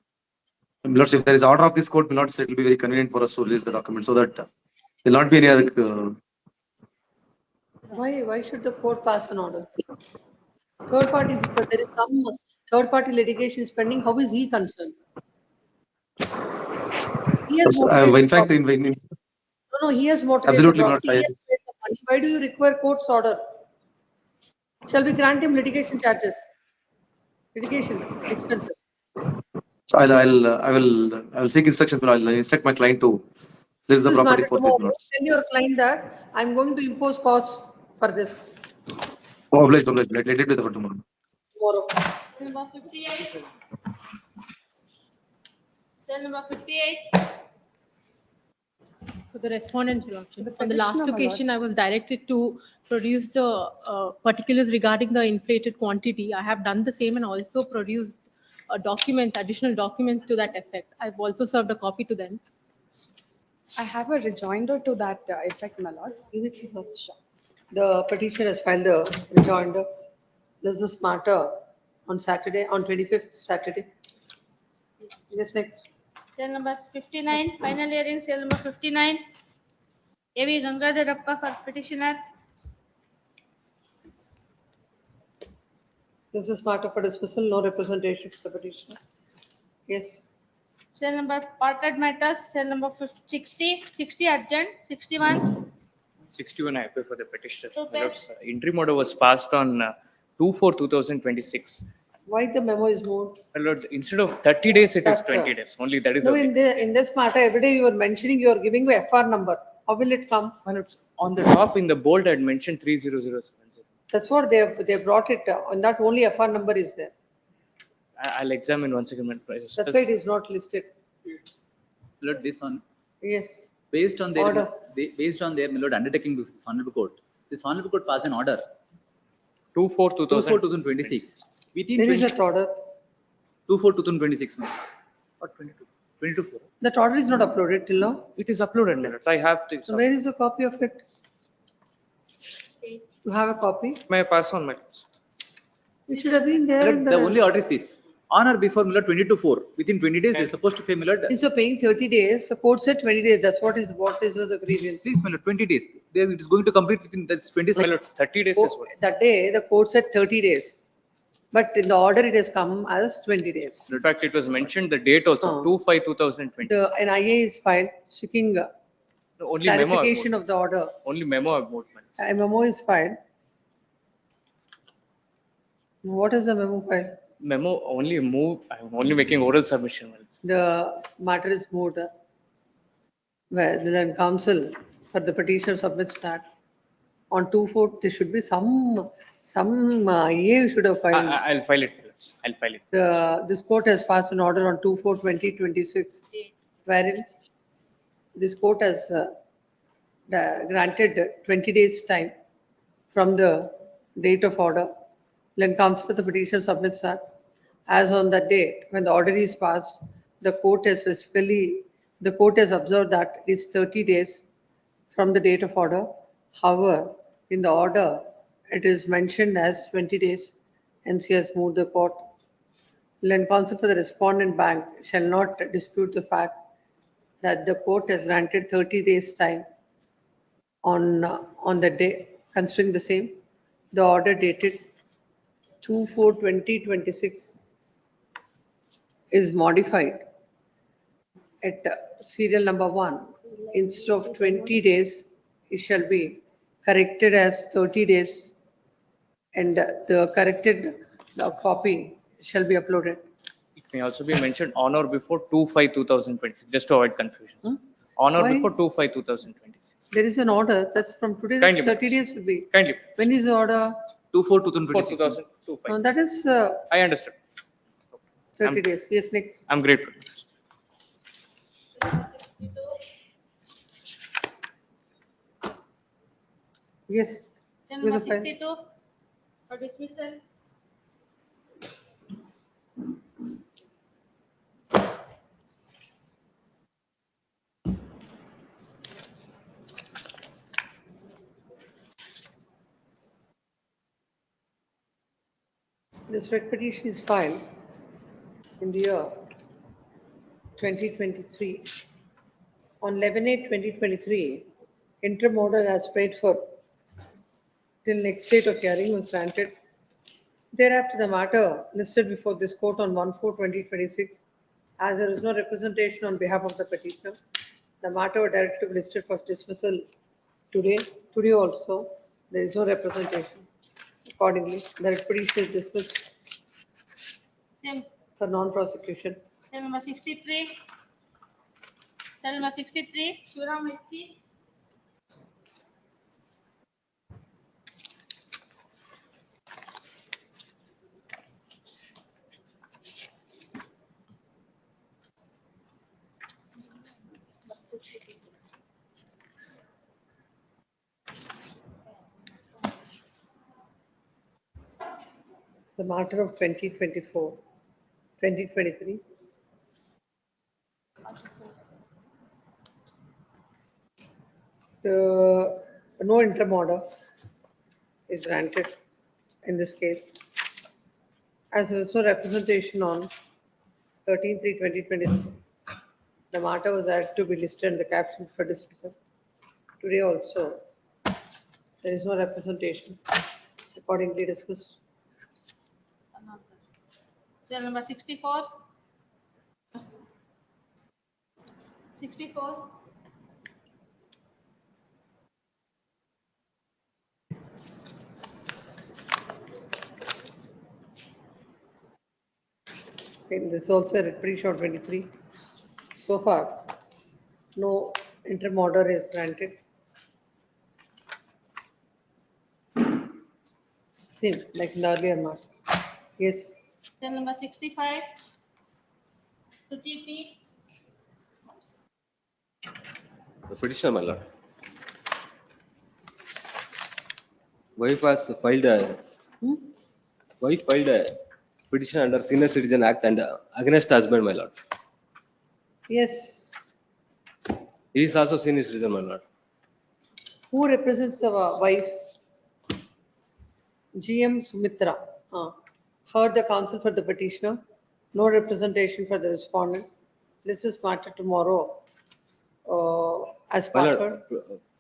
Lords, if there is order of this court, Lords, it will be very convenient for us to release the document so that there will not be any other. Why should the court pass an order? Third party, sir, there is some third party litigation is pending. How is he concerned? He has In fact, no, he has motivated absolutely the not. property. He has paid the money. Why do you require court's order? Shall we grant him litigation charges? Litigation expenses. So I will seek instructions, but I'll instruct my client to list the This is property matter for tomorrow. this. Lords. Tell your client that I'm going to impose costs for this Obliged. Let it be for tomorrow. tomorrow. Cell number 58. Cell number 58. For the respondent, Your Lordship. The On the petitioner, last my lord. occasion, I was directed to produce the particulars regarding the inflated quantity. I have done the same and also produced documents, additional documents to that effect. I've also served a copy to them. I have a rejoinder to that effect, my lords. The petitioner has filed the rejoinder. This is matter on Saturday, on 25th Saturday. Yes, next. Cell number 59, final hearing, cell number 59. A.V. Gangadharappa for petitioner. This is matter for dismissal, no representation to the petitioner. Yes. Cell number parted matters, cell number 60, 60 urgent, 61. 61 I appear for the petitioner. Two My lords, interim order was passed on 2/4/2026. Why the memo is moved? My lord, instead of 30 days, it is But, 20 days. Only that is No, okay. in this matter, every day you are mentioning, you are giving the FR number. How will it come? My lords, on the top in the bold, I had mentioned 30070. That's what they brought it, on that only FR number is there. I'll examine once again. My lords. That's why it is not listed. Lord, this one, Yes. based on their, Order. based on their, my lord, undertaking before this honorable court, this honorable court passed an order. 2/4/2026. Within Where is 20 that order? 2/4/2026, my lord. Or 22, 22/4. That order is not uploaded till now. It is uploaded, my lords. I have to. So where is the copy of it? You have a copy? May I pass on, my lords? It should have been there My in lord, the only order is this. On or before, my lord, 22/4. Within 20 days, they're supposed to pay, my lord. Instead of paying 30 days, the court said 20 days. That's what is the grievance. Please, my lord, 20 days. There, it is going to complete within, that's 20 My seconds. lords, 30 days is what? That day, the court said 30 days. But in the order, it has come as 20 days. In fact, it was mentioned the date also, 2/5/2020. The NIA is filed seeking Only memo. I've clarification moved. of the order. Only memo I've moved, my lords. A memo is filed. What is the memo filed? Memo only moved. I'm only making oral submission, my lords. The matter is moved. Where the then counsel for the petitioner submits that. On 2/4, there should be some EA should have filed. I'll file it, my lords. I'll file it. This court has passed an order on 2/4/2026, wherein this court has granted 20 days time from the date of order. Then comes for the petition submits that. As on that date, when the order is passed, the court has observed that it's 30 days from the date of order. However, in the order, it is mentioned as 20 days. NC has moved the court. Then counsel for the respondent bank shall not dispute the fact that the court has granted 30 days time on the day, considering the same. The order dated 2/4/2026 is modified at serial number 1. Instead of 20 days, it shall be corrected as 30 days, and the corrected copy shall be uploaded. It may also be mentioned on or before 2/5/2026, just to avoid confusion. On or Why? before 2/5/2026. There is an order that's from today, Kindly, 30 days will be. Kindly. When is the order? 2/4/2026. 2025. No, that is I understood. 30 days. Yes, next. I'm grateful. Yes. Cell With number the file. 62 for dismissal. This writ petition is filed in the year 2023. On 11/8/2023, interim order as paid for till next date of hearing was granted. Thereafter, the matter listed before this court on 1/4/2026, as there is no representation on behalf of the petitioner, the matter was directed to be listed for dismissal today. Today also, there is no representation. Accordingly, the writ petition is dismissed Cell for non-prosecution. cell number 63. Cell number 63, Shivram HC. The matter of 2024, 2023. The no interim order is granted in this case. As there was no representation on 13/3/2023, the matter was added to be listed in the caption for dismissal. Today also, there is no representation. Accordingly dismissed. Serial number 64. 64. And this is also a writ petition of 23. So far, no interim order is granted. Same like in the earlier matter. Yes. Serial number 65. To TP. The petitioner, my lord. Wife has filed a petition under Senior Citizen Act and against husband, my lord. Yes. He is also senior citizen, my lord. Who represents the wife? GM Sumitra. Heard the counsel for the petitioner. No representation for the respondent. This is matter tomorrow. As My part. lord,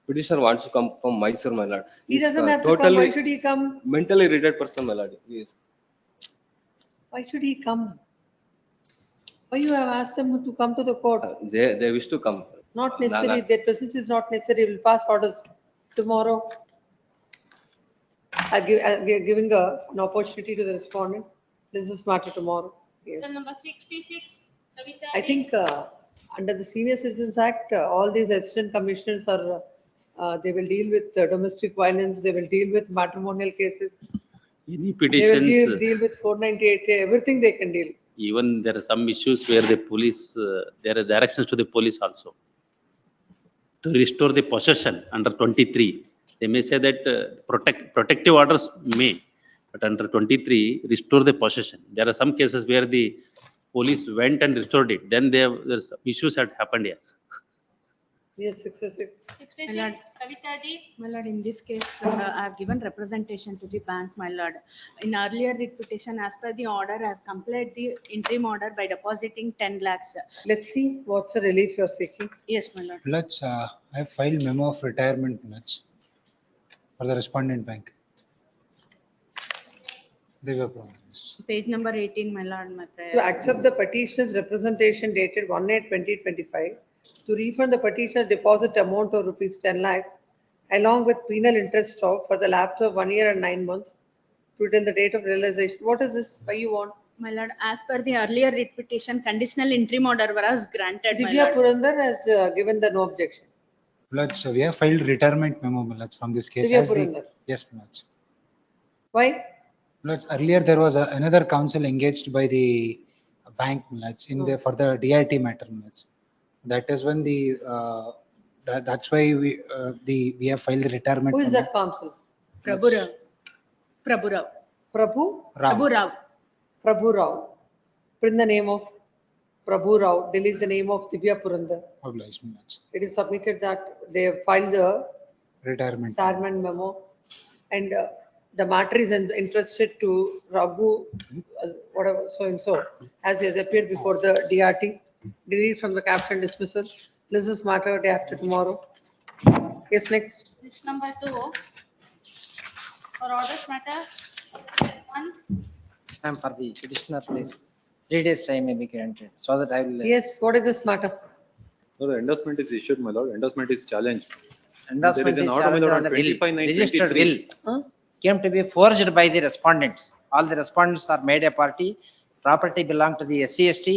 petitioner wants to come from Mysore, my lord. He doesn't have to come. Why should he come? Mentally retarded person, my lord. Yes. Why should he come? Why you have asked them to come to the court? They wish to come. Not necessary. Their presence is not necessary. We'll pass orders tomorrow. We are giving an opportunity to the respondent. This is matter tomorrow. Yes. Serial number 66. Kavita. I think under the Senior Citizens Act, all these assistant commissioners are, they will deal with domestic violence. They will deal with matrimonial cases. Any They will petitions, deal with 498, everything they can deal. even there are some issues where the police, there are directions to the police also. To restore the possession under 23, they may say that protective orders may, but under 23, restore the possession. There are some cases where the police went and restored it. Then there's issues had happened here. Yes, 606. 66. Kavita Ji. My lord, in this case, I have given representation to the bank, my lord. In earlier writ petition, as per the order, I have complied the interim order by depositing 10 lakhs. Let's see what's the relief you're seeking. Yes, my lord. Plus, I have filed memo of retirement minutes for the respondent bank. They were promised. Page number 18, my lord, my prayer. To accept the petitioner's representation dated 1/8/2025 to refund the petitioner's deposit amount of rupees 10 lakhs along with penal interest of for the lapse of 1 year and 9 months to till the date of realization. What is this? Why you want? My lord, as per the earlier writ petition, conditional interim order was granted, my Divya lord. Purandar has given the no objection. Plus, we have filed retirement memo minutes from this case. Divya as the- Purandar. Yes, minutes. Why? Plus, earlier there was another counsel engaged by the bank minutes in the for the DIT matter minutes. That is when that's why we have filed the retirement. Who is memo. that counsel? Prabhu Rao. Prabhu Rao. Prabhu? Rao. Prabhu Rao. Prabhu Rao. Print the name of Prabhu Rao, delete the name of Divya Purandar. Obliged minutes. It is submitted that they have filed the Retirement. memo and the matter is interested to Raghu, whatever, so and so, as he has appeared before the DRT. Delete from the caption dismissal. This is matter day after tomorrow. Yes, next. List number 2. For orders matter 1. Ma'am, for the petitioner, please. 3 days time may be granted so that I will. Yes, what is this matter? No, the endorsement is issued, my lord. Endorsement is challenged. Endorsement There is an is order, my lord, challenged on on the will. 25/9/23. Registered will came to be forged by the respondents. All the respondents are made a party. Property belong to the SC/ST.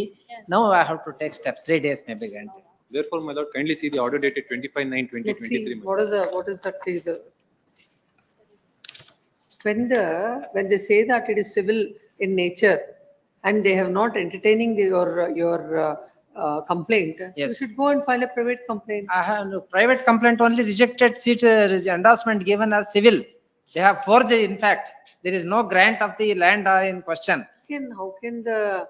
Now I have to take steps. 3 days may be granted. Therefore, my lord, kindly see the order dated 25/9/2023. Let's see, what is that please? When they say that it is civil in nature and they have not entertaining your complaint, you Yes. should go and file a private complaint. I have no private complaint only rejected seat endorsement given as civil. They have forged, in fact, there is no grant of the land in question. How can the,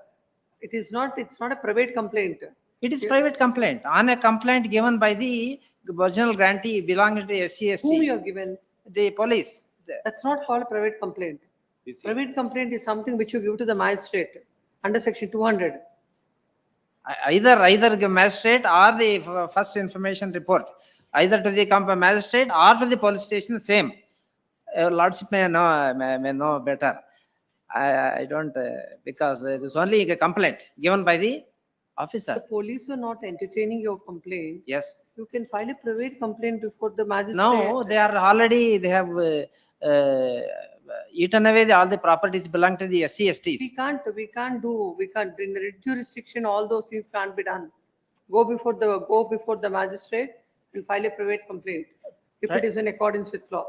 it's not a private complaint. It is private complaint on a complaint given by the original grantee belonging to SC/ST. Whom you have given? The police. That's not called a private complaint. Private complaint is something which you give to the magistrate under section 200. Either the magistrate or the first information report, either to the magistrate or to the police station, same. Lordship may know better. I don't, because it is only a complaint given by the officer. The police are not entertaining your complaint. Yes. You can file a private complaint before the magistrate. No, they are already, they have eaten away all the properties belong to the SC/STs. We can't in the jurisdiction, all those things can't be done. Go before the magistrate and file a private complaint if Right. it is in accordance with law.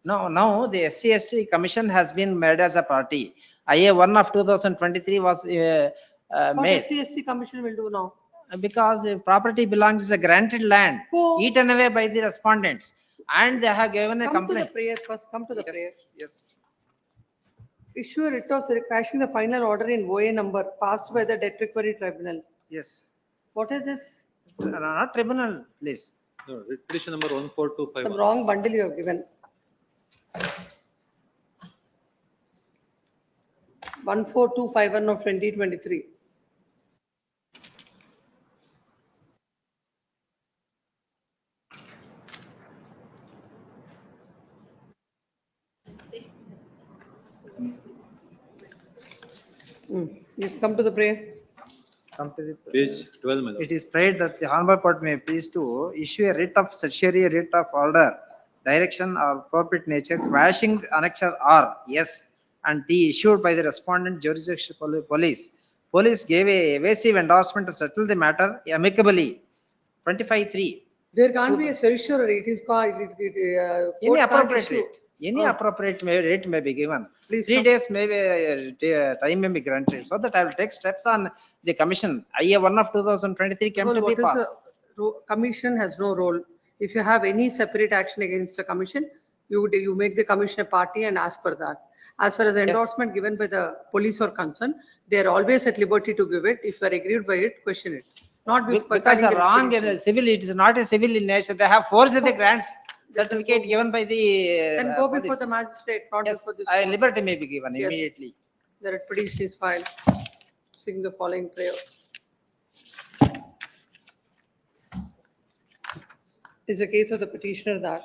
No, the SC/ST commission has been made as a party. IA 1 of 2023 was What made SC/ST commission will do now? because the property belongs to the granted land eaten away by the respondents, and they have given a Come to the complaint. prayer first, come to the prayer. Yes. Issue a writ of requashing the final order in OA number passed by the debt recovery tribunal. Yes. What is this? Not tribunal, please. No, petition number 14251. Some wrong bundle you have given. 14251 of 2023. Yes, come to the prayer. Come to the Page 12, my lord. It is prayed that the honorable court may please to issue a writ of certiorari, writ of order, direction or appropriate nature, quashing annexure R, S and T issued by the respondent jurisdiction police. Police gave a evasive endorsement to settle the matter amicably. 25(3). There can't be a certiorari, it is called. Any court can't appropriate issue. rate, any appropriate rate may be given. Please 3 come. days may be, time may be granted, so that I will take steps on the commission. IA 1 of 2023 came Well, to be what is passed. the commission has no role. If you have any separate action against the commission, you make the commission a party and ask for that. As far as the Yes. endorsement given by the police or concerned, they are always at liberty to give it. If you are aggrieved by it, question it. Not by Because filing the the wrong petition. in civil, it is not a civil in nature. They have forced the grants certificate given by the. Then go before police. the magistrate, not Yes, before this. I court. liberty may be given Yes. immediately. The writ petition is filed. Sing the following prayer. Is a case of the petitioner that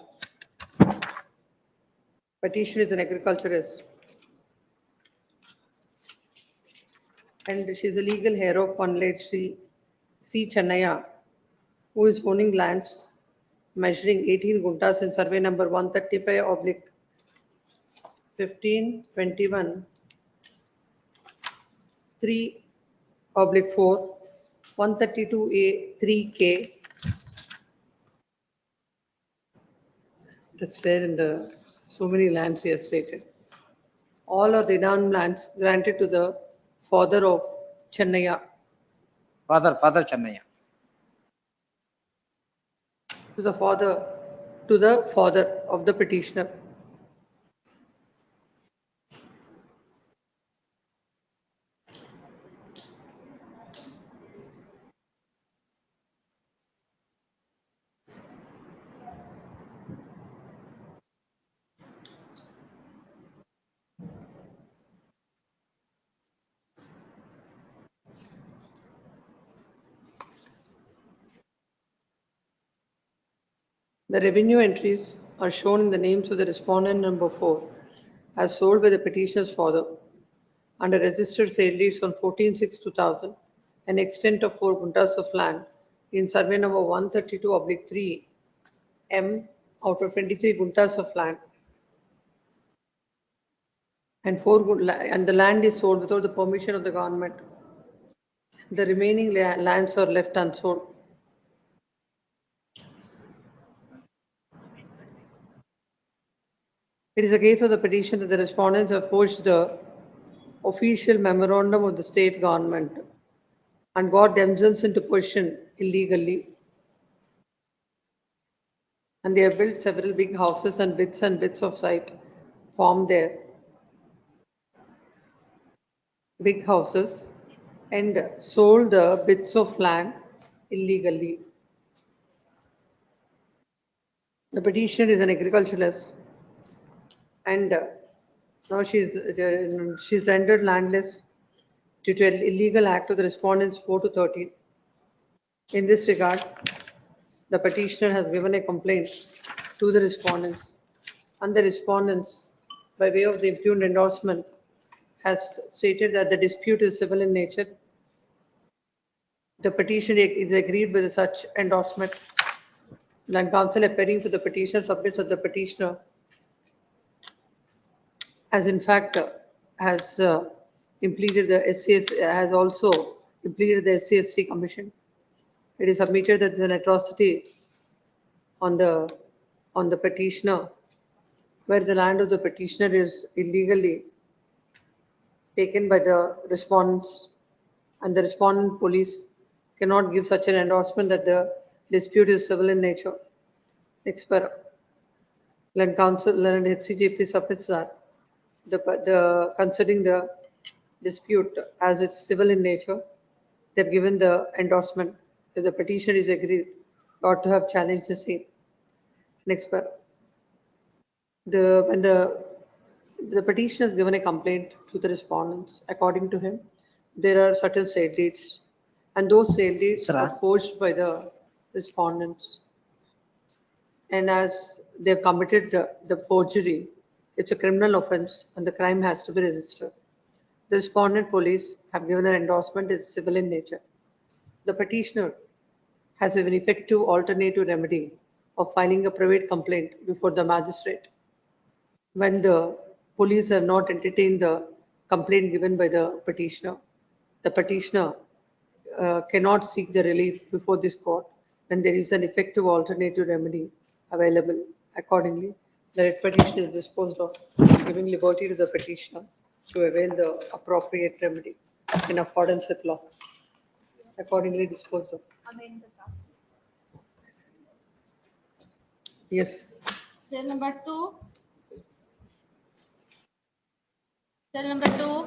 petitioner is an agriculturist and she is a legal heir of one late C. who is owning lands measuring 18 guntas in survey number 135/1521 3/4 132A 3K. That's there in the, so many lands he has stated. All are the renowned lands granted to the father of Chennaya. Father Chennaya. To the father of the petitioner. The revenue entries are shown in the names of the respondent number 4 as sold by the petitioner's father under registered sale deeds on 14/6/2000, an extent of 4 guntas of land in survey number 132/3 M out of 23 guntas of land. And the land is sold without the permission of the government. The remaining lands are left unsold. It is a case of the petition that the respondents have forged the official memorandum of the state government and got themselves into possession illegally. And they have built several big houses and bits of site formed there. Big houses and sold the bits of land illegally. The petitioner is an agriculturalist and now she's rendered landless due to an illegal act of the respondents 4 to 13. In this regard, the petitioner has given a complaint to the respondents, and the respondents, by way of the impugned endorsement, has stated that the dispute is civil in nature. The petition is agreed with such endorsement. Land counsel appearing for the petitioner submits that the petitioner has in fact has implemented the SCS, has also implemented the SCST commission. It is submitted that there is an atrocity on the petitioner, where the land of the petitioner is illegally taken by the respondents, and the respondent police cannot give such an endorsement that the dispute is civil in nature. Next para. Land counsel and HCGP submits that considering the dispute as it's civil in nature, they've given the endorsement. If the petition is agreed, ought to have challenged the same. Next para. When the petitioner has given a complaint to the respondents, according to him, there are certain sale deeds, and those sale deeds are forged by the respondents. And as they've committed the forgery, it's a criminal offense and the crime has to be registered. The respondent police have given an endorsement is civil in nature. The petitioner has an effective alternative remedy of filing a private complaint before the magistrate. When the police have not entertained the complaint given by the petitioner cannot seek the relief before this court when there is an effective alternative remedy available. Accordingly, the writ petition is disposed of, giving liberty to the petitioner to avail the appropriate remedy in accordance with law. Accordingly disposed of. Yes. Cell number 2. Cell number 2.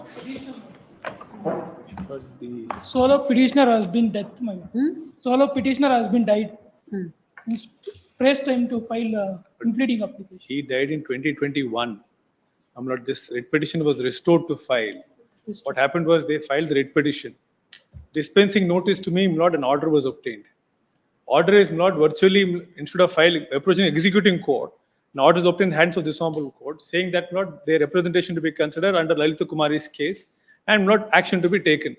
Solo petitioner has been dead. Solo petitioner has been died. It's pressed time to file a completing application. He died in 2021. This writ petition was restored to file. What happened was they filed the writ petition. Dispensing notice to me, an order was obtained. Order is virtually, instead of filing, approaching executing court, an order is obtained in hands of this honorable court saying that their representation to be considered under Lalita Kumari's case and action to be taken.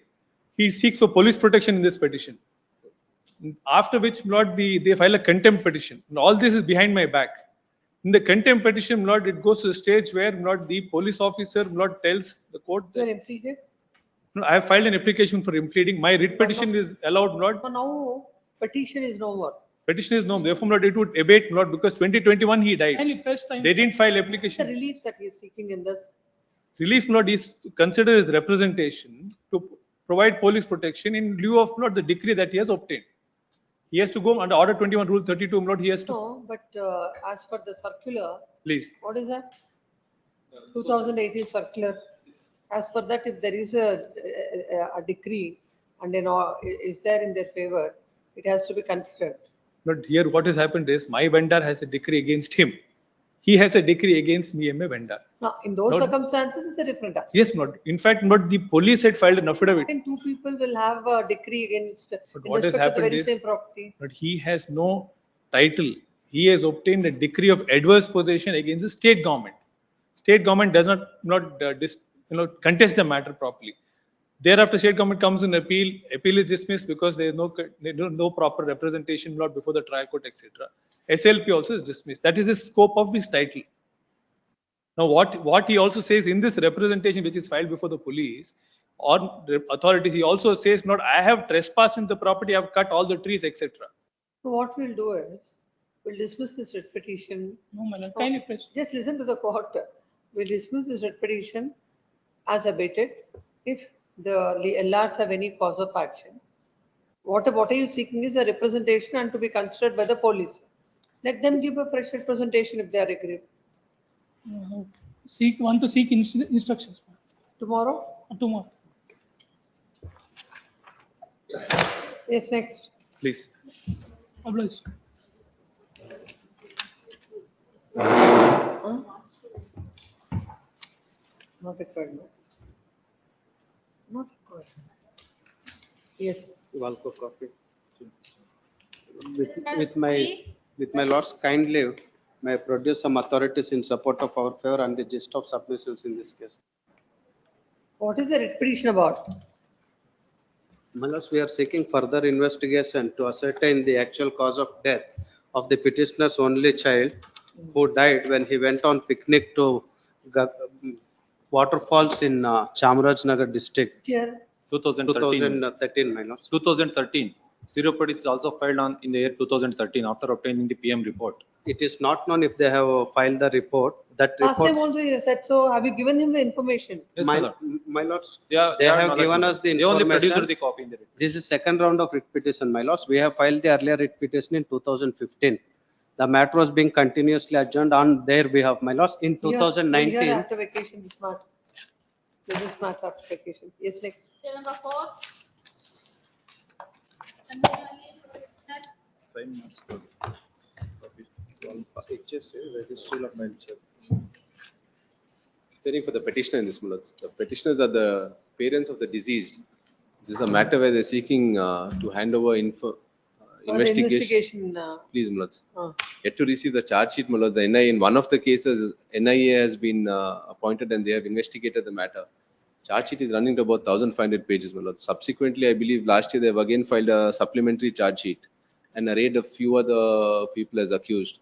He seeks for police protection in this petition. After which, they file a contempt petition. All this is behind my back. In the contempt petition, it goes to the stage where the police officer tells the court. You are impleaded? No, I have filed an application for impleading. My writ petition is allowed. No, petition is no more. Petition is no. Therefore, it would abate because 2021 he died. They didn't file application. The relief that he is seeking in this. Relief is considered as representation to provide police protection in lieu of the decree that he has obtained. He has to go under Order 21, Rule 32. He has to. No, but as per the circular. Please. What is that? 2018 circular. As per that, if there is a decree and is there in their favor, it has to be considered. But here, what has happened is my vendor has a decree against him. He has a decree against me and my vendor. Now, in those circumstances, it's a different aspect. Yes, in fact, the police had filed an affidavit. And two people will have a decree against what has happened the very is, same property. But he has no title. He has obtained a decree of adverse possession against the state government. State government does not contest the matter properly. Thereafter, state government comes in appeal. Appeal is dismissed because there is no proper representation before the trial court, etc. SLP also is dismissed. That is the scope of his title. Now, what he also says in this representation, which is filed before the police or the authorities, he also says, I have trespassed in the property, I have cut all the trees, etc. So what we'll do is, we'll dismiss this writ petition. No, madam. Kindly press. Just listen to the court. We'll dismiss this writ petition as abated. If the LRs have any cause of action, what are you seeking is a representation and to be considered by the police. Let them give a fresh representation if they are agreed. Want to seek instructions. Tomorrow? Tomorrow. Yes, next. Please. Oblige. Huh? Not required, no. Not required. Yes. Walco copy. With my lords kind leave, may I produce some authorities in support of our favor and the gist of submissives in this case. What is the writ petition about? My lords, we are seeking further investigation to ascertain the actual cause of death of the petitioner's only child who died when he went on picnic to waterfalls in Chamarajnagar district. Here. 2013. My lords. 2013. Serial petition is also filed on in the year 2013 after obtaining the PM report. It is not known if they have filed the report. That Last report. time also you said so. Have you given him the information? Yes, my lord. My lords, Yeah, they have given us the They only information. produced the copy in the report. This is second round of writ petition, my lords. We have filed the earlier writ petition in 2015. The matter was being continuously adjourned on their behalf, my lords. In Here 2019, after vacation, this matter. This is matter after vacation. Yes, next. Till number 4. Sign must go. Registry of venture. Hearing for the petitioner in this, my lords. The petitioners are the parents of the deceased. This is a matter where they're seeking to hand over investigation. Please, my lords. Yet to receive the charge sheet, my lords. The NIA, in one of the cases, NIA has been appointed and they have investigated the matter. Charge sheet is running to about 1,500 pages, my lords. Subsequently, I believe last year they have again filed a supplementary charge sheet and arrayed a few other people as accused.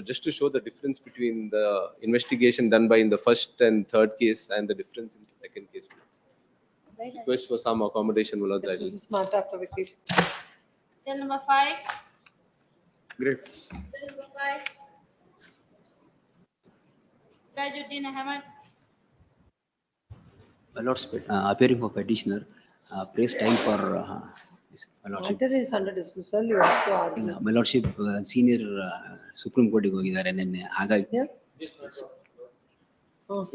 Just to show the difference between the investigation done by in the first and third case and the difference in the second case. Request for some accommodation, my lords. This is matter after vacation. Till number 5. Great. Till number 5. Tajuddin Ahmed. My lords, appearing for petitioner, praise time for this, my lordship. Matter is under dismissal. You have to argue. My lordship, senior Supreme Court ಹೋಗಿದ್ದಾರೆ ನೆನ್ನೆ ಹಾಗಾಗಿ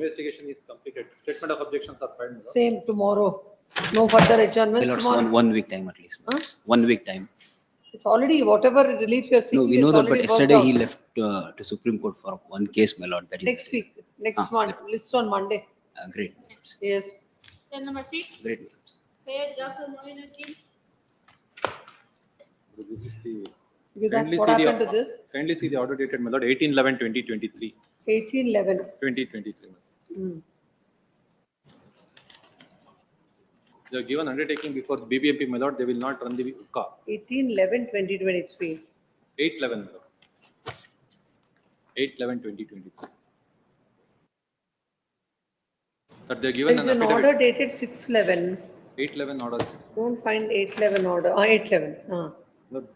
Investigation is completed. Statement of objections are filed. my lord. Same tomorrow. No further My adjournments lords, tomorrow. one week time at least. my lords. 1 week time. It's already whatever relief you are No, seeking. we know it's that, but already yesterday worked he out. left to Supreme Court for one case, my lord. That is Next week, next month, list on Monday. Great. Yes. Till number 6. Great. Sayyid Dr. Moinuddin. This is the. With that, Kindly what see the- happened to this? Kindly see the order dated, my lord, 18/11/2023. 1811. 2023. They have given undertaking before the BBMP, my lord, they will not run the UCA. 1811-2023. 8/11, my lord. 8/11/2023. That they have given There an is an affidavit. order dated 611. 8/11 orders. Don't find 811 order. 811. Lord,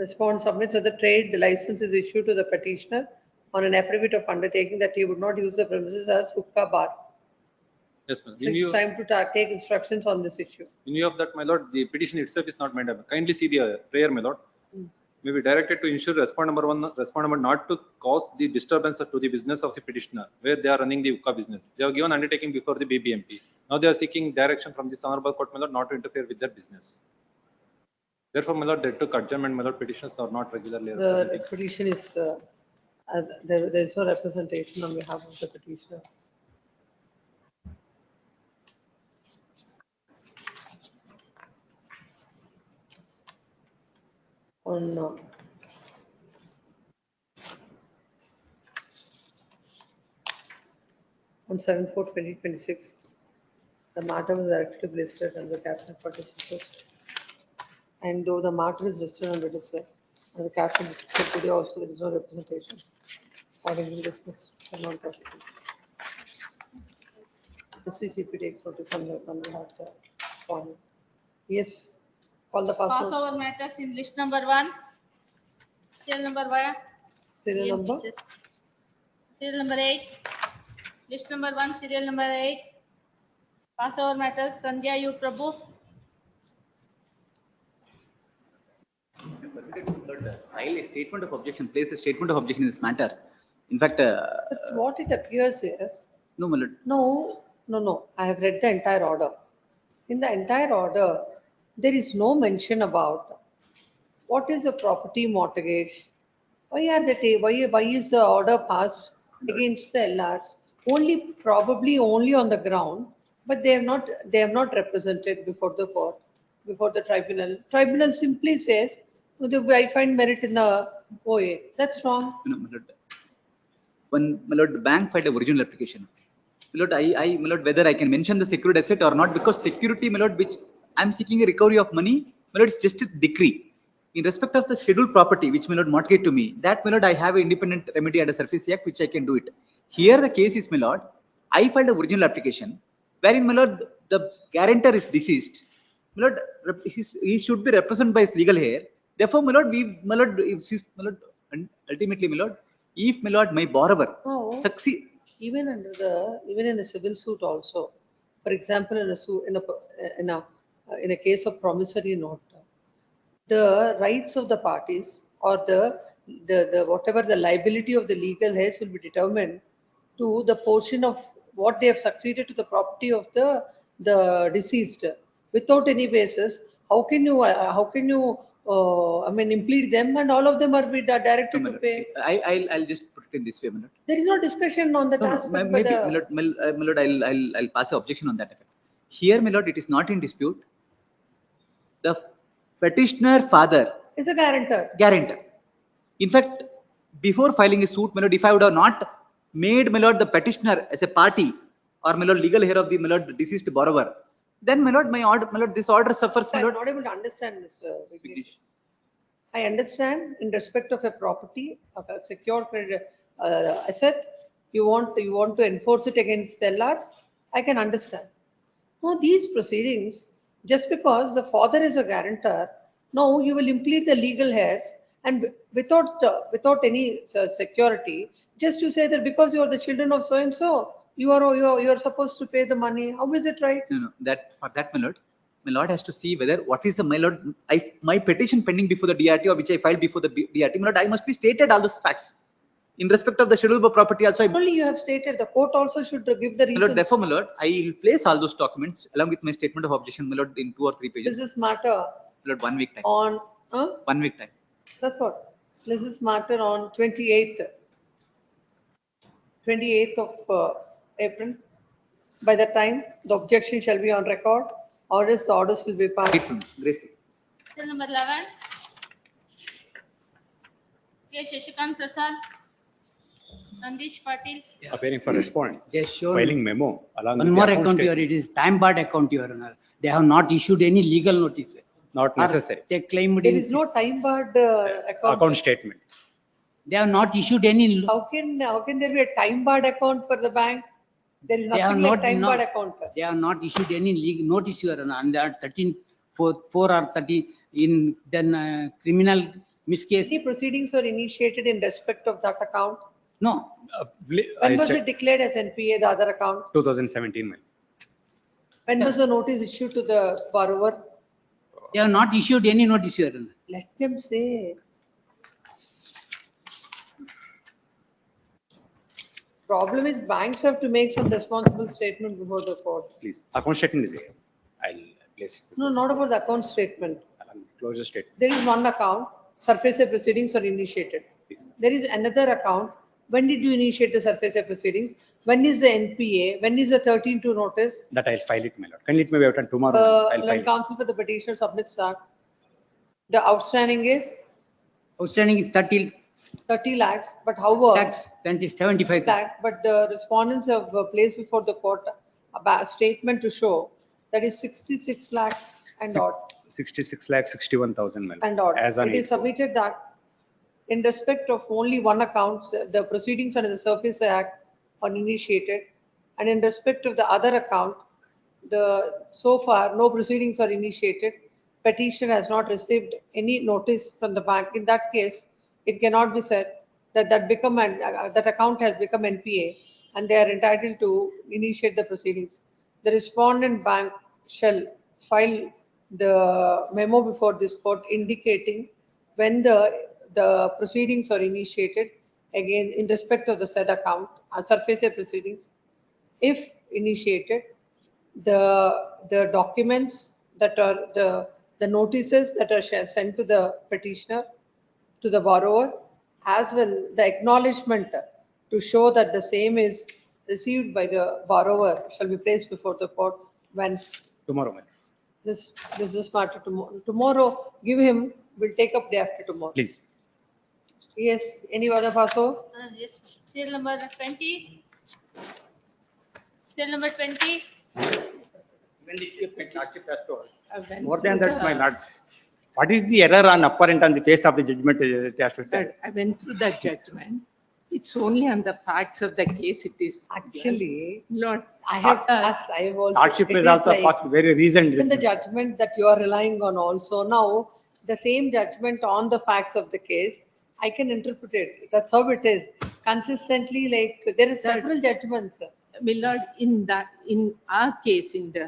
Respondent submits that the trade license is issued to the petitioner on an affidavit of undertaking that he would not use the premises as hookah bar. Yes, ma'am. So it's time to take instructions on this issue. In view of that, my lord, the petition itself is not made up. Kindly see the prayer, my lord. May be directed to ensure respondent number not to cause the disturbance to the business of the petitioner, where they are running the UCA business. They have given undertaking before the BBMP. Now they are seeking direction from this honorable court, my lord, not to interfere with their business. Therefore, my lord, they took adjournment, my lord, petitions are not regularly The represented. petition is, there is no representation on behalf of the petitioner. On on 7/4/2026, the matter was directly listed under capital participant. And though the matter is listed under this, the capital district today also there is no representation. Accordingly dismissed for non-prosecution. The CGP takes notice on that point. Yes, call the Pass password. over matters in list number 1. Serial number 1. Serial number? Serial number 8. List number 1, serial number 8. Pass over matters, Sandhya U. Prabhu. Lord, file a statement of objection, place a statement of objection in this matter. In fact, But what it appears is, no, my lord. no, I have read the entire order. In the entire order, there is no mention about what is a property mortgage. Why is the order passed against the LRs? Probably only on the ground, but they have not represented before the court, before the tribunal. Tribunal simply says, I find merit in the OA. That's wrong. No, my lord. My lord, the bank filed a original application. My lord, my lord, whether I can mention the secured asset or not, because security, my lord, which I'm seeking a recovery of money, my lord, it's just a decree. In respect of the scheduled property, which my lord mortgaged to me, that my lord, I have an independent remedy under Surface Act, which I can do it. Here the case is, my lord, I filed an original application, wherein my lord, the guarantor is deceased. My lord, he should be represented by his legal heir. Therefore, my lord, ultimately, my lord, if my lord, my borrower succeed. Even in a civil suit also, for example, in a case of promissory note, the rights of the parties or the whatever the liability of the legal heirs will be determined to the portion of what they have succeeded to the property of the deceased without any basis. How can you implead them, and all of them are be directed to pay? I'll just put it in this way, my lord. There is no discussion on that aspect. Maybe, my lord, I'll pass an objection on that effect. Here, my lord, it is not in dispute. The petitioner father is a guarantor. In fact, before filing a suit, my lord, if I would have not made, my lord, the petitioner as a party or my lord, legal heir of the my lord, deceased borrower, then my lord, this order suffers, my lord. I'm not able to understand, Mr. Vignesh. I understand in respect of a property, of a secured asset, you want to enforce it against LRs. I can understand. No, these proceedings, just because the father is a guarantor, no, you will implead the legal heirs, and without any security, just to say that because you are the children of so and so, you are supposed to pay the money. How is it right? No, that for that, my lord has to see whether what is the my lord, my petition pending before the DRT or which I filed before the DRT, my lord, I must be stated all those facts. In respect of the schedule of property also. Only you have stated, the court also should give the reasons. My lord, therefore, my lord, I will place all those documents along with my statement of objection, my lord, in 2 or 3 pages. This is matter. My lord, 1 week time. On 1 week time. That's what. This is matter on 28th of April. By that time, the objection shall be on record, or else the orders will be passed. Grateful. Case number 11. K. Shashikant Prasad. Nandish Patil. Appearing for respondent. Yes, sure. Filing memo along One with more the account, Your statement. it is time barred account, Your Honor. They have not issued any legal notice. Not necessary. They claimed There is no time barred Account statement. They have not issued any. How can there be a time barred account for the bank? There is They have nothing like not, time no, barred account. they have not issued any legal notice, Your Honor, and that 13/4 or 30 in then criminal miscase. Any proceedings were initiated in respect of that account? No. When was it declared as NPA, the other account? 2017. ma'am. When was the notice issued to the borrower? They have not issued any notice, Your Honor. Let them say. Problem is banks have to make some responsible statement before the court. Please, account statement is here. I'll place it. No, not about the account statement. Closure statement. There is one account, surface proceedings are initiated. There is another account. When did you initiate the surface proceedings? When is the NPA? When is the 13-2 notice? That I'll file it, my lord. Can it may be out on tomorrow? I'll file When it. counsel for the petitioner submits that. The outstanding is? Outstanding is 30 lakhs, but however. lakhs, 75 lakhs, but the respondents have placed before the court a statement to show that is 66 lakhs and odd. 66 lakh 61,000, my lord. And odd. As on It is submitted that in respect of only one account, the proceedings under the Surface Act are initiated, and in respect of the other account, so far no proceedings are initiated. Petitioner has not received any notice from the bank. In that case, it cannot be said that that account has become NPA and they are entitled to initiate the proceedings. The respondent bank shall file the memo before this court indicating when the proceedings are initiated, again, in respect of the said account, surface proceedings, if initiated, the documents that are, the notices that are sent to the petitioner, to the borrower, as well the acknowledgement to show that the same is received by the borrower shall be placed before the court when Tomorrow, madam. this matter tomorrow, give him, we'll take up day after tomorrow. Please. Yes, any other Paso? Yes, serial number 20. Serial number 20. More than that, my lords, what is the error on apparent on the face of the judgment? I went through that judgment. It's only on the facts of the case it is. Actually, Lord, I have also. Hardship it is also like- possible, very reasoned. Even the judgment that you are relying on also now, the same judgment on the facts of the case, I can interpret it. That's how it is. Consistently, like, there is several judgments. Millard, in our case, in the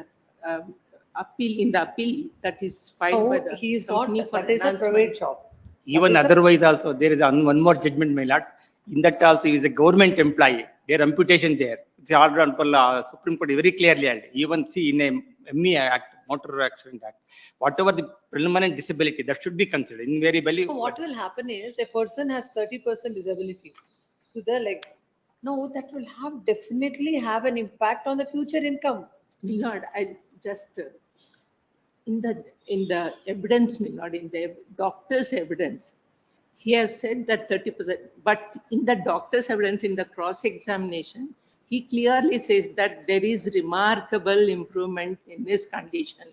appeal that is filed by the He is not, company for that is a enhancement. private shop. Even That is a- otherwise also, there is one more judgment, my lords. In that also, he is a government employee. Their imputation there. It's ordered on Supreme Court very clearly. And even see in a ME Act, Motor Accident Act, whatever the permanent disability, that should be considered invariably. So what will happen is a person has 30% disability to the leg. No, that will definitely have an impact on the future income. Millard, I just, in the evidence, Millard, in the doctor's evidence, he has said that 30%, but in the doctor's evidence, in the cross-examination, he clearly says that there is remarkable improvement in his condition.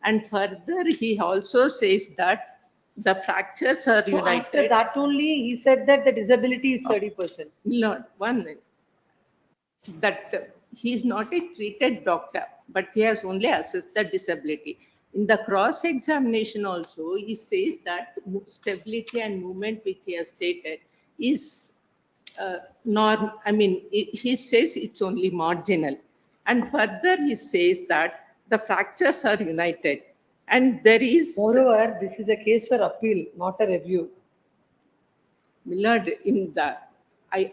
And further, he also says that the fractures are So united. after that only, he said that the disability is 30%. Millard, one minute. That he is not a treated doctor, but he has only assessed the disability. In the cross-examination also, he says that stability and movement which he has stated is he says it's only marginal. And further, he says that the fractures are united. And there is. Moreover, this is a case for appeal, not a review. Millard,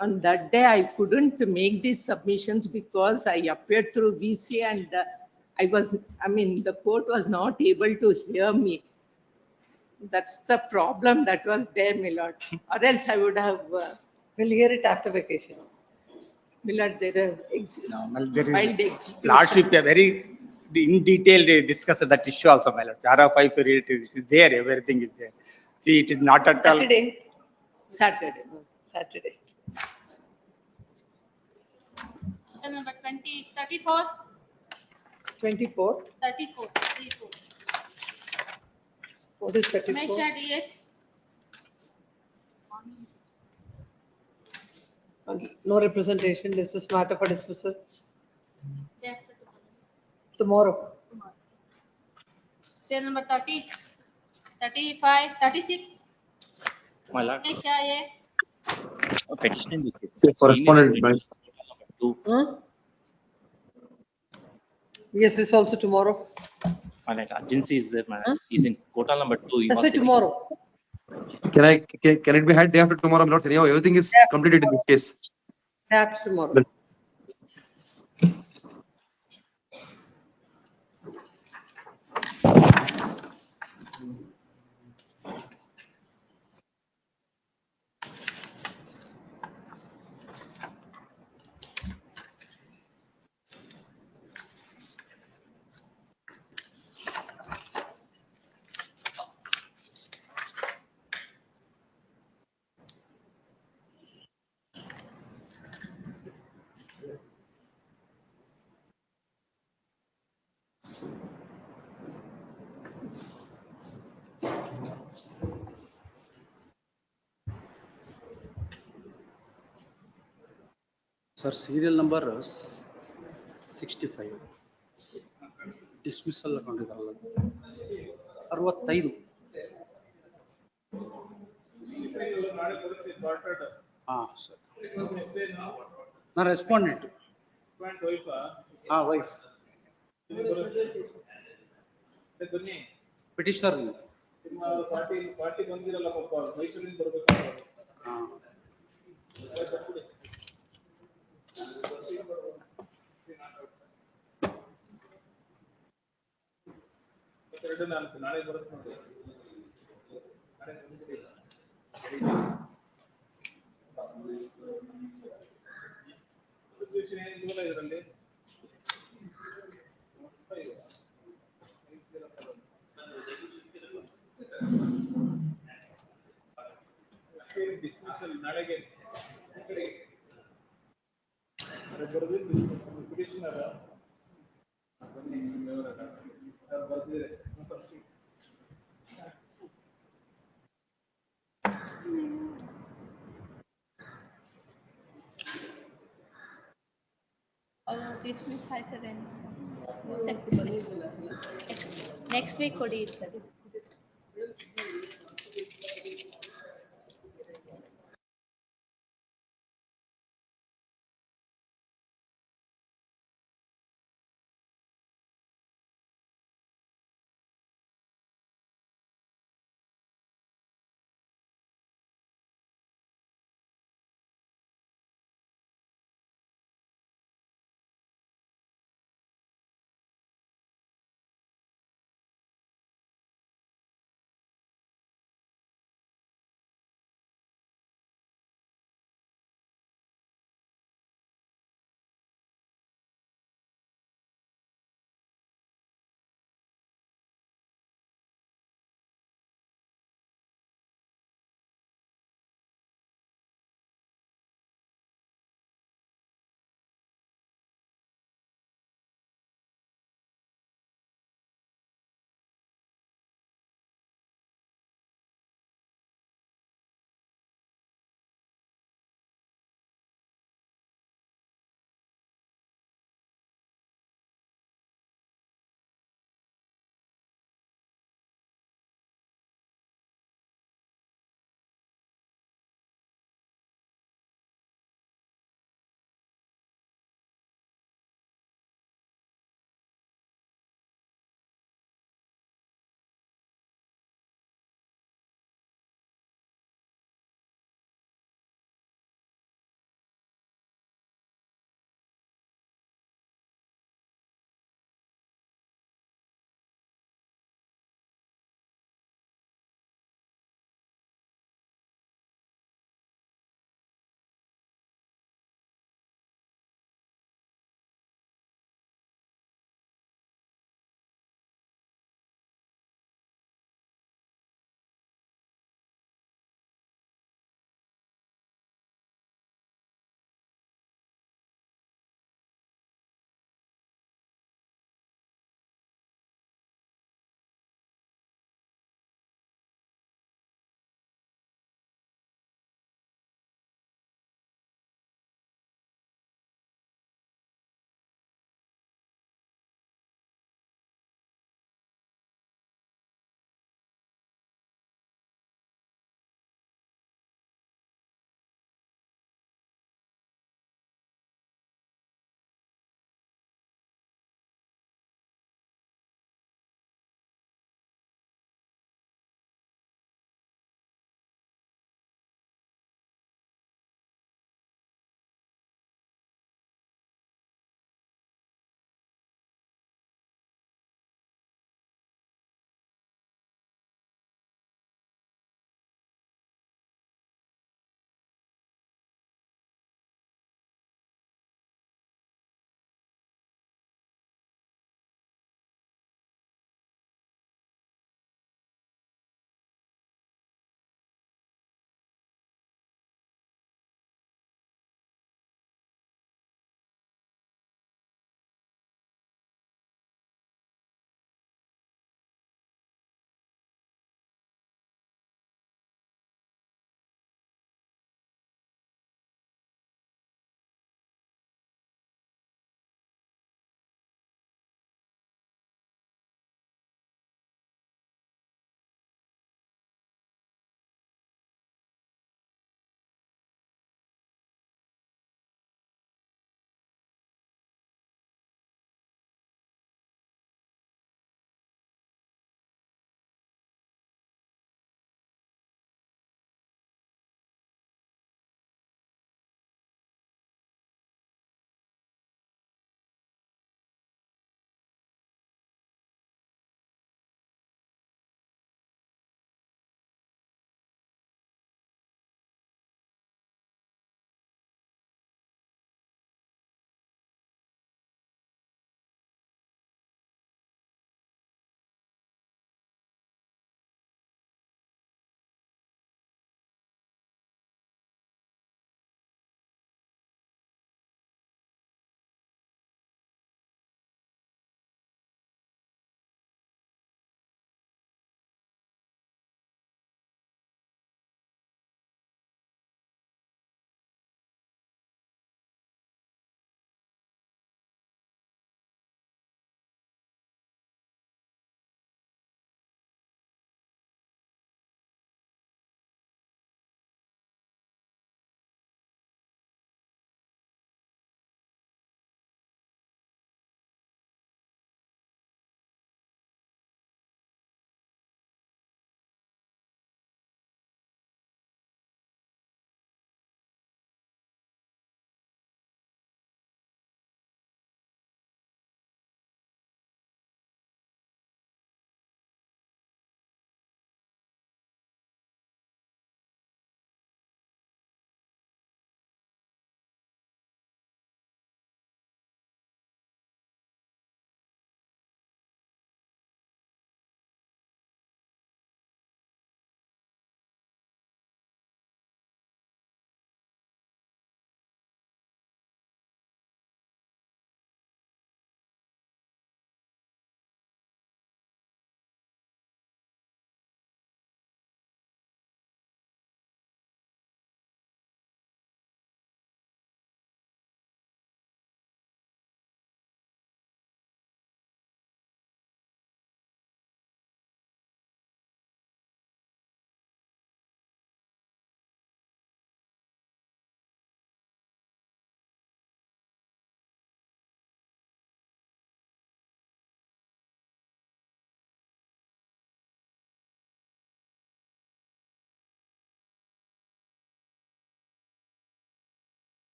on that day, I couldn't make these submissions because I appeared through VC and the court was not able to hear me. That's the problem that was there, Millard. Or else I would have. We'll hear it after vacation. Millard, there There is Lordship, a very in detail they discussed that issue also, my lord. Para 5 period, it is there, everything is there. See, it is not at all. Saturday. Serial number 20, 34. 24. 34. What is 34? Mesha DS. No representation. This is matter for dismissal. Day after Tomorrow. Serial number 30, 35, 36. My lord. Mesha A. Petition. Correspondent, right? Yes, this also tomorrow. My lord, urgency is there, madam. Is in quota number 2. That's why tomorrow. Can it be had day after tomorrow, my lords? Anyhow, everything is completed in this case. Day after tomorrow. Sir, serial number is 65. Dismissal account is 65. Sir. No, respondent. Wife. Petitioner. Party ಬಂದಿರಲ್ಲ ಪಾಪ ಮೈಸೂರಿಂದ ಬರ್ಬೇಕು. ನಾಳೆ ಬರುತ್ತೆ ನೋಡಿ. ಇದರಲ್ಲಿ dismissal ನಾಳೆಗೆ ಬರೆದು ಪಿಟಿಷನರ್ ಬನ್ನಿ ಬರ್ದಿದೆ. ಡಿಸ್ಮಿಸ್ ಆಯ್ತದೆ. ನೆಕ್ಸ್ಟ್ ವೀಕ್ ಕೊಡಿ ಇರ್ತದೆ.